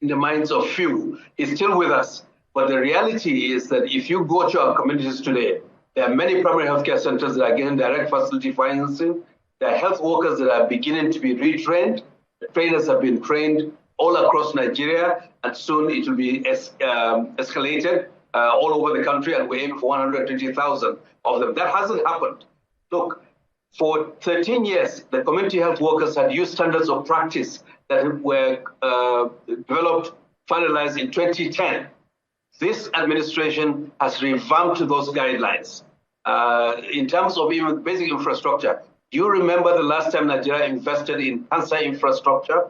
in the minds of few is still with us. But the reality is that if you go to our communities today, there are many primary healthcare centers that are getting direct facility financing. There are health workers that are beginning to be retrained. The trainers have been trained all across Nigeria, and soon it will be escalated all over the country, and we aim for 120,000 of them. That hasn't happened. Look, for 13 years, the community health workers had used standards of practice that were developed, finalized in 2010. This administration has revamped those guidelines. In terms of even basic infrastructure, do you remember the last time Nigeria invested in cancer infrastructure?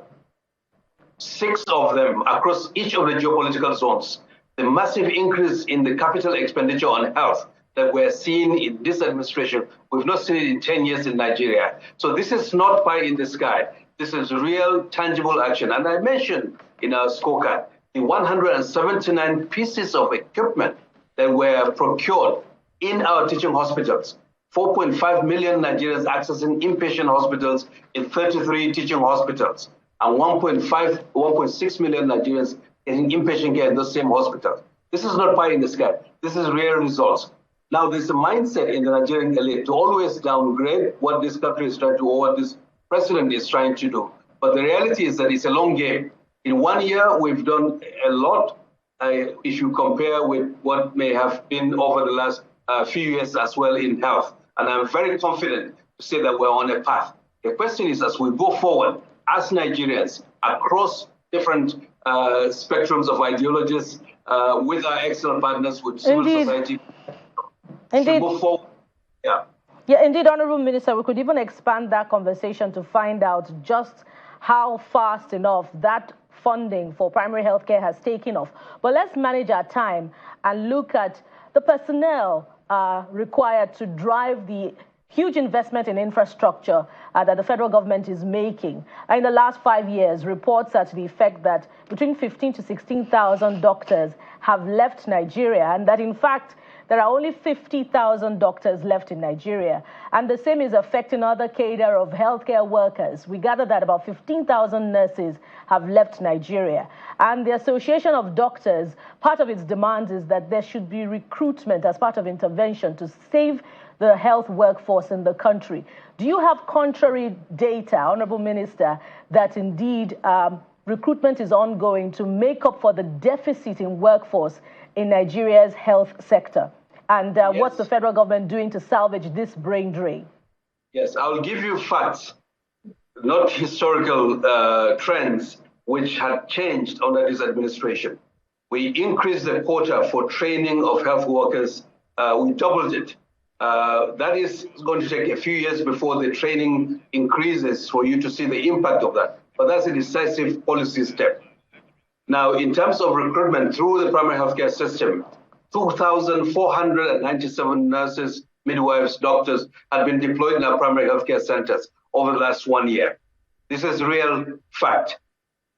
6 of them across each of the geopolitical zones. The massive increase in the capital expenditure on health that we're seeing in this administration, we've not seen it in 10 years in Nigeria. So this is not pie in the sky. This is real, tangible action. And I mentioned in our scorecard, the 179 pieces of equipment that were procured in our teaching hospitals. 4.5 million Nigerians accessing inpatient hospitals in 33 teaching hospitals, and 1.6 million Nigerians getting inpatient care in those same hospitals. This is not pie in the sky. This is real results. Now, there's a mindset in the Nigerian elite to always downgrade what this country is trying to, or what this president is trying to do. But the reality is that it's a long game. In 1 year, we've done a lot if you compare with what may have been over the last few years as well in health. And I'm very confident to say that we're on a path. The question is, as we go forward, as Nigerians, across different spectrums of ideologies, with our excellent partners, with civil society, Indeed. go forward. Yeah. Yeah, indeed, Honorable Minister, we could even expand that conversation to find out just how fast enough that funding for primary health care has taken off. But let's manage our time and look at the personnel required to drive the huge investment in infrastructure that the federal government is making. In the last 5 years, reports are to the effect that between 15 to 16,000 doctors have left Nigeria, and that in fact, there are only 50,000 doctors left in Nigeria. And the same is affecting other cadre of healthcare workers. We gather that about 15,000 nurses have left Nigeria. And the Association of Doctors, part of its demands is that there should be recruitment as part of intervention to save the health workforce in the country. Do you have contrary data, Honorable Minister, that indeed recruitment is ongoing to make up for the deficit in workforce in Nigeria's health sector? And Yes. What's the federal government doing to salvage this brain drain? Yes, I'll give you facts, not historical trends, which had changed under this administration. We increased the quota for training of health workers. We doubled it. That is going to take a few years before the training increases for you to see the impact of that. But that's a decisive policy step. Now, in terms of recruitment through the primary healthcare system, 2,497 nurses, midwives, doctors have been deployed in our primary healthcare centers over the last 1 year. This is real fact.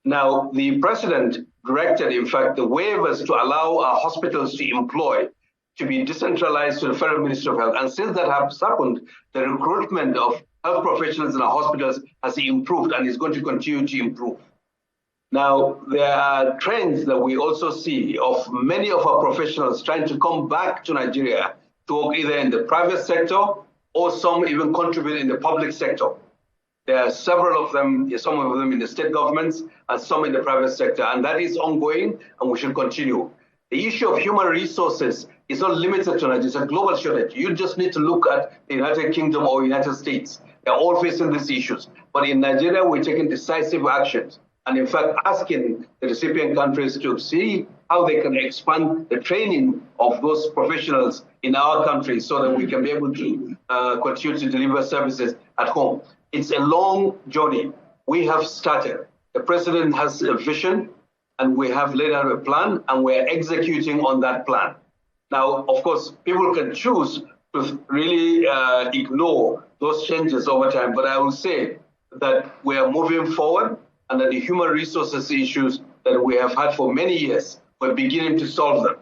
Now, the president directed, in fact, the waivers to allow our hospitals to employ to be decentralized to the Federal Ministry of Health. And since that has happened, the recruitment of health professionals in our hospitals has improved and is going to continue to improve. Now, there are trends that we also see of many of our professionals trying to come back to Nigeria to work either in the private sector or some even contribute in the public sector. There are several of them, some of them in the state governments and some in the private sector, and that is ongoing and we should continue. The issue of human resources is not limited to Nigeria, it's a global shortage. You just need to look at the United Kingdom or United States. They're all facing these issues. But in Nigeria, we're taking decisive actions. And in fact, asking the recipient countries to see how they can expand the training of those professionals in our country so that we can be able to continue to deliver services at home. It's a long journey. We have started. The president has a vision, and we have laid out a plan, and we're executing on that plan. Now, of course, people can choose to really ignore those changes over time, but I will say that we are moving forward, and that the human resources issues that we have had for many years, we're beginning to solve them.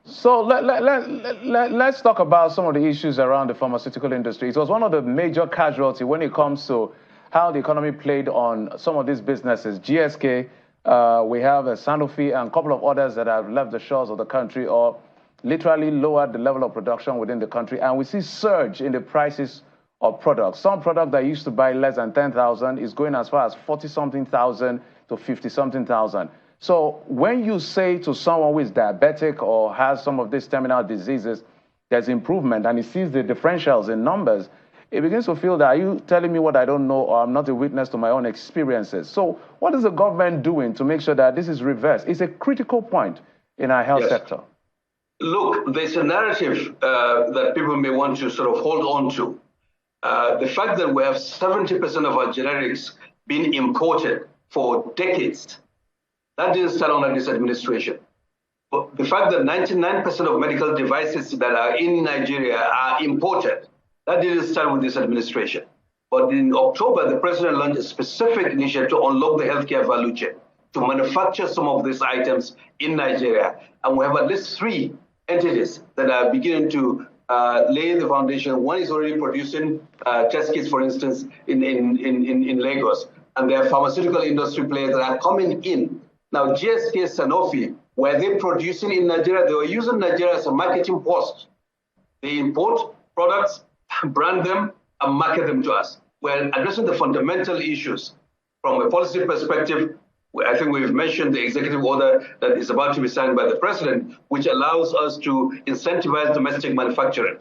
So let's talk about some of the issues around the pharmaceutical industry. It was one of the major casualties when it comes to how the economy played on some of these businesses. GSK We have Sanofi and a couple of others that have left the shores of the country or literally lowered the level of production within the country. And we see surge in the prices of products. Some product that used to buy less than 10,000 is going as far as 40-something thousand to 50-something thousand. So when you say to someone who is diabetic or has some of these terminal diseases, there's improvement, and he sees the differentials in numbers, he begins to feel that, are you telling me what I don't know, or I'm not a witness to my own experiences? So what is the government doing to make sure that this is reversed? It's a critical point in our health sector. Look, there's a narrative that people may want to sort of hold on to. The fact that we have 70% of our generics being imported for decades, that didn't start under this administration. But the fact that 99% of medical devices that are in Nigeria are imported, that didn't start with this administration. But in October, the president launched a specific initiative to unlock the healthcare value chain, to manufacture some of these items in Nigeria. And we have at least 3 entities that are beginning to lay the foundation. One is already producing test kits, for instance, in Lagos. And there are pharmaceutical industry players that are coming in. Now, GSK, Sanofi, were they producing in Nigeria? They were using Nigeria as a marketing post. They import products, brand them, and market them to us. We're addressing the fundamental issues from a policy perspective. I think we've mentioned the executive order that is about to be signed by the president, which allows us to incentivize domestic manufacturing,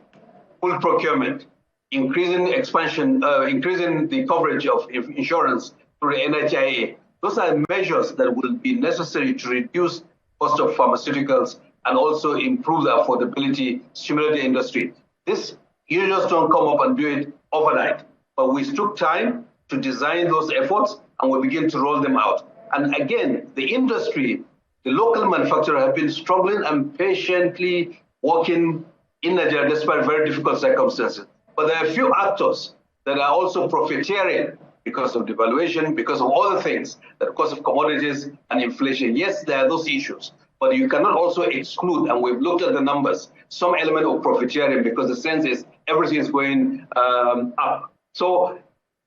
full procurement, increasing expansion, increasing the coverage of insurance through the NHIA. Those are measures that will be necessary to reduce cost of pharmaceuticals and also improve the affordability, stimulate the industry. This, you just don't come up and do it overnight, but we took time to design those efforts and we begin to roll them out. And again, the industry, the local manufacturer have been struggling and patiently working in Nigeria despite very difficult circumstances. But there are a few actors that are also profiteering because of devaluation, because of other things, the cost of commodities and inflation. Yes, there are those issues, but you cannot also exclude, and we've looked at the numbers, some element of profiteering because the sense is everything is going up. So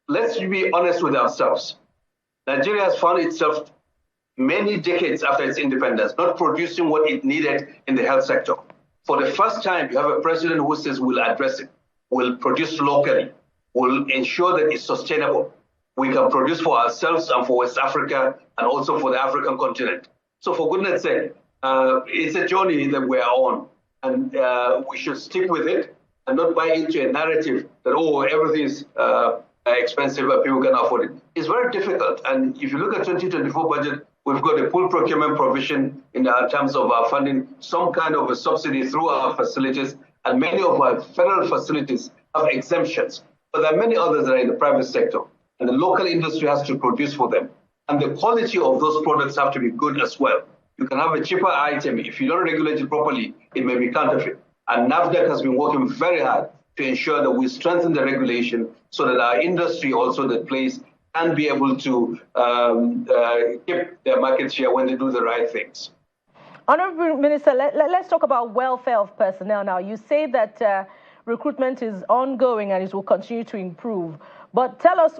let's be honest with ourselves. Nigeria has found itself many decades after its independence not producing what it needed in the health sector. For the first time, you have a president who says we'll address it, we'll produce locally, we'll ensure that it's sustainable. We can produce for ourselves and for West Africa and also for the African continent. So for goodness sake, it's a journey that we're on, and we should stick with it and not buy into a narrative that, oh, everything is expensive and people can afford it. It's very difficult. And if you look at 2024 budget, we've got a full procurement provision in terms of our funding, some kind of a subsidy through our facilities, and many of our federal facilities have exemptions. But there are many others that are in the private sector, and the local industry has to produce for them. And the quality of those products have to be good as well. You can have a cheaper item. If you don't regulate it properly, it may be counterfeit. And NAFDAC has been working very hard to ensure that we strengthen the regulation so that our industry also that plays can be able to keep their market share when they do the right things. Honourable Minister, let's talk about welfare of personnel now. You say that recruitment is ongoing and it will continue to improve. But tell us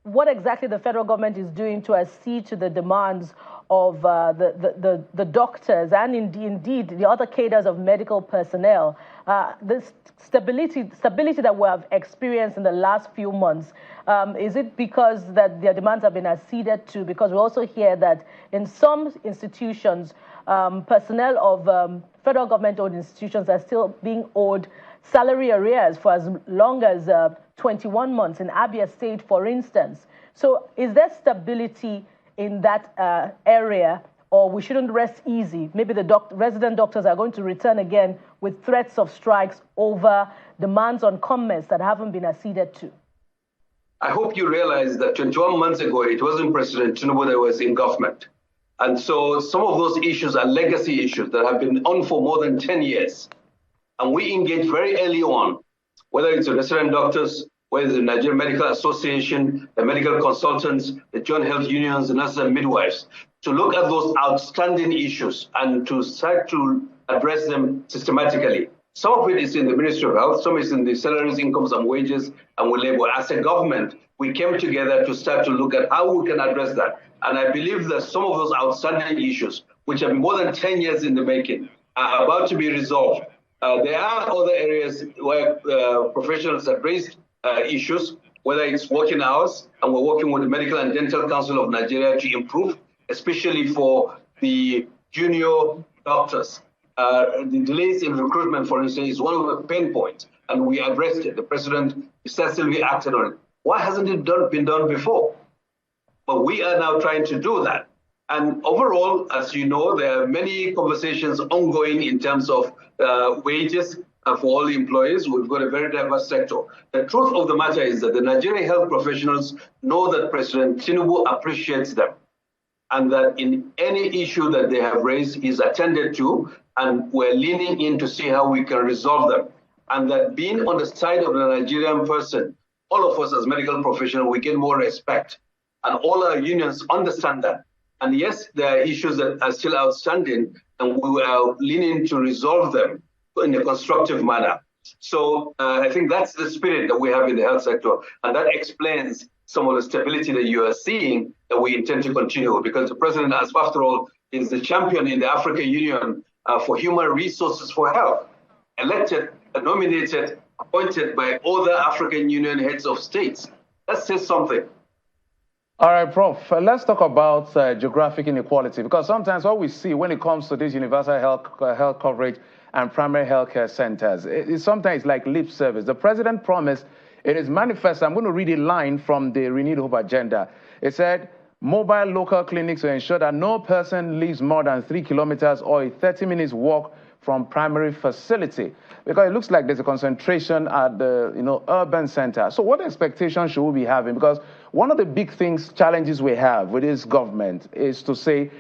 what exactly the federal government is doing to accede to the demands of the doctors and indeed the other cadres of medical personnel. The stability that we have experienced in the last few months, is it because that their demands have been acceded to? Because we also hear that in some institutions, personnel of federal government-owned institutions are still being owed salary arrears for as long as 21 months in Abia State, for instance. So is there stability in that area, or we shouldn't rest easy? Maybe the resident doctors are going to return again with threats of strikes over demands on comments that haven't been acceded to. I hope you realize that 21 months ago, it wasn't President Tinubu that was in government. And so some of those issues are legacy issues that have been on for more than 10 years. And we engaged very early on, whether it's the resident doctors, whether it's the Nigerian Medical Association, the medical consultants, the joint health unions, the nurses and midwives, to look at those outstanding issues and to start to address them systematically. Some of it is in the Ministry of Health, some is in the salaries, incomes and wages, and we labor. As a government, we came together to start to look at how we can address that. And I believe that some of those outstanding issues, which have been more than 10 years in the making, are about to be resolved. There are other areas where professionals have raised issues, whether it's working hours, and we're working with the Medical and Dental Council of Nigeria to improve, especially for the junior doctors. The delays in recruitment, for instance, is one of the pain points, and we addressed it. The president decisively acted on it. Why hasn't it been done before? But we are now trying to do that. And overall, as you know, there are many conversations ongoing in terms of wages for all the employees. We've got a very diverse sector. The truth of the matter is that the Nigerian health professionals know that President Tinubu appreciates them, and that in any issue that they have raised is attended to, and we're leaning in to see how we can resolve them. And that being on the side of the Nigerian person, all of us as medical professionals, we get more respect. And all our unions understand that. And yes, there are issues that are still outstanding, and we are leaning to resolve them in a constructive manner. So I think that's the spirit that we have in the health sector. And that explains some of the stability that you are seeing that we intend to continue, because the president, as after all, is the champion in the African Union for human resources for health, elected, nominated, appointed by other African Union heads of states. That says something. All right, Prof, let's talk about geographic inequality, because sometimes what we see when it comes to this universal health coverage and primary health care centers, it's sometimes like lip service. The president promised in his manifesto, I'm going to read a line from the Renewed Hope agenda. It said, mobile local clinics will ensure that no person lives more than 3 kilometers or a 30-minute walk from primary facility, because it looks like there's a concentration at the urban center. So what expectations should we be having? Because one of the big challenges we have with this government is to say,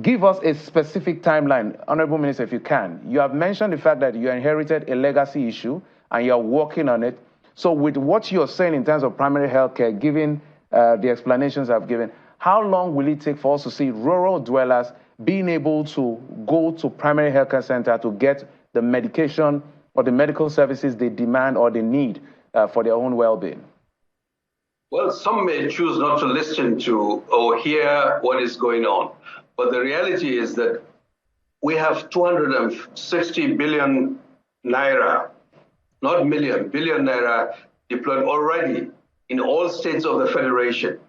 give us a specific timeline. Honorable Minister, if you can. You have mentioned the fact that you inherited a legacy issue and you're working on it. So with what you're saying in terms of primary health care, given the explanations I've given, how long will it take for us to see rural dwellers being able to go to primary health care center to get the medication or the medical services they demand or they need for their own well-being? Well, some may choose not to listen to or hear what is going on. But the reality is that we have 260 billion naira, not million, billion naira deployed already in all states of the Federation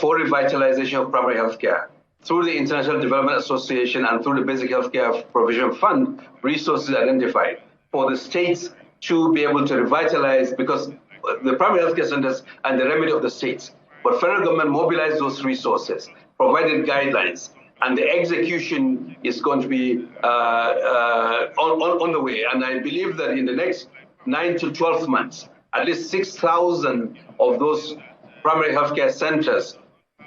for revitalization of primary health care. Through the International Development Association and through the Basic Healthcare Provision Fund, resources identified for the states to be able to revitalize, because the primary healthcare centers are the remedy of the states. But federal government mobilized those resources, provided guidelines, and the execution is going to be on the way. And I believe that in the next 9 to 12 months, at least 6,000 of those primary healthcare centers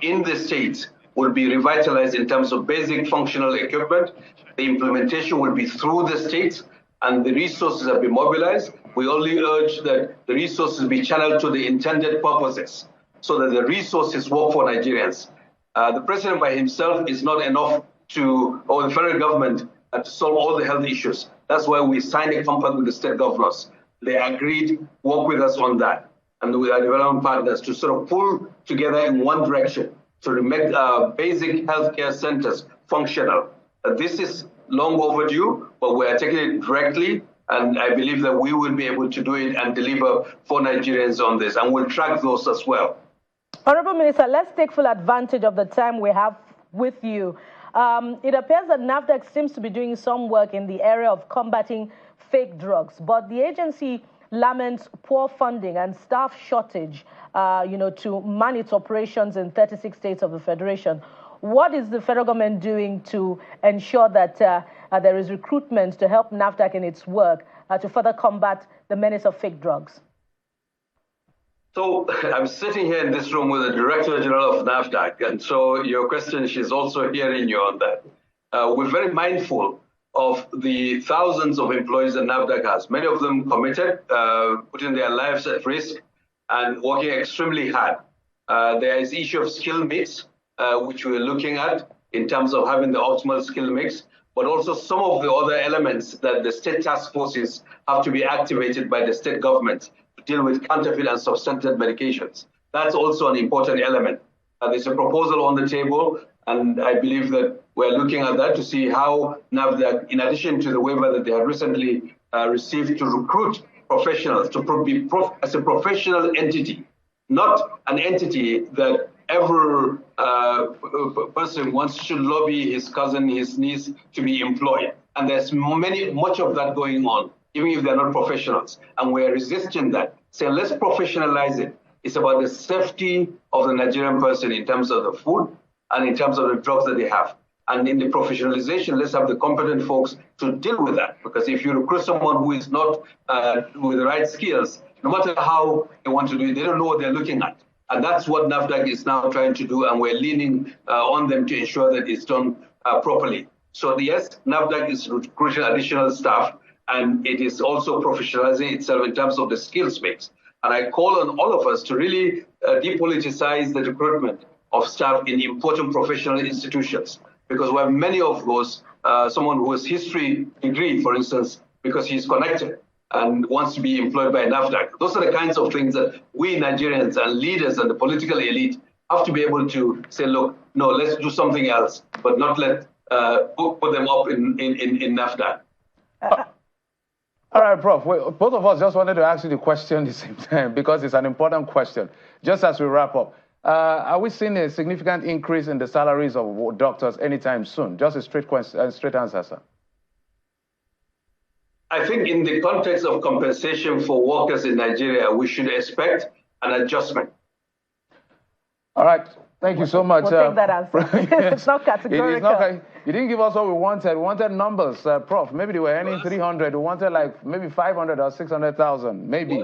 in the states will be revitalized in terms of basic functional equipment. The implementation will be through the states, and the resources have been mobilized. We only urge that the resources be channeled to the intended purposes so that the resources work for Nigerians. The president by himself is not enough or the federal government to solve all the health issues. That's why we signed a compact with the state governors. They agreed, work with us on that, and with our development partners to sort of pull together in one direction to make basic healthcare centers functional. This is long overdue, but we are taking it directly, and I believe that we will be able to do it and deliver for Nigerians on this, and we'll track those as well. Honorable Minister, let's take full advantage of the time we have with you. It appears that NAFDAC seems to be doing some work in the area of combating fake drugs, but the agency laments poor funding and staff shortage, to man its operations in 36 states of the Federation. What is the federal government doing to ensure that there is recruitment to help NAFDAC in its work to further combat the menace of fake drugs? So I'm sitting here in this room with the Director General of NAFDAC, and so your question, she's also hearing you on that. We're very mindful of the thousands of employees that NAFDAC has, many of them committed, putting their lives at risk and working extremely hard. There is the issue of skill mix, which we're looking at in terms of having the optimal skill mix, but also some of the other elements that the state task forces have to be activated by the state government to deal with counterfeit and substandard medications. That's also an important element. There's a proposal on the table, and I believe that we're looking at that to see how NAFDAC, in addition to the waiver that they have recently received to recruit professionals, to be as a professional entity, not an entity that every person wants to lobby his cousin, his niece to be employed. And there's much of that going on, even if they're not professionals. And we're resisting that. So let's professionalize it. It's about the safety of the Nigerian person in terms of the food and in terms of the drugs that they have. And in the professionalization, let's have the competent folks to deal with that. Because if you recruit someone who is not with the right skills, no matter how they want to do it, they don't know what they're looking at. And that's what NAFDAC is now trying to do, and we're leaning on them to ensure that it's done properly. So yes, NAFDAC is recruiting additional staff, and it is also professionalizing itself in terms of the skills mix. And I call on all of us to really depoliticize the recruitment of staff in important professional institutions, because we have many of those, someone who has history degree, for instance, because he's connected and wants to be employed by NAFDAC. Those are the kinds of things that we Nigerians and leaders and the political elite have to be able to say, look, no, let's do something else, but not let put them up in NAFDAC. All right, Prof. Both of us just wanted to ask you the question at the same time because it's an important question. Just as we wrap up, are we seeing a significant increase in the salaries of doctors anytime soon? Just a straight answer, sir. I think in the context of compensation for workers in Nigeria, we should expect an adjustment. All right. Thank you so much. We'll take that answer. It's not categorical. You didn't give us what we wanted. We wanted numbers, Prof. Maybe they were earning 300. We wanted like maybe 500 or 600,000, maybe.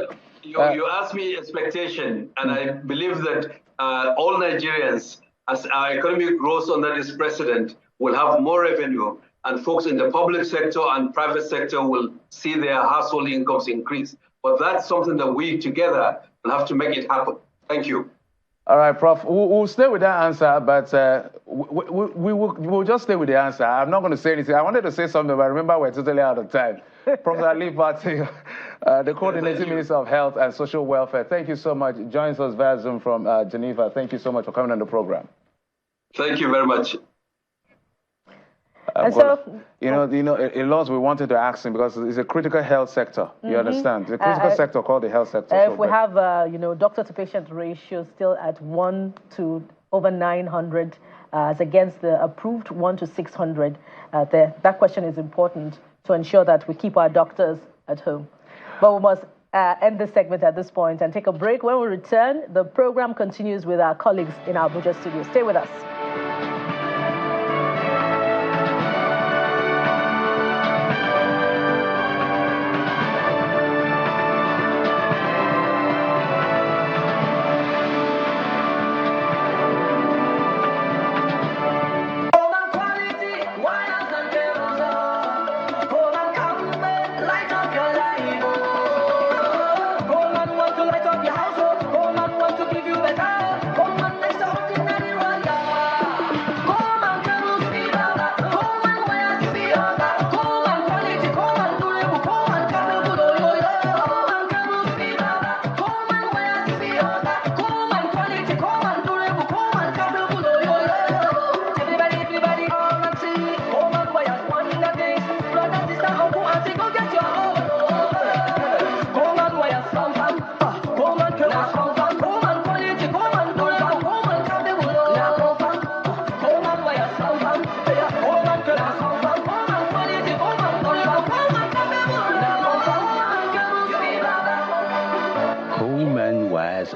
Well, you asked me expectation, and I believe that all Nigerians, as our economy grows under this president, will have more revenue, and folks in the public sector and private sector will see their household incomes increase. But that's something that we together will have to make it happen. Thank you. All right, Prof. We'll stay with that answer, but we'll just stay with the answer. I'm not going to say anything. I wanted to say something, but I remember we're totally out of time. Professor Ali Bati, the Coordinating Minister of Health and Social Welfare, thank you so much. Joins us via Zoom from Geneva. Thank you so much for coming on the program. Thank you very much. And so, a lot we wanted to ask him because it's a critical health sector. You understand? It's a critical sector called the health sector. If we have, doctor to patient ratio still at 1 to over 900, as against the approved 1 to 600, that question is important to ensure that we keep our doctors at home. But we must end this segment at this point and take a break. When we return, the program continues with our colleagues in our Abuja studio. Stay with us.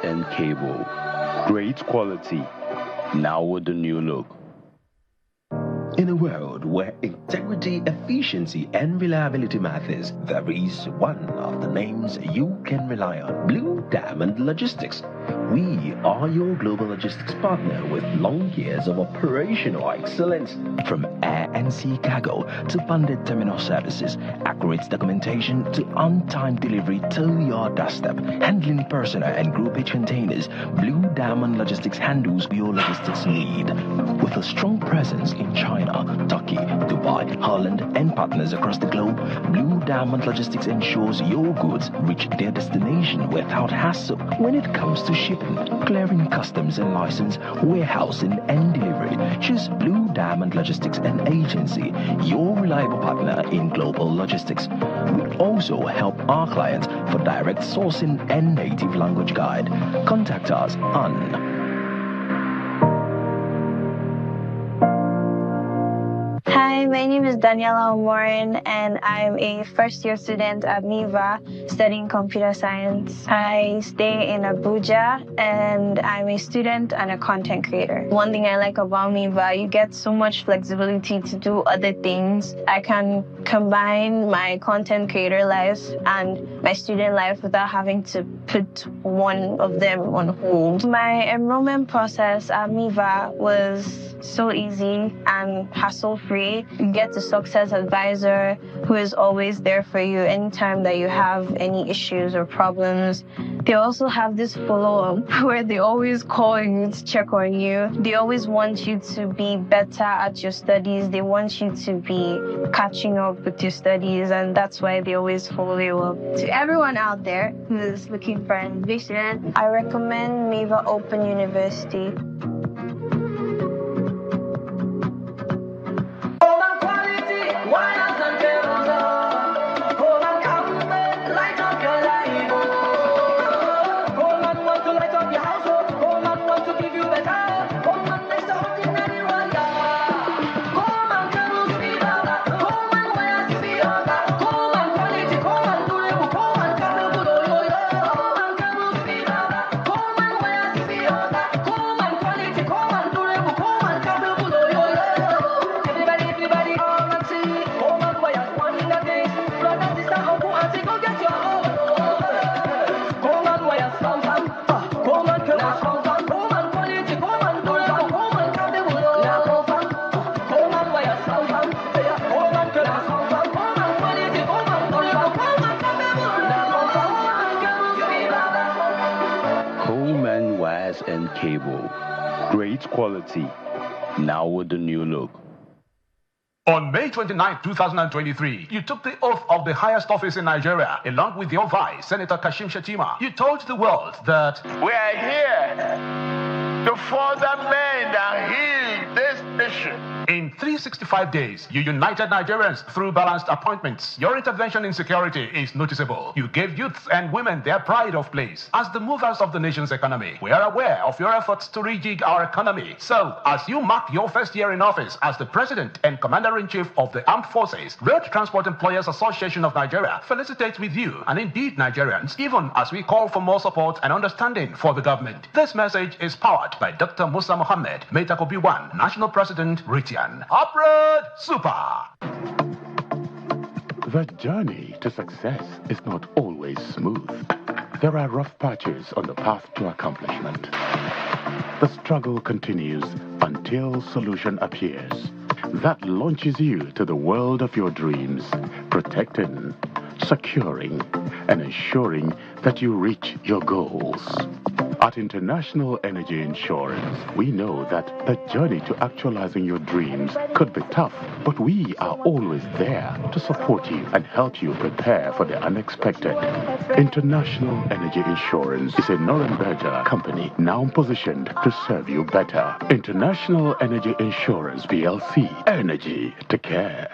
And cable, great quality, now with the new look. In a world where integrity, efficiency, and reliability matters, there is one of the names you can rely on: Blue Diamond Logistics. We are your global logistics partner with long years of operational excellence. From air and sea cargo to funded terminal services, accurate documentation to on-time delivery to your doorstep, handling personal and group H containers, Blue Diamond Logistics handles your logistics need. With a strong presence in China, Turkey, Dubai, Holland, and partners across the globe, Blue Diamond Logistics ensures your goods reach their destination without hassle. When it comes to shipping, clearing customs and license, warehousing and delivery, choose Blue Diamond Logistics and Agency, your reliable partner in global logistics. We also help our clients for direct sourcing and native language guide. Contact us on Hi, my name is Daniela Omorin, and I'm a first-year student at MIVA studying computer science. I stay in Abuja, and I'm a student and a content creator. One thing I like about MIVA, you get so much flexibility to do other things. I can combine my content creator life and my student life without having to put one of them on hold. My enrollment process at MIVA was so easy and hassle-free. You get the success advisor who is always there for you anytime that you have any issues or problems. They also have this follow-up where they always call you to check on you. They always want you to be better at your studies. They want you to be catching up with your studies, and that's why they always follow you up. To everyone out there who is looking for an admission, I recommend MIVA Open University. And cable. Great quality, now with the new look. On May 29, 2023, you took the oath of the highest office in Nigeria, along with your vice, Senator Kashim Shettima. You told the world that we are here to further mend and heal this nation. In 365 days, you united Nigerians through balanced appointments. Your intervention in security is noticeable. You gave youths and women their pride of place. As the movers of the nation's economy, we are aware of your efforts to rejig our economy. So, as you mark your first year in office as the President and Commander-in-Chief of the Armed Forces, Road Transport Employers Association of Nigeria felicitates with you, and indeed Nigerians, even as we call for more support and understanding for the government. This message is powered by Dr. Musa Mohammed, Metakobi-1, National President, Ritian. Uproad Super! The journey to success is not always smooth. There are rough patches on the path to accomplishment. The struggle continues until solution appears that launches you to the world of your dreams, protecting, securing, and ensuring that you reach your goals. At International Energy Insurance, we know that the journey to actualizing your dreams could be tough, but we are always there to support you and help you prepare for the unexpected. International Energy Insurance is a Nuremberger company now positioned to serve you better. International Energy Insurance PLC. Energy to care.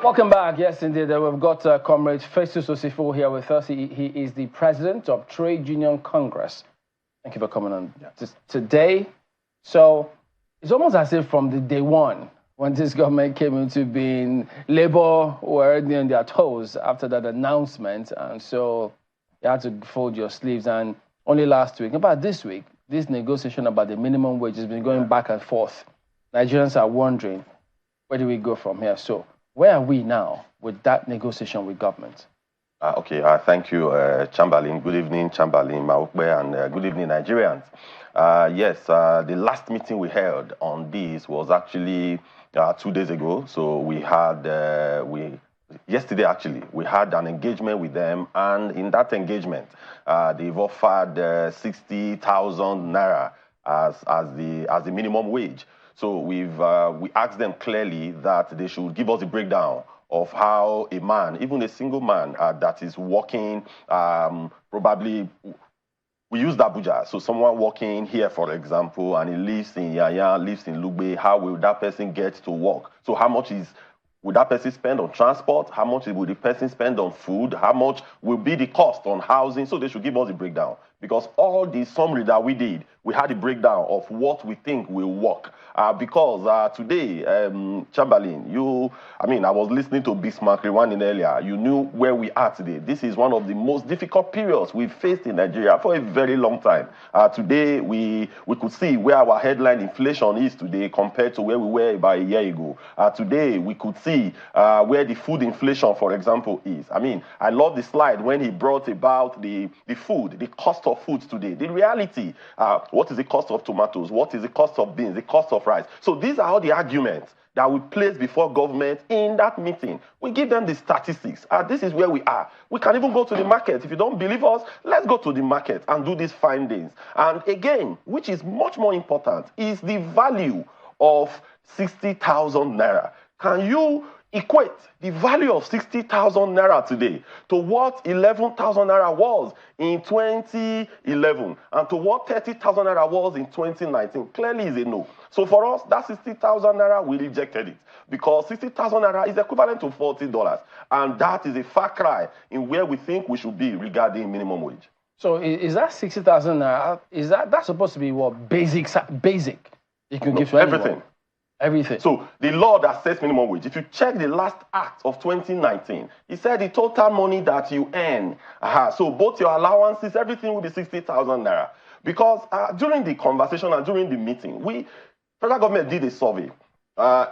Welcome back. Yes, indeed. We've got Comrade Festus Osifo here with us. He is the president of Trade Union Congress. Thank you for coming on today. So it's almost as if from the day one, when this government came into being, Labour were already on their toes after that announcement. And so you had to fold your sleeves. And only last week, about this week, this negotiation about the minimum wage has been going back and forth. Nigerians are wondering, where do we go from here? So where are we now with that negotiation with government? Thank you, Chamberlain. Good evening, Chamberlain, Maukbe, and good evening, Nigerians. Yes, the last meeting we held on this was actually 2 days ago. So we had, we yesterday actually, we had an engagement with them, and in that engagement, they've offered 60,000 naira as the minimum wage. So we asked them clearly that they should give us a breakdown of how a man, even a single man that is working, probably, we use Abuja, so someone working here, for example, and he lives in Yaya, lives in Lugbe, how will that person get to work? So how much would that person spend on transport? How much will the person spend on food? How much will be the cost on housing? So they should give us a breakdown. Because all the summary that we did, we had a breakdown of what we think will work. Because today, Chamberlain, I was listening to Bismarck rewinding earlier. You knew where we are today. This is one of the most difficult periods we've faced in Nigeria for a very long time. Today, we could see where our headline inflation is today compared to where we were about a year ago. Today, we could see where the food inflation, for example, is. I love the slide when he brought about the food, the cost of food today. The reality, what is the cost of tomatoes? What is the cost of beans? The cost of rice? So these are all the arguments that we place before government in that meeting. We give them the statistics. This is where we are. We can even go to the market. If you don't believe us, let's go to the market and do these findings. And again, which is much more important, is the value of 60,000 naira. Can you equate the value of 60,000 naira today to what 11,000 naira was in 2011 and to what 30,000 naira was in 2019? Clearly is a no. So for us, that 60,000 naira, we rejected it because 60,000 naira is equivalent to $40, and that is a far cry in where we think we should be regarding minimum wage. So is that 60,000 naira? That's supposed to be what basic you can give to anyone? Everything. Everything. So the law that sets minimum wage, if you check the last act of 2019, it said the total money that you earn, so both your allowances, everything will be 60,000 naira. Because during the conversation and during the meeting, federal government did a survey. There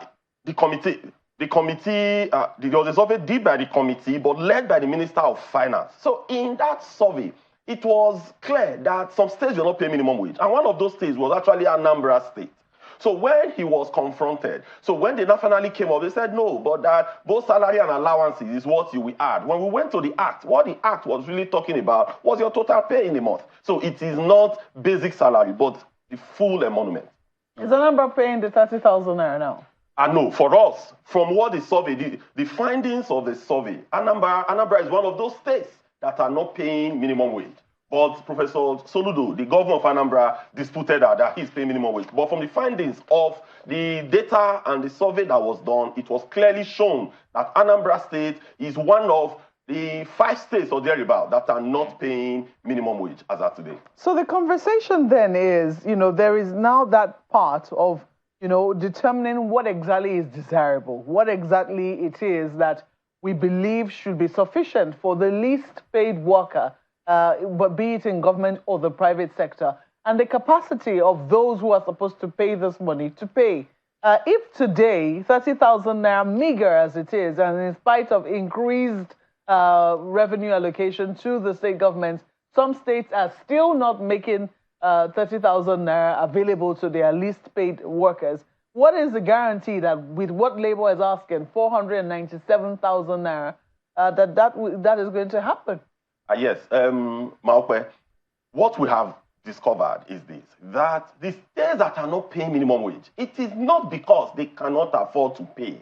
was a survey did by the committee, but led by the Minister of Finance. So in that survey, it was clear that some states will not pay minimum wage. And one of those states was actually Anambra State. So when he was confronted, so when they finally came up, they said, no, but that both salary and allowances is what you will add. When we went to the act, what the act was really talking about was your total pay in a month. So it is not basic salary, but the full emolument. Is Anambra paying the 30,000 naira now? No, for us, from what the survey, the findings of the survey, Anambra is one of those states that are not paying minimum wage. But Professor Soludo, the governor of Anambra, disputed that he's paying minimum wage. But from the findings of the data and the survey that was done, it was clearly shown that Anambra State is one of the 5 states or thereabout that are not paying minimum wage as of today. So the conversation then is, there is now that part of, determining what exactly is desirable, what exactly it is that we believe should be sufficient for the least paid worker, but be it in government or the private sector, and the capacity of those who are supposed to pay this money to pay. If today, 30,000 naira, meager as it is, and in spite of increased revenue allocation to the state governments, some states are still not making 30,000 naira available to their least paid workers. What is the guarantee that with what Labour is asking, 497,000 naira, that is going to happen? Yes, Maokwe, what we have discovered is this, that the states that are not paying minimum wage, it is not because they cannot afford to pay.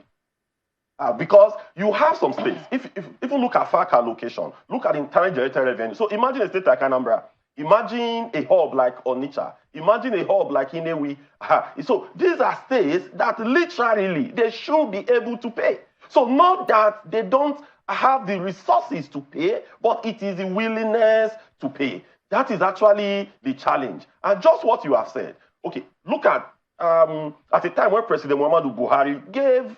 Because you have some states, if you look at FAC allocation, look at internal generated revenue. So imagine a state like Anambra, imagine a hub like Onitsha, imagine a hub like Inewi. So these are states that literally they should be able to pay. So not that they don't have the resources to pay, but it is the willingness to pay. That is actually the challenge. And just what you have said. Okay, look at a time when President Muhammadu Buhari gave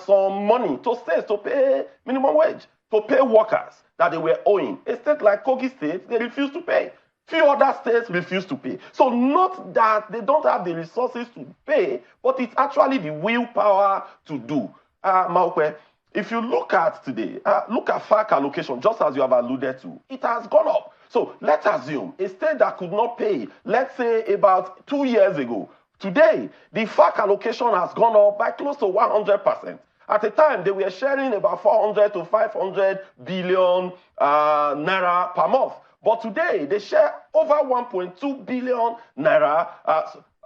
some money to states to pay minimum wage, to pay workers that they were owing. A state like Kogi State, they refused to pay. Few other states refuse to pay. So not that they don't have the resources to pay, but it's actually the willpower to do. Maokwe, if you look at today, look at FAC allocation, just as you have alluded to, it has gone up. So let's assume a state that could not pay, let's say about 2 years ago, today, the FAC allocation has gone up by close to 100%. At the time, they were sharing about 400 to 500 billion naira per month. But today, they share over 1.2 billion naira,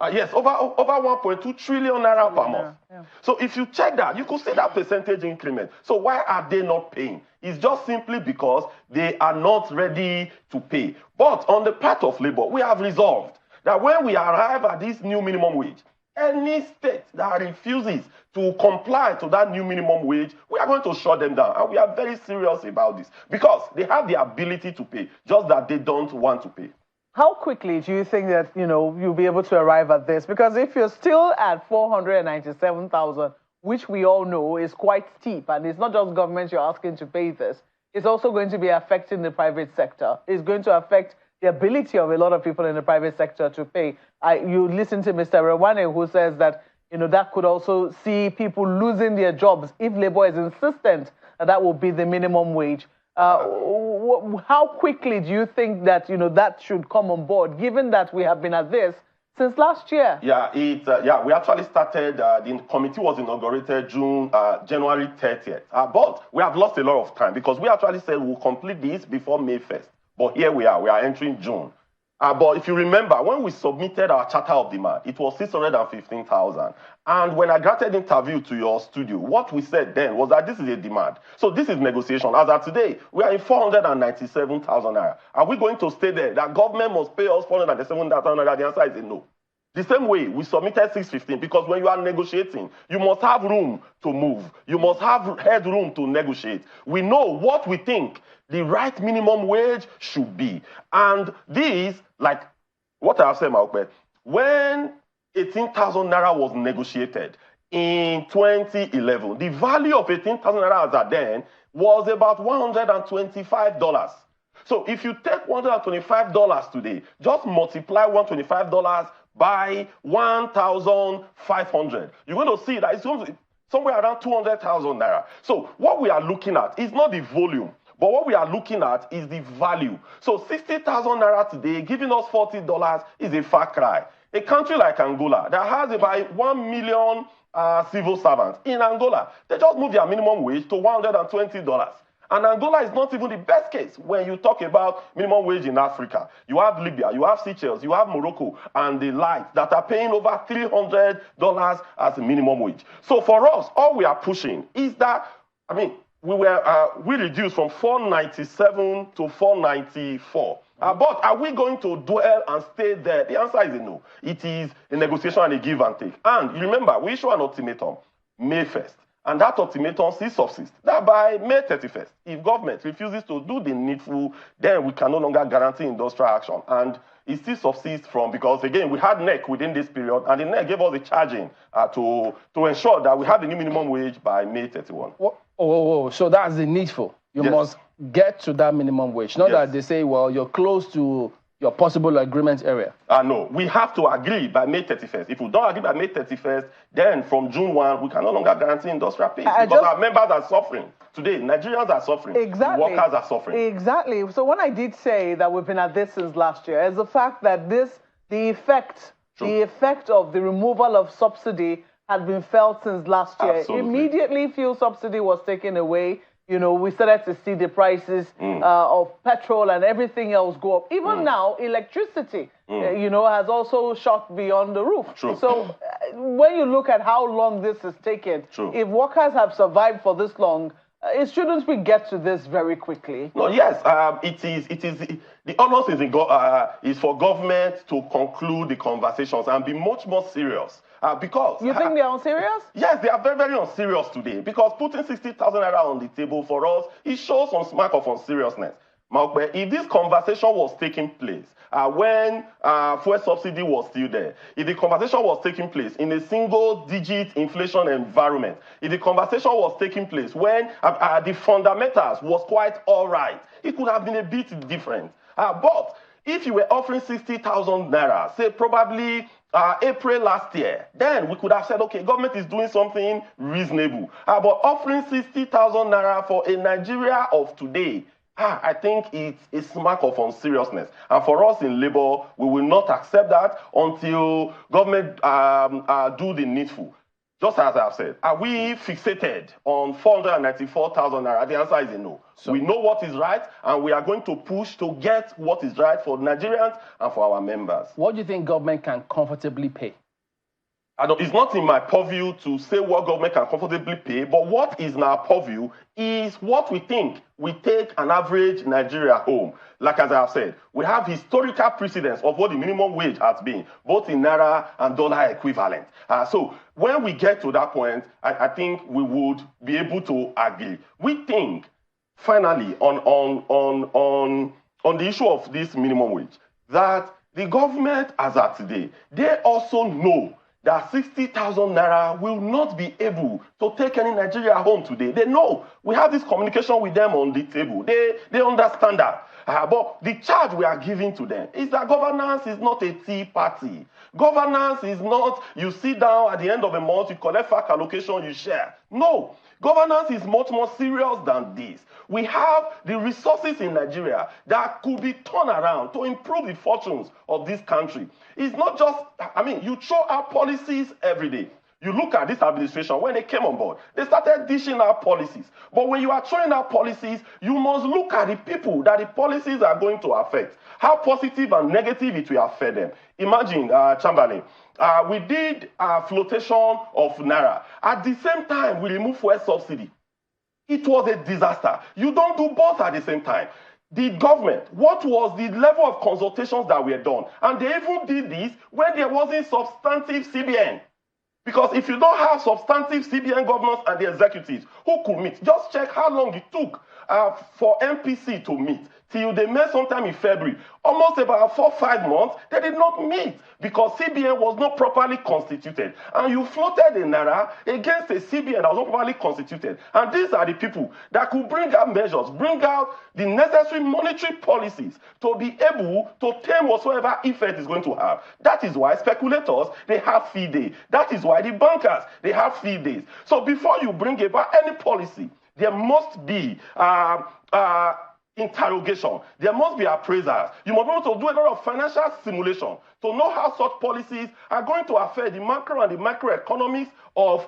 over 1.2 trillion naira per month. Yeah. So if you check that, you could see that percentage increment. So why are they not paying? It's just simply because they are not ready to pay. But on the part of labor, we have resolved that when we arrive at this new minimum wage, any state that refuses to comply to that new minimum wage, we are going to shut them down. And we are very serious about this because they have the ability to pay, just that they don't want to pay. How quickly do you think that, you'll be able to arrive at this? Because if you're still at 497,000, which we all know is quite steep, and it's not just government you're asking to pay this, it's also going to be affecting the private sector. It's going to affect the ability of a lot of people in the private sector to pay. You listen to Mr. Rewane, who says that that could also see people losing their jobs if labor is insistent that will be the minimum wage. How quickly do you think that that should come on board, given that we have been at this since last year? Yeah, we actually started. The committee was inaugurated January 30th, but we have lost a lot of time because we actually said we'll complete this before May 1st. But here we are entering June. But if you remember, when we submitted our charter of demand, it was 615,000. And when I granted interview to your studio, what we said then was that this is a demand. So this is negotiation. As of today, we are in 497,000 naira. Are we going to stay there? That government must pay us 497,000 naira? The answer is a no. The same way, we submitted 615 because when you are negotiating, you must have room to move. You must have headroom to negotiate. We know what we think the right minimum wage should be. And these, like what I have said, Maupe, when 18,000 naira was negotiated in 2011, the value of 18,000 naira as at then was about $125. So if you take $125 today, just multiply $125 by 1,500, you're going to see that it's going to somewhere around 200,000 naira. So what we are looking at is not the volume, but what we are looking at is the value. So 60,000 naira today, giving us $40 is a far cry. A country like Angola that has about 1 million civil servants, in Angola, they just move their minimum wage to $120. And Angola is not even the best case when you talk about minimum wage in Africa. You have Libya, you have Seychelles, you have Morocco, and the like that are paying over $300 as a minimum wage. So for us, all we are pushing is that, we reduced from 497 to 494. But are we going to dwell and stay there? The answer is a no. It is a negotiation and a give and take. And remember, we issue an ultimatum May 1st. And that ultimatum still subsists. That by May 31st, if government refuses to do the needful, then we can no longer guarantee industrial action. And it still subsists because again, we had NEC within this period, and the NEC gave us the charging to ensure that we have the new minimum wage by May 31. So that's the needful. You must get to that minimum wage. Not that they say, well, you're close to your possible agreement area. No, we have to agree by May 31st. If we don't agree by May 31st, then from June 1, we can no longer guarantee industrial peace because our members are suffering. Today, Nigerians are suffering. Exactly. Workers are suffering. Exactly. So when I did say that we've been at this since last year, is the fact that the effect of the removal of subsidy had been felt since last year. Absolutely. Immediately fuel subsidy was taken away. We started to see the prices of petrol and everything else go up. Even now, electricity, has also shot beyond the roof. True. So when you look at how long this has taken, if workers have survived for this long, shouldn't we get to this very quickly? No, yes, it is. The onus is for government to conclude the conversations and be much more serious. Because you think they are unserious? Yes, they are very, very unserious today. Because putting 60,000 naira on the table for us, it shows some smack of unseriousness. If this conversation was taking place when fuel subsidy was still there, if the conversation was taking place in a single-digit inflation environment, if the conversation was taking place when the fundamentals was quite all right, it could have been a bit different. But if you were offering 60,000 naira, say probably April last year, then we could have said, okay, government is doing something reasonable. But offering 60,000 naira for a Nigeria of today, I think it's a smack of unseriousness. And for us in Labour, we will not accept that until government do the needful. just as I've said, are we fixated on 494,000 naira? The answer is a no. So, we know what is right, and we are going to push to get what is right for Nigerians and for our members. What do you think government can comfortably pay? It's not in my purview to say what government can comfortably pay, but what is in our purview is what we think we take an average Nigeria home. Like as I have said, we have historical precedents of what the minimum wage has been, both in naira and dollar equivalent. So when we get to that point, I think we would be able to agree. We think, finally, on the issue of this minimum wage, that the government, as at today, they also know that 60,000 naira will not be able to take any Nigeria home today. They know. We have this communication with them on the table. They understand that. But the charge we are giving to them is that governance is not a tea party. Governance is not you sit down at the end of a month, you collect fact allocation, you share. No. Governance is much more serious than this. We have the resources in Nigeria that could be turned around to improve the fortunes of this country. It's not just, you throw out policies every day. You look at this administration, when they came on board, they started dishing out policies. But when you are throwing out policies, you must look at the people that the policies are going to affect. How positive and negative it will affect them. Imagine, Chamberlain, we did flotation of naira. At the same time, we removed fuel subsidy. It was a disaster. You don't do both at the same time. The government, what was the level of consultations that were done? And they even did this when there wasn't substantive CBN. Because if you don't have substantive CBN governors and the executives who could meet, just check how long it took for MPC to meet. Till they met sometime in February. Almost about 4 or 5 months, they did not meet because CBN was not properly constituted. And you floated a naira against a CBN that was not properly constituted. And these are the people that could bring out measures, bring out the necessary monetary policies to be able to tame whatsoever effect is going to have. That is why speculators, they have fee day. That is why the bankers, they have fee days. So before you bring about any policy, there must be interrogation. There must be appraisals. You must be able to do a lot of financial simulation to know how such policies are going to affect the macro and the microeconomics of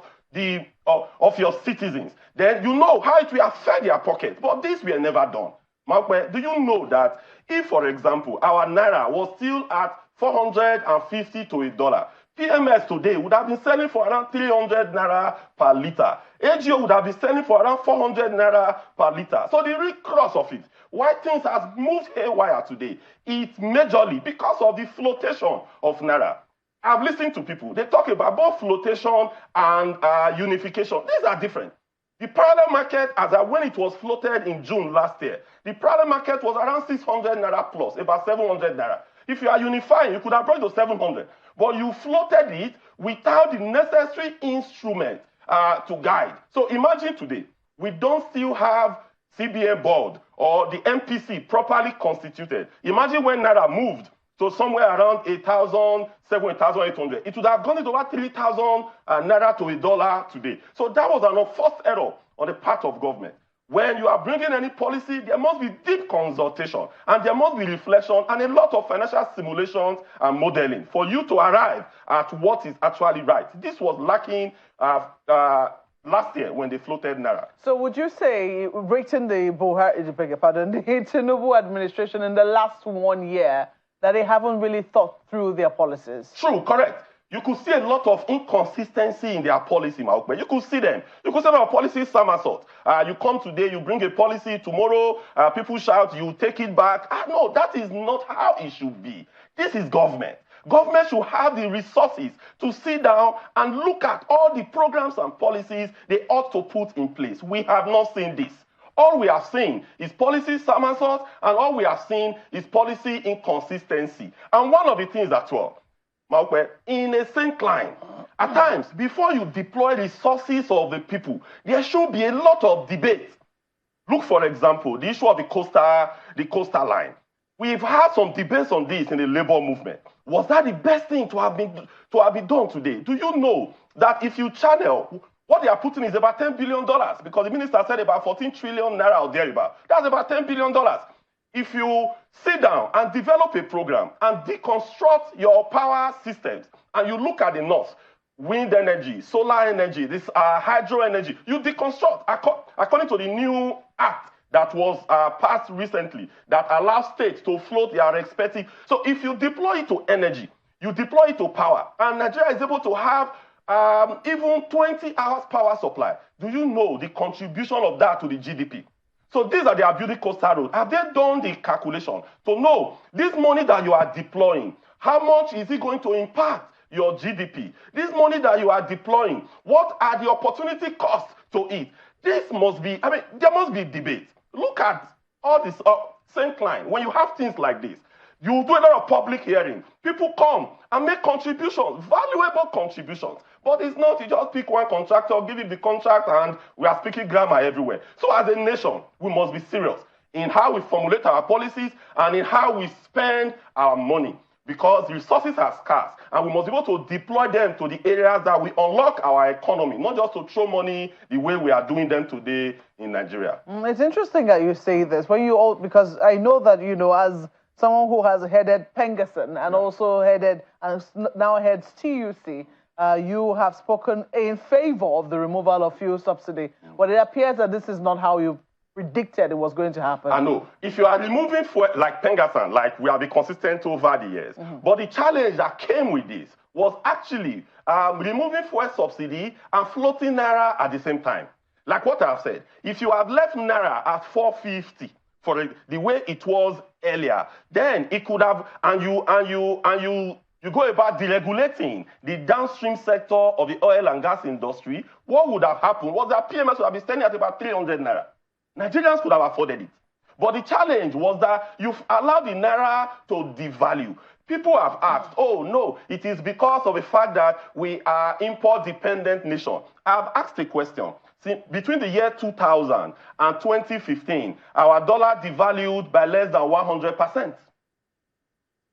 your citizens. Then you know how it will affect their pockets. But this we are never done. Malpe, do you know that if, for example, our naira was still at 450 to $1, PMS today would have been selling for around 300 naira per liter. AGO would have been selling for around 400 naira per liter. So the real cross of it, why things have moved haywire today, it's majorly because of the flotation of naira. I've listened to people, they talk about both flotation and unification. These are different. The parallel market, as when it was floated in June last year, the parallel market was around 600 naira plus, about 700 naira. If you are unifying, you could have brought it to 700. But you floated it without the necessary instrument to guide. So imagine today, we don't still have CBN board or the MPC properly constituted. Imagine when naira moved to somewhere around 8,000, 7,800. It would have gone into about 3,000 naira to $1 today. So that was an unforced error on the part of government. When you are bringing any policy, there must be deep consultation and there must be reflection and a lot of financial simulations and modeling for you to arrive at what is actually right. This was lacking last year when they floated naira. So would you say, rating the Tinubu administration in the last 1 year, that they haven't really thought through their policies? True, correct. You could see a lot of inconsistency in their policy, Maukbe. You could see them. You could see our policy somersault. You come today, you bring a policy, tomorrow people shout, you take it back. No, that is not how it should be. This is government. Government should have the resources to sit down and look at all the programs and policies they ought to put in place. We have not seen this. All we have seen is policy somersault, and all we have seen is policy inconsistency. And one of the things as well, in a same line, at times, before you deploy resources of the people, there should be a lot of debate. Look, for example, the issue of the coastal line. We've had some debates on this in the labor movement. Was that the best thing to have been done today? Do you know that if you channel, what they are putting is about $10 billion, because the minister said about 14 trillion naira or thereabout. That's about $10 billion. If you sit down and develop a program and deconstruct your power systems, and you look at the north, wind energy, solar energy, this hydro energy. You deconstruct according to the new act that was passed recently that allows states to float their expertise. So if you deploy it to energy, you deploy it to power, and Nigeria is able to have even 20 hours power supply. Do you know the contribution of that to the GDP? So these are the ability coastal roads. Have they done the calculation to know this money that you are deploying, how much is it going to impact your GDP? This money that you are deploying, what are the opportunity costs to it? This must be, there must be debate. Look at all this same client. When you have things like this, you do a lot of public hearing. People come and make contributions, valuable contributions. But it's not you just pick one contractor, give him the contract, and we are speaking grammar everywhere. So as a nation, we must be serious in how we formulate our policies and in how we spend our money, because resources are scarce, and we must be able to deploy them to the areas that we unlock our economy, not just to throw money the way we are doing them today in Nigeria. It's interesting that you say this, because I know that, as someone who has headed Pengason and also headed and now heads TUC, you have spoken in favor of the removal of fuel subsidy, but it appears that this is not how you predicted it was going to happen. I know. If you are removing fuel, like Pengasan, like we have been consistent over the years, but the challenge that came with this was actually removing fuel subsidy and floating Naira at the same time. Like what I've said, if you have left Naira at 450 for the way it was earlier, then it could have, and you go about deregulating the downstream sector of the oil and gas industry, what would have happened was that PMS would have been standing at about 300 Naira. Nigerians could have afforded it. But the challenge was that you've allowed the Naira to devalue. People have asked, oh no, it is because of the fact that we are import-dependent nation. I've asked a question. See, between the year 2000 and 2015, our dollar devalued by less than 100%.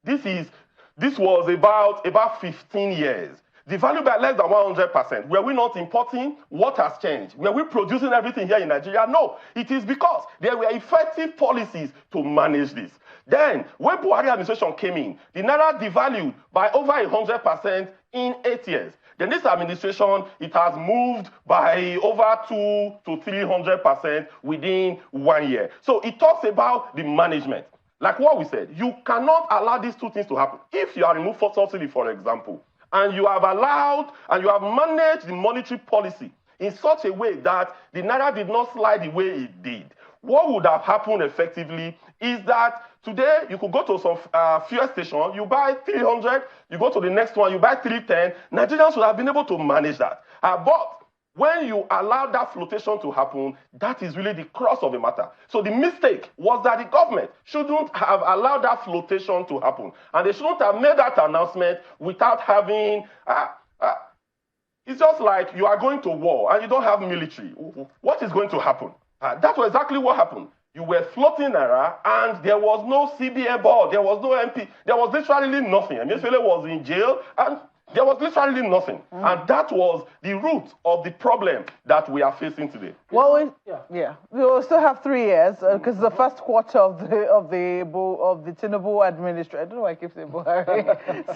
This was about 15 years. Devalued by less than 100%. Were we not importing? What has changed? Were we producing everything here in Nigeria? No. It is because there were effective policies to manage this. Then, when Buhari administration came in, the Naira devalued by over 100% in 8 years. Then this administration, it has moved by over 200 to 300% within 1 year. So it talks about the management. Like what we said, you cannot allow these two things to happen. If you are removed for subsidy, for example, and you have allowed and you have managed the monetary policy in such a way that the Naira did not slide the way it did, what would have happened effectively is that today you could go to some fuel station, you buy 300, you go to the next one, you buy 310. Nigerians would have been able to manage that. But when you allow that flotation to happen, that is really the crux of the matter. So the mistake was that the government shouldn't have allowed that flotation to happen. And they shouldn't have made that announcement without having... it's just like you are going to war and you don't have military. What is going to happen? That was exactly what happened. You were floating Naira and there was no CBN board, there was no MP, there was literally nothing. Emefiele was in jail and there was literally nothing. And that was the root of the problem that we are facing today. Well, we will still have 3 years because the first quarter of the Tinubu administration, I don't know why I keep saying Buhari,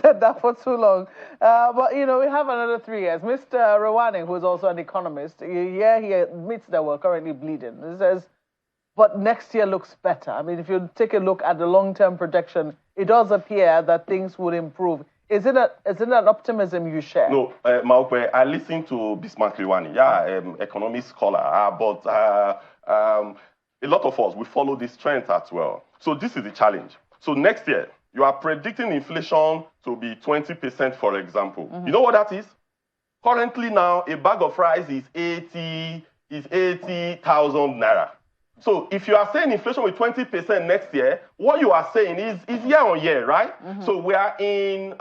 said that for too long. But, we have another 3 years. Mr. Rewani, who is also an economist, he admits that we're currently bleeding. He says, but next year looks better. I mean, if you take a look at the long-term projection, it does appear that things would improve. Is it an optimism you share? No, Maupe, I listen to Bismarck Liwani, economic scholar, but a lot of us, we follow this trend as well. So this is the challenge. So next year, you are predicting inflation to be 20%, for example. You know what that is? Currently now, a bag of rice is 80,000 Naira. So if you are saying inflation with 20% next year, what you are saying is year on year, right? So we are in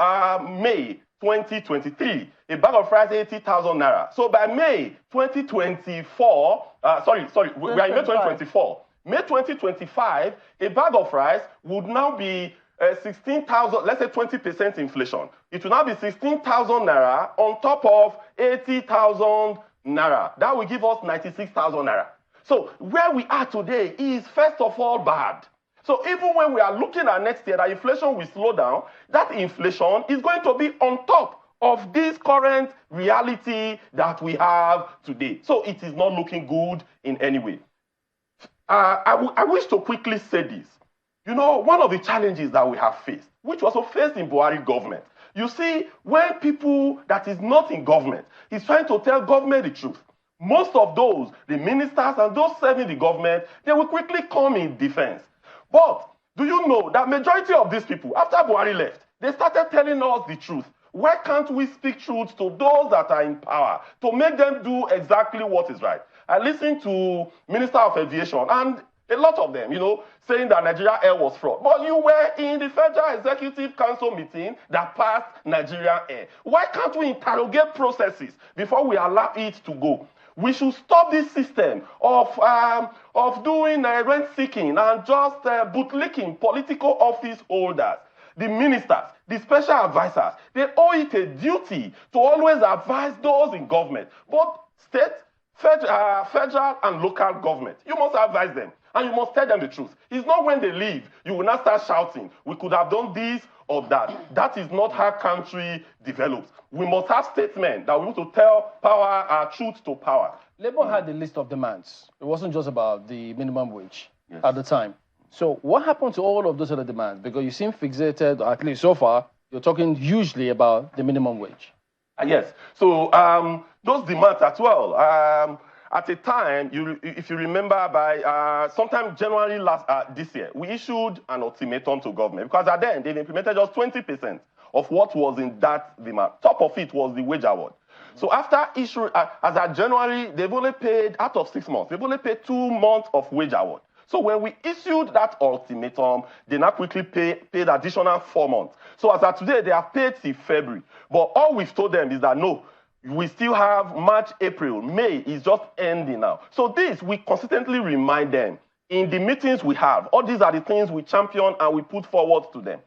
May 2023, a bag of rice 80,000 Naira. So by May 2024, we are in May 2024. May 2025, a bag of rice would now be 16,000, let's say 20% inflation. It will now be 16,000 Naira on top of 80,000 Naira. That will give us 96,000 Naira. So where we are today is, first of all, bad. So even when we are looking at next year that inflation will slow down, that inflation is going to be on top of this current reality that we have today. So it is not looking good in any way. I wish to quickly say this. You know, one of the challenges that we have faced, which was also faced in Buhari government, you see, when people that is not in government is trying to tell government the truth, most of those, the ministers and those serving the government, they will quickly come in defense. But do you know that majority of these people, after Buhari left, they started telling us the truth. Why can't we speak truth to those that are in power to make them do exactly what is right? I listened to Minister of Aviation and a lot of them, you know, saying that Nigeria Air was fraud. But you were in the Federal Executive Council meeting that passed Nigeria Air. Why can't we interrogate processes before we allow it to go? We should stop this system of doing rent-seeking and just bootlicking political office holders. The ministers, the special advisors, they owe it a duty to always advise those in government, both state, federal and local government. You must advise them and you must tell them the truth. It's not when they leave, you will not start shouting, we could have done this or that. That is not how country develops. We must have statements that we want to tell power, truth to power. Labour had a list of demands. It wasn't just about the minimum wage at the time. So what happened to all of those other demands? Because you seem fixated, or at least so far, you're talking hugely about the minimum wage. Yes. So those demands as well. At a time, if you remember, by sometime January this year, we issued an ultimatum to government because at then they've implemented just 20% of what was in that demand. Top of it was the wage award. So after issue, as of January, they've only paid, out of 6 months, they've only paid 2 months of wage award. So when we issued that ultimatum, they now quickly paid additional 4 months. So as of today, they have paid till February. But all we've told them is that no, we still have March, April, May is just ending now. So this, we consistently remind them in the meetings we have. All these are the things we champion and we put forward to them.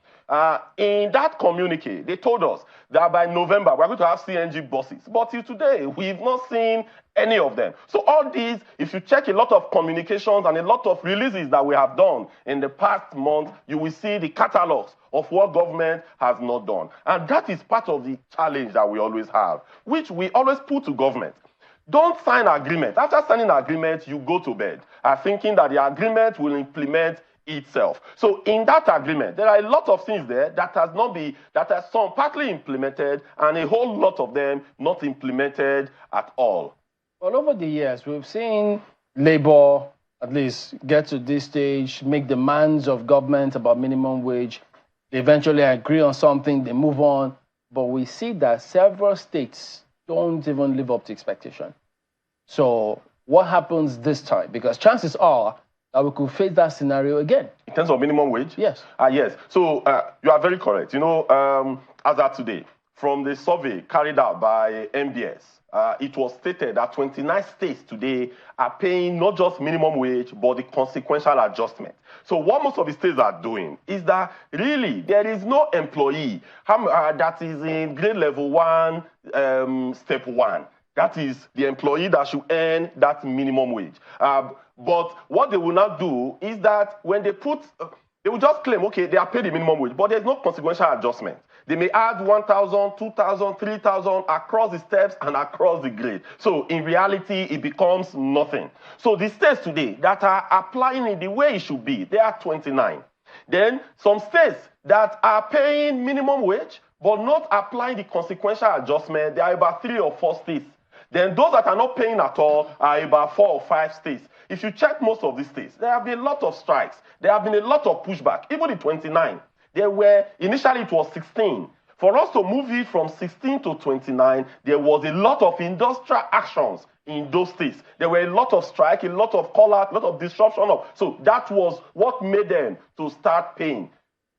In that communique, they told us that by November, we're going to have CNG buses. But till today, we've not seen any of them. So all these, if you check a lot of communications and a lot of releases that we have done in the past month, you will see the catalogs of what government has not done. And that is part of the challenge that we always have, which we always put to government. Don't sign agreement. After signing agreement, you go to bed, thinking that the agreement will implement itself. So in that agreement, there are a lot of things there that are some partly implemented and a whole lot of them not implemented at all. Well, over the years, we've seen Labour at least get to this stage, make demands of government about minimum wage. They eventually agree on something, they move on. But we see that several states don't even live up to expectation. So what happens this time? Because chances are that we could face that scenario again. In terms of minimum wage? Yes. Yes. So you are very correct. You know, as of today, from the survey carried out by MBS, it was stated that 29 states today are paying not just minimum wage, but the consequential adjustment. So what most of the states are doing is that really there is no employee that is in grade level 1, step 1. That is the employee that should earn that minimum wage. But what they will not do is that when they they will just claim, okay, they are paid the minimum wage, but there's no consequential adjustment. They may add 1,000, 2,000, 3,000 across the steps and across the grade. So in reality, it becomes nothing. So the states today that are applying it the way it should be, they are 29. Then some states that are paying minimum wage, but not applying the consequential adjustment, there are about 3 or 4 states. Then those that are not paying at all are about 4 or 5 states. If you check most of these states, there have been a lot of strikes. There have been a lot of pushback. Even the 29, initially it was 16. For us to move it from 16 to 29, there was a lot of industrial actions in those states. There were a lot of strike, a lot of call-out, a lot of disruption. So that was what made them to start paying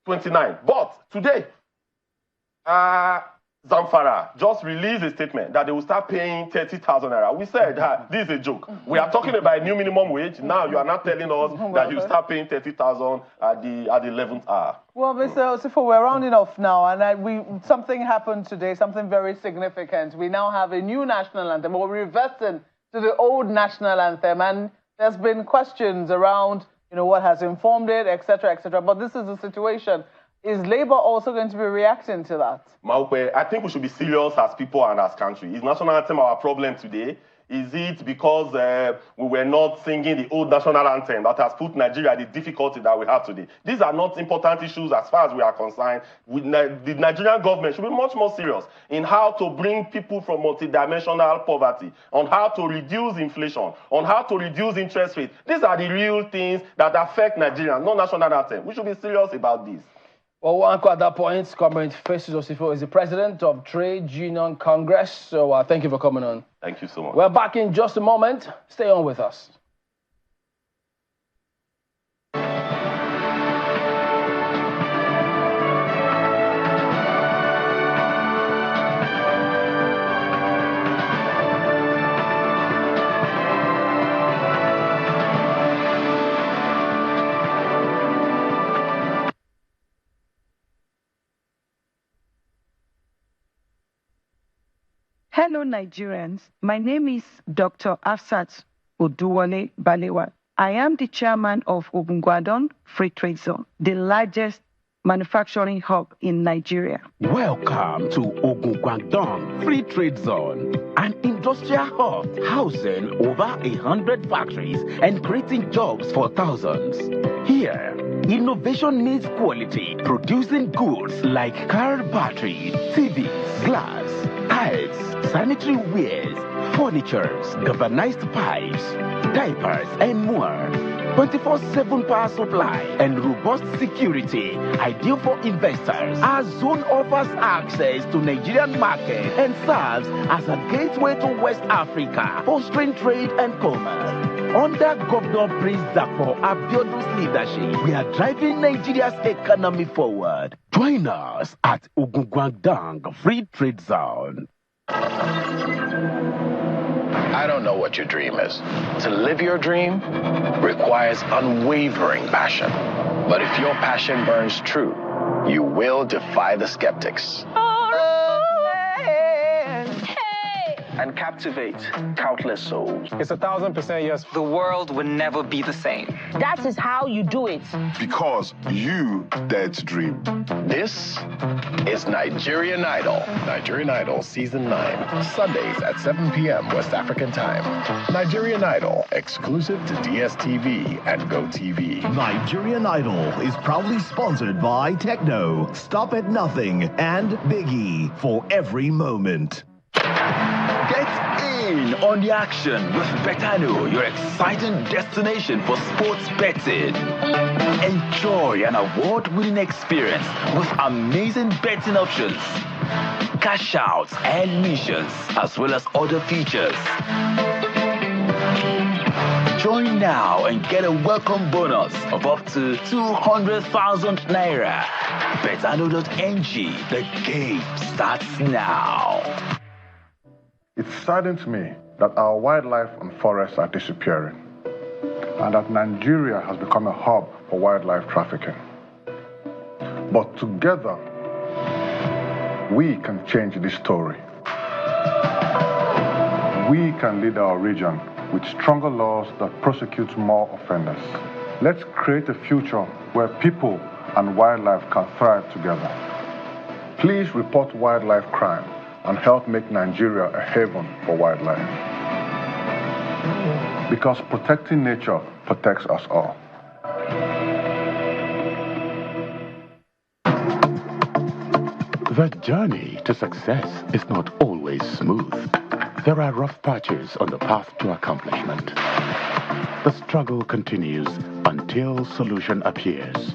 29. But today, Zamfara just released a statement that they will start paying 30,000 naira. We said this is a joke. We are talking about a new minimum wage. Now you are not telling us that you start paying 30,000 at the 11th hour. Well, Mr. Osifo, we're rounding off now, and something happened today, something very significant. We now have a new national anthem. We're reversing to the old national anthem, and there's been questions around, what has informed it, etc., etc. But this is the situation. Is Labour also going to be reacting to that? Maupe, I think we should be serious as people and as country. Is national anthem our problem today? Is it because we were not singing the old national anthem that has put Nigeria the difficulty that we have today? These are not important issues as far as we are concerned. The Nigerian government should be much more serious in how to bring people from multidimensional poverty, on how to reduce inflation, on how to reduce interest rates. These are the real things that affect Nigerians, not national anthem. We should be serious about this. Well, we'll anchor at that point. Comrade Festus Osifo is the president of Trade Union Congress. So thank you for coming on. Thank you so much. We're back in just a moment. Stay on with us. Hello, Nigerians. My name is Dr. Afsat Oduwole Balewa. I am the chairman of Ogungwadon Free Trade Zone, the largest manufacturing hub in Nigeria. Welcome to Ogungwadon Free Trade Zone, an industrial hub housing over 100 factories and creating jobs for thousands. Here, innovation meets quality, producing goods like car battery, TVs, glass, tiles, sanitary wares, furnitures, galvanized pipes, diapers, and more. 24/7 power supply and robust security, ideal for investors. Our zone offers access to Nigerian market and serves as a gateway to West Africa, fostering trade and commerce. Under Governor Prince Dapo Abiodun's leadership, we are driving Nigeria's economy forward. Join us at Ogungwadon Free Trade Zone. I don't know what your dream is. To live your dream requires unwavering passion. But if your passion burns true, you will defy the skeptics. And captivate countless souls. It's 1,000% yes. The world will never be the same. That is how you do it. Because you dared to dream. This is Nigerian Idol. Nigerian Idol Season 9. Sundays at 7 p.m. West African Time. Nigerian Idol, exclusive to DSTV and GoTV. Nigerian Idol is proudly sponsored by Techno, Stop at Nothing, and Biggie for every moment. Get in on the action with Betano, your exciting destination for sports betting. Enjoy an award-winning experience with amazing betting options, cash outs and missions, as well as other features. Join now and get a welcome bonus of up to 200,000 naira. Betano.ng, the game starts now. It's saddening to me that our wildlife and forests are disappearing, and that Nigeria has become a hub for wildlife trafficking. But together, we can change this story. We can lead our region with stronger laws that prosecute more offenders. Let's create a future where people and wildlife can thrive together. Please report wildlife crime and help make Nigeria a haven for wildlife. Because protecting nature protects us all. The journey to success is not always smooth. There are rough patches on the path to accomplishment. The struggle continues until solution appears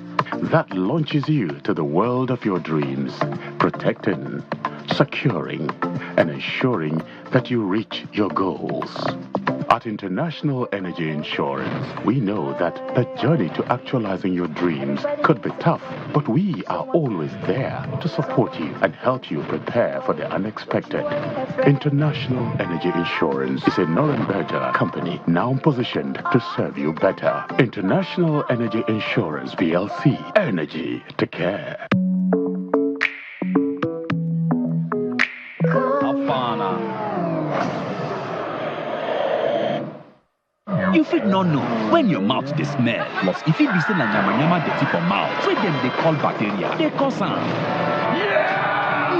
that launches you to the world of your dreams, protecting, securing, and ensuring that you reach your goals. At International Energy Insurance, we know that the journey to actualizing your dreams could be tough, but we are always there to support you and help you prepare for the unexpected. International Energy Insurance is a Nuremberger company now positioned to serve you better. International Energy Insurance PLC. Energy to care. You fit not know when your mouth dey smell. Plus, if it be still na nyama dirty for mouth, wey dem dey call bacteria, they cause am.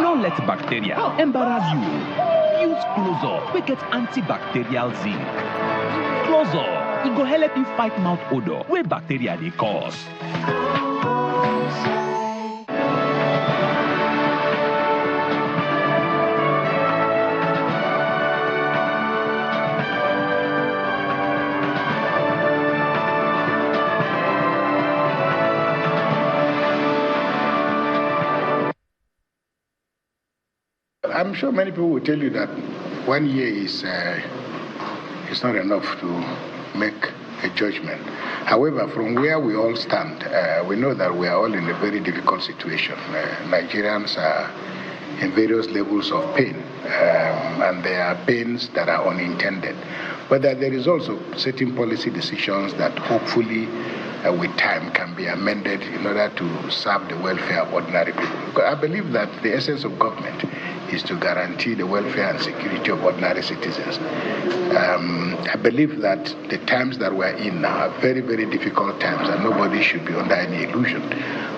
No let bacteria embarrass you. Use Close-Up, we get antibacterial zinc. Close-Up, it go help you fight mouth odor where bacteria dey cause. I'm sure many people will tell you that 1 year is not enough to make a judgment. However, from where we all stand, we know that we are all in a very difficult situation. Nigerians are in various levels of pain, and there are pains that are unintended. But that there is also certain policy decisions that hopefully with time can be amended in order to serve the welfare of ordinary people. Because I believe that the essence of government is to guarantee the welfare and security of ordinary citizens. I believe that the times that we're in now are very, very difficult times, and nobody should be under any illusion.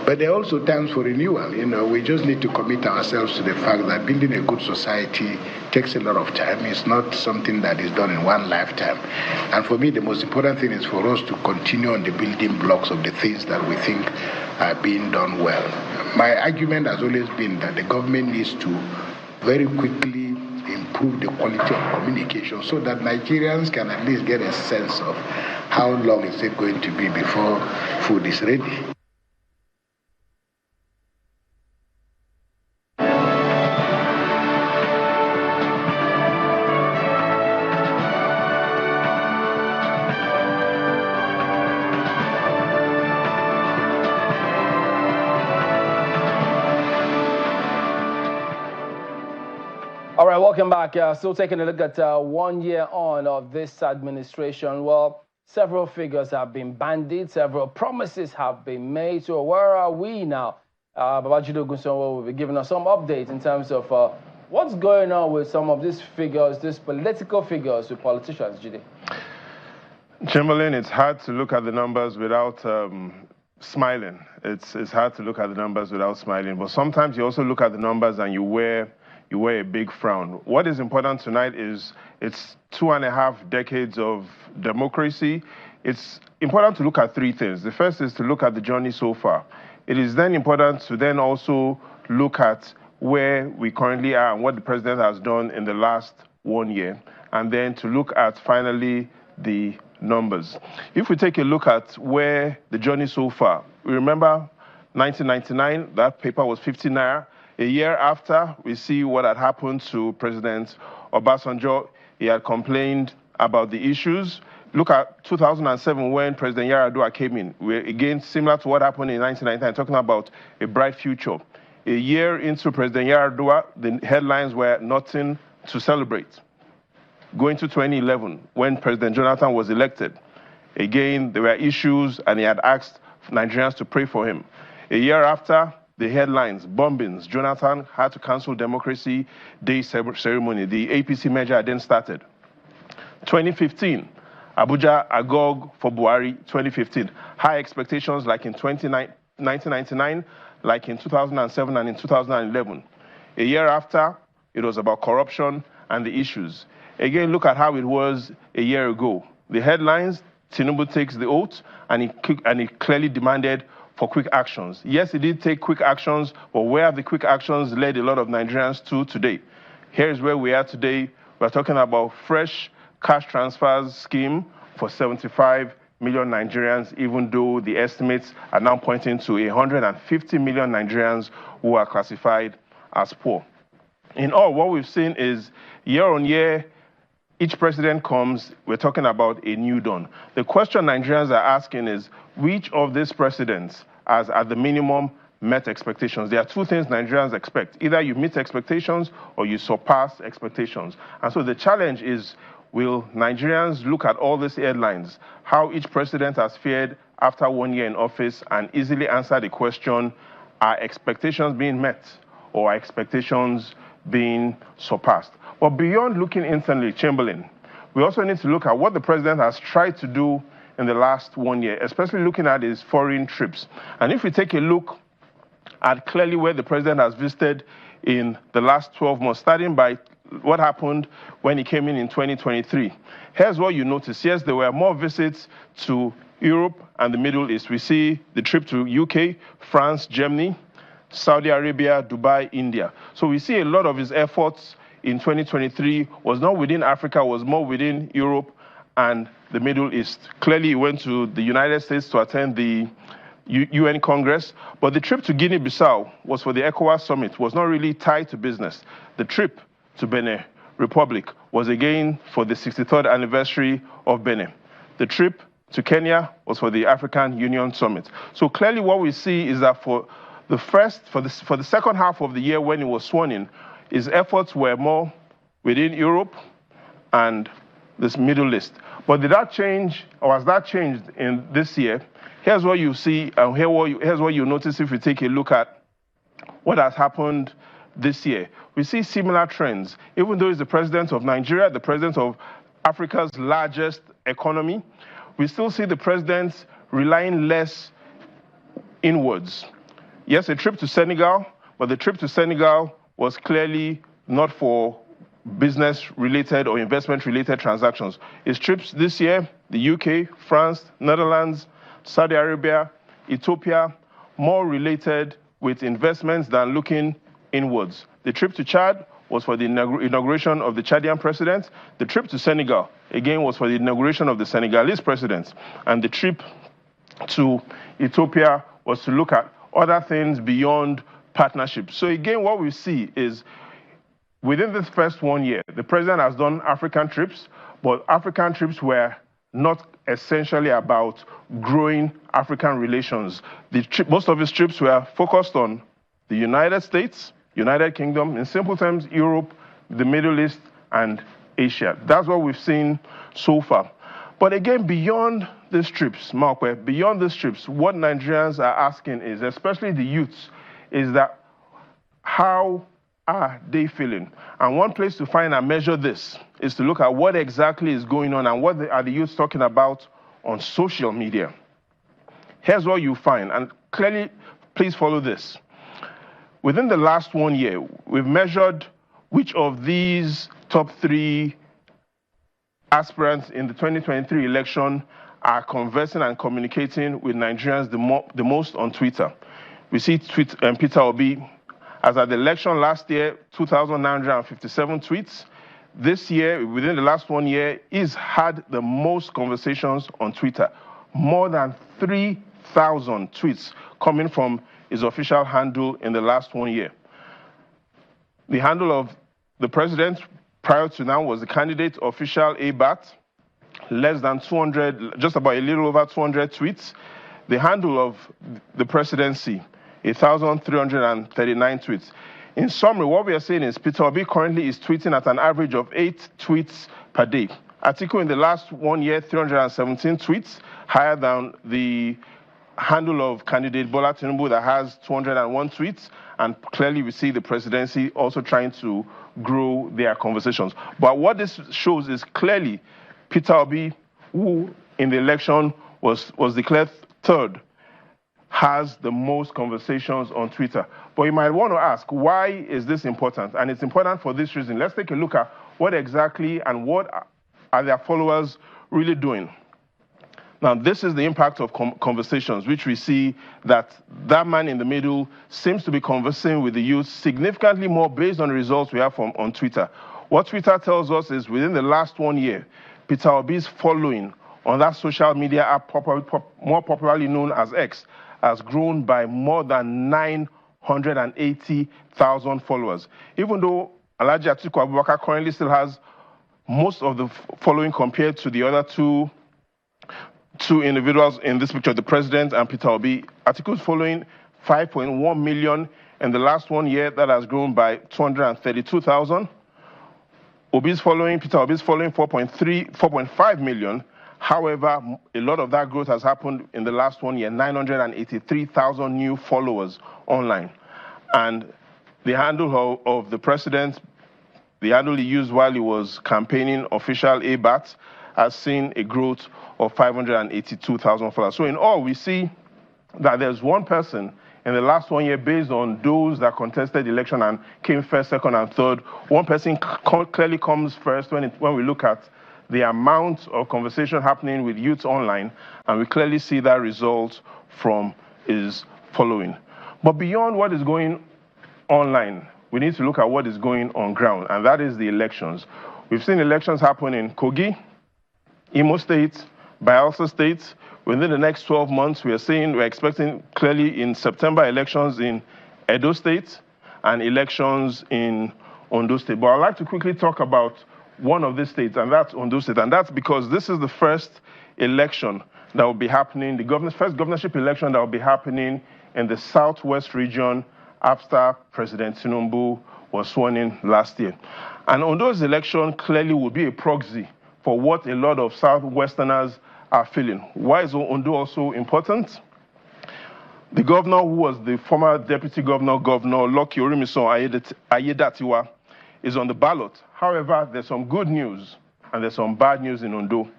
But there are also times for renewal. You know, we just need to commit ourselves to the fact that building a good society takes a lot of time. It's not something that is done in one lifetime. And for me, the most important thing is for us to continue on the building blocks of the things that we think are being done well. My argument has always been that the government needs to very quickly improve the quality of communication so that Nigerians can at least get a sense of how long is it going to be before food is ready. All right, welcome back. Still taking a look at 1 year on of this administration. Well, several figures have been bandied, several promises have been made. So where are we now? Babajide Ogunsanwo will be giving us some updates in terms of what's going on with some of these figures, these political figures with politicians, Jide. Chamberlain, it's hard to look at the numbers without smiling. It's hard to look at the numbers without smiling. But sometimes you also look at the numbers and you wear a big frown. What is important tonight is it's 2.5 decades of democracy. It's important to look at three things. The first is to look at the journey so far. It is then important to then also look at where we currently are and what the president has done in the last 1 year, and then to look at finally the numbers. If we take a look at where the journey so far, we remember 1999, that paper was 50 naira. A year after, we see what had happened to President Obasanjo. He had complained about the issues. Look at 2007 when President Yar'Adua came in. We're again similar to what happened in 1999, talking about a bright future. A year into President Yar'Adua, the headlines were nothing to celebrate. Going to 2011, when President Jonathan was elected, again, there were issues and he had asked Nigerians to pray for him. A year after, the headlines, bombings, Jonathan had to cancel Democracy Day ceremony. The APC merger had then started. 2015, Abuja agog for Buhari, 2015. High expectations like in 1999, like in 2007 and in 2011. A year after, it was about corruption and the issues. Again, look at how it was a year ago. The headlines, Tinubu takes the oath, and he clearly demanded for quick actions. Yes, he did take quick actions, but where have the quick actions led a lot of Nigerians to today? Here's where we are today. We're talking about fresh cash transfers scheme for 75 million Nigerians, even though the estimates are now pointing to 150 million Nigerians who are classified as poor. In all, what we've seen is year on year, each president comes, we're talking about a new dawn. The question Nigerians are asking is, which of these presidents has, at the minimum, met expectations? There are two things Nigerians expect. Either you meet expectations or you surpass expectations. And so the challenge is, will Nigerians look at all these headlines, how each president has fared after 1 year in office, and easily answer the question, are expectations being met or are expectations being surpassed? But beyond looking internally, Chamberlain, we also need to look at what the president has tried to do in the last 1 year, especially looking at his foreign trips. And if we take a look at clearly where the president has visited in the last 12 months, starting by what happened when he came in 2023. Here's what you notice. Yes, there were more visits to Europe and the Middle East. We see the trip to UK, France, Germany, Saudi Arabia, Dubai, India. So we see a lot of his efforts in 2023 was not within Africa, was more within Europe and the Middle East. Clearly, he went to the United States to attend the UN Congress, but the trip to Guinea-Bissau was for the ECOWAS summit, was not really tied to business. The trip to Benin Republic was again for the 63rd anniversary of Benin. The trip to Kenya was for the African Union Summit. So clearly what we see is that for the second half of the year when he was sworn in, his efforts were more within Europe and this Middle East. But did that change, or has that changed in this year? Here's what you see, and here's what you notice if you take a look at what has happened this year. We see similar trends. Even though he's the president of Nigeria, the president of Africa's largest economy, we still see the president relying less inwards. Yes, a trip to Senegal, but the trip to Senegal was clearly not for business-related or investment-related transactions. His trips this year, the UK, France, Netherlands, Saudi Arabia, Ethiopia, more related with investments than looking inwards. The trip to Chad was for the inauguration of the Chadian president. The trip to Senegal, again, was for the inauguration of the Senegalese president. And the trip to Ethiopia was to look at other things beyond partnership. So again, what we see is within this first 1 year, the president has done African trips, but African trips were not essentially about growing African relations. Most of his trips were focused on the United States, United Kingdom, in simple terms, Europe, the Middle East, and Asia. That's what we've seen so far. But again, beyond these trips, Markwe, beyond these trips, what Nigerians are asking is, especially the youths, is that how are they feeling? And one place to find and measure this is to look at what exactly is going on and what are the youths talking about on social media. Here's what you find, and clearly, please follow this. Within the last 1 year, we've measured which of these top 3 aspirants in the 2023 election are conversing and communicating with Nigerians the most on Twitter. We see Peter Obi, as at the election last year, 2,957 tweets. This year, within the last 1 year, he's had the most conversations on Twitter. More than 3,000 tweets coming from his official handle in the last 1 year. The handle of the president prior to now was the candidate official ABAT, less than 200, just about a little over 200 tweets. The handle of the presidency, 1,339 tweets. In summary, what we are saying is Peter Obi currently is tweeting at an average of 8 tweets per day. Atiku in the last 1 year, 317 tweets, higher than the handle of candidate Bola Tinubu that has 201 tweets, and clearly we see the presidency also trying to grow their conversations. But what this shows is clearly Peter Obi, who in the election was declared third, has the most conversations on Twitter. But you might want to ask, why is this important? And it's important for this reason. Let's take a look at what exactly and what are their followers really doing. Now, this is the impact of conversations, which we see that man in the middle seems to be conversing with the youth significantly more based on the results we have on Twitter. What Twitter tells us is within the last 1 year, Peter Obi's following on that social media app, more popularly known as X, has grown by more than 980,000 followers. Even though Alhaji Atiku Abubakar currently still has most of the following compared to the other two individuals in this picture, the president and Peter Obi. Atiku's following 5.1 million in the last 1 year. That has grown by 232,000. Peter Obi's following 4.5 million. However, a lot of that growth has happened in the last 1 year, 983,000 new followers online. And the handle of the president, the annually used while he was campaigning official ABAT, has seen a growth of 582,000 followers. So in all, we see that there's one person in the last 1 year, based on those that contested the election and came first, second, and third, one person clearly comes first when we look at the amount of conversation happening with youth online, and we clearly see that result from his following. But beyond what is going online, we need to look at what is going on ground, and that is the elections. We've seen elections happen in Kogi, Imo State, Bayelsa State. Within the next 12 months, we're expecting clearly in September elections in Edo State and elections in Ondo State. But I'd like to quickly talk about one of these states, and that's Ondo State. And that's because this is the first election that will be happening, the first governorship election that will be happening in the southwest region after President Tinubu was sworn in last year. And Ondo's election clearly will be a proxy for what a lot of Southwesterners are feeling. Why is Ondo also important? The governor, who was the former deputy governor, Governor Lucky Orimisan Ayedatiwa, is on the ballot. However, there's some good news and there's some bad news in Ondo.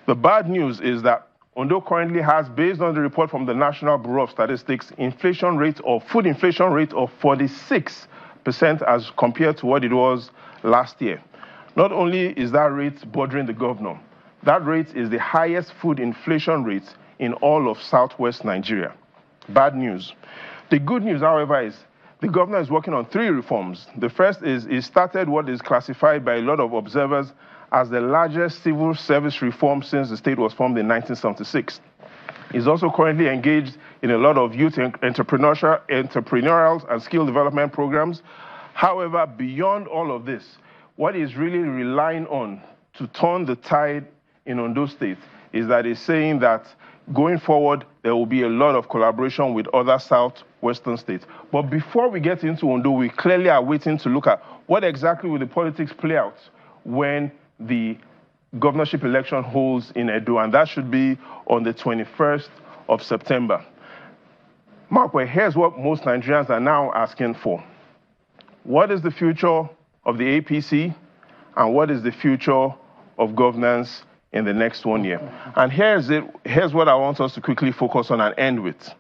The bad news is that Ondo currently has, based on the report from the National Bureau of Statistics, food inflation rate of 46% as compared to what it was last year. Not only is that rate bordering the governor, that rate is the highest food inflation rate in all of southwest Nigeria. Bad news. The good news, however, is the governor is working on 3 reforms. The first is he started what is classified by a lot of observers as the largest civil service reform since the state was formed in 1976. He's also currently engaged in a lot of youth entrepreneurial and skill development programs. However, beyond all of this, what he's really relying on to turn the tide in Ondo State is that he's saying that going forward, there will be a lot of collaboration with other southwestern states. But before we get into Ondo, we clearly are waiting to look at what exactly will the politics play out when the governorship election holds in Edo, and that should be on the 21st of September. Mark, well, here's what most Nigerians are now asking for. What is the future of the APC, and what is the future of governance in the next 1 year? And here's what I want us to quickly focus on and end with.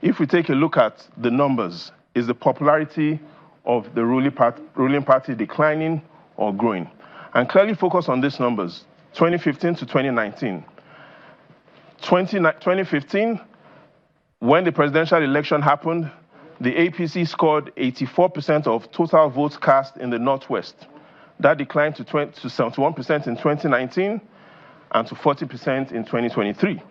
If we take a look at the numbers, is the popularity of the ruling party declining or growing? And clearly focus on these numbers, 2015 to 2019. 2015, when the presidential election happened, the APC scored 84% of total votes cast in the Northwest. That declined to 71% in 2019 and to 40% in 2023.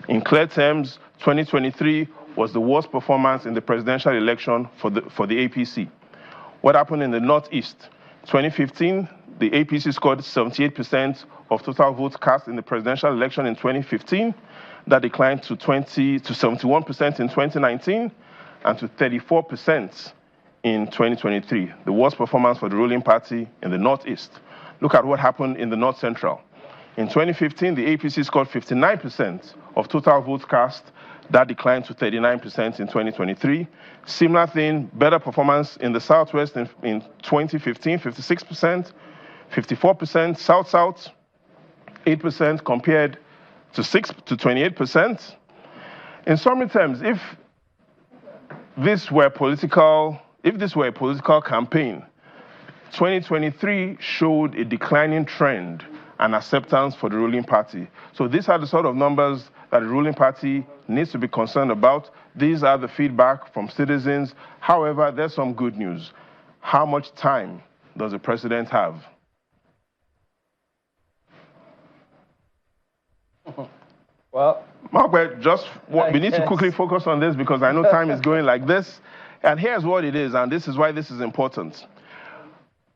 In clear terms, 2023 was the worst performance in the presidential election for the APC. What happened in the Northeast? 2015, the APC scored 78% of total votes cast in the presidential election in 2015. That declined to 71% in 2019 and to 34% in 2023, the worst performance for the ruling party in the Northeast. Look at what happened in the North Central. In 2015, the APC scored 59% of total votes cast. That declined to 39% in 2023. Similar thing, better performance in the Southwest in 2015, 56%, 54%, South-South, 8% compared to 28%. In summary terms, if this were a political campaign, 2023 showed a declining trend and acceptance for the ruling party. So these are the sort of numbers that the ruling party needs to be concerned about. These are the feedback from citizens. However, there's some good news. How much time does the president have? Well, Mark, we need to quickly focus on this because I know time is going like this. And here's what it is, and this is why this is important.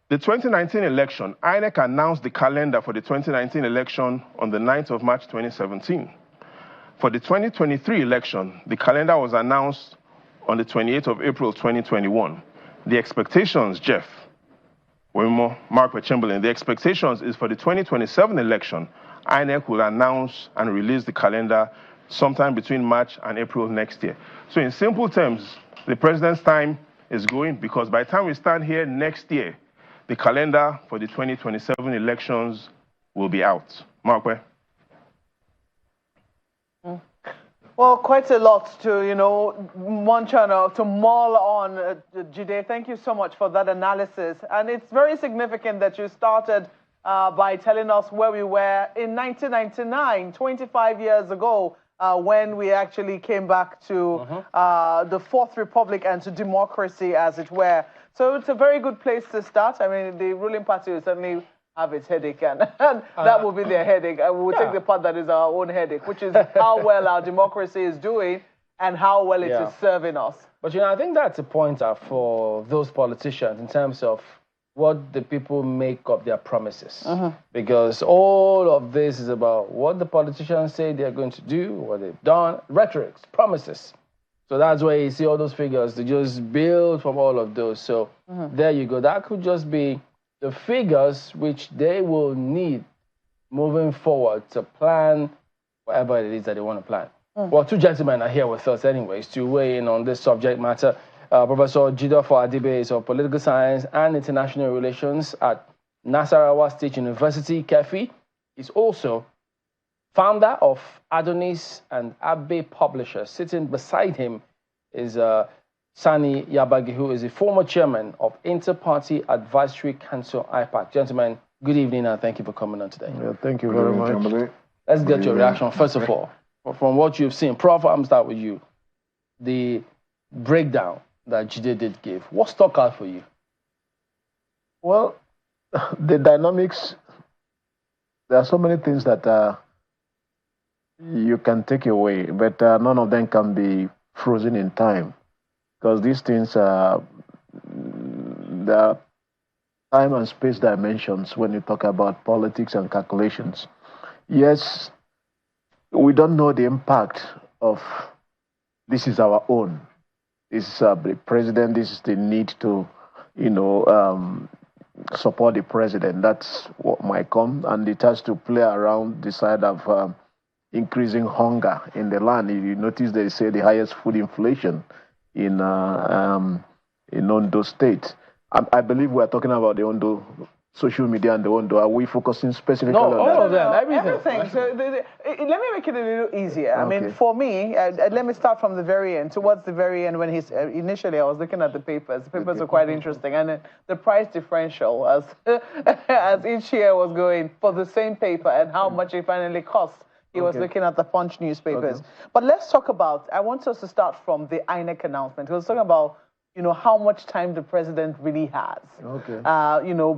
The 2019 election, INEC announced the calendar for the 2019 election on the 9th of March 2017. For the 2023 election, the calendar was announced on the 28th of April 2021. The expectations, Jeff, Mark Chamberlain, the expectations is for the 2027 election, INEC will announce and release the calendar sometime between March and April next year. So in simple terms, the president's time is going because by the time we stand here next year, the calendar for the 2027 elections will be out. Markwe? Well, quite a lot to, munch on, to mull on, Jide. Thank you so much for that analysis. And it's very significant that you started by telling us where we were in 1999, 25 years ago, when we actually came back to the Fourth Republic and to democracy, as it were. So it's a very good place to start. I mean, the ruling party will certainly have its headache, and that will be their headache. And we will take the part that is our own headache, which is how well our democracy is doing and how well it is serving us. But, I think that's a pointer for those politicians in terms of what the people make of their promises. Because all of this is about what the politicians say they're going to do, what they've done, rhetorics, promises. So that's why you see all those figures. They just build from all of those. So there you go. That could just be the figures which they will need moving forward to plan whatever it is that they want to plan. Well, two gentlemen are here with us anyways to weigh in on this subject matter. Professor Jidofo Adibe is of Political Science and International Relations at Nasarawa State University, Kefi. He's also founder of Adonis and Abe Publishers. Sitting beside him is Sani Yabagi, who is a former chairman of Inter-Party Advisory Council, IPAC. Gentlemen, good evening and thank you for coming on today. Yeah, thank you very much. Let's get your reaction, first of all, from what you've seen. Prof, I'm start with you. The breakdown that Jide did give, what stuck out for you? Well, the dynamics, there are so many things that you can take away, but none of them can be frozen in time. Because these things are the time and space dimensions when you talk about politics and calculations. Yes, we don't know the impact of this is our own. This is the president, this is the need to, support the president. That's what might come. And it has to play around the side of increasing hunger in the land. You notice they say the highest food inflation in Ondo State. I believe we're talking about the Ondo social media and the Ondo. Are we focusing specifically on that? No, all of them, everything. So let me make it a little easier. I mean, for me, let me start from the very end. Towards the very end, when he's initially, I was looking at the papers. The papers were quite interesting, and the price differential as as each year was going for the same paper and how much it finally cost. He was looking at the Punch newspapers. But let's talk about, I want us to start from the INEC announcement. He was talking about, how much time the president really has.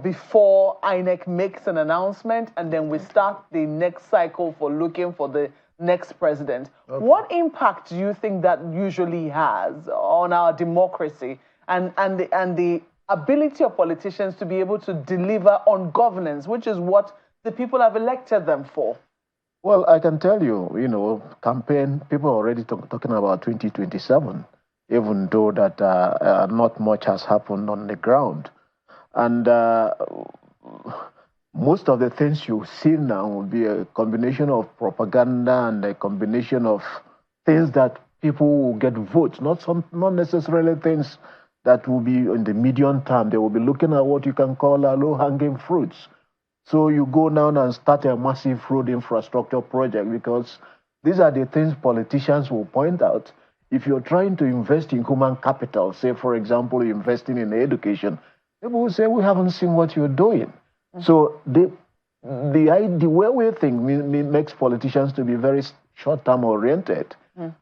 Before INEC makes an announcement, and then we start the next cycle for looking for the next president. What impact do you think that usually has on our democracy and the ability of politicians to be able to deliver on governance, which is what the people have elected them for? Well, I can tell you, campaign, people are already talking about 2027, even though that not much has happened on the ground. And most of the things you see now will be a combination of propaganda and a combination of things that people will get votes, not necessarily things that will be in the medium term. They will be looking at what you can call low-hanging fruits. So you go down and start a massive road infrastructure project, because these are the things politicians will point out. If you're trying to invest in human capital, say, for example, investing in education, people will say, we haven't seen what you're doing. So the way we think makes politicians to be very short-term oriented.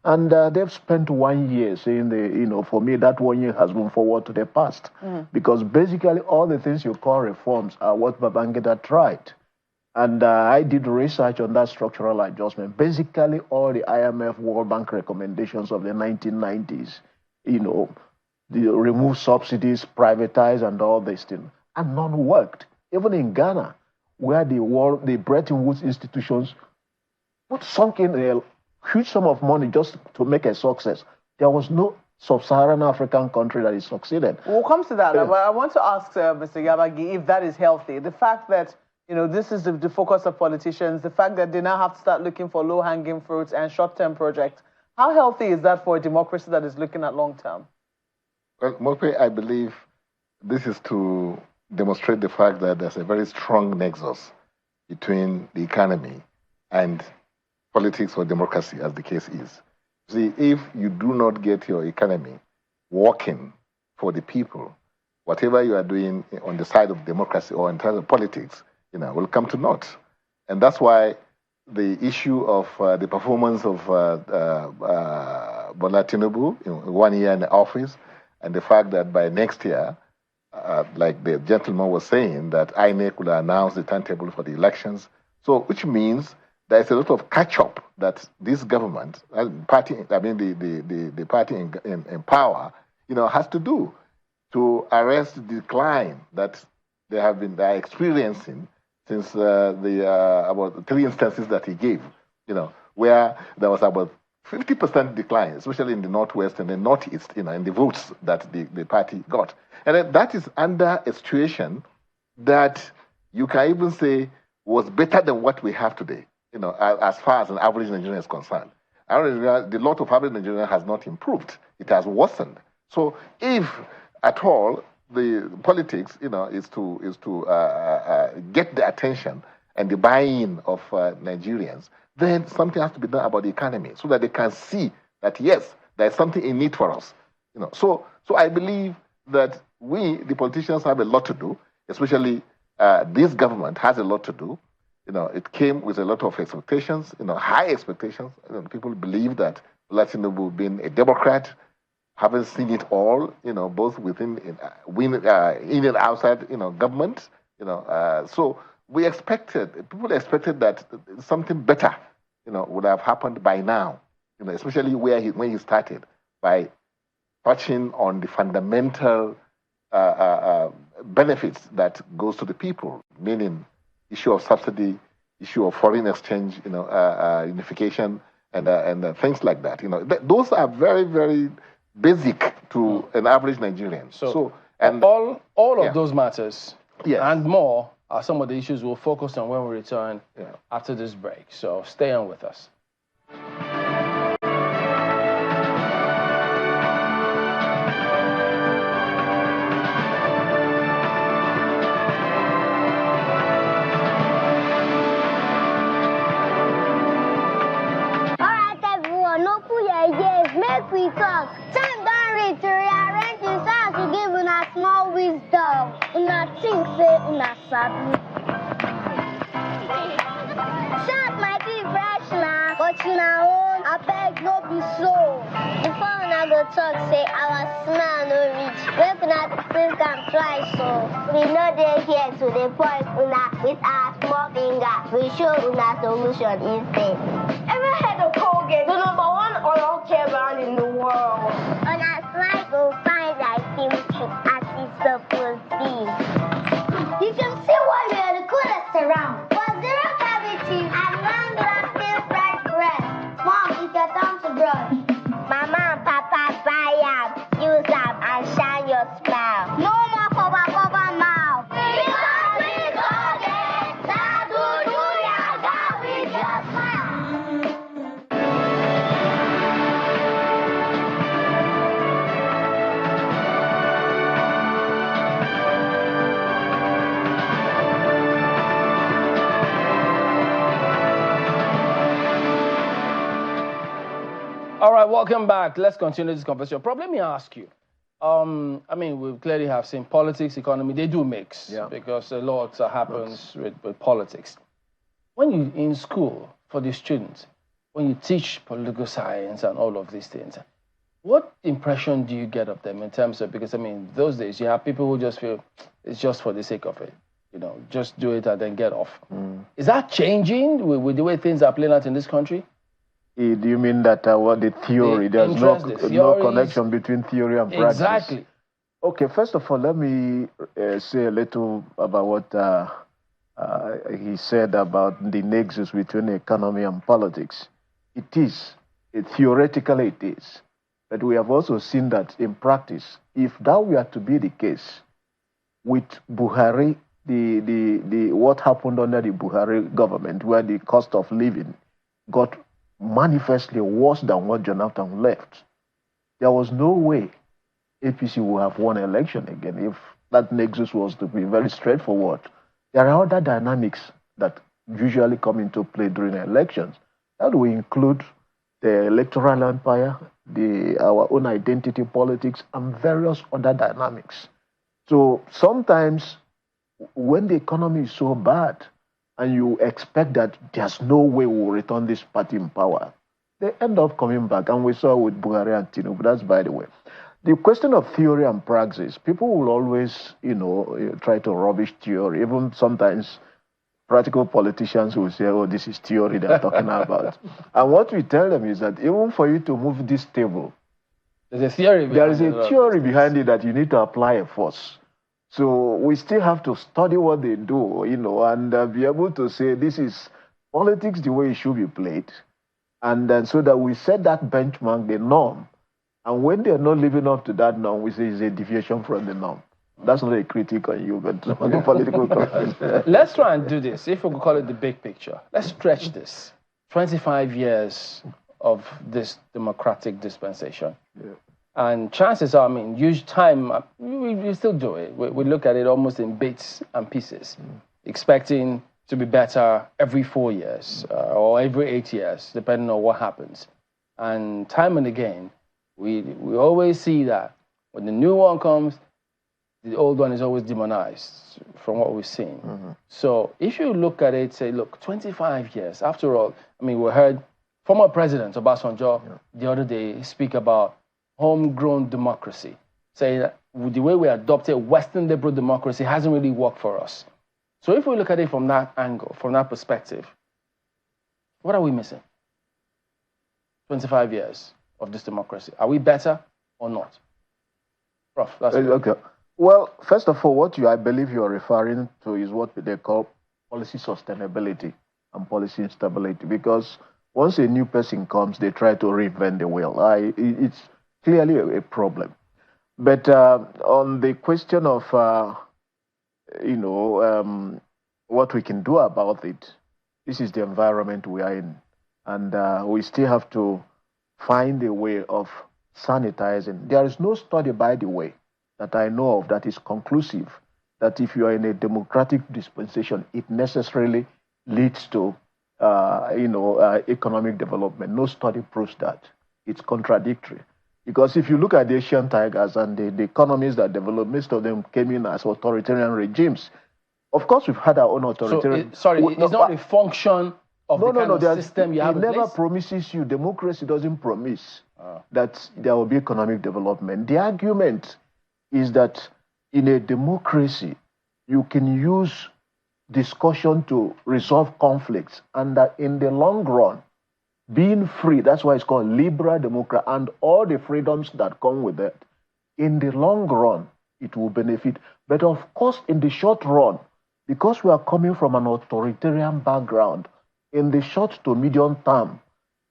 And they've spent 1 year saying, for me, that 1 year has moved forward to the past. Because basically all the things you call reforms are what Babangida tried. And I did research on that structural adjustment. Basically all the IMF World Bank recommendations of the 1990s, the remove subsidies, privatize, and all these things. And none worked. Even in Ghana, where the Bretton Woods institutions sunk in a huge sum of money just to make a success. There was no sub-Saharan African country that is succeeded. We'll come to that. I want to ask Mr. Yabagi if that is healthy. The fact that, this is the focus of politicians, the fact that they now have to start looking for low-hanging fruits and short-term projects, how healthy is that for a democracy that is looking at long-term? Well, Mokwe, I believe this is to demonstrate the fact that there's a very strong nexus between the economy and politics or democracy, as the case is. See, if you do not get your economy working for the people, whatever you are doing on the side of democracy or in terms of politics, will come to naught. And that's why the issue of the performance of Bola Tinubu in 1 year in the office, and the fact that by next year, like the gentleman was saying, that INEC will announce the timetable for the elections. So, which means there's a lot of catch-up that this government, the party in power, has to do to arrest the decline that they are experiencing since about 3 instances that he gave, where there was about 50% decline, especially in the Northwest and the Northeast, in the votes that the party got. And that is under a situation that you can even say was better than what we have today, as far as an average Nigerian is concerned. The lot of average Nigerian has not improved. It has worsened. So if at all the politics, is to get the attention and the buy-in of Nigerians, then something has to be done about the economy so that they can see that, yes, there's something in it for us. So I believe that we, the politicians, have a lot to do, especially this government has a lot to do. It came with a lot of expectations, high expectations. People believe that Bola Tinubu, being a Democrat, haven't seen it all, both within, in and outside, government, so people expected that something better, would have happened by now, especially when he started, by touching on the fundamental benefits that goes to the people, meaning issue of subsidy, issue of foreign exchange, unification, and things like that. Those are very, very basic to an average Nigerian. So all of those matters and more are some of the issues we'll focus on when we return after this break. So stay on with us. Make we talk. Time don't reach to rearrange this house to give una small wisdom. Una think say una sabi. Shout my tea fresh now, but una own I beg no be so. Before una go talk say our smell no reach. Make una think am twice so. We know they here to the point una with our small finger. We show una solution instead. Ever heard of Colgate, the #1 oral care brand in the world? On a slide, we'll find like chemistry as it's supposed to be. You can see why we are the coolest around. For zero cavity and long-lasting fresh breath. Mom, it's your time to brush. Mama and Papa buy up, use up, and shine your smile. No more cover mouth. Because we Colgate, that will do yaga with your smile. All right, welcome back. Let's continue this conversation. Let me ask you. I mean, we clearly have seen politics, economy, they do mix because a lot happens with politics. When you in school, for the students, when you teach political science and all of these things, what impression do you get of them in terms of, because I mean, those days you have people who just feel it's just for the sake of it, just do it and then get off. Is that changing with the way things are playing out in this country? Do you mean that the theory, there's no connection between theory and practice? Exactly. Okay, first of all, let me say a little about what he said about the nexus between economy and politics. It is, theoretically it is, but we have also seen that in practice, if that were to be the case, with Buhari, what happened under the Buhari government, where the cost of living got manifestly worse than what Jonathan left, there was no way APC would have won election again if that nexus was to be very straightforward. There are other dynamics that usually come into play during elections. That will include the electoral empire, our own identity politics, and various other dynamics. So sometimes when the economy is so bad and you expect that there's no way we'll return this party in power, they end up coming back. And we saw with Buhari and Tinubu, that's by the way. The question of theory and praxis, people will always, try to rubbish theory. Even sometimes practical politicians will say, oh, this is theory they're talking about. And what we tell them is that even for you to move this table, there's a theory there is a theory behind it that you need to apply a force. So we still have to study what they do, and be able to say this is politics the way it should be played. And then so that we set that benchmark, the norm. And when they're not living up to that norm, we say it's a deviation from the norm. That's not a critique on you, but on the political context. Let's try and do this. If we could call it the big picture, let's stretch this. 25 years of this democratic dispensation. Yeah. And chances are, use time, we still do it. We look at it almost in bits and pieces, expecting to be better every 4 years or every 8 years, depending on what happens. And time and again, we always see that when the new one comes, the old one is always demonized from what we've seen. So if you look at it, say, look, 25 years, after all, we heard former President Obasanjo the other day speak about homegrown democracy, saying that the way we adopted Western liberal democracy hasn't really worked for us. So if we look at it from that angle, from that perspective, what are we missing? 25 years of this democracy. Are we better or not? Prof, that's okay. Well, first of all, what I believe you're referring to is what they call policy sustainability and policy instability, because once a new person comes, they try to reinvent the wheel. It's clearly a problem. But on the question of, what we can do about it, this is the environment we are in. And we still have to find a way of sanitizing. There is no study, by the way, that I know of that is conclusive that if you are in a democratic dispensation, it necessarily leads to, economic development. No study proves that. It's contradictory. Because if you look at the Asian tigers and the economies that developed, most of them came in as authoritarian regimes. Of course, we've had our own authoritarian... So, it's not a function of the kind of system you have in place? It never promises you. Democracy doesn't promise that there will be economic development. The argument is that in a democracy, you can use discussion to resolve conflicts, and that in the long run, being free, that's why it's called liberal democracy, and all the freedoms that come with it, in the long run, it will benefit. But of course, in the short run, because we are coming from an authoritarian background, in the short to medium term,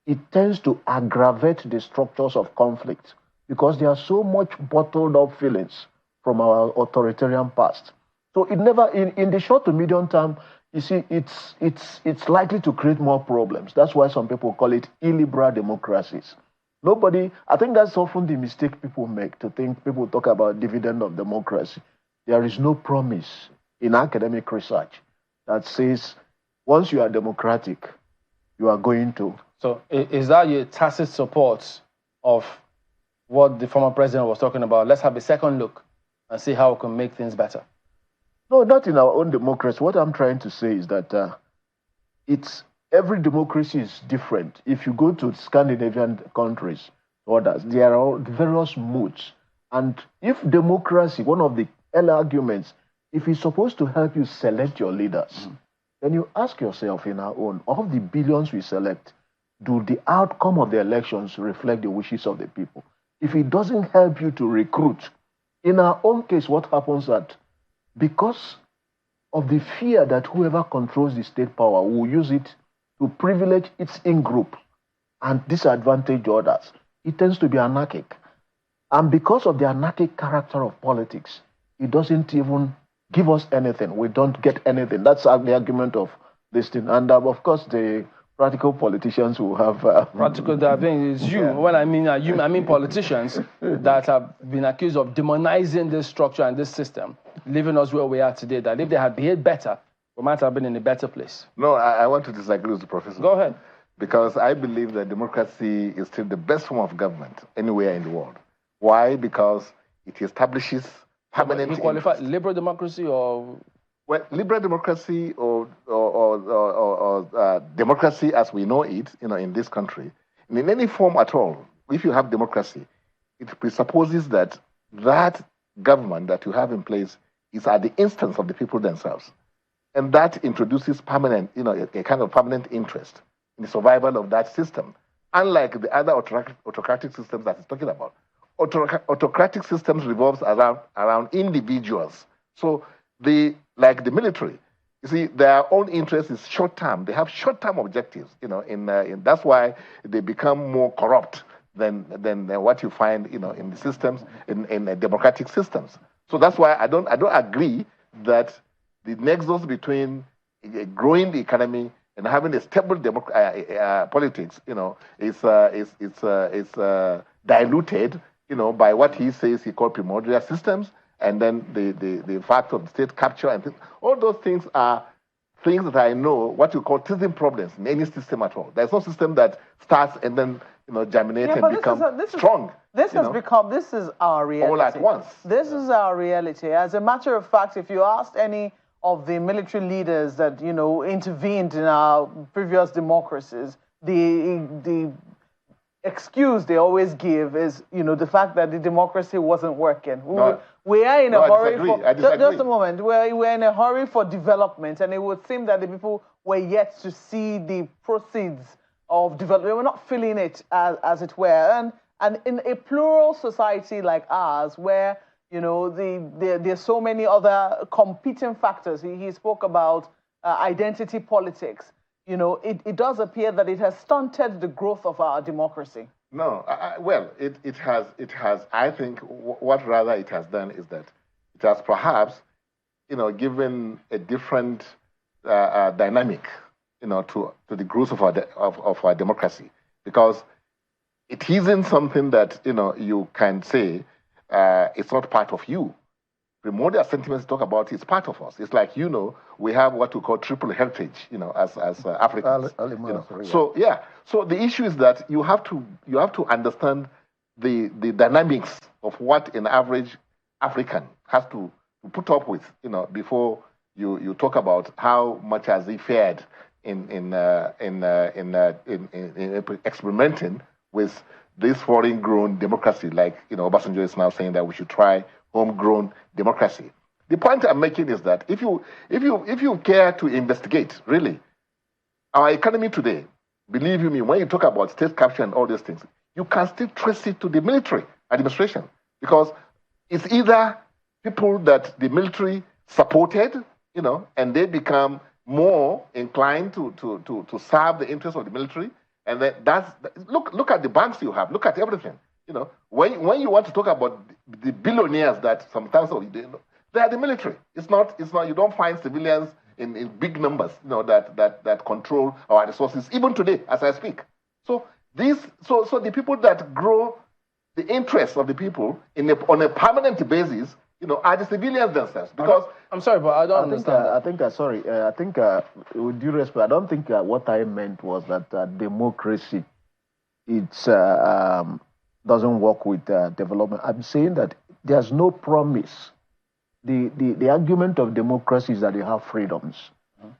it tends to aggravate the structures of conflict because there are so much bottled up feelings from our authoritarian past. So it never, in the short to medium term, you see, it's likely to create more problems. That's why some people call it illiberal democracies. I think that's often the mistake people make, to think people talk about dividend of democracy. There is no promise in academic research that says once you are democratic, you are going to. So is that your tacit support of what the former president was talking about? Let's have a second look and see how we can make things better. No, not in our own democracy. What I'm trying to say is that every democracy is different. If you go to Scandinavian countries, others, there are various moods. And if democracy, one of the early arguments, if it's supposed to help you select your leaders, then you ask yourself in our own, of the billions we select, do the outcome of the elections reflect the wishes of the people? If it doesn't help you to recruit, in our own case, what happens that because of the fear that whoever controls the state power will use it to privilege its in-group and disadvantage others, it tends to be anarchic. And because of the anarchic character of politics, it doesn't even give us anything. We don't get anything. That's the argument of this thing. And of course, the practical politicians who have... practical, I think it's you. Yeah. When I mean politicians that have been accused of demonizing this structure and this system. leaving us where we are today, that if they had behaved better, we might have been in a better place. No, I want to disagree with the professor. Go ahead. Because I believe that democracy is still the best form of government anywhere in the world. Why? Because it establishes permanent... You qualify liberal democracy or... Well, liberal democracy or democracy as we know it, in this country, in any form at all, if you have democracy, it presupposes that that government that you have in place is at the instance of the people themselves. And that introduces permanent, a kind of permanent interest in the survival of that system. Unlike the other autocratic systems that he's talking about. Autocratic systems revolves around individuals. So like the military, you see, their own interest is short-term. They have short-term objectives, that's why they become more corrupt than what you find, in the systems, in democratic systems. So that's why I don't agree that the nexus between a growing economy and having a stable politics, is diluted, by what he says he called primordial systems, and then the fact of state capture and things. All those things are things that I know what you call teething problems in any system at all. There's no system that starts and then germinate and become strong. This is our reality. All at once. This is our reality. As a matter of fact, if you asked any of the military leaders that intervened in our previous democracies, the excuse they always give is the fact that the democracy wasn't working. We are in a hurry for just a moment. We're in a hurry for development, and it would seem that the people were yet to see the proceeds of development. We're not feeling it as it were, and in a plural society like ours, where there's so many other competing factors. He spoke about identity politics. It does appear that it has stunted the growth of our democracy. No, it has. I think what rather it has done is that it has perhaps, given a different dynamic, to the growth of our democracy, because it isn't something that you can say it's not part of you. Primordial sentiments talk about it's part of us. It's like we have what we call triple heritage, as Africans. So so the issue is that you have to understand the dynamics of what an average African has to put up with, before you talk about how much has he fared in experimenting with this foreign-grown democracy, like Obasanjo is now saying that we should try homegrown democracy. The point I'm making is that if you care to investigate, really, our economy today, believe you me, when you talk about state capture and all these things, you can still trace it to the military administration, because it's either people that the military supported, and they become more inclined to serve the interests of the military. And look at the banks you have, look at everything. When you want to talk about the billionaires that sometimes they are the military. It's not. You don't find civilians in big numbers, that control our resources even today as I speak. So the people that grow the interests of the people on a permanent basis, are the civilians themselves. Because I'm sorry, but I don't understand. With due respect, I don't think what I meant was that democracy, doesn't work with development. I'm saying that there's no promise. The argument of democracy is that you have freedoms,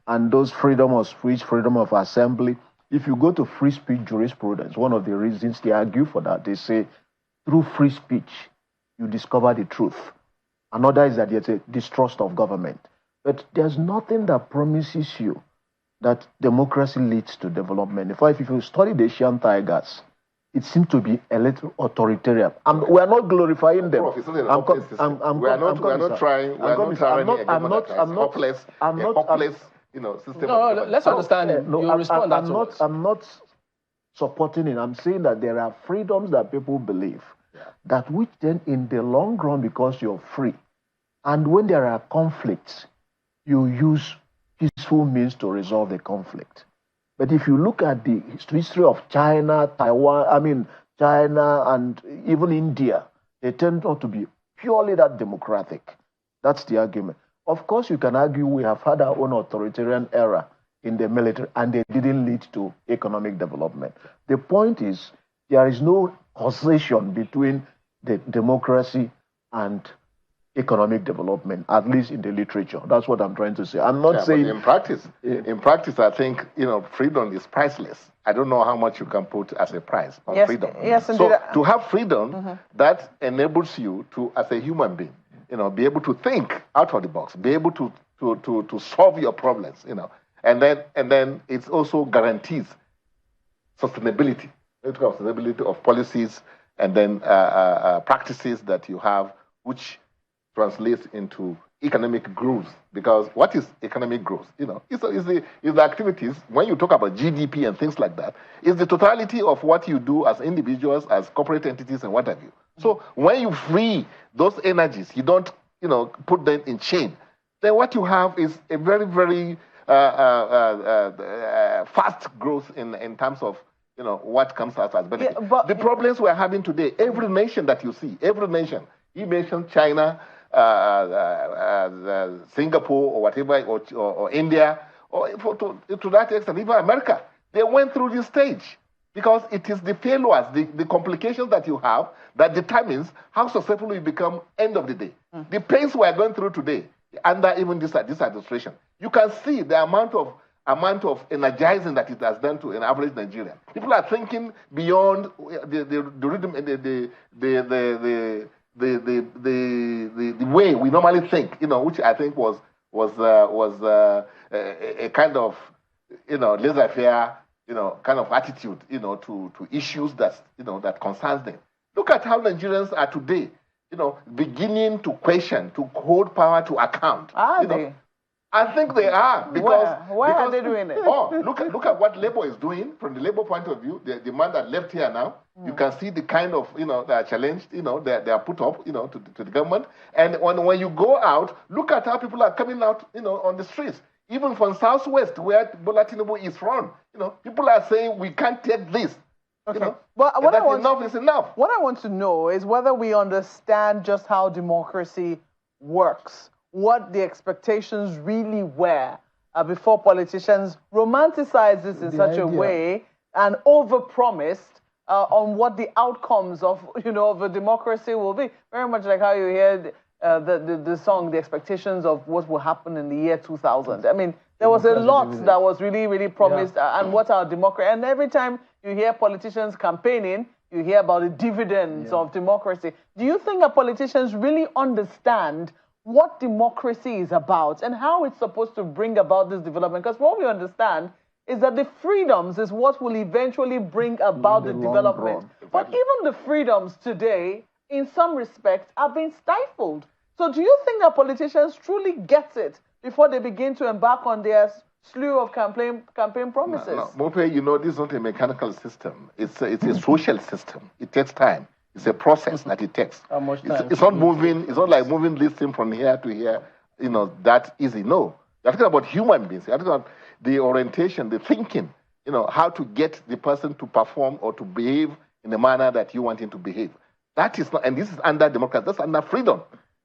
and those freedom of speech, freedom of assembly. If you go to free speech jurisprudence, one of the reasons they argue for that, they say through free speech you discover the truth. Another is that there's a distrust of government. But there's nothing that promises you that democracy leads to development. In fact, if you study the Asian tigers, it seems to be a little authoritarian. We are not glorifying them. We are not trying. No, let's understand it. You respond that to us. I'm not supporting it. I'm saying that there are freedoms that people believe, that which then in the long run, because you're free, and when there are conflicts, you use peaceful means to resolve the conflict. But if you look at the history of China, China and even India, they tend not to be purely that democratic. That's the argument. Of course, you can argue we have had our own authoritarian era in the military, and they didn't lead to economic development. The point is, there is no causation between the democracy and economic development, at least in the literature. That's what I'm trying to say. I'm not saying in practice, I think freedom is priceless. I don't know how much you can put as a price on freedom. Yes, so to have freedom, that enables you to, as a human being, be able to think out of the box, be able to solve your problems, and then it also guarantees sustainability of policies and then practices that you have, which translates into economic growth. Because what is economic growth? It's the activities, when you talk about GDP and things like that, it's the totality of what you do as individuals, as corporate entities, and what have you. So when you free those energies, you don't, put them in chain, then what you have is a very, very fast growth in terms of, what comes out as benefit. Yeah, but the problems we're having today, every nation that you see, every nation, you mentioned China, Singapore or whatever, or India, or to that extent, even America, they went through this stage because it is the failures, the complications that you have that determines how successful you become end of the day. The pains we are going through today, under even this administration, you can see the amount of energizing that it has done to an average Nigerian. People are thinking beyond the rhythm, the way we normally think, which I think was a kind of, laissez-faire, kind of attitude, to issues that concerns them. Look at how Nigerians are today, beginning to question, to hold power to account. Are they? I think they are, because why are they doing it? Oh, look at what Labour is doing from the Labour point of view. The man that left here now, you can see the kind of they are challenged, they are put up, to the government. And when you go out, look at how people are coming out, on the streets. Even from Southwest, where Bola Tinubu is from, people are saying we can't take this. Okay. Enough is enough. What I want to know is whether we understand just how democracy works, what the expectations really were before politicians romanticized this in such a way and overpromised on what the outcomes of a democracy will be. Very much like how you hear the song, the expectations of what will happen in the year 2000. I mean, there was a lot that was really, really promised, and what our democracy. And every time you hear politicians campaigning, you hear about the dividends of democracy. Do you think that politicians really understand what democracy is about and how it's supposed to bring about this development? Because what we understand is that the freedoms is what will eventually bring about the development. But even the freedoms today, in some respects, are being stifled. So do you think that politicians truly get it before they begin to embark on their slew of campaign promises? No. Mope, this is not a mechanical system. It's a social system. It takes time. It's a process that it takes. How much time? It's not moving. It's not like moving this thing from here to here. That easy. No, you're talking about human beings. You're talking about the orientation, the thinking. How to get the person to perform or to behave in the manner that you want him to behave. That is not, and this is under democracy. That's under freedom.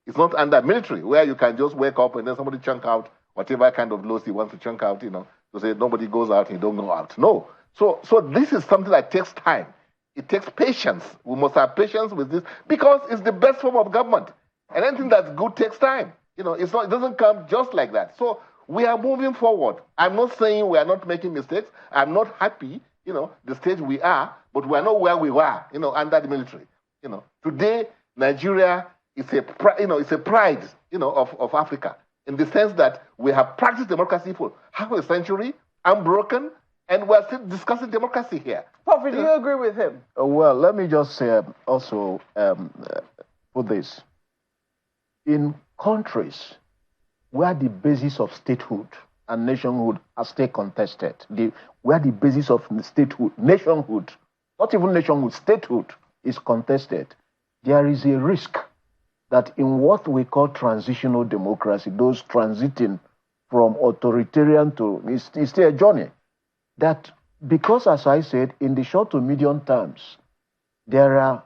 It's not under military, where you can just wake up and then somebody chunk out whatever kind of laws he wants to chunk out. To say nobody goes out, he don't go out. No. So this is something that takes time. It takes patience. We must have patience with this because it's the best form of government. And anything that's good takes time. It doesn't come just like that. So we are moving forward. I'm not saying we are not making mistakes. I'm not happy, the stage we are, but we are not where we were, under the military. Today, Nigeria is a pride, of Africa, in the sense that we have practiced democracy for half a century, unbroken, and we're still discussing democracy here. Prof, do you agree with him? Well, let me just say also put this. In countries where the basis of statehood and nationhood are still contested, where the basis of statehood, nationhood, not even nationhood, statehood is contested, there is a risk that in what we call transitional democracy, those transiting from authoritarian to, it's still a journey. That because, as I said, in the short to medium terms, there are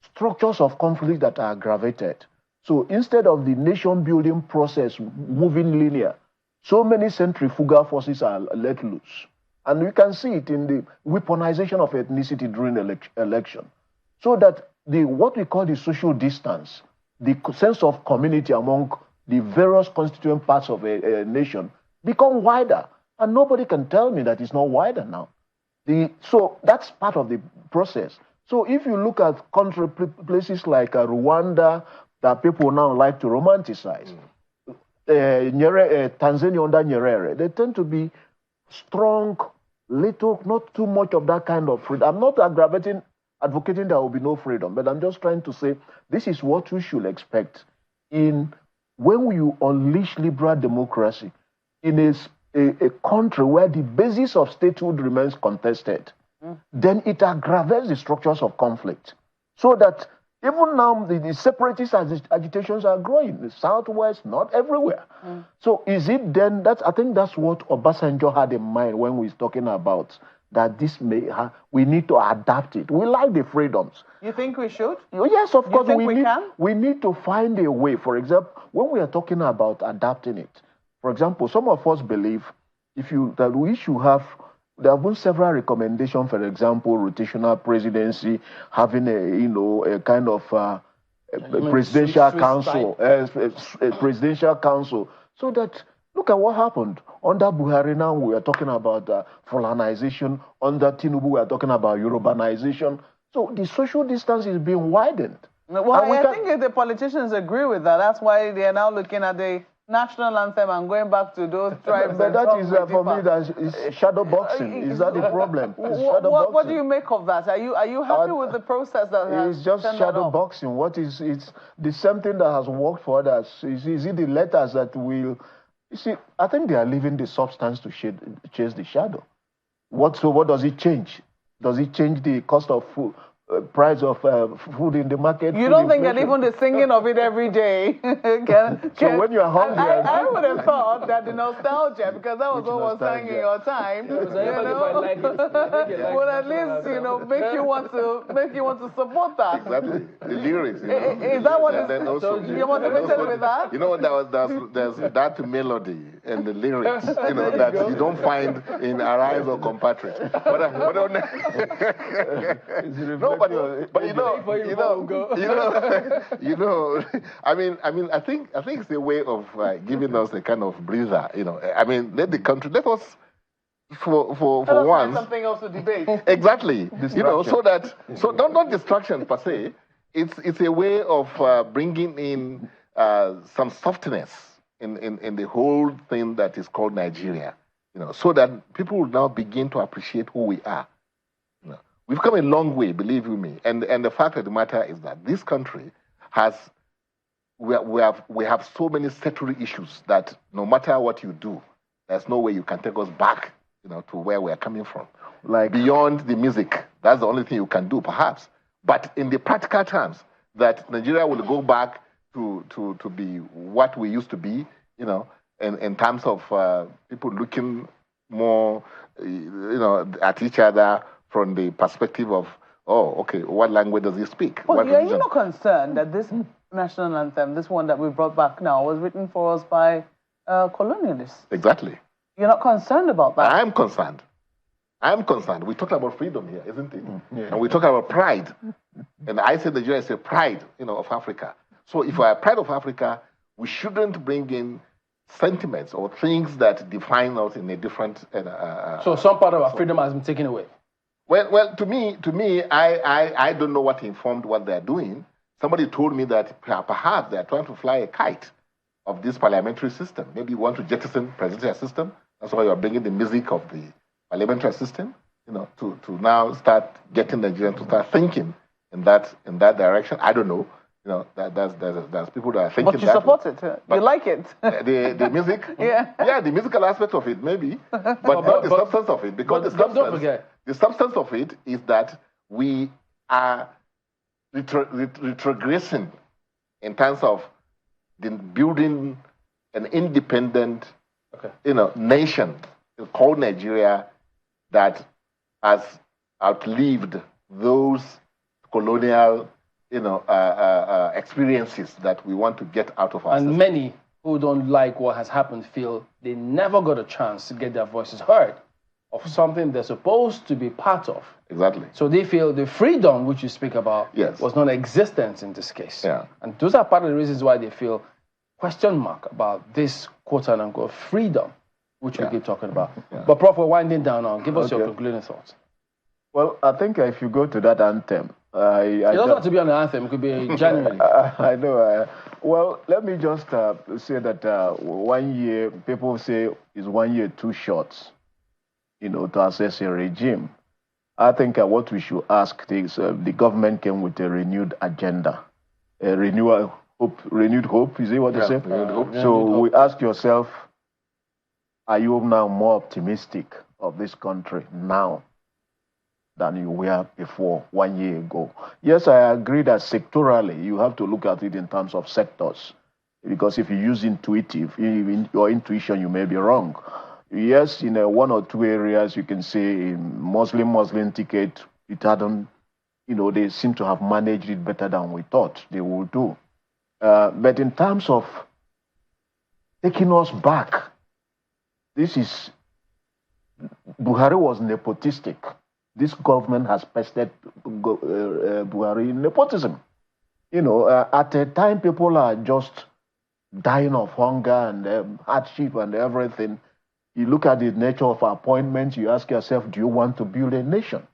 structures of conflict that are aggravated. So instead of the nation building process moving linear, so many centrifugal forces are let loose. And we can see it in the weaponization of ethnicity during election. So that what we call the social distance, the sense of community among the various constituent parts of a nation become wider. And nobody can tell me that it's not wider now. So that's part of the process. So if you look at places like Rwanda, that people now like to romanticize, Tanzania under Nyerere, they tend to be strong, little, not too much of that kind of freedom. I'm not advocating there will be no freedom, but I'm just trying to say this is what we should expect when you unleash liberal democracy in a country where the basis of statehood remains contested. Then it aggravates the structures of conflict. So that even now the separatist agitations are growing, the southwest, not everywhere. So is it then I think that's what Obasanjo had in mind when we was talking about that we need to adapt it. We like the freedoms. You think we should? Yes, of course. Can? We need to find a way. For example, when we are talking about adapting it, for example, some of us believe that we should have. There have been several recommendations. For example, rotational presidency, having a kind of presidential council, presidential council, so that. Look at what happened. Under Buhari now, we are talking about Fulanization. Under Tinubu, we are talking about Yorubanization. So the social distance is being widened. Well, I think the politicians agree with that. That's why they are now looking at the national anthem and going back to those tribes. But that is, for me, that's shadow boxing. Is that the problem? What do you make of that? Are you happy with the process that has It's just shadow boxing. It's the same thing that has worked for others. Is it the letters that will... You see, I think they are leaving the substance to chase the shadow. So what does it change? Does it change the cost of food, price of food in the market? You don't think that even the singing of it every day So when you're hungry... I would have thought that the nostalgia, because that was what was sang in your time, would at least, make you want to support that. Exactly. The lyrics. Is that what you're motivated with that? You know, there's that melody and the lyrics, that you don't find in Arise or Compatriot. I think it's a way of giving us a kind of breather. Let the country, let us for once something else to debate. Exactly. So not distraction per se. It's a way of bringing in some softness in the whole thing that is called Nigeria. So that people will now begin to appreciate who we are. We've come a long way, believe you me. And the fact of the matter is that this country we have so many statutory issues that no matter what you do, there's no way you can take us back, to where we are coming from. Like beyond the music, that's the only thing you can do, perhaps. But in the practical terms, that Nigeria will go back to be what we used to be, in terms of people looking more, at each other from the perspective of, what language does he speak? Well, are you not concerned that this national anthem, this one that we brought back now, was written for us by colonialists? Exactly. You're not concerned about that? I'm concerned. We talk about freedom here, isn't it? Yeah. And we talk about pride. And I say Nigeria is a pride, of Africa. So if we are pride of Africa, we shouldn't bring in sentiments or things that define us in a different... so some part of our freedom has been taken away? Well, to me, I don't know what informed what they're doing. Somebody told me that perhaps they're trying to fly a kite of this parliamentary system. Maybe you want to jettison presidential system. That's why you're bringing the music of the parliamentary system, to now start getting Nigerians to start thinking in that direction. I don't know. There's people that are thinking that. But you support it. You like it. The music? Yeah, the musical aspect of it, maybe. But not the substance of it. Because the substance of it is that we are retrogressing in terms of building an independent nation called Nigeria that has outlived those colonial experiences that we want to get out of our And system. many who don't like what has happened feel they never got a chance to get their voices heard of something they're supposed to be part of. Exactly. So they feel the freedom which you speak about was non-existent in this case. Yeah. And those are part of the reasons why they feel question mark about this quote-unquote freedom, which we keep talking about. But Prof, we're winding down now. Give us your concluding thoughts. Well, I think if you go to that anthem, it doesn't have to be on the anthem. It could be January. I know. Well, let me just say that 1 year, people say is 1 year too short, to assess a regime. I think what we should ask is the government came with a renewed agenda, a renewed hope. Is it what you say? Renewed hope. So we ask yourself, are you now more optimistic of this country now than you were before 1 year ago? Yes, I agree that sectorally, you have to look at it in terms of sectors. Because if you use your intuition, you may be wrong. Yes, in one or two areas, you can say Muslim ticket, it hadn't, they seem to have managed it better than we thought they would do. But in terms of taking us back, Buhari was nepotistic. This government has pested Buhari in nepotism. At a time people are just dying of hunger and hardship and everything. You look at the nature of appointments, you ask yourself, do you want to build a nation?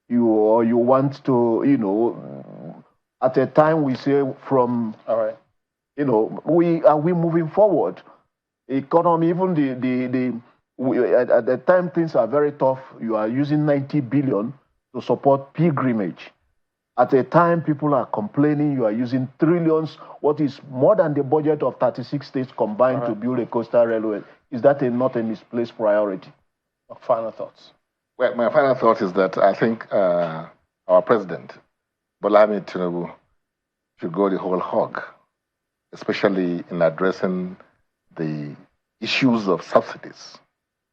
You want to, at a time we say from, are we moving forward? Economy, even at the time things are very tough, you are using 90 billion to support pilgrimage. At a time people are complaining, you are using trillions, what is more than the budget of 36 states combined to build a coastal railway. Is that not a misplaced priority? Final thoughts. Well, my final thought is that I think our president, Bola Tinubu, should go the whole hog, especially in addressing the issues of subsidies.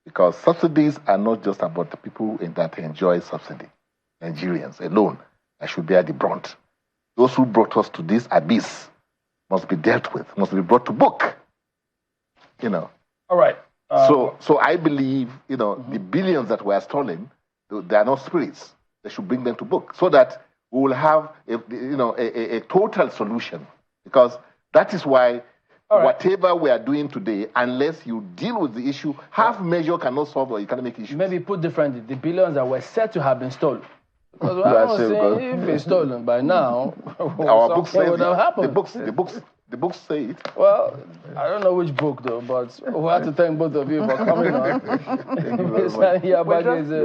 Because subsidies are not just about the people that enjoy subsidy, Nigerians alone, that should bear the brunt. Those who brought us to this abyss must be dealt with, must be brought to book. All right. So I believe, the billions that were stolen, they are not spirits. They should bring them to book so that we will have a total solution. Because that is why whatever we are doing today, unless you deal with the issue, half measure cannot solve the economic issue. Maybe put differently, the billions that were said to have been stolen. Because I don't say if it's stolen by now, our books say would have happened. The books say it. Well, I don't know which book though, but we have to thank both of you for coming on. The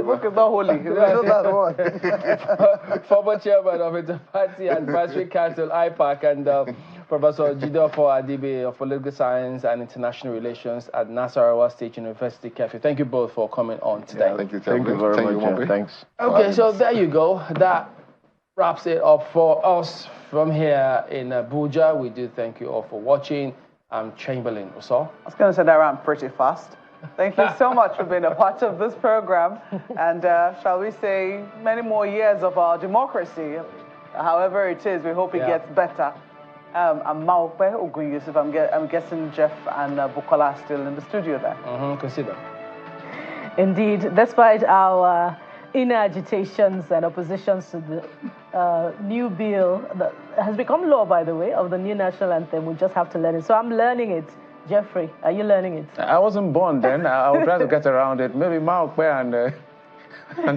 book is not holy. We know that one. Former chairman of the Party Advisory Council, IPAC, and Professor Jidofo Adibe of Political Science and International Relations at Nasarawa State University, Kefi. Thank you both for coming on today. Yeah, thank you. Thank you very much. Thanks. Okay, so there you go. That wraps it up for us from here in Abuja. We do thank you all for watching. I'm Chamberlain Uso. I was going to say that ran pretty fast. Thank you so much for being a part of this program. And shall we say, many more years of our democracy. However it is, we hope it gets better. I'm Maupe Ogun Yusuf. I'm guessing Jeff and Bukola are still in the studio there. Consider. Indeed, despite our inner agitations and oppositions to the new bill that has become law, by the way, of the new national anthem, we just have to learn it. So I'm learning it. Jeffrey, are you learning it? I wasn't born then. I'll try to get around it. Maybe Maupe and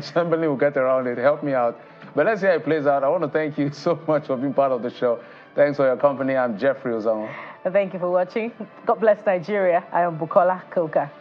Chamberlain will get around it. Help me out. But let's see how it plays out. I want to thank you so much for being part of the show. Thanks for your company. I'm Jeffrey Ozong. Thank you for watching. God bless Nigeria. I am Bukola Koka.